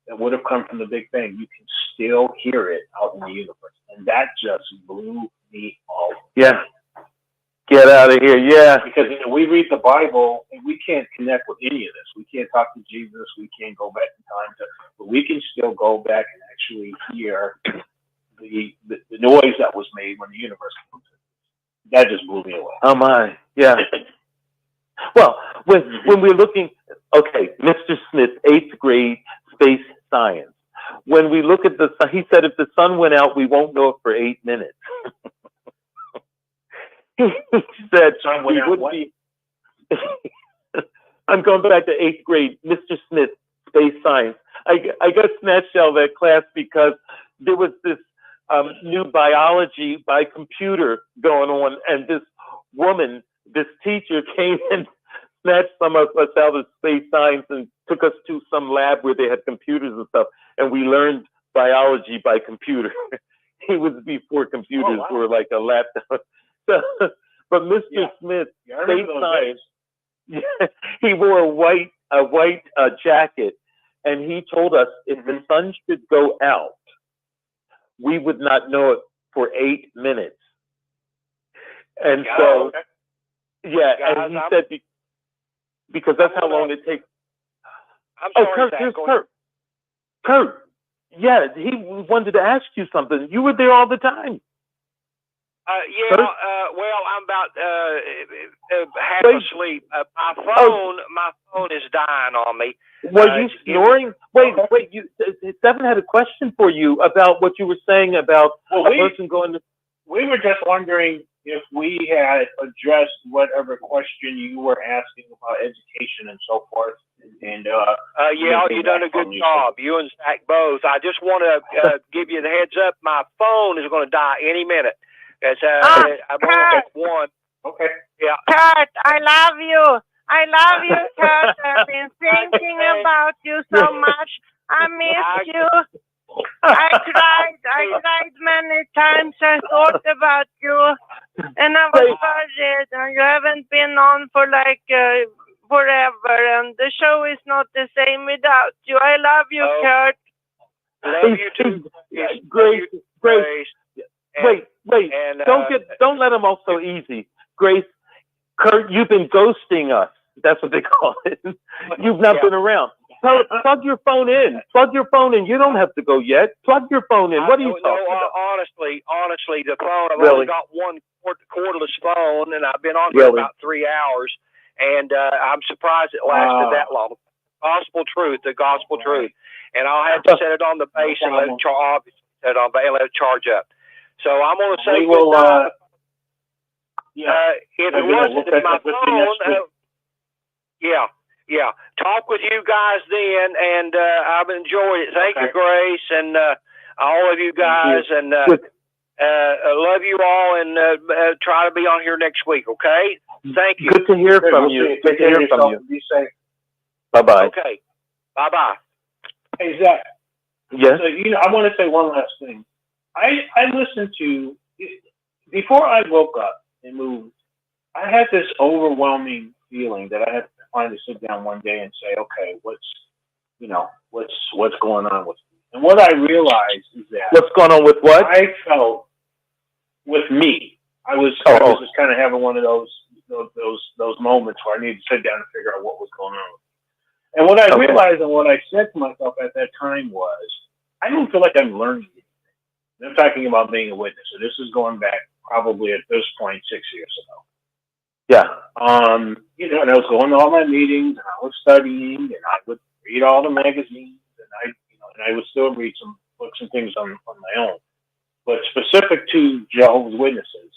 S19: that would have come from the Big Bang. You can still hear it out in the universe. And that just blew me all away.
S14: Yeah. Get out of here, yeah.
S19: Because we read the Bible and we can't connect with any of this. We can't talk to Jesus. We can't go back in time, but we can still go back and actually hear the noise that was made when the universe came in. That just blew me away.
S14: Oh my, yeah. Well, when we're looking, okay, Mr. Smith, 8th grade space science. When we look at he said if the sun went out, we won't know it for 8 minutes. He said we would be. I'm going back to 8th grade, Mr. Smith, space science. I got snatched out of that class because there was this new biology by computer going on, and this woman, this teacher came and snatched some of us out of space science and took us to some lab where they had computers and stuff, and we learned biology by computer. It was before computers were like a laptop. So, but Mr. Smith, space science, he wore a white jacket, and he told us if the sun should go out, we would not know it for 8 minutes. And so, and he said, because that's how long it takes.
S1: I'm sorry,
S14: Kurt,
S1: Zach,
S14: here's Kurt. Kurt, yeah, he wanted to ask you something. You were there all the time.
S1: Well, I'm about half asleep. My phone is dying on me.
S14: Were you snoring? Wait, Stephen had a question for you about what you were saying about a person going to...
S20: We were just wondering if we had addressed whatever question you were asking about education and so forth. And
S1: you done a good job. You and Zach both. I just want to give you the heads up. My phone is going to die any minute. I'm only at one.
S20: Okay.
S1: Yeah.
S21: Kurt, I love you. I love you, Kurt. I've been thinking about you so much. I miss you. I cried many times. I thought about you, and I was worried. And you haven't been on for like forever, and the show is not the same without you. I love you, Kurt.
S1: Love you too.
S14: Grace. Wait.
S1: And,
S14: don't let them off so easy. Grace, Kurt, you've been ghosting us. That's what they call it. You've not been around. Plug your phone in. You don't have to go yet. Plug your phone in. What are you talking about?
S1: Honestly, the phone, I've only got one cordless phone, and I've been on here about 3 hours, and I'm surprised it lasted that long. The gospel truth. And I'll have to set it on the base and let it charge up. So I'm going to say if it wasn't my phone, talk with you guys then, and I've enjoyed it. Thank you, Grace, and all of you guys, and love you all, and try to be on here next week, okay? Thank you.
S14: Good to hear from you. Good to hear from you.
S20: Be safe.
S14: Bye-bye.
S1: Okay. Bye-bye.
S20: Hey, Zach.
S14: Yes?
S20: So, I want to say one last thing. I listened to, before I woke up and moved, I had this overwhelming feeling that I had to finally sit down one day and say, okay, what's going on with me? And what I realized is that...
S14: What's going on with what?
S20: I felt with me. I was just kind of having one of those moments where I needed to sit down and figure out what was going on with me. And what I realized and what I said to myself at that time was, I don't feel like I'm learning anything. I'm talking about being a witness. So this is going back probably at this point 6 years ago.
S14: Yeah.
S20: And I was going to all my meetings, and I was studying, and I would read all the magazines, and I would still read some books and things on my own. But specific to Jehovah's Witnesses,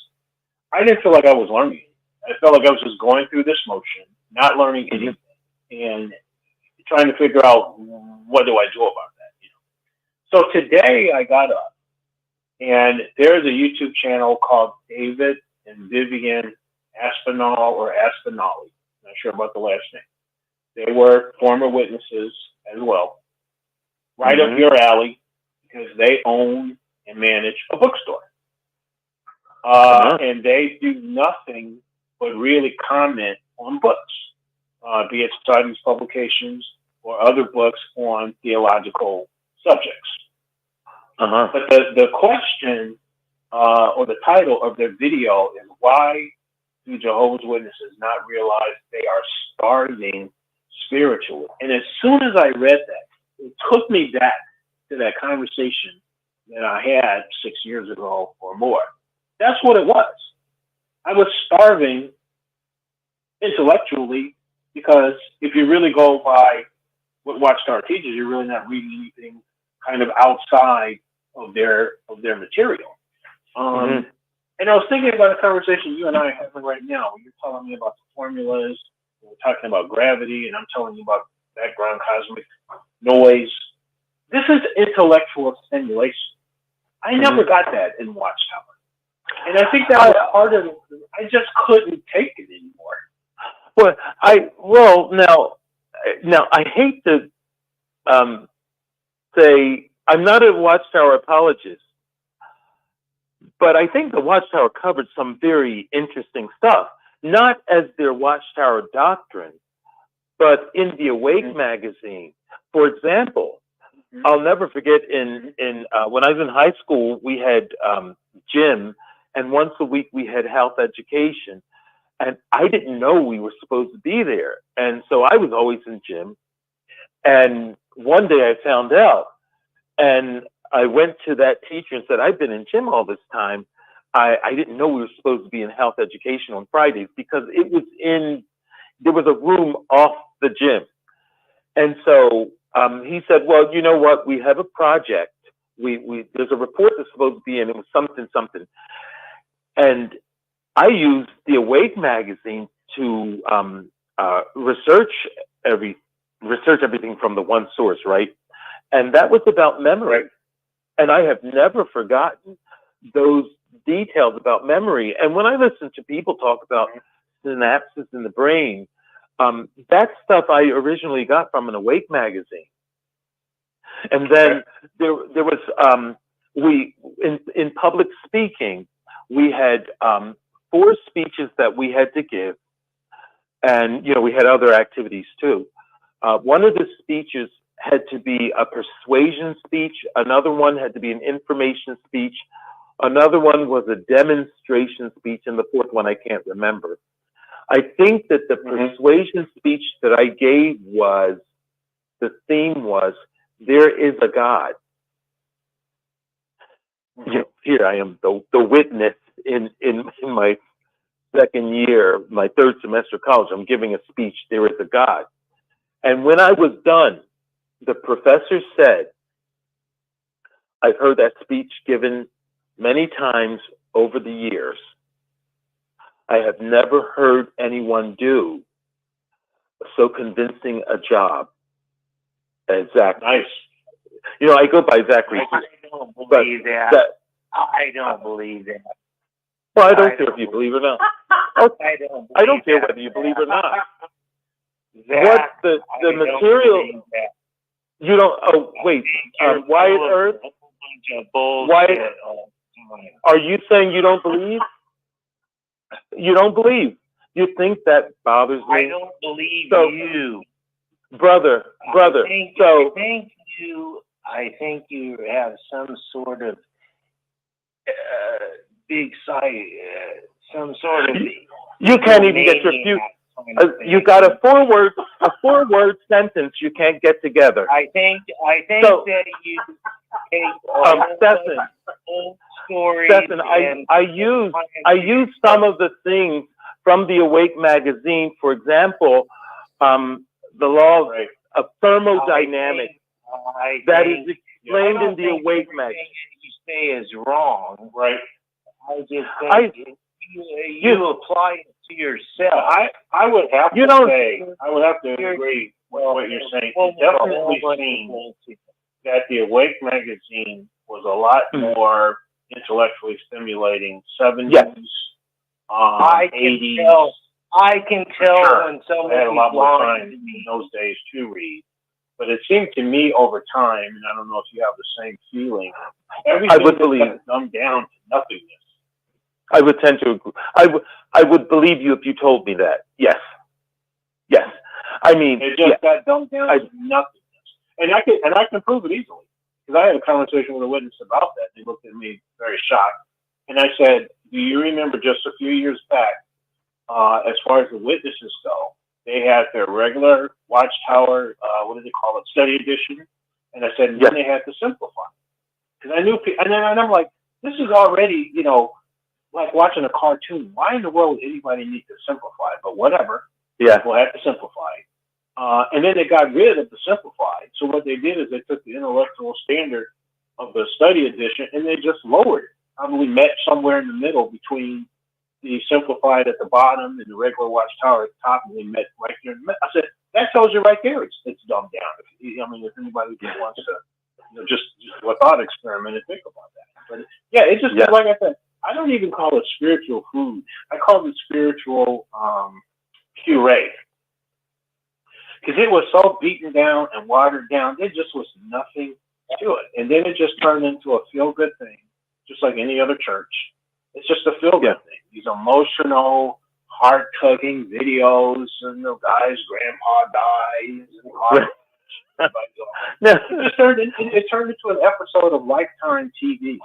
S20: I didn't feel like I was learning. I felt like I was just going through this motion, not learning anything, and trying to figure out what do I do about that. So today I got up, and there's a YouTube channel called David and Vivian Aspinall or Aspinalli. Not sure about the last name. They were former witnesses as well. Right up your alley, because they own and manage a bookstore. And they do nothing but really comment on books, be it studies, publications, or other books on theological subjects. But the question or the title of their video is, why do Jehovah's Witnesses not realize they are starving spiritually? And as soon as I read that, it took me back to that conversation that I had 6 years ago or more. That's what it was. I was starving intellectually, because if you really go by what Watchtower teaches, you're really not reading anything kind of outside of their material. And I was thinking about a conversation you and I are having right now, where you're telling me about the formulas, we're talking about gravity, and I'm telling you about background cosmic noise. This is intellectual stimulation.
S14: I never got that in Watchtower. And I think that was part of it. I just couldn't take it anymore.
S5: Now I hate to say I'm not a Watchtower apologist, but I think the Watchtower covered some very interesting stuff, not as their Watchtower doctrine, but in the Awake magazine. For example, I'll never forget when I was in high school, we had gym, and once a week we had health education. And I didn't know we were supposed to be there. And so I was always in gym. And one day I found out, and I went to that teacher and said, I've been in gym all this time. I didn't know we were supposed to be in health education on Fridays because there was a room off the gym. And so he said, well, you know what? We have a project. There's a report that's supposed to be in. It was something. And I used the Awake magazine to research everything from the one source, right? And that was about memory. Right. And I have never forgotten those details about memory. And when I listen to people talk about synapses in the brain, that stuff I originally got from an Awake magazine. And then there was in public speaking, we had 4 speeches that we had to give, and we had other activities too. One of the speeches had to be a persuasion speech. Another one had to be an information speech. Another one was a demonstration speech, and the 4th one I can't remember. I think that the persuasion speech that I gave the theme was, there is a God. Here I am, the witness in my second year, my 3rd semester of college. I'm giving a speech, there is a God. And when I was done, the professor said, I've heard that speech given many times over the years. I have never heard anyone do so convincing a job as Zach.
S15: Nice.
S5: I go by Zachary.
S15: I don't believe that. I don't believe that.
S5: Well, I don't care if you believe or not. I don't care whether you believe or not. What the material? You don't. Oh wait, Wyatt Earth. Wyatt, are you saying you don't believe? You don't believe. You think that bothers me?
S15: I don't believe you,
S5: brother.
S15: I think you have some sort of big side, some sort of.
S5: You can't even get your few. You got a 4-word sentence you can't get together.
S15: I think so, that you take old stories.
S5: Stephen, I use some of the things from the Awake magazine. For example, the law of thermodynamics that is explained in the Awake magazine.
S15: You say is wrong, right? I just think you apply it to yourself.
S14: I would have to agree with what you're saying. It definitely seems that the Awake magazine was a lot more intellectually stimulating. 70s, 80s.
S15: I can tell when someone
S14: had a lot more time in those days to read. But it seemed to me over time, and I don't know if you have the same feeling, everything was dumbed down to nothingness.
S5: I would tend to agree. I would believe you if you told me that. Yes. I mean,
S14: it just got dumbed down to nothingness, and I can prove it easily because I had a conversation with a witness about that. They looked at me very shocked, and I said, "Do you remember just a few years back, as far as the witnesses go, they had their regular Watchtower, what do they call it, study edition?" And I said, and then they had to simplify because I knew, and I'm like, this is already, like watching a cartoon. Why in the world would anybody need to simplify? But whatever.
S5: Yeah.
S14: We'll have to simplify. And then they got rid of the simplified. So what they did is they took the intellectual standard of the study edition and they just lowered it. Probably met somewhere in the middle between the simplified at the bottom and the regular Watchtower at the top, and they met right there. I said, that tells you right there it's dumbed down. If anybody just wants to just a thought experiment and think about that.
S19: But yeah, it's just like I said. I don't even call it spiritual food. I call it spiritual puree. Because it was so beaten down and watered down, there just was nothing to it. And then it just turned into a feel-good thing, just like any other church. It's just a feel-good thing. These emotional, heart-tugging videos, and the guy's grandpa dies. It turned into an episode of Lifetime TV.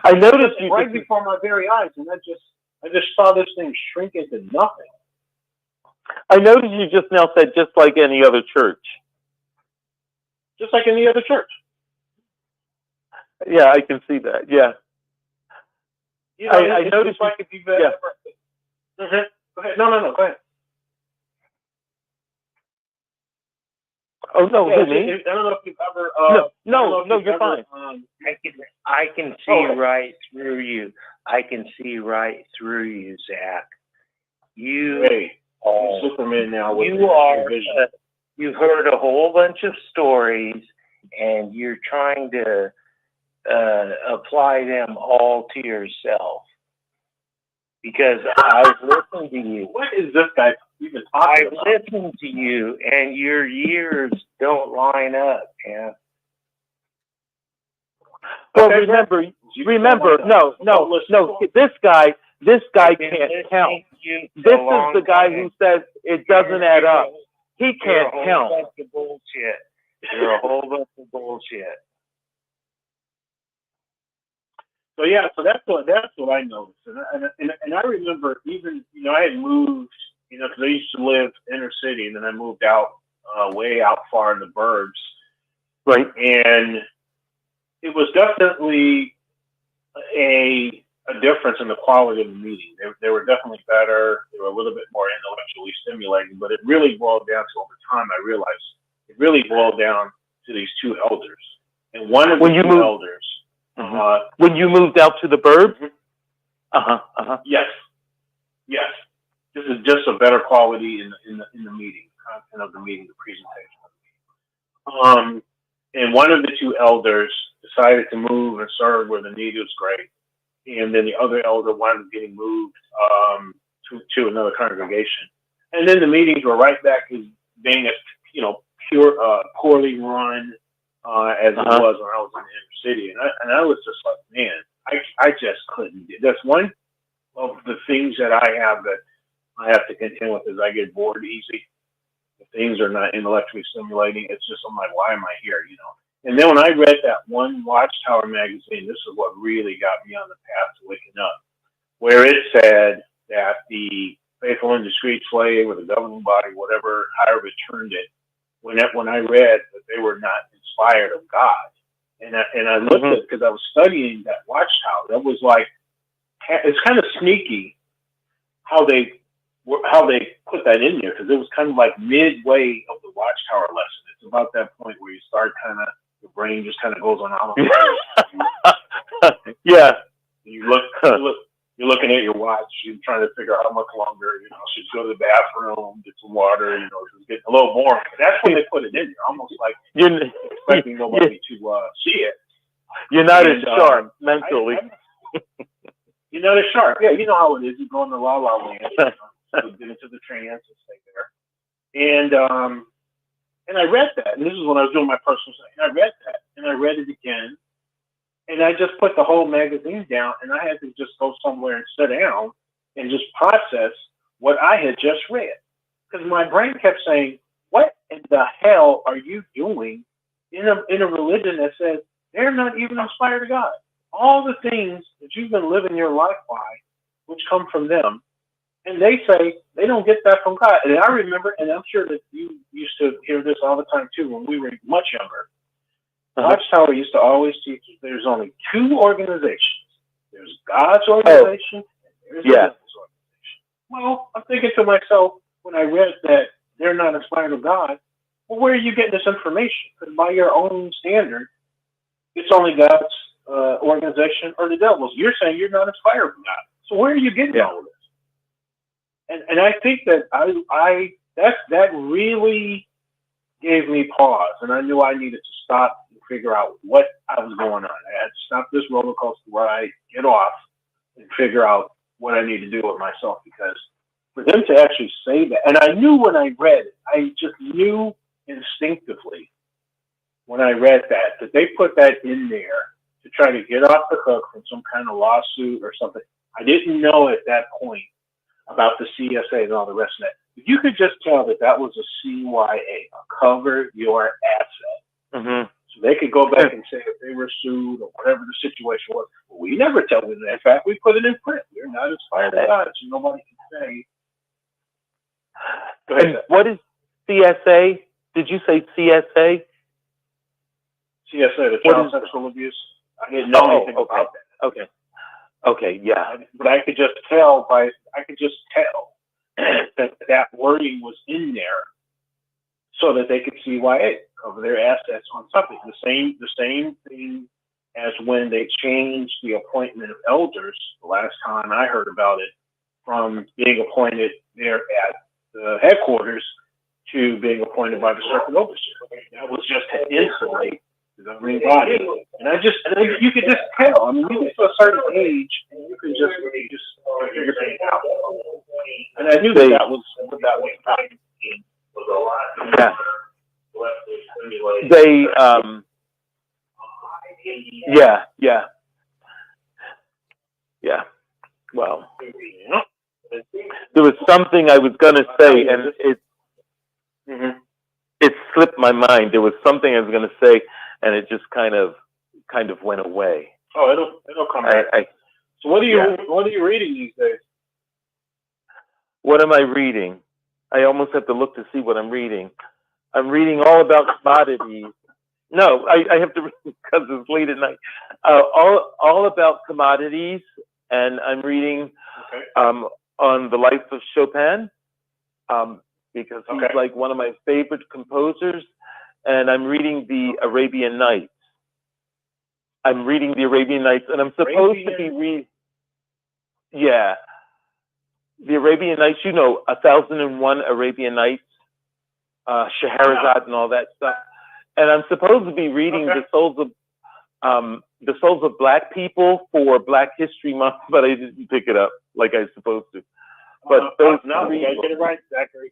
S14: I noticed
S19: right before my very eyes, and I just saw this thing shrink into nothing.
S14: I noticed you just now said just like any other church.
S19: Just like any other church.
S14: Yeah, I can see that. Yeah.
S19: You know, I noticed like if you've ever. Go ahead. No, go ahead.
S14: Oh no,
S19: I
S14: don't
S19: know if you've ever.
S14: No, you're fine.
S15: I can see right through you. I can see right through you, Zach. You
S19: Superman now.
S15: You've heard a whole bunch of stories, and you're trying to apply them all to yourself. Because I've listened to you.
S19: What is this guy even talking
S15: I've
S19: about?
S15: listened to you, and your years don't line up, man.
S14: Well, remember, no. This guy can't count. This is the guy who says it doesn't add up. He can't count.
S15: You're a whole bunch of bullshit.
S19: So yeah, that's what I noticed, and I remember even I had moved because I used to live inner city, and then I moved out way out far in the burbs,
S14: right?
S19: And it was definitely a difference in the quality of the meeting. They were definitely better. They were a little bit more intellectually stimulating, but it really boiled down to, over time, I realized it really boiled down to these two elders, and one of the two elders.
S14: When you moved out to the burbs?
S19: Yes. This is just a better quality in the meeting, content of the meeting, the presentation of the meeting. And one of the two elders decided to move and serve where the need was great, and then the other elder wound up getting moved to another congregation. And then the meetings were right back to being poorly run as it was when I was in the inner city, and I was just like, man, I just couldn't do. That's one of the things that I have to contend with is I get bored easy. If things are not intellectually stimulating, it's just I'm like, why am I here? And then when I read that one Watchtower magazine, this is what really got me on the path to waking up, where it said that the faithful and discreet slave or the governing body, whatever, however it turned it, when I read that they were not inspired of God, and I looked at it because I was studying that Watchtower. That was like, it's kind of sneaky how they put that in there, because it was kind of like midway of the Watchtower lesson. It's about that point where you start your brain just kind of goes on auto.
S14: Yeah.
S19: You're looking at your watch. You're trying to figure out how much longer. Should go to the bathroom, get some water. It's getting a little boring. That's when they put it in there, almost like you're expecting nobody to see it.
S14: You're not as sharp mentally.
S19: You're not as sharp. Yeah, you know how it is. You go in the la la land, get into the trance and stay there. And I read that, and this is when I was doing my personal study. And I read that, and I read it again. And I just put the whole magazine down, and I had to just go somewhere and sit down and just process what I had just read. Because my brain kept saying, what in the hell are you doing in a religion that says they're not even inspired of God? All the things that you've been living your life by, which come from them, and they say they don't get that from God. And I remember, and I'm sure that you used to hear this all the time too when we were much younger. Watchtower used to always teach that there's only two organizations. There's God's organization and there's the devil's organization. Well, I'm thinking to myself when I read that they're not inspired of God, well, where are you getting this information? Because by your own standard, it's only God's organization or the devil's. You're saying you're not inspired from God. So where are you getting all of this? And I think that that really gave me pause, and I knew I needed to stop and figure out what I was going on. I had to stop this roller coaster ride, get off, and figure out what I need to do with myself, because for them to actually say that, and I knew when I read it, I just knew instinctively when I read that they put that in there to try to get off the hook from some kind of lawsuit or something. I didn't know at that point about the CSA and all the rest of that. You could just tell that that was a CYA, a cover your asset.
S14: Mm-hmm.
S19: So they could go back and say if they were sued or whatever the situation was. But we never tell them that. In fact, we put it in print. We're not as far as God, so nobody can say. Go ahead.
S14: And what is CSA? Did you say CSA?
S19: CSA, the child sexual abuse. I didn't know anything about that.
S14: Okay. Okay. Yeah.
S19: But I could just tell that wording was in there so that they could CYA, cover their assets on something. The same thing as when they changed the appointment of elders the last time I heard about it, from being appointed there at the headquarters to being appointed by the circuit overseer. That was just to insulate the governing body. And you could just tell. I mean, you get to a certain age and you can just figure things out. And I knew that was what that was.
S14: Yeah. They, yeah. Well, there was something I was going to say, and it slipped my mind. There was something I was going to say, and it just kind of went away.
S19: Oh, it'll come back. So what are you reading these days?
S14: What am I reading? I almost have to look to see what I'm reading. I'm reading all about commodities. No, I have to read because it's late at night. All about commodities, and I'm reading on the life of Chopin because he's like one of my favorite composers, and I'm reading the Arabian Nights. And I'm supposed to be reading. Yeah, the Arabian Nights. 1001 Arabian Nights, Scheherazade, and all that stuff. And I'm supposed to be reading the souls of Black people for Black History Month, but I didn't pick it up like I was supposed to. But those
S19: you gotta get it right, Zachary.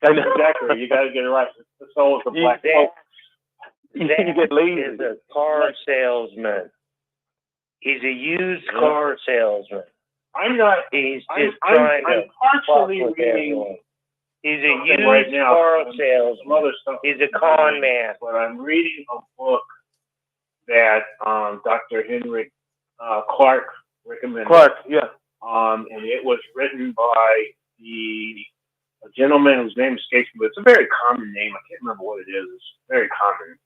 S19: I know. Zachary, you gotta get it right. It's the souls of Black folk.
S15: Zach is a car salesman. He's a used car salesman.
S19: I'm not.
S15: He's just trying to
S19: partially reading.
S15: He's a used car salesman. He's a con man.
S19: But I'm reading a book that Dr. Henry Clark recommended. And it was written by a gentleman whose name escapes me, but it's a very common name. I can't remember what it is. It's very common.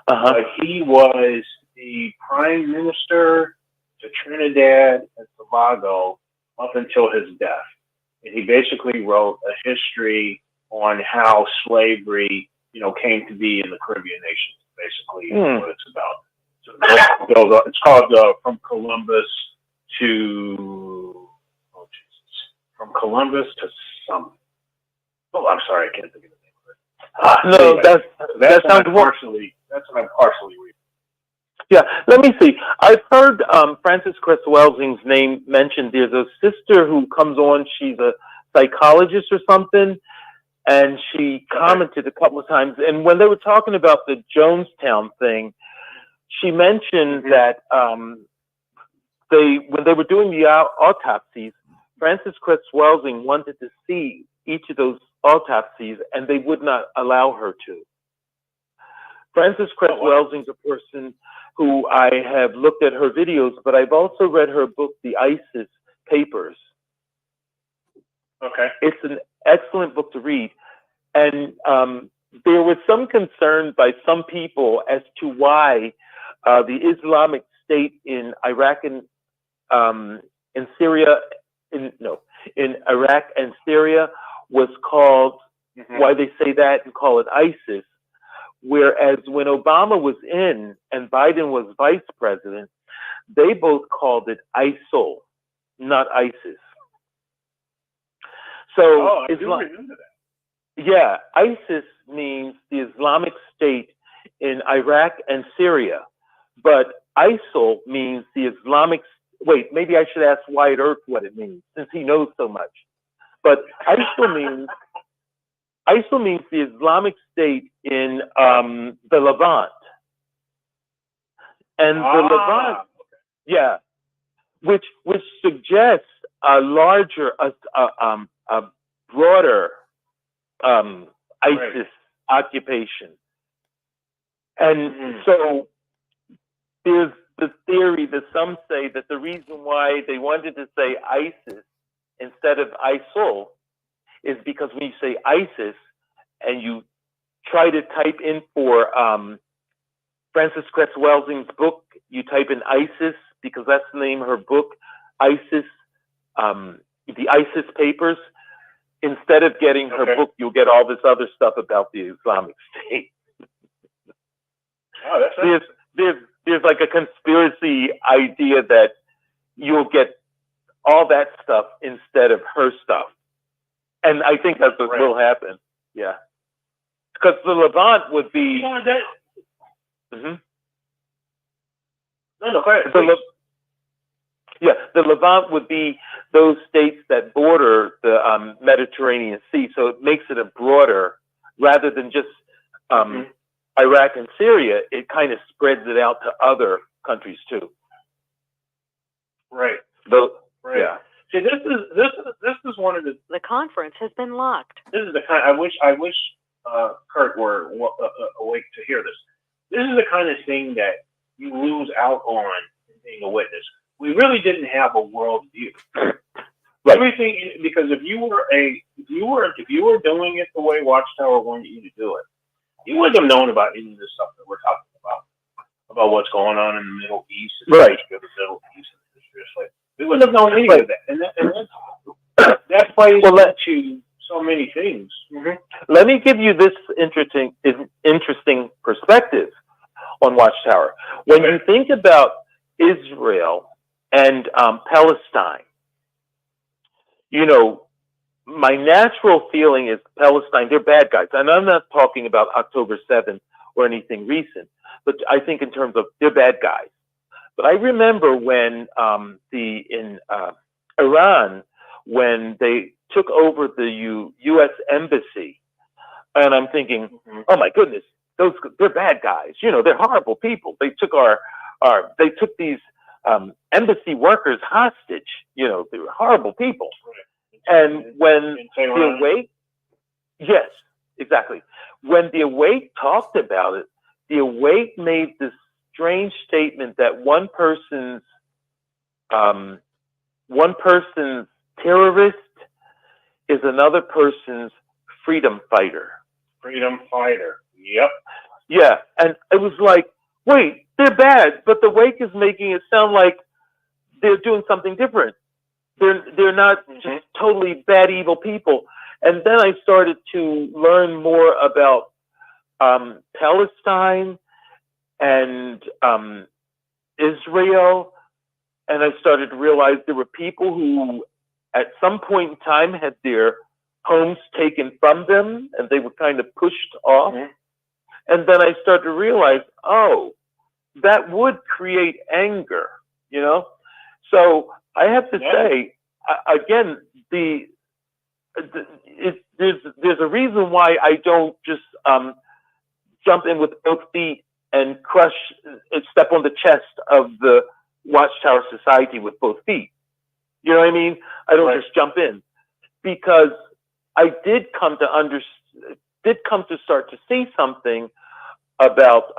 S19: But he was the prime minister to Trinidad and Tobago up until his death. And he basically wrote a history on how slavery, came to be in the Caribbean nations. Basically, what it's about. So it's called From Columbus to something. Oh, I'm sorry, I can't think of the name of it. That's what I'm partially reading.
S14: Yeah, let me see. I've heard Frances Cress Welsing's name mentioned. There's a sister who comes on. She's a psychologist or something, and she commented a couple of times. And when they were talking about the Jonestown thing, she mentioned that when they were doing the autopsies, Frances Cress Welsing wanted to see each of those autopsies, and they would not allow her to. Frances Cress Welsing's a person who I have looked at her videos, but I've also read her book, The ISIS Papers.
S19: Okay.
S14: It's an excellent book to read. And there was some concern by some people as to why the Islamic State in Iraq and in Syria, in Iraq and Syria was called, why they say that and call it ISIS. Whereas when Obama was in and Biden was vice president, they both called it ISIL, not ISIS. So
S19: I do remember that.
S14: Yeah, ISIS means the Islamic State in Iraq and Syria. But ISIL means the Islamic, wait, maybe I should ask Wyatt Earp what it means, since he knows so much. But ISIL means the Islamic State in the Levant. And the Levant, yeah, which suggests a larger, a broader ISIS occupation. And so there's the theory that some say that the reason why they wanted to say ISIS instead of ISIL is because when you say ISIS and you try to type in for Frances Cress Welsing's book, you type in ISIS because that's the name of her book, ISIS, the ISIS Papers. Instead of getting her book, you'll get all this other stuff about the Islamic State.
S20: Oh, that's
S14: there's like a conspiracy idea that you'll get all that stuff instead of her stuff. And I think that's what will happen. Yeah. Because the Levant would be...
S20: No, go ahead.
S14: The Levant would be those states that border the Mediterranean Sea. So it makes it a broader, rather than just Iraq and Syria, it kind of spreads it out to other countries too.
S20: Right.
S14: Right. Yeah.
S20: See, this is one of the.
S8: The conference has been locked.
S20: This is the kind. I wish Kurt were awake to hear this. This is the kind of thing that you lose out on in being a witness. We really didn't have a world view.
S14: Right.
S20: Everything, because if you were doing it the way Watchtower wanted you to do it, you wouldn't have known about any of this stuff that we're talking about what's going on in the Middle East, and
S14: right?
S20: The Middle East, and we wouldn't have known any of that, and that plays into so many things.
S14: Let me give you this interesting perspective on Watchtower. When you think about Israel and Palestine, you know, my natural feeling is Palestine, they're bad guys. And I'm not talking about October 7th or anything recent, but I think in terms of they're bad guys. But I remember when in Iran, when they took over the U.S. embassy, and I'm thinking, oh my goodness, they're bad guys. You know, they're horrible people. They took they took these embassy workers hostage. You know, they were horrible people. And when the Awake, yes, exactly. When the Awake talked about it, the Awake made this strange statement that one person's terrorist is another person's freedom fighter.
S20: Freedom fighter. Yep.
S14: Yeah, and it was like, wait, they're bad, but the Wake is making it sound like they're doing something different. They're not just totally bad, evil people. And then I started to learn more about Palestine and Israel, and I started to realize there were people who at some point in time had their homes taken from them and they were kind of pushed off. And then I started to realize, oh, that would create anger, you know? So I have to say, again, there's a reason why I don't just jump in with both feet and step on the chest of the Watchtower Society with both feet. You know what I mean? I don't just jump in, because I did come to start to see something about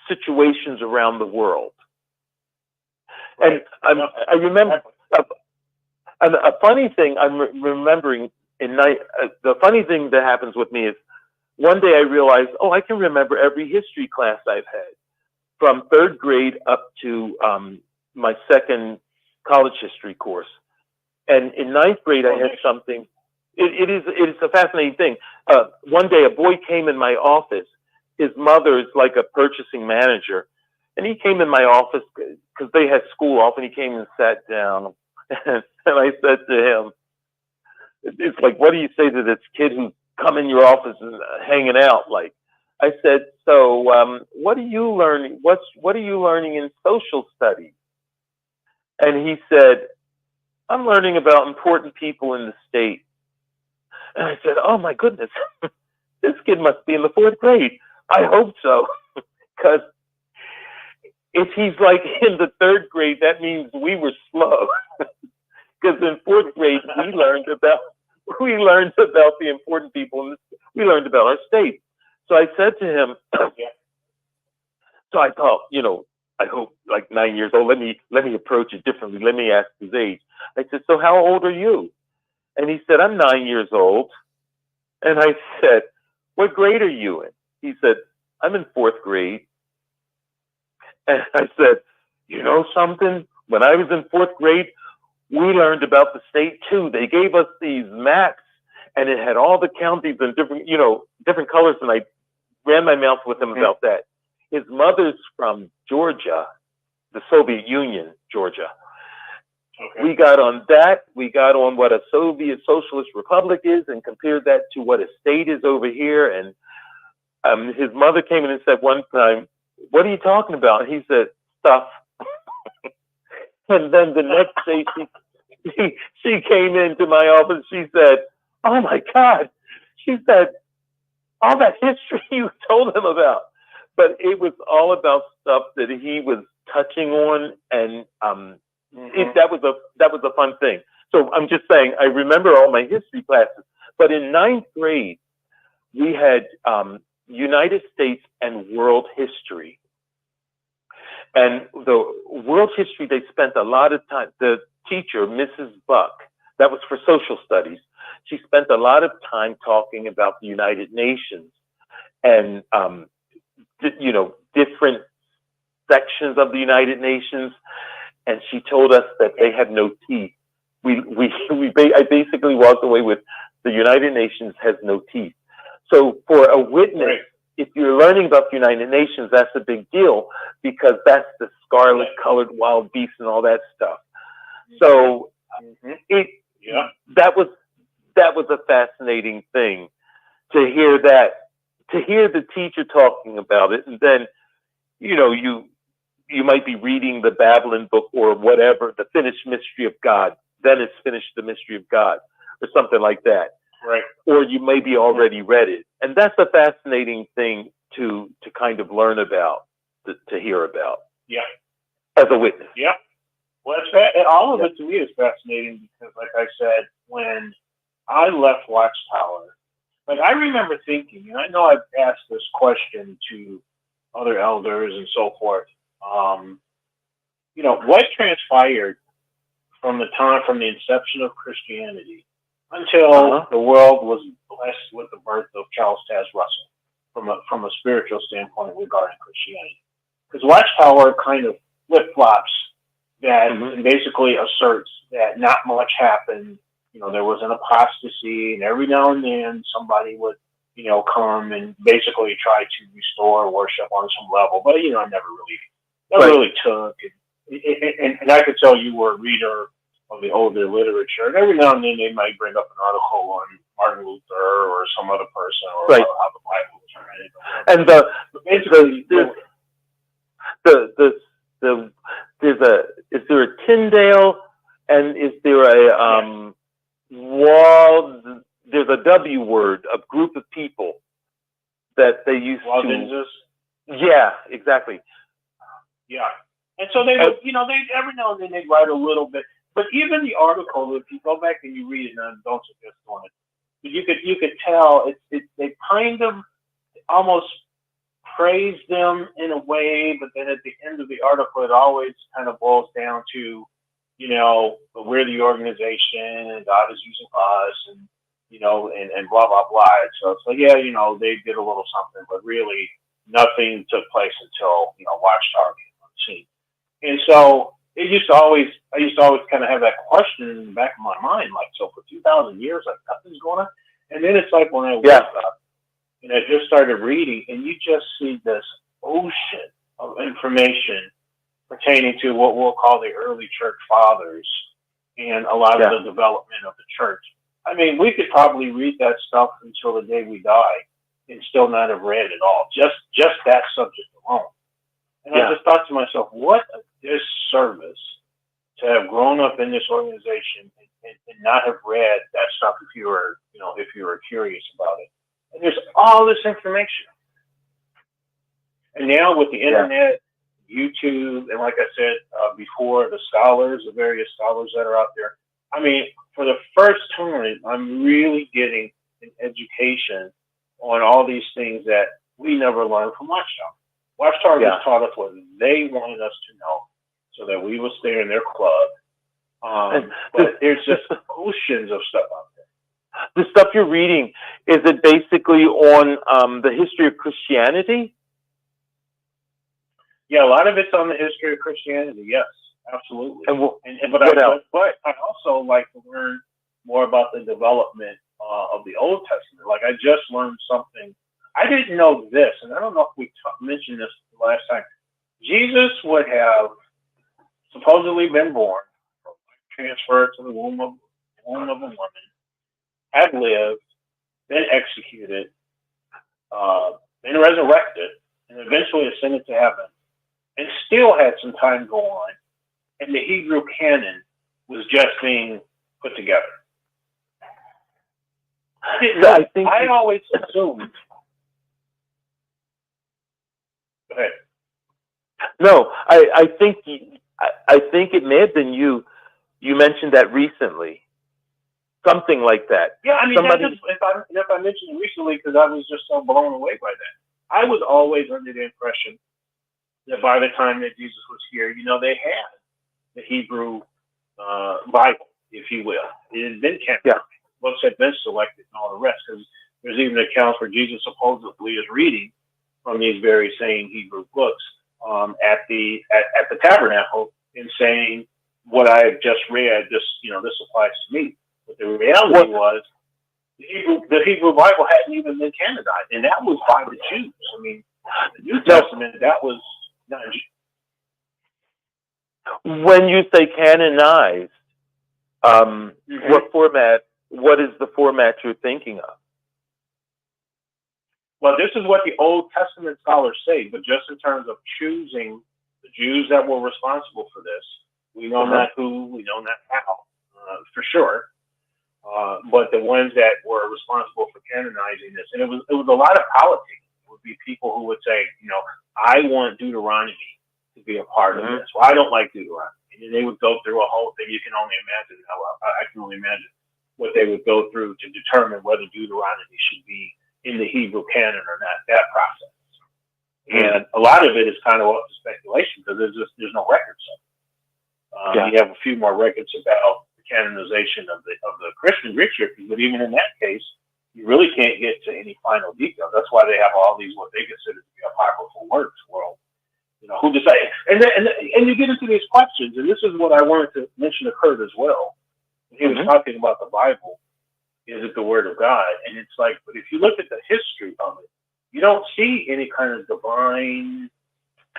S14: situations around the world. And I remember a funny thing I'm remembering the funny thing that happens with me is one day I realized, oh, I can remember every history class I've had from 3rd grade up to my 2nd college history course. And in 9th grade, I had something. It is a fascinating thing. One day, a boy came in my office. His mother is like a purchasing manager, and he came in my office because they had school off, and he came and sat down. And I said to him, "It's like, what do you say to this kid who's come in your office and hanging out? Like,
S11: I said, so what are you learning? What are you learning in social studies? And he said, I'm learning about important people in the state. And I said, oh my goodness, this kid must be in the 4th grade. I hope so, because if he's like in the 3rd grade, that means we were slow. Because in 4th grade, we learned about the important people. We learned about our state. So I said to him, so I thought, I hope like 9 years old. Let me approach it differently. Let me ask his age. I said, so how old are you? And he said, I'm 9 years old. And I said, what grade are you in? He said, I'm in 4th grade. And I said, you know something? When I was in 4th grade, we learned about the state too. They gave us these maps, and it had all the counties and different colors. And I ran my mouth with him about that. His mother's from Georgia, the Soviet Union, Georgia. Okay. We got on that. We got on what a Soviet Socialist Republic is and compared that to what a state is over here. And his mother came in and said one time, what are you talking about? He said, stuff. And then the next day she came into my office. She said, oh my God. She said, all that history you told him about. But it was all about stuff that he was touching on, and that was a fun thing. So I'm just saying, I remember all my history classes. But in 9th grade, we had United States and world history. And the world history, they spent a lot of time. The teacher, Mrs. Buck, that was for social studies. She spent a lot of time talking about the United Nations and different sections of the United Nations, and she told us that they had no teeth. I basically walked away with the United Nations has no teeth. So for a witness, if you're learning about the United Nations, that's a big deal because that's the scarlet-colored wild beasts and all that stuff. So that was a fascinating thing to hear that. To hear the teacher talking about it, and then, you might be reading the Babylon book or whatever, the finished mystery of God. Then it's finished the mystery of God, or something like that. Right. Or you maybe already read it, and that's a fascinating thing to kind of learn about, to hear about. Yeah. As a witness.
S20: Yeah. Well, all of it to me is fascinating because, like I said, when I left Watchtower. But I remember thinking, and I know I've asked this question to other elders and so forth, what transpired from the inception of Christianity until the world was blessed with the birth of Charles Taze Russell from a spiritual standpoint regarding Christianity. Because Watchtower kind of flip-flops that and basically asserts that not much happened. There was an apostasy, and every now and then somebody would, come and basically try to restore worship on some level. But, I never really took. And I could tell you were a reader of the older literature. And every now and then they might bring up an article on Martin Luther or some other person or how the Bible was written.
S11: And is there a Tyndale, and is there a there's a W word, a group of people that they used to. Yeah, exactly.
S20: Yeah, and so they would, they every now and then they'd write a little bit, but even the article, if you go back and you read it, and don't suggest on it, you could tell they kind of almost praise them in a way, but then at the end of the article, it always kind of boils down to, we're the organization and God is using us and, and blah, blah, blah. So it's like, they did a little something, but really nothing took place until, Watchtower came on the scene. And so I used to always kind of have that question in the back of my mind, like, so for 2,000 years, like nothing's going on. And then it's like when I woke up and I just started reading and you just see this ocean of information pertaining to what we'll call the early church fathers and a lot of the development of the church. I mean, we could probably read that stuff until the day we die
S19: and still not have read it all. Just that subject alone. And I just thought to myself, what a disservice to have grown up in this organization and not have read that stuff if you were curious about it. And there's all this information. And now with the internet, YouTube, and like I said before, the various scholars that are out there, I mean, for the first time, I'm really getting an education on all these things that we never learned from Watchtower. Watchtower just taught us what they wanted us to know so that we would stay in their club. But there's just oceans of stuff out there.
S11: The stuff you're reading, is it basically on the history of Christianity?
S19: Yeah, a lot of it's on the history of Christianity. Yes, absolutely. But I also like to learn more about the development of the Old Testament. Like I just learned something. I didn't know this, and I don't know if we mentioned this last time. Jesus would have supposedly been born, transferred to the womb of a woman, had lived, been executed, been resurrected, and eventually ascended to heaven, and still had some time to go on, and the Hebrew canon was just being put together. I always assumed. Go ahead.
S11: No, I think it may have been you. You mentioned that recently, something like that.
S19: Yeah, I mean, if I mentioned it recently, because I was just so blown away by that. I was always under the impression that by the time that Jesus was here, they had the Hebrew Bible, if you will. It had been canonized. Books had been selected and all the rest. Because there's even accounts where Jesus supposedly is reading from these very same Hebrew books at the tabernacle and saying, what I have just read, this applies to me. But the reality was the Hebrew Bible hadn't even been canonized, and that was by the Jews. I mean, the New Testament, that was not.
S11: When you say canonized, what format? What is the format you're thinking of?
S19: Well, this is what the Old Testament scholars say, but just in terms of choosing the Jews that were responsible for this, we know not who, we know not how, for sure. But the ones that were responsible for canonizing this, and it was a lot of politics. It would be people who would say, I want Deuteronomy to be a part of this. Well, I don't like Deuteronomy. And they would go through a whole thing. You can only imagine I can only imagine what they would go through to determine whether Deuteronomy should be in the Hebrew canon or not, that process. And a lot of it is kind of up to speculation because there's no records of it. You have a few more records about the canonization of the Christian Greek scriptures, but even in that case, you really can't get to any final detail. That's why they have all these what they consider to be apocryphal works. Well, who decide? And you get into these questions, and this is what I wanted to mention to Kurt as well. He was talking about the Bible. Is it the Word of God? And it's like, but if you look at the history of it, you don't see any kind of divine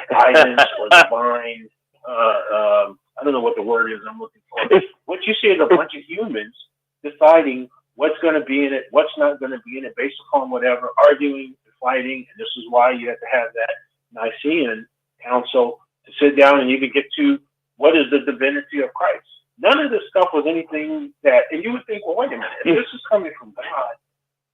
S19: guidance or divine, I don't know what the word is I'm looking for. What you see is a bunch of humans deciding what's going to be in it, what's not going to be in it, based upon whatever, arguing, fighting, and this is why you have to have that Nicene Council to sit down and even get to what is the divinity of Christ. None of this stuff was anything that, and you would think, well, wait a minute, if this is coming from God,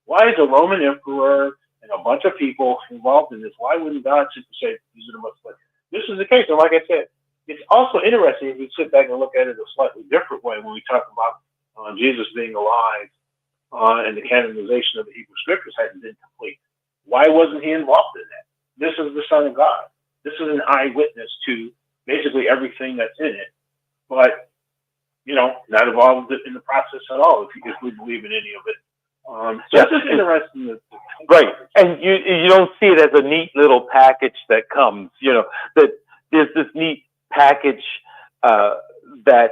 S19: why is a Roman emperor and a bunch of people involved in this? Why wouldn't God sit and say, these are the most like this is the case? And like I said, it's also interesting if you sit back and look at it a slightly different way when we talk about Jesus being alive and the canonization of the Hebrew scriptures hadn't been complete. Why wasn't he involved in that? This is the Son of God. This is an eyewitness to basically everything that's in it, but not involved in the process at all. If we believe in any of it, so it's just interesting.
S11: Right, and you don't see it as a neat little package that comes. That there's this neat package that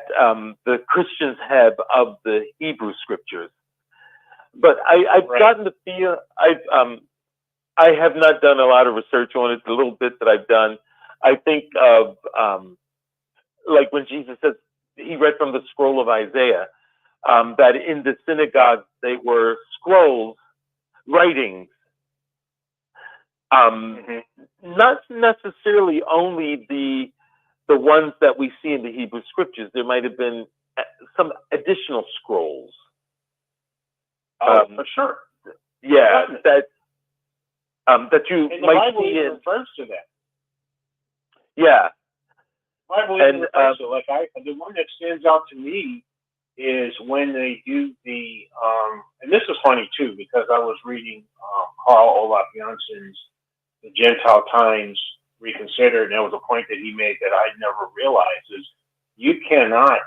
S11: the Christians have of the Hebrew scriptures. But I've gotten the feel I have not done a lot of research on it. The little bit that I've done, I think of like when Jesus says he read from the scroll of Isaiah, that in the synagogue they were scrolls, writings Not necessarily only the ones that we see in the Hebrew scriptures. There might have been some additional scrolls.
S14: For sure.
S11: Yeah, that you
S14: And the
S11: might
S14: Bible
S11: see
S14: even
S11: in.
S14: refers to that.
S11: Yeah.
S14: Bible even refers to it. Like the one that stands out to me is when they do the and this is funny too, because I was reading Carl Olaf Janssen's The Gentile Times Reconsidered, and there was a point that he made that I never realized is you cannot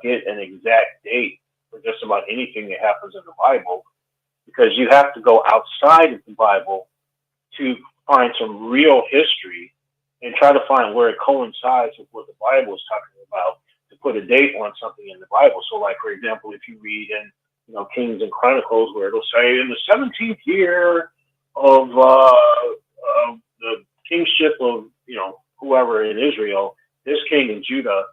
S14: get an exact date for just about anything that happens in the Bible, because you have to go outside of the Bible to find some real history and try to find where it coincides with what the Bible is talking about to put a date on something in the Bible. So, like, for example, if you read in, Kings and Chronicles, where it'll say in the 17th year of the kingship of, whoever in Israel, this king in Judah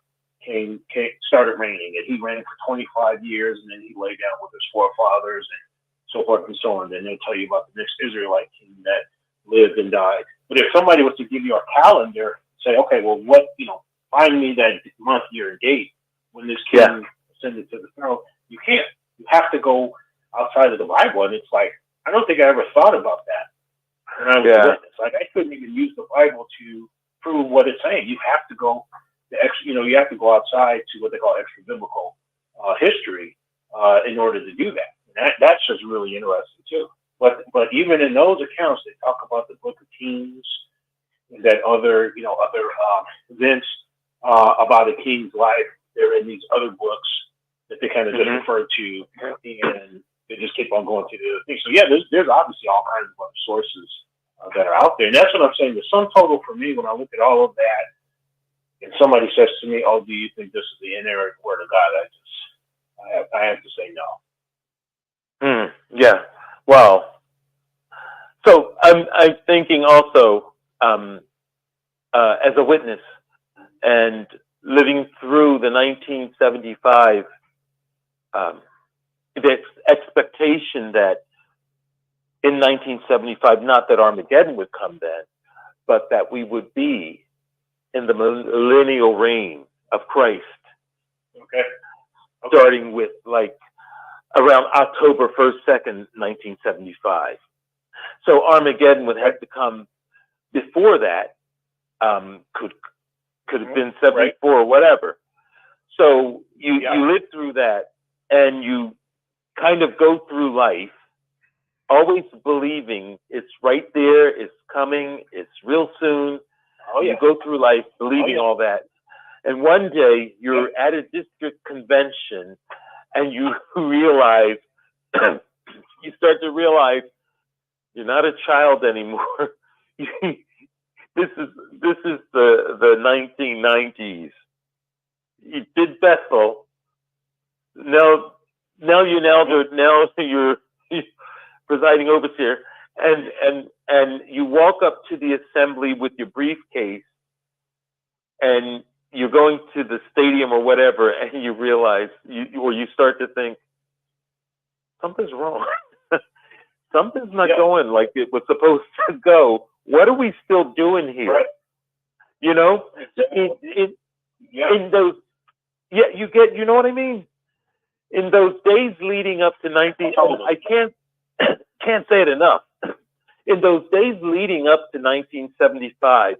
S14: started reigning, and he reigned for 25 years, and then he lay down with his forefathers and so forth and so on. Then they'll tell you about the next Israelite king that lived and died. But if somebody was to give you a calendar, say, okay, well, find me that month, year, and date when this king ascended to the throne, you can't. You have to go outside of the Bible. And it's like, I don't think I ever thought about that when I was a witness. Like, I couldn't even use the Bible to prove what it's saying. You have to go you have to go outside to what they call extra biblical history in order to do that. And that's just really interesting too. But even in those accounts, they talk about the Book of Kings and that other events about a king's life. They're in these other books that they kind of just refer to, and they just keep on going through the other things. So yeah, there's obviously all kinds of other sources that are out there, and that's what I'm saying. The sum total for me, when I look at all of that, and somebody says to me, "Oh, do you think this is the inerrant word of God?" I have to say no.
S11: Yeah. Well, so I'm thinking also as a witness and living through the 1975, the expectation that in 1975, not that Armageddon would come then, but that we would be in the millennial reign of Christ.
S14: Okay.
S11: Starting with like around October 1st, 2nd, 1975. So Armageddon would have to come before that. Could have been 74 or whatever. So you live through that, and you kind of go through life always believing it's right there, it's coming, it's real soon. You go through life believing all that. And one day you're at a district convention and you realize, you start to realize you're not a child anymore. This is the 1990s. You did Bethel. Now you're an elder. Now you're presiding overseer, and you walk up to the assembly with your briefcase, and you're going to the stadium or whatever, and you realize you start to think something's wrong. Something's not going like it was supposed to go. What are we still doing here?
S14: Right.
S11: You know, in those, you know what I mean? In those days leading up to I can't say it enough. In those days leading up to 1975,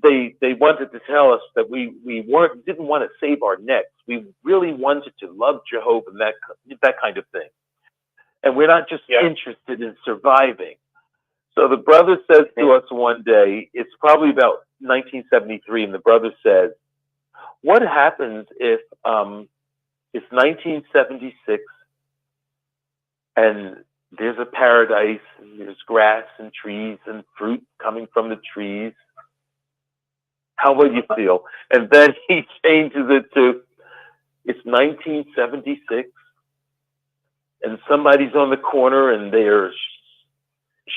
S11: they wanted to tell us that we didn't want to save our necks. We really wanted to love Jehovah and that kind of thing. And we're not just interested in surviving. So the brother says to us one day, it's probably about 1973, and the brother says, what happens if it's 1976 and there's a paradise and there's grass and trees and fruit coming from the trees? How will you feel? And then he changes it to, it's 1976 and somebody's on the corner and they're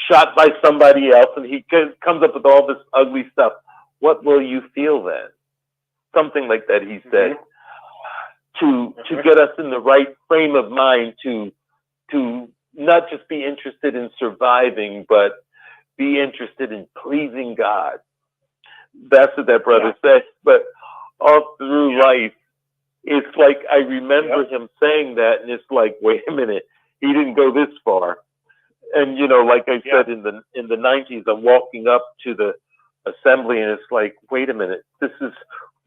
S11: shot by somebody else, and he comes up with all this ugly stuff. What will you feel then? Something like that, he said, to get us in the right frame of mind to not just be interested in surviving, but be interested in pleasing God. That's what that brother said. But all through life, it's like I remember him saying that, and it's like, wait a minute, he didn't go this far. And you know, like I said, in the 90s, I'm walking up to the assembly, and it's like, wait a minute, this is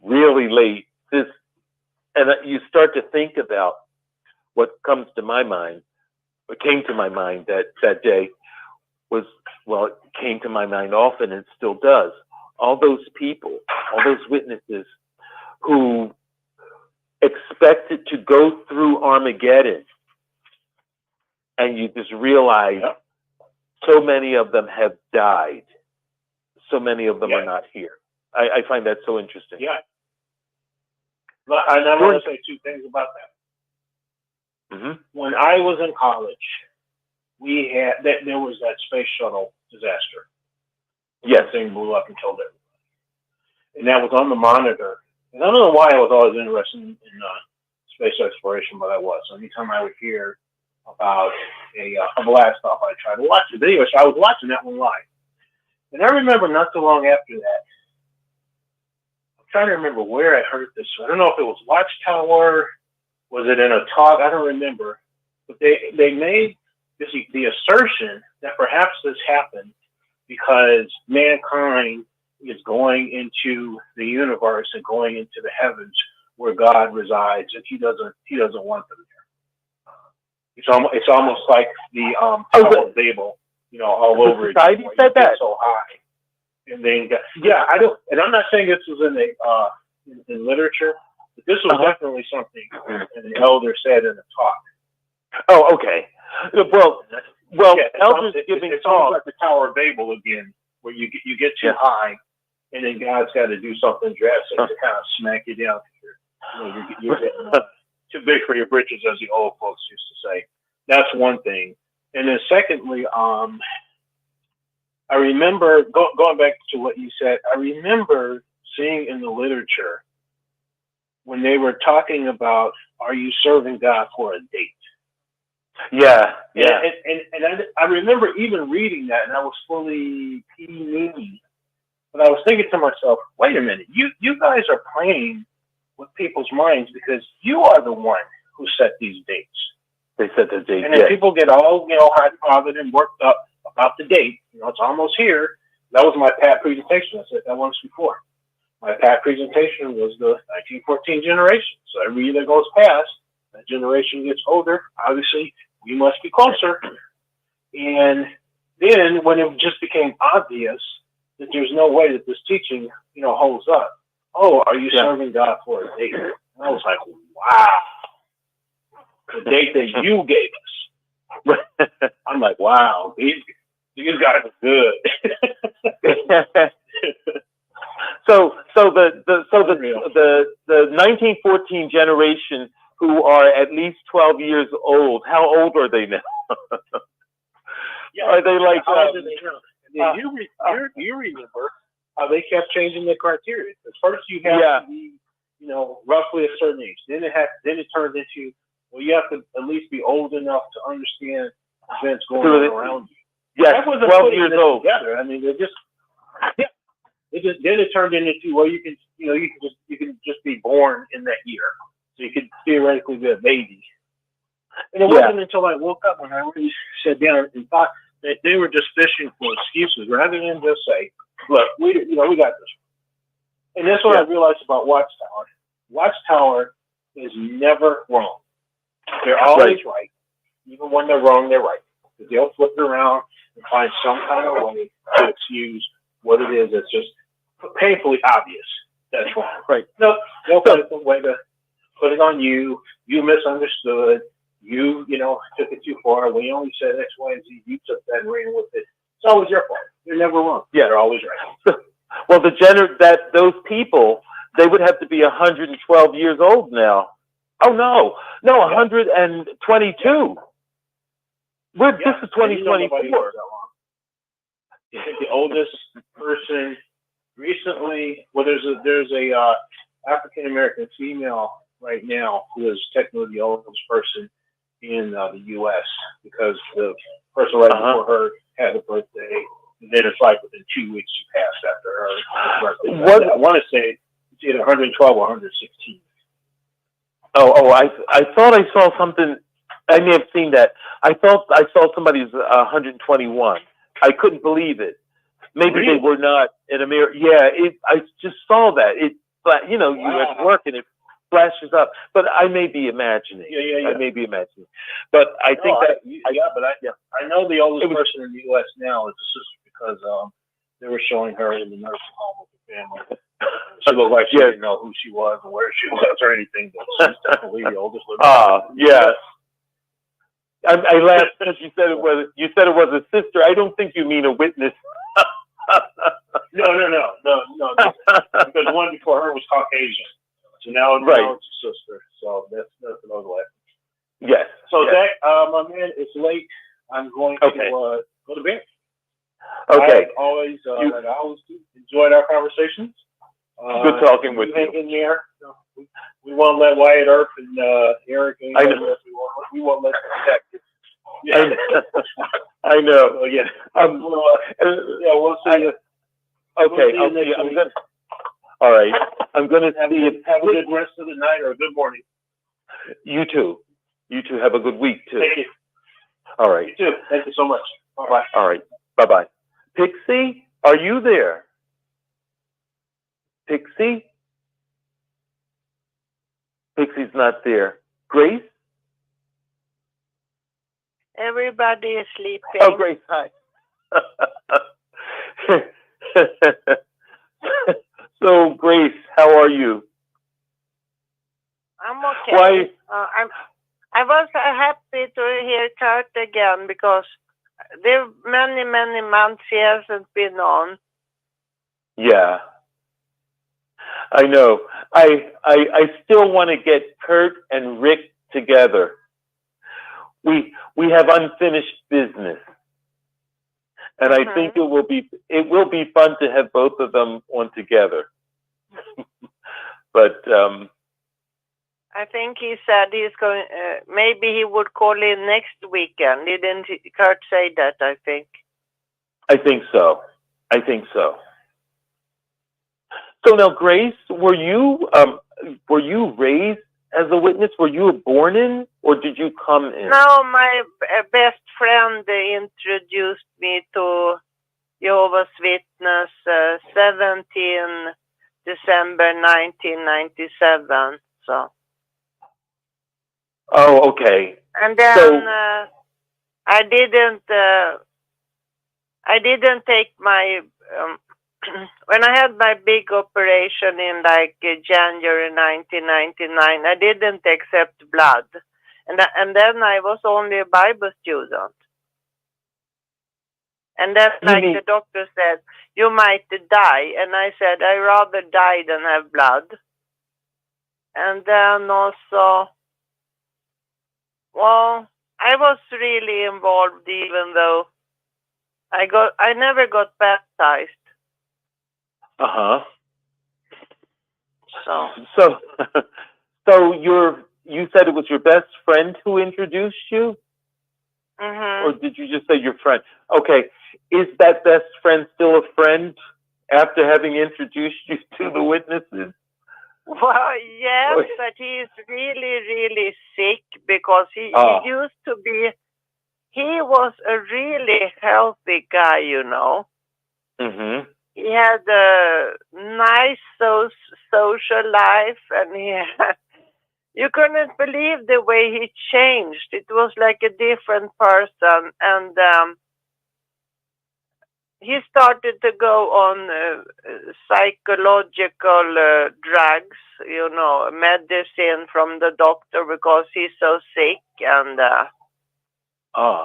S11: really late. And you start to think about what comes to my mind, what came to my mind that day was, well, it came to my mind often, and it still does. All those people, all those witnesses who expected to go through Armageddon, and you just realize so many of them have died. So many of them are not here. I find that so interesting.
S19: Yeah. And I want to say two things about that.
S11: Mm-hmm.
S19: When I was in college, we had there was that space shuttle disaster.
S11: Yes.
S19: That thing blew up and killed everybody. And that was on the monitor. And I don't know why I was always interested in space exploration, but I was. Anytime I would hear about a blast off, I tried to watch the video. So I was watching that one live. And I remember not too long after that, I'm trying to remember where I heard this. I don't know if it was Watchtower, was it in a talk? I don't remember. But they made the assertion that perhaps this happened because mankind is going into the universe and going into the heavens where God resides, and He doesn't want them there. It's almost like the Tower of Babel, you know, all over again.
S11: Society said that
S19: so high, and then I don't, and I'm not saying this was in literature, but this was definitely something an elder said in a talk.
S11: Oh, okay. Well, elders giving
S19: it's
S11: talk.
S19: Almost like the Tower of Babel again, where you get too high, and then God's got to do something drastic to kind of smack you down. You're getting too big for your britches, as the old folks used to say. That's one thing. And then secondly, I remember, going back to what you said, I remember seeing in the literature when they were talking about, are you serving God for a date?
S11: Yeah.
S19: And I remember even reading that, and I was fully me. But I was thinking to myself, wait a minute, you guys are playing with people's minds because you are the one who set these dates.
S11: They set the date.
S19: And then people get all, hot and bothered and worked up about the date. It's almost here. That was my PAT presentation. I said that once before. My PAT presentation was the 1914 generation. So every year that goes past, that generation gets older. Obviously, we must be closer. And then when it just became obvious that there's no way that this teaching, holds up. Oh, are you serving God for a date? And I was like, wow. The date that you gave us. I'm like, wow, these guys are good.
S11: So the 1914 generation who are at least 12 years old, how old are they now? Are they like?
S19: How old are they now? You remember how they kept changing the criteria. At first, you have to be, roughly a certain age. Then it turned into, well, you have to at least be old enough to understand events going on around you.
S11: Yes, 12 years old.
S19: Together. I mean, then it turned into, well, you can just be born in that year, so you could theoretically be a baby. And it wasn't until I woke up when I really sat down and thought that they were just fishing for excuses rather than just say, look, we got this. And that's what I realized about Watchtower. Watchtower is never wrong. They're always right. Even when they're wrong, they're right. Because they'll flip it around and find some kind of way to excuse what it is that's just painfully obvious. That's wrong.
S11: Right.
S19: No, they'll find some way to put it on you. You misunderstood. You took it too far. We only said X, Y, and Z. You took that and ran with it. It's always your fault. You're never wrong.
S11: Yeah.
S19: They're always right.
S11: Well, those people, they would have to be 112 years old now. Oh, no, 122. This is 2024.
S19: I think the oldest person recently, well, there's a African American female right now who is technically the oldest person in the U.S. because the person right before her had a birthday
S20: And then it's like within 2 weeks she passed after her birthday.
S7: What?
S20: I want to say it's either 112 or 116.
S11: I thought I saw something. I may have seen that. I thought I saw somebody's 121. I couldn't believe it. Maybe
S20: Really?
S11: they were not in a mirror. Yeah, I just saw that. You know, you at work and it flashes up. But I may be imagining.
S20: Yeah.
S11: I may be imagining. But I think
S20: I know the oldest person in the U.S. now is a sister because they were showing her in the nursing home with the family. She looked like she didn't know who she was or where she was or anything, but she's definitely the oldest living.
S11: Yeah. I laughed because you said it was a sister. I don't think you mean a witness.
S20: No. Because the one before her was Caucasian, so now it's a sister. So that's another way.
S11: Yes.
S20: So Zach, my man, it's late. I'm going to go to bed.
S11: Okay.
S20: I always enjoyed our conversations.
S11: Good talking with you.
S20: In the air. We won't let Wyatt Earp and Eric. We won't let them protect you. Yeah.
S11: I know.
S20: So, yeah. We'll see you.
S11: Okay.
S20: We'll see you next week.
S11: All right. I'm going to
S20: have a good rest of the night or a good morning.
S11: You too. You two have a good week too.
S20: Thank you.
S11: All right.
S20: You too. Thank you so much. Bye bye.
S11: All right. Bye bye. Pixie, are you there? Pixie? Pixie's not there. Grace?
S16: Everybody is sleeping.
S11: Oh, Grace, hi. So, Grace, how are you?
S16: I'm okay. I was happy to hear Kurt again because there many months he hasn't been on.
S11: Yeah. I know. I still want to get Kurt and Rick together. We have unfinished business. And I think it will be fun to have both of them on together. But
S16: I think he said he's going. Maybe he would call in next weekend. Didn't Kurt say that? I think.
S11: I think so. So now, Grace, were you raised as a witness? Were you born in, or did you come in?
S16: No, my best friend introduced me to Jehovah's Witness 17 December 1997. So.
S11: Oh, okay.
S16: And then I didn't take my when I had my big operation in like January 1999. I didn't accept blood, and then I was only a Bible student. And then, like the doctor said, you might die, and I said I rather die than have blood. And then also. Well, I was really involved, even though I never got baptized.
S11: So you said it was your best friend who introduced you, or did you just say your friend? Okay, is that best friend still a friend after having introduced you to the witnesses?
S16: Well, yes, but he's really sick because he used to be. He was a really healthy guy, you know.
S11: Mm-hmm.
S16: He had a nice social life, and you couldn't believe the way he changed. It was like a different person, and he started to go on psychological drugs, you know, medicine from the doctor because he's so sick, and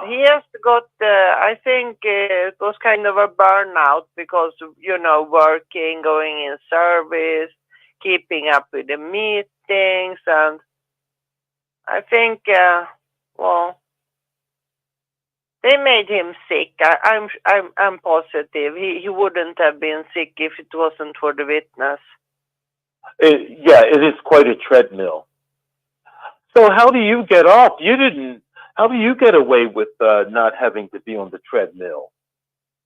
S16: he has got, I think it was kind of a burnout because, you know, working, going in service, keeping up with the meetings, and I think, they made him sick. I'm positive. He wouldn't have been sick if it wasn't for the witness.
S11: It is quite a treadmill. So how do you get off? How do you get away with not having to be on the treadmill?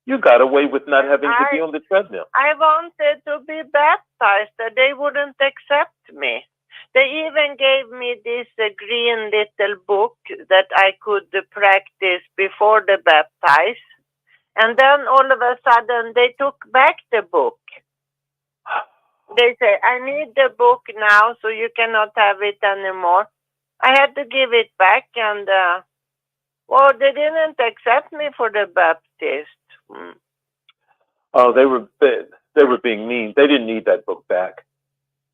S11: You got away with not having to be on the treadmill.
S16: I wanted to be baptized, and they wouldn't accept me. They even gave me this green little book that I could practice before the baptize. And then all of a sudden they took back the book. They say, I need the book now, so you cannot have it anymore. I had to give it back, and well, they didn't accept me for the Baptist.
S11: Oh, they were being mean. They didn't need that book back.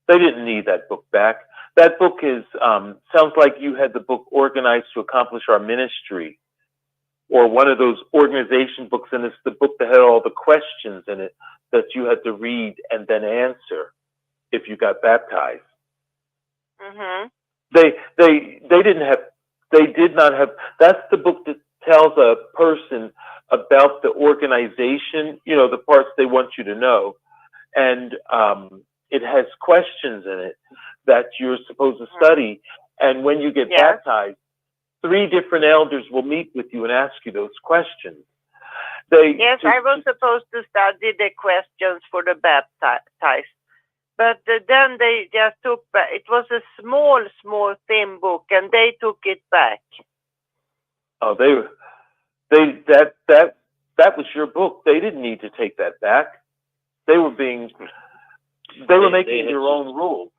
S11: They didn't need that book back. That book is sounds like you had the book Organized to Accomplish Our Ministry, or one of those organization books, and it's the book that had all the questions in it that you had to read and then answer if you got baptized.
S16: Mm-hmm.
S11: They did not have. That's the book that tells a person about the organization, you know, the parts they want you to know, and it has questions in it that you're supposed to study. And when you get baptized, 3 different elders will meet with you and ask you those questions.
S16: I was supposed to study the questions for the baptized. But then they just took back. It was a small, thin book, and they took it back.
S11: Oh, that was your book. They didn't need to take that back. They were making their own rules.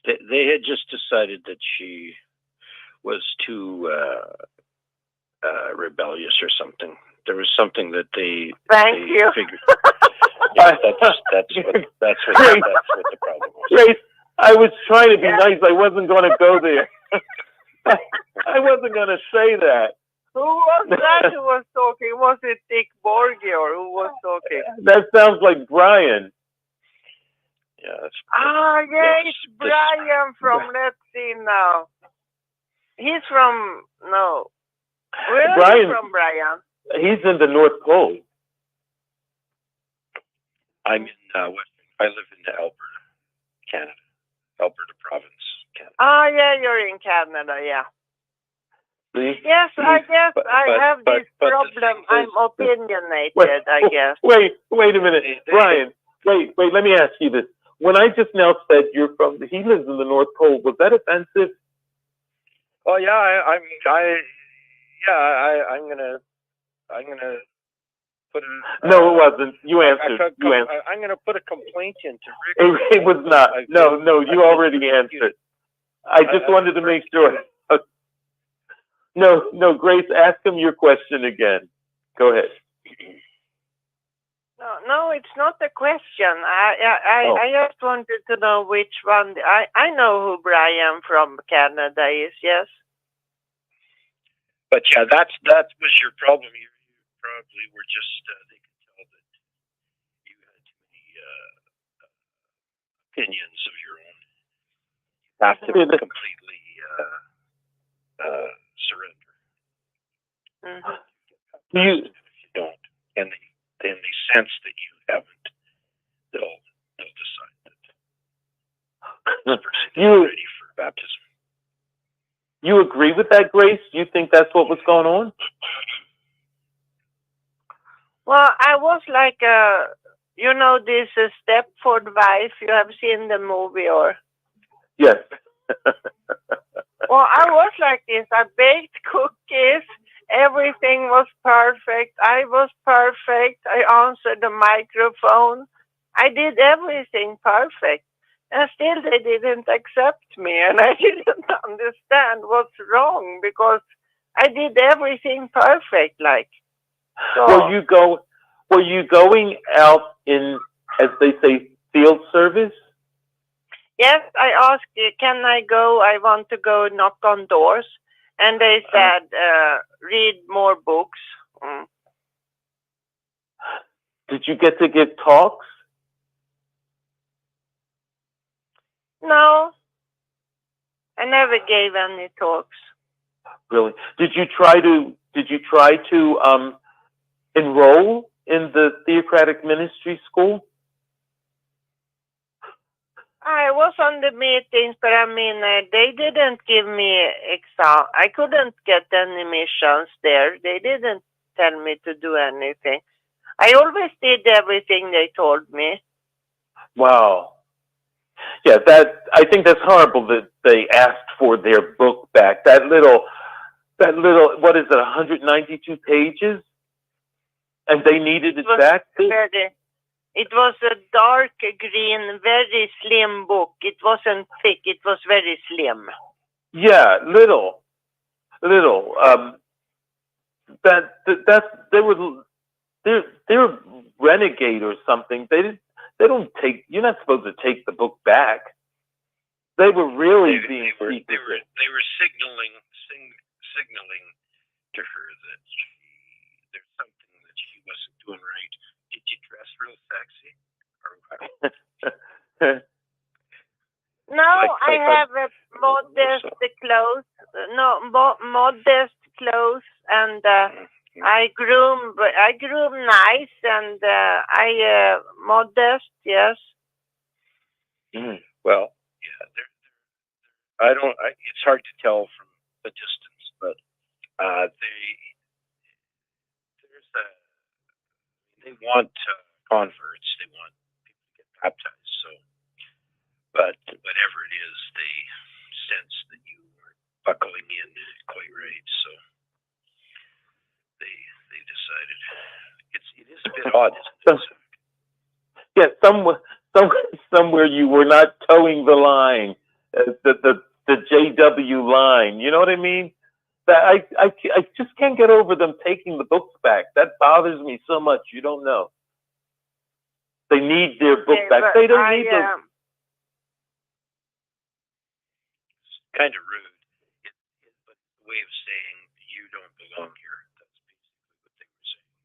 S10: They had just decided that she was too rebellious or something. There was something that they figured. Yeah, that's what the problem was.
S11: Grace, I was trying to be nice. I wasn't going to go there. I wasn't going to say that.
S16: Who was that who was talking? Was it Dick Borgi or who was talking?
S11: That sounds like Brian.
S10: Yeah.
S16: It's Brian from, let's see now. He's from, no. Where are you from, Brian?
S11: He's in the North Pole.
S10: I'm in I live in Alberta, Canada. Alberta province, Canada.
S16: Oh, yeah, you're in Canada, yeah.
S11: See?
S16: Yes, I guess I have this problem. I'm opinionated, I guess.
S11: Wait a minute. Brian, wait, let me ask you this. When I just now said he lives in the North Pole, was that offensive?
S10: Oh yeah, I'm gonna put a.
S11: No, it wasn't. You answered.
S10: I'm gonna put a complaint into Rick.
S11: It was not. No, you already answered. I just wanted to make sure. No, Grace, ask him your question again. Go ahead.
S16: No, it's not a question. I just wanted to know which one. I know who Brian from Canada is. Yes.
S10: But yeah, that was your problem. You probably were just they could tell that you had too many opinions of your own. You have to completely surrender.
S16: Mm-hmm.
S10: If you don't, and they sense that you haven't, they'll decide that the person is ready for baptism.
S11: You agree with that, Grace? You think that's what was going on?
S16: Well, I was like, this Stepford Wife. You have seen the movie, or?
S11: Yes.
S16: Well, I was like this. I baked cookies. Everything was perfect. I was perfect. I answered the microphone. I did everything perfect. And still they didn't accept me. And I didn't understand what's wrong because I did everything perfect. So.
S11: Were you going out in, as they say, field service?
S16: Yes, I asked, can I go? I want to go knock on doors. And they said, read more books.
S11: Did you get to give talks?
S16: No. I never gave any talks.
S11: Really? Did you try to enroll in the Theocratic Ministry School?
S16: I was on the meetings, but they didn't give me I couldn't get any missions there. They didn't tell me to do anything. I always did everything they told me.
S11: Wow. Yeah, I think that's horrible that they asked for their book back. That little, what is it, 192 pages? And they needed it back?
S16: It was a dark green, very slim book. It wasn't thick, it was very slim.
S11: Yeah, little. They're renegade or something. They don't take. You're not supposed to take the book back. They were really being.
S10: They were signaling to her that there's something that she wasn't doing right. Did you dress real sexy? Or
S16: No, I have modest clothes. No, modest clothes, and I groom nice, and I modest. Yes.
S10: Well, yeah. It's hard to tell from the distance, but they want converts. They want people to get baptized. So, but whatever it is, they sense that you are buckling in quite right. So they decided it is a bit odd, isn't it?
S11: Yeah, somewhere you were not towing the line, the JW line. You know what I mean? That I just can't get over them taking the books back. That bothers me so much. You don't know. They need their book back. They don't need them.
S10: It's kind of rude. But the way of saying you don't belong here. That's basically what they were saying.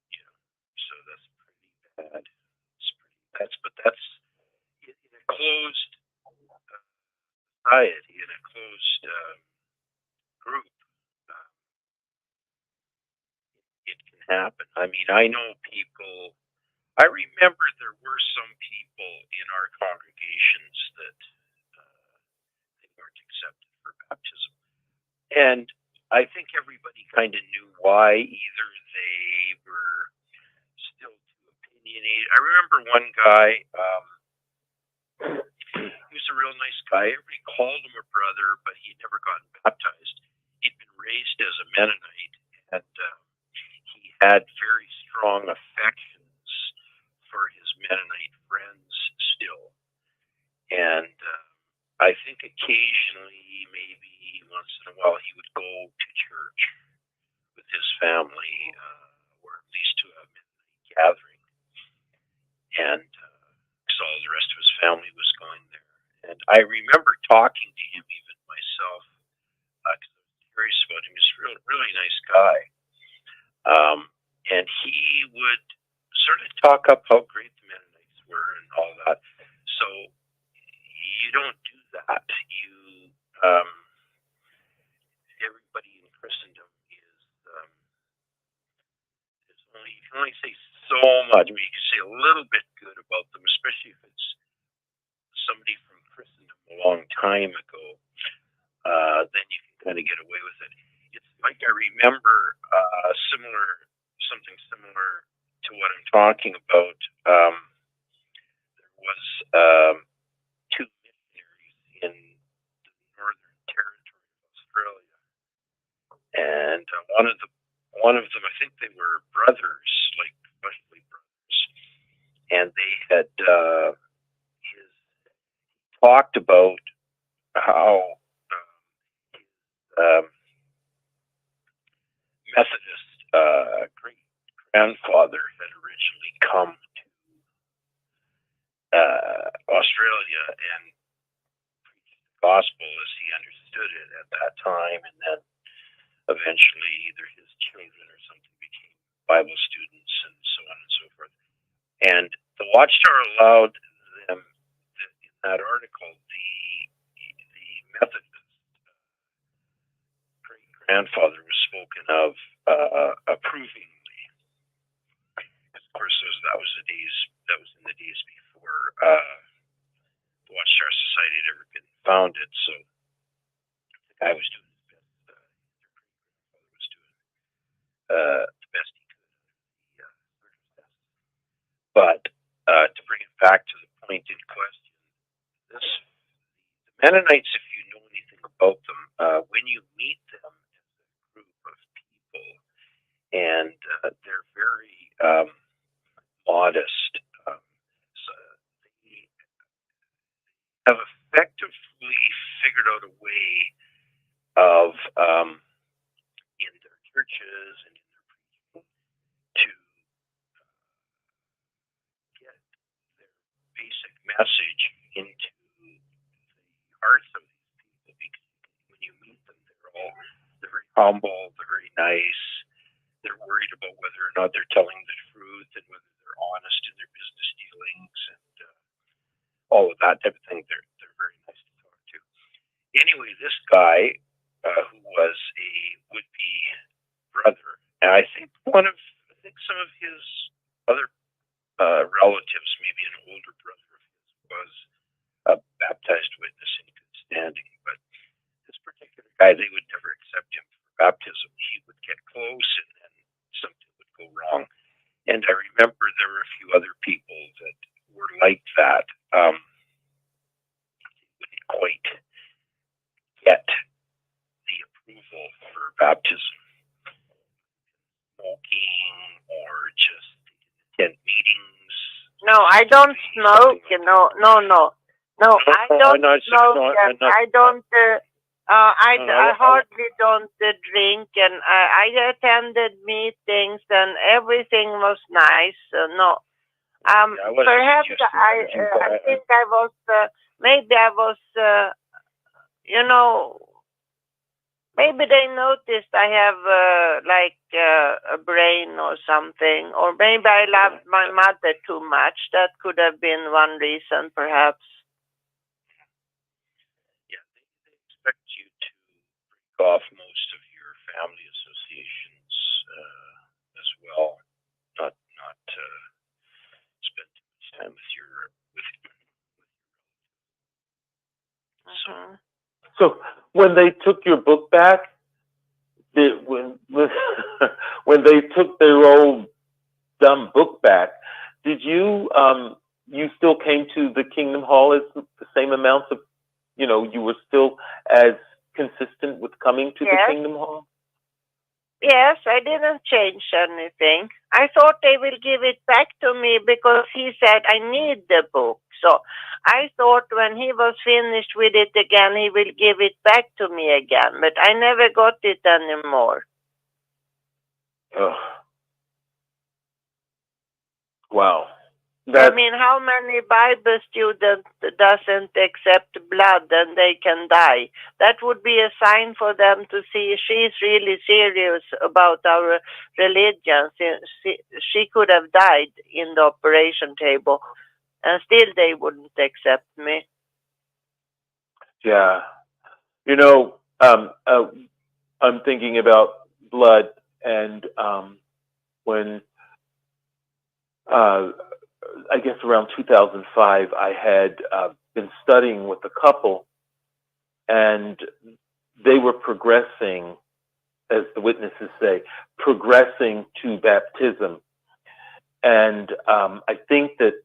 S10: You know, so that's pretty bad. But that's in a closed society, in a closed group. It can happen. I mean, I know people. I remember there were some people in our congregations that they weren't accepted for baptism, and I think everybody kind of knew why. Either they were still too opinionated. I remember one guy. He was a real nice guy. Everybody called him a brother, but he'd never gotten baptized. He'd been raised as a Mennonite, and he had very strong affections for his Mennonite friends still. And I think occasionally, maybe once in a while, he would go to church with his family, or at least to a Mennonite gathering. And because all the rest of his family was going there. And I remember talking to him, even myself, because I was curious about him. He's a really nice guy. And he would sort of talk up how great the Mennonites were and all that. So you don't do that. Everybody in Christendom you can only say so much. I mean, you can say a little bit good about them, especially if it's somebody from Christendom a long time ago. Then you can kind of get away with it. It's like I remember something similar to what I'm talking about. There was two missionaries in the Northern Territory of Australia, and one of them, I think they were brothers, like especially brothers, and they had talked about how Methodist great grandfather had originally come to Australia and preached the gospel as he understood it at that time, and then eventually either his children or something became Bible students and so on and so forth. And the Watchtower allowed them, in that article, the Methodist great grandfather was spoken of approvingly. Of course, that was in the days before the Watchtower Society had ever been founded. So the guy was doing his best. The best he back to the point in question, the Mennonites, if you know anything about them, when you meet them as a group of people, and they're very modest, so they have effectively figured out a way of in their churches and in their preaching to get their basic message into the hearts of these people, because when you meet them, they're very humble, they're very nice, they're worried about whether or not they're telling the truth and whether they're honest in their business dealings and all of that type of thing. They're very nice to talk to. Anyway, this guy who was a would-be brother, and I think some of his other relatives, maybe an older brother of his, was a baptized witness in good standing. But this particular guy, they would never accept him for baptism. He would get close, and then something would go wrong. And I remember there were a few other people that were like that. Wouldn't quite get the approval for baptism. Smoking or just attend meetings.
S4: No, I don't smoke. No, I don't smoke. I don't. I hardly don't drink, and I attended meetings, and everything was nice. No, perhaps I think I was. Maybe I was. Maybe they noticed I have a brain or something, or maybe I loved my mother too much. That could have been one reason, perhaps.
S10: Yeah, they expect you to break off most of your family associations as well, not spend too much time with your.
S11: So when they took your book back, when they took their old dumb book back, did you you still came to the Kingdom Hall as the same amounts of, you were still as consistent with coming to the Kingdom Hall?
S4: Yes, I didn't change anything. I thought they will give it back to me because he said I need the book. So I thought when he was finished with it again, he will give it back to me again. But I never got it anymore.
S11: Ugh. Wow.
S4: I mean, how many Bible students doesn't accept blood and they can die? That would be a sign for them to see she's really serious about our religion. She could have died in the operation table, and still they wouldn't accept me.
S11: Yeah. I'm thinking about blood, and when I guess around 2005, I had been studying with a couple, and they were progressing, as the witnesses say, progressing to baptism. And I think that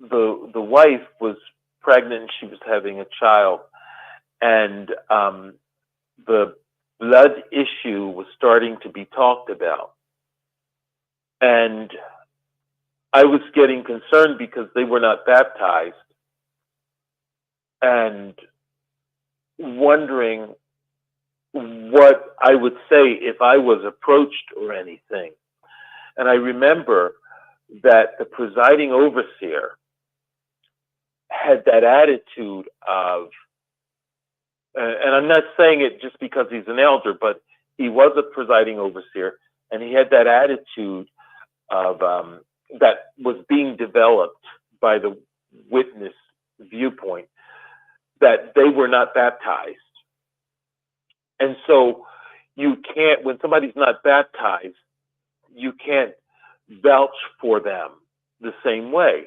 S11: the wife was pregnant, and she was having a child, and the blood issue was starting to be talked about. And I was getting concerned because they were not baptized, and wondering what I would say if I was approached or anything. And I remember that the presiding overseer had that attitude of, and I'm not saying it just because he's an elder, but he was a presiding overseer, and he had that attitude of that was being developed by the witness viewpoint, that they were not baptized. And so you can't, when somebody's not baptized, you can't vouch for them the same way.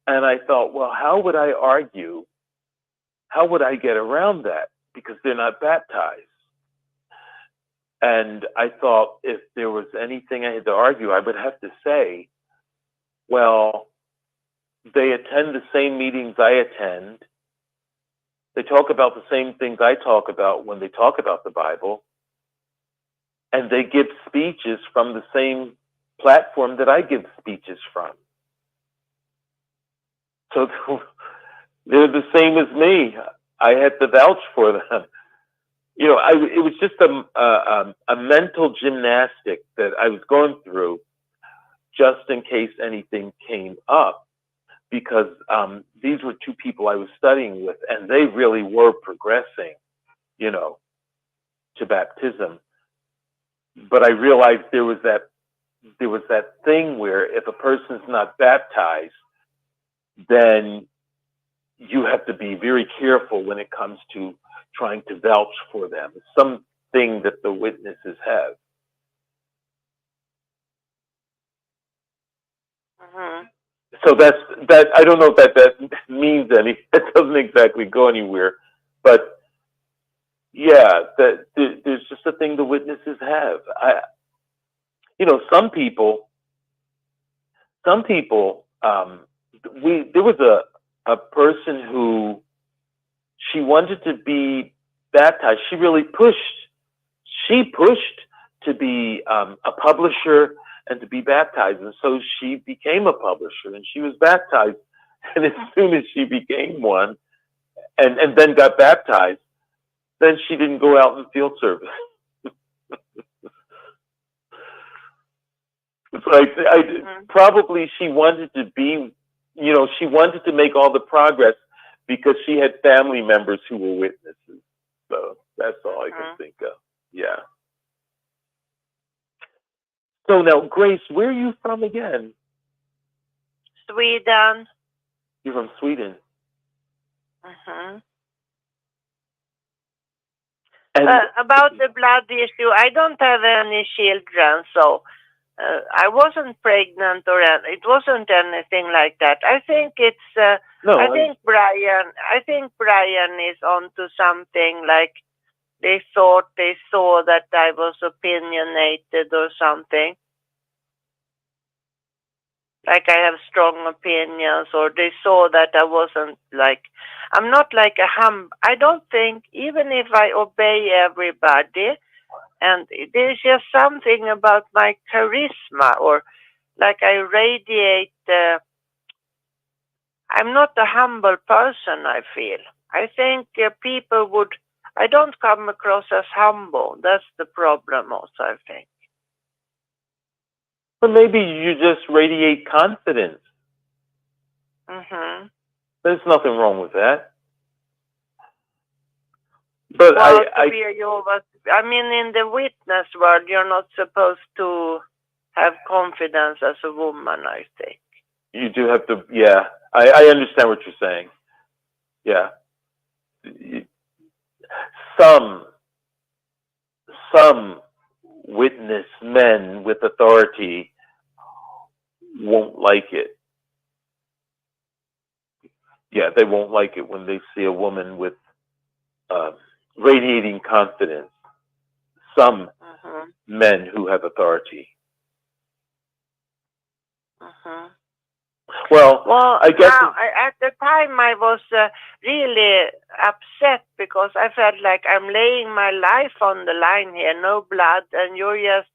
S11: And I thought, well, how would I argue? How would I get around that? Because they're not baptized. And I thought if there was anything I had to argue, I would have to say, well, They attend the same meetings I attend. They talk about the same things I talk about when they talk about the Bible. And they give speeches from the same platform that I give speeches from. So they're the same as me. I had to vouch for them. You know, it was just a mental gymnastic that I was going through just in case anything came up, because these were two people I was studying with, and they really were progressing, you know, to baptism. But I realized there was that thing where if a person's not baptized, then you have to be very careful when it comes to trying to vouch for them. It's something that the witnesses have. So that. I don't know if that means any. It doesn't exactly go anywhere, but yeah, there's just a thing the witnesses have. You know, some people. There was a person who, she wanted to be baptized. She really pushed. She pushed to be a publisher and to be baptized, and so she became a publisher and she was baptized. And as soon as she became one, and then got baptized, then she didn't go out in field service. So probably she wanted to be, you know, she wanted to make all the progress because she had family members who were witnesses. So that's all I can think of. Yeah. So now, Grace, where are you from again?
S4: Sweden.
S11: You're from Sweden.
S4: About the blood issue, I don't have any children, so I wasn't pregnant or it wasn't anything like that. I think it's. I think Brian is onto something. Like they saw that I was opinionated or something. Like I have strong opinions, or they saw that I wasn't like. I'm not like I don't think, even if I obey everybody, and there's just something about my charisma, or like I radiate. I'm not a humble person, I feel. I think people would. I don't come across as humble. That's the problem also, I think.
S11: Or maybe you just radiate confidence. There's nothing wrong with that. But
S4: well, I mean, in the witness world, you're not supposed to have confidence as a woman, I think.
S11: You do have to, yeah. I understand what you're saying. Yeah. Some witness men with authority won't like it. Yeah, they won't like it when they see a woman with radiating confidence. Some men who have authority. Well, I guess
S4: at the time I was really upset because I felt like I'm laying my life on the line here, no blood, and you're just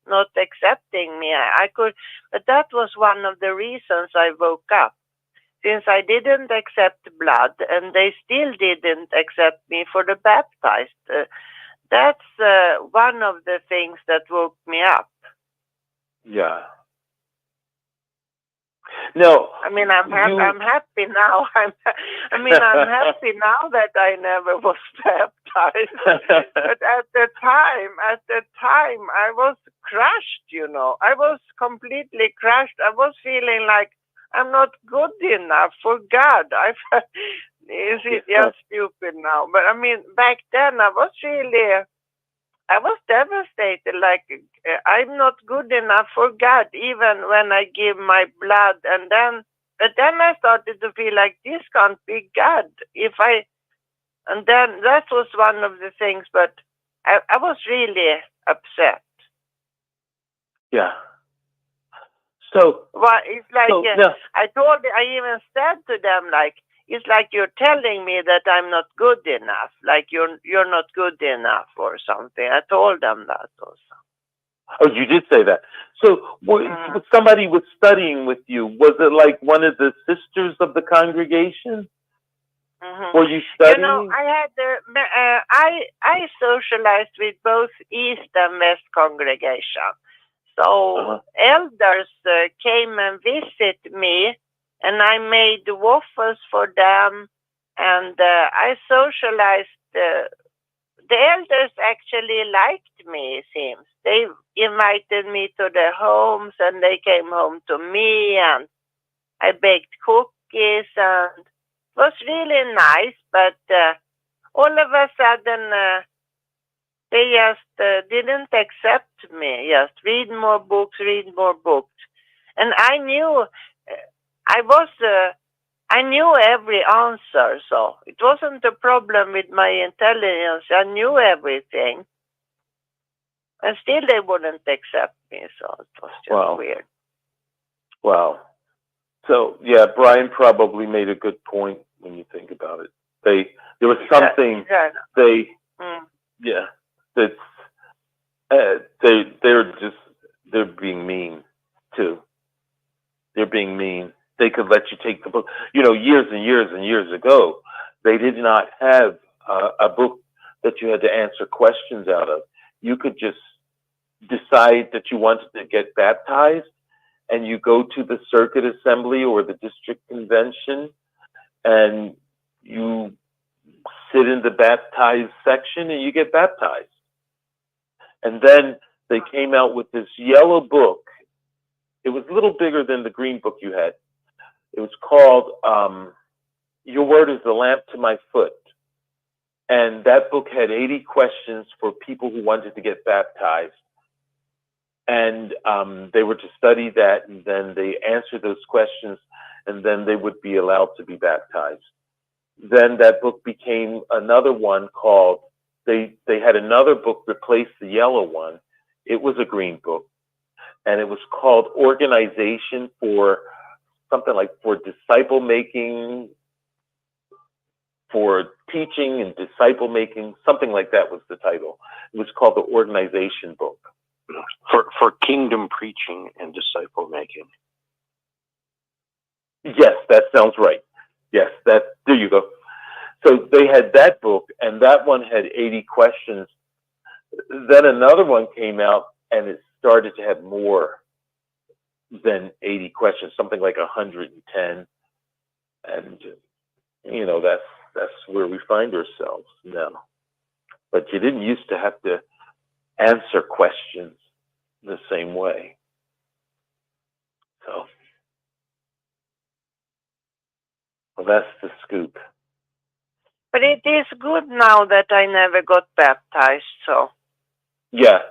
S4: not accepting me. But that was one of the reasons I woke up. Since I didn't accept blood, and they still didn't accept me for the baptized. That's one of the things that woke me up.
S11: Yeah. No.
S4: I mean, I'm happy now. I'm happy now that I never was baptized. But at the time, I was crushed. You know, I was completely crushed. I was feeling like I'm not good enough for God. Is it just stupid now? But I mean, back then I was devastated. Like I'm not good enough for God, even when I give my blood. But then I started to feel like this can't be God. And then that was one of the things. But I was really upset.
S11: Yeah.
S14: So,
S4: well, it's like
S14: no.
S4: I even said to them, like, it's like you're telling me that I'm not good enough, like you're not good enough or something. I told them that also.
S14: Oh, you did say that. So, somebody was studying with you. Was it like one of the sisters of the congregation?
S4: Mm-hmm.
S14: Were you studying?
S4: You know, I had I socialized with both East and West congregation. So elders came and visit me, and I made waffles for them, and I socialized. The elders actually liked me, it seems. They invited me to their homes, and they came home to me, and I baked cookies, and it was really nice. But all of a sudden, they just didn't accept me. Just read more books, and I knew I knew every answer, so it wasn't a problem with my intelligence. I knew everything, and still they wouldn't accept me. So it was just weird.
S14: Wow. So yeah, Brian probably made a good point when you think about it. There was something they're being mean too. They're being mean. They could let you take the book. You know, years and years and years ago, they did not have a book that you had to answer questions out of. You could just decide that you wanted to get baptized, and you go to the circuit assembly or the district convention, and you sit in the baptized section and you get baptized. And then they came out with this yellow book. It was a little bigger than the green book you had. It was called Your Word is a Lamp to My Foot. And that book had 80 questions for people who wanted to get baptized. And they were to study that, and then they answered those questions, and then they would be allowed to be baptized. Then that book became another one called, they had another book replace the yellow one. It was a green book, and it was called Organization for something like for disciple making, for teaching and disciple making, something like that was the title. It was called the Organization book.
S10: For kingdom preaching and disciple making.
S14: Yes, that sounds right. Yes, there you go. So they had that book, and that one had 80 questions. Then another one came out, and it started to have more than 80 questions, something like 110. And, you know, that's where we find ourselves now. But you didn't used to have to answer questions the same way. So, well, that's the scoop.
S4: But it is good now that I never got baptized, so.
S14: Yeah.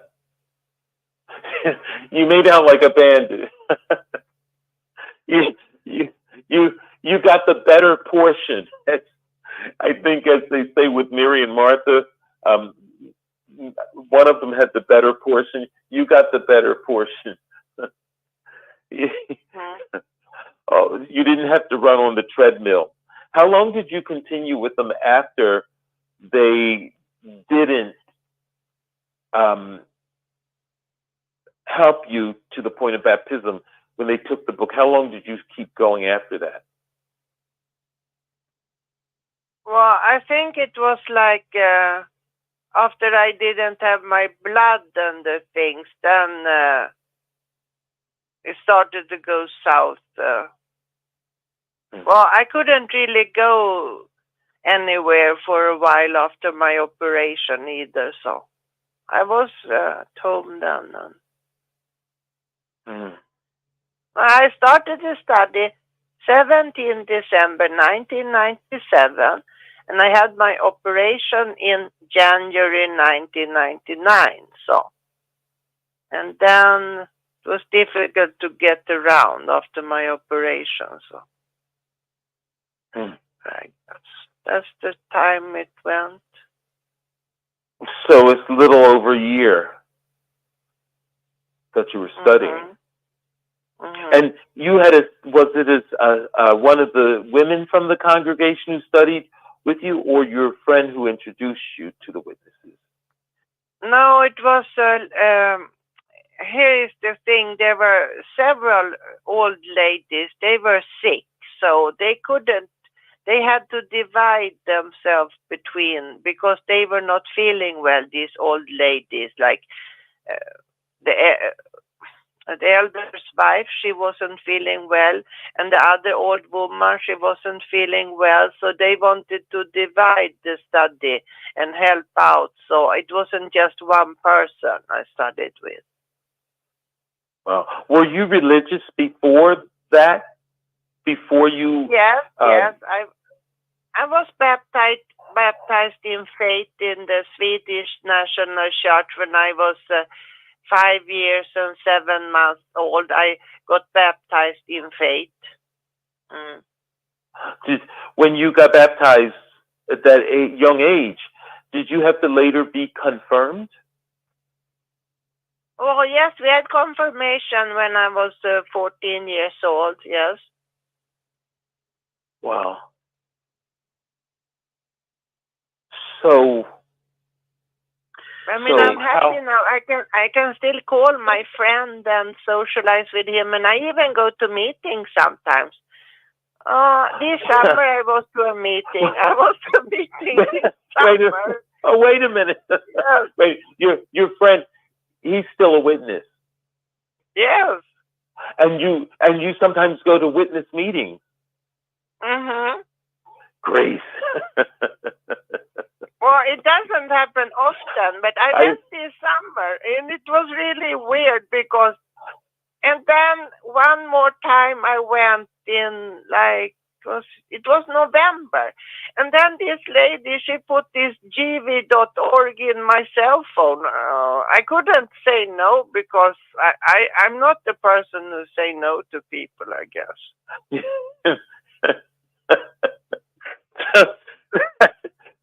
S14: You made out like a bandit. You got the better portion. I think, as they say with Mary and Martha, one of them had the better portion. You got the better portion. Oh, you didn't have to run on the treadmill. How long did you continue with them after they didn't help you to the point of baptism when they took the book? How long did you keep going after that?
S4: Well, I think it was like after I didn't have my blood and the things, then it started to go south. Well, I couldn't really go anywhere for a while after my operation either, so I was at home then. I started to study 17 December 1997, and I had my operation in January 1999. So, and then it was difficult to get around after my operation. So, right, that's the time it went.
S14: So it's a little over a year that you were studying.
S11: And you had was it one of the women from the congregation who studied with you, or your friend who introduced you to the witnesses?
S4: No, it was, here is the thing, there were several old ladies, they were sick, so they couldn't, they had to divide themselves between, because they were not feeling well, these old ladies, like the elder's wife, she wasn't feeling well, and the other old woman, she wasn't feeling well, so they wanted to divide the study and help out. So it wasn't just one person I studied with.
S11: Wow. Were you religious before that? Before you?
S4: Yes, yes. I was baptized in faith in the Swedish National Church when I was 5 years and 7 months old. I got baptized in faith.
S11: When you got baptized at that young age, did you have to later be confirmed?
S4: Oh, yes, we had confirmation when I was 14 years old, yes.
S11: Wow. So...
S4: I mean, I'm happy now. I can still call my friend and socialize with him, and I even go to meetings sometimes. This summer I was to a meeting. I was to a meeting this summer.
S11: Wait a minute.
S4: Yes.
S11: Wait, your friend, he's still a witness.
S4: Yes.
S11: And you sometimes go to witness meetings.
S4: Mm-hmm.
S11: Grace.
S4: Well, it doesn't happen often, but I went this summer, and it was really weird because, and then one more time I went in, like, it was November, and then this lady, she put this gv.org in my cell phone. I couldn't say no because I'm not the person who say no to people, I guess.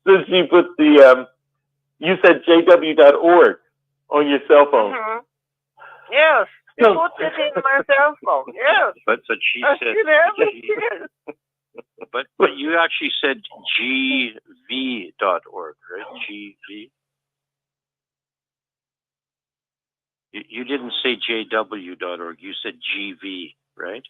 S11: So she put the, you said jw.org on your cell phone.
S4: Mm-hmm. Yes, she put it in my cell phone, yes.
S10: But she said, but you actually said gv.org, right? GV. You didn't say jw.org, you said GV, right?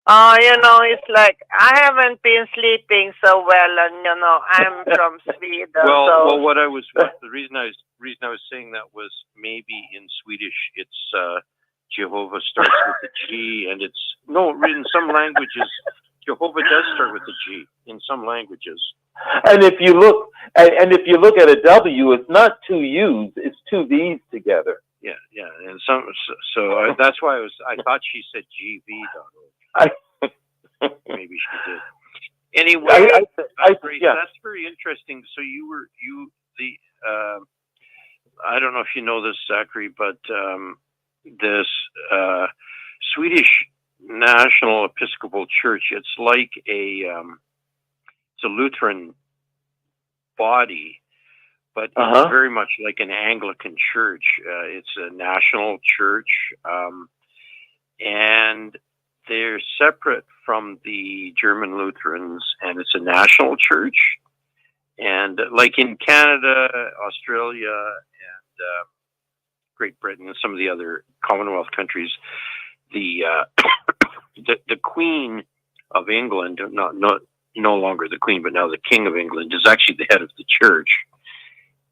S4: It's like I haven't been sleeping so well, and I'm from Sweden.
S10: Well, the reason I was saying that was maybe in Swedish it's Jehovah starts with a G, and in some languages Jehovah does start with a G in some languages.
S11: And if you look at a W, it's not two U's, it's two V's together.
S10: Yeah, and that's why I thought she said gv.org. Maybe she did. Anyway, that's very interesting. So I don't know if you know this, Zachary, but this Swedish National Episcopal Church, it's like it's a Lutheran body, but it's very much like an Anglican church. It's a national church, and they're separate from the German Lutherans, and it's a national church. And like in Canada, Australia, and Great Britain, and some of the other Commonwealth countries, the Queen of England, no longer the Queen, but now the King of England, is actually the head of the church.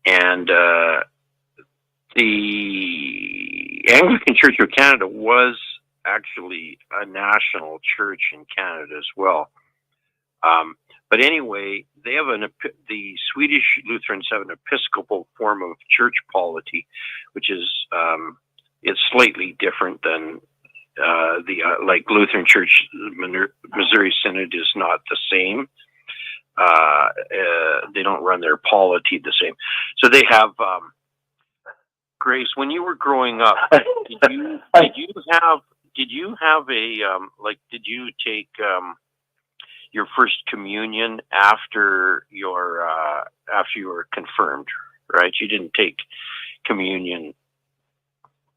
S10: And the Anglican Church of Canada was actually a national church in Canada as well. But anyway, they have the Swedish Lutherans have an Episcopal form of church polity, which is it's slightly different than like Lutheran Church. Missouri Synod is not the same. They don't run their polity the same. So they have. Grace, when you were growing up, did you have a did you take your first communion after you were confirmed, right? You didn't take communion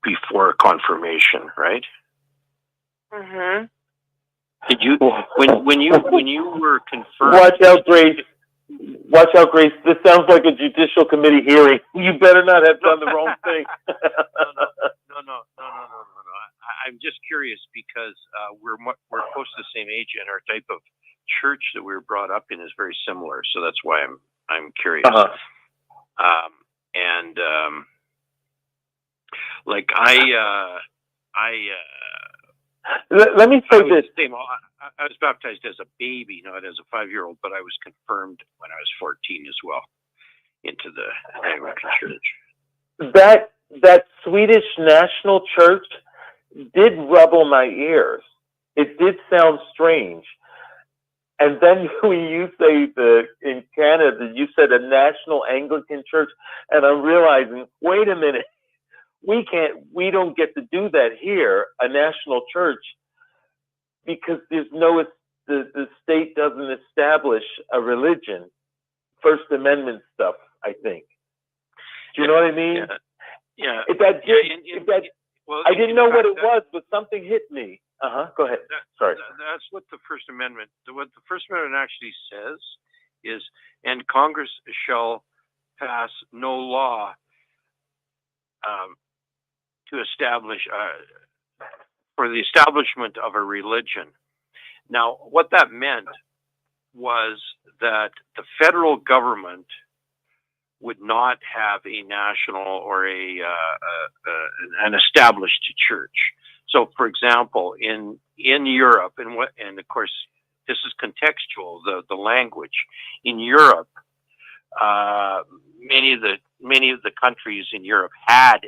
S10: before confirmation, right?
S4: Mm-hmm.
S10: Did you when you were confirmed?
S11: Watch out, Grace. Watch out, Grace. This sounds like a judicial committee hearing. You better not have done the wrong thing.
S10: No. I'm just curious because we're close to the same age, and our type of church that we were brought up in is very similar. So that's why I'm curious. Like
S11: let me say this.
S10: I was baptized as a baby, not as a 5-year-old, but I was confirmed when I was 14 as well into the Anglican Church.
S11: That Swedish National Church did rubble my ears. It did sound strange. And then when you say in Canada, you said a National Anglican Church, and I'm realizing, wait a minute, we don't get to do that here, a national church, because the state doesn't establish a religion. First Amendment stuff, I think. Do you know what I mean?
S10: Yeah.
S11: I didn't know what it was, but something hit me. Go ahead. Sorry.
S10: That's what the First Amendment. What the First Amendment actually says is, and Congress shall pass no law to establish for the establishment of a religion. Now, what that meant was that the federal government would not have a national or an established church. So, for example, in Europe, and of course this is contextual, the language in Europe, many of the countries in Europe had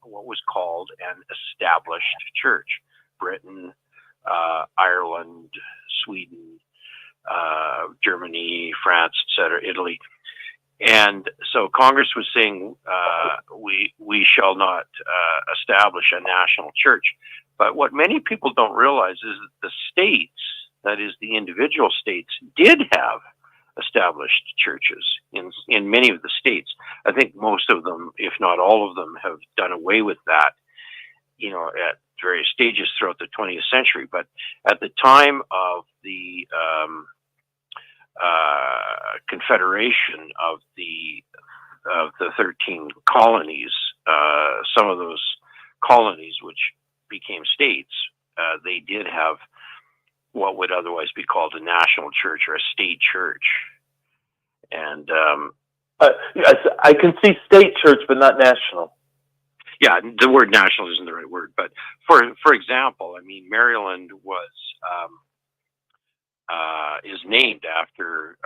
S10: what was called an established church. Britain, Ireland, Sweden, Germany, France, etc., Italy. And so Congress was saying, we shall not establish a national church. But what many people don't realize is that the states, that is the individual states, did have established churches in many of the states. I think most of them, if not all of them, have done away with that, at various stages throughout the 20th century. But at the time of the confederation of the 13 colonies, some of those colonies which became states, they did have what would otherwise be called a national church or a state church. And
S11: I can see state church, but not national.
S10: Yeah, the word national isn't the right word, but for example, I mean, Maryland is named after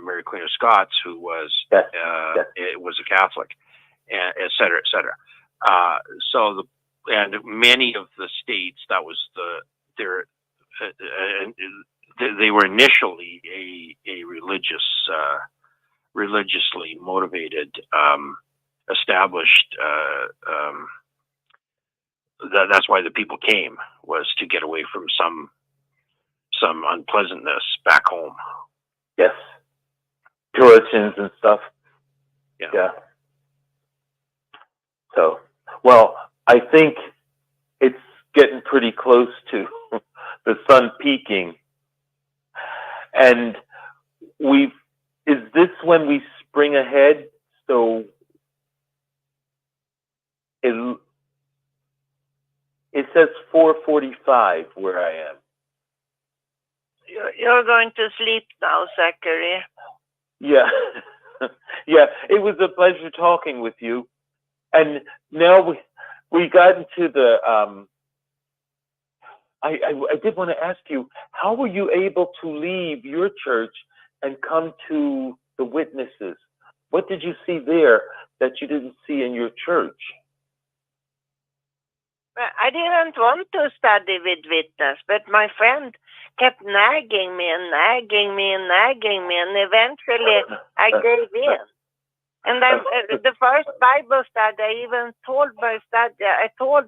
S10: Mary Queen of Scots, who was was a Catholic, et cetera, et cetera. And many of the states, that was they were initially a religiously motivated, established. That's why the people came, was to get away from some unpleasantness back home.
S11: Yes, Puritans and stuff. Yeah. So, well, I think it's getting pretty close to the sun peaking, and is this when we spring ahead? So it says 4:45 where I am.
S4: You're going to sleep now, Zachary.
S11: Yeah. Yeah, it was a pleasure talking with you. And now we got into the I did want to ask you, how were you able to leave your church and come to the Witnesses? What did you see there that you didn't see in your church?
S4: I didn't want to study with Witness, but my friend kept nagging me, and eventually I gave in. And the first Bible study, I even told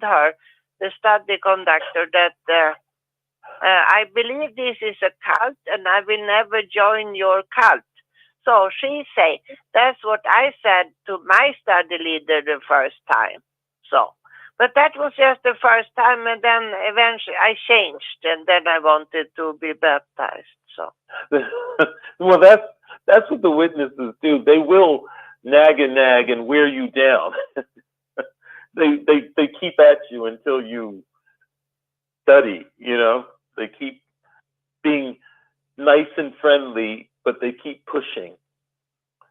S4: her, the study conductor, that I believe this is a cult, and I will never join your cult. So she said, that's what I said to my study leader the first time. So, but that was just the first time, and then eventually I changed, and then I wanted to be baptized. So,
S11: well, that's what the witnesses do. They will nag and wear you down. they keep at you until you study. You know, they keep being nice and friendly, but they keep pushing.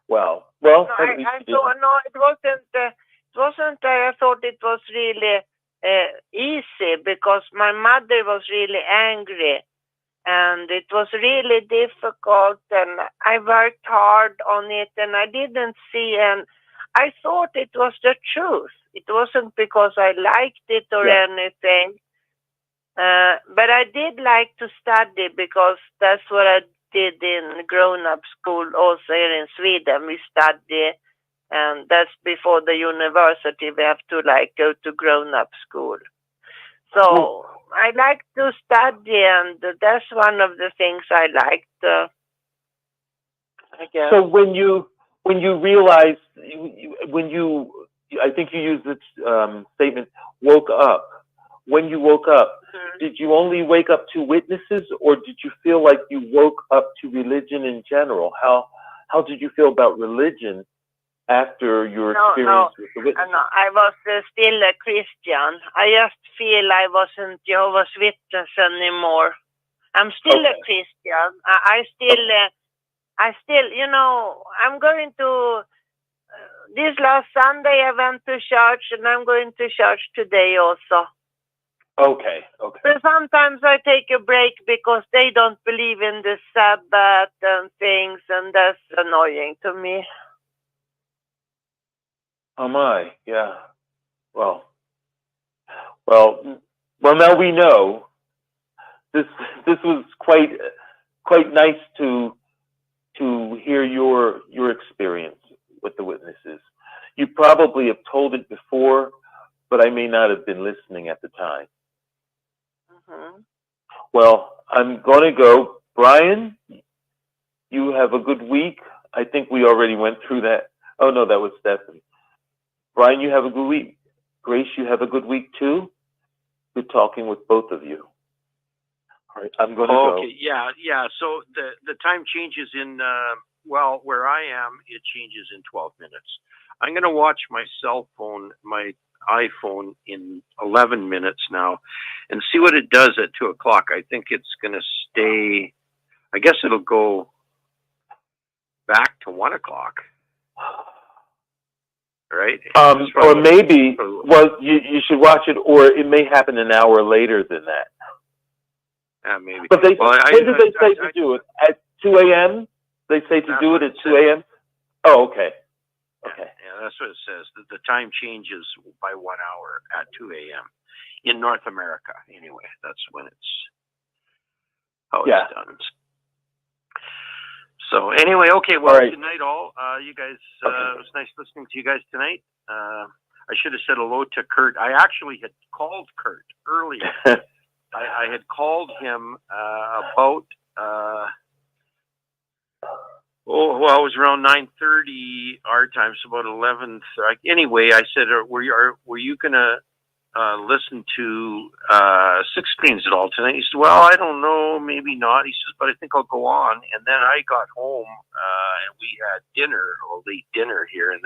S11: Well,
S4: no, I thought no, it wasn't. I thought it was really easy because my mother was really angry, and it was really difficult. And I worked hard on it, and I didn't see. And I thought it was the truth. It wasn't because I liked it or anything. But I did like to study because that's what I did in grown-up school also here in Sweden. We study, and that's before the university. We have to go to grown-up school. So I like to study, and that's one of the things I liked, I guess.
S11: So when you realized, I think you used this statement, woke up. When you woke up, did you only wake up to witnesses, or did you feel like you woke up to religion in general? How did you feel about religion after your experience with the witnesses?
S4: No, I was still a Christian. I just feel I wasn't Jehovah's Witness anymore. I'm still a Christian. I still, I'm going to. This last Sunday I went to church, and I'm going to church today also.
S11: Okay.
S4: But sometimes I take a break because they don't believe in the Sabbath and things, and that's annoying to me.
S11: Oh my, yeah. Well. Now we know. This was quite nice to hear your experience with the witnesses. You probably have told it before, but I may not have been listening at the time. Well, I'm going to go. Brian, you have a good week. I think we already went through that. Oh, no, that was Stephanie. Brian, you have a good week. Grace, you have a good week too. Good talking with both of you. All right, I'm going to go.
S10: Okay, yeah. So the time changes in, where I am, it changes in 12 minutes. I'm going to watch my cell phone, my iPhone in 11 minutes now and see what it does at 2 o'clock. I think it's going to stay, I guess it'll go back to 1 o'clock. Right?
S11: Or maybe, you should watch it, or it may happen an hour later than that.
S10: Yeah, maybe.
S11: But when did they say to do it? At 2 a.m.? They say to do it at 2 a.m.? Oh, okay. Okay.
S10: Yeah, that's what it says. The time changes by 1 hour at 2 a.m. in North America. Anyway, that's when it's how it's done. So anyway, okay. Well, good night, all. You guys. It was nice listening to you guys tonight. I should have said hello to Kurt. I actually had called Kurt earlier. I had called him about. It was around 9:30 our time, so about 11. Anyway, I said, "Were you gonna listen to Six Screens at all tonight?" He said, "Well, I don't know, maybe not." He says, "But I think I'll go on." And then I got home and we had dinner, a late dinner here, and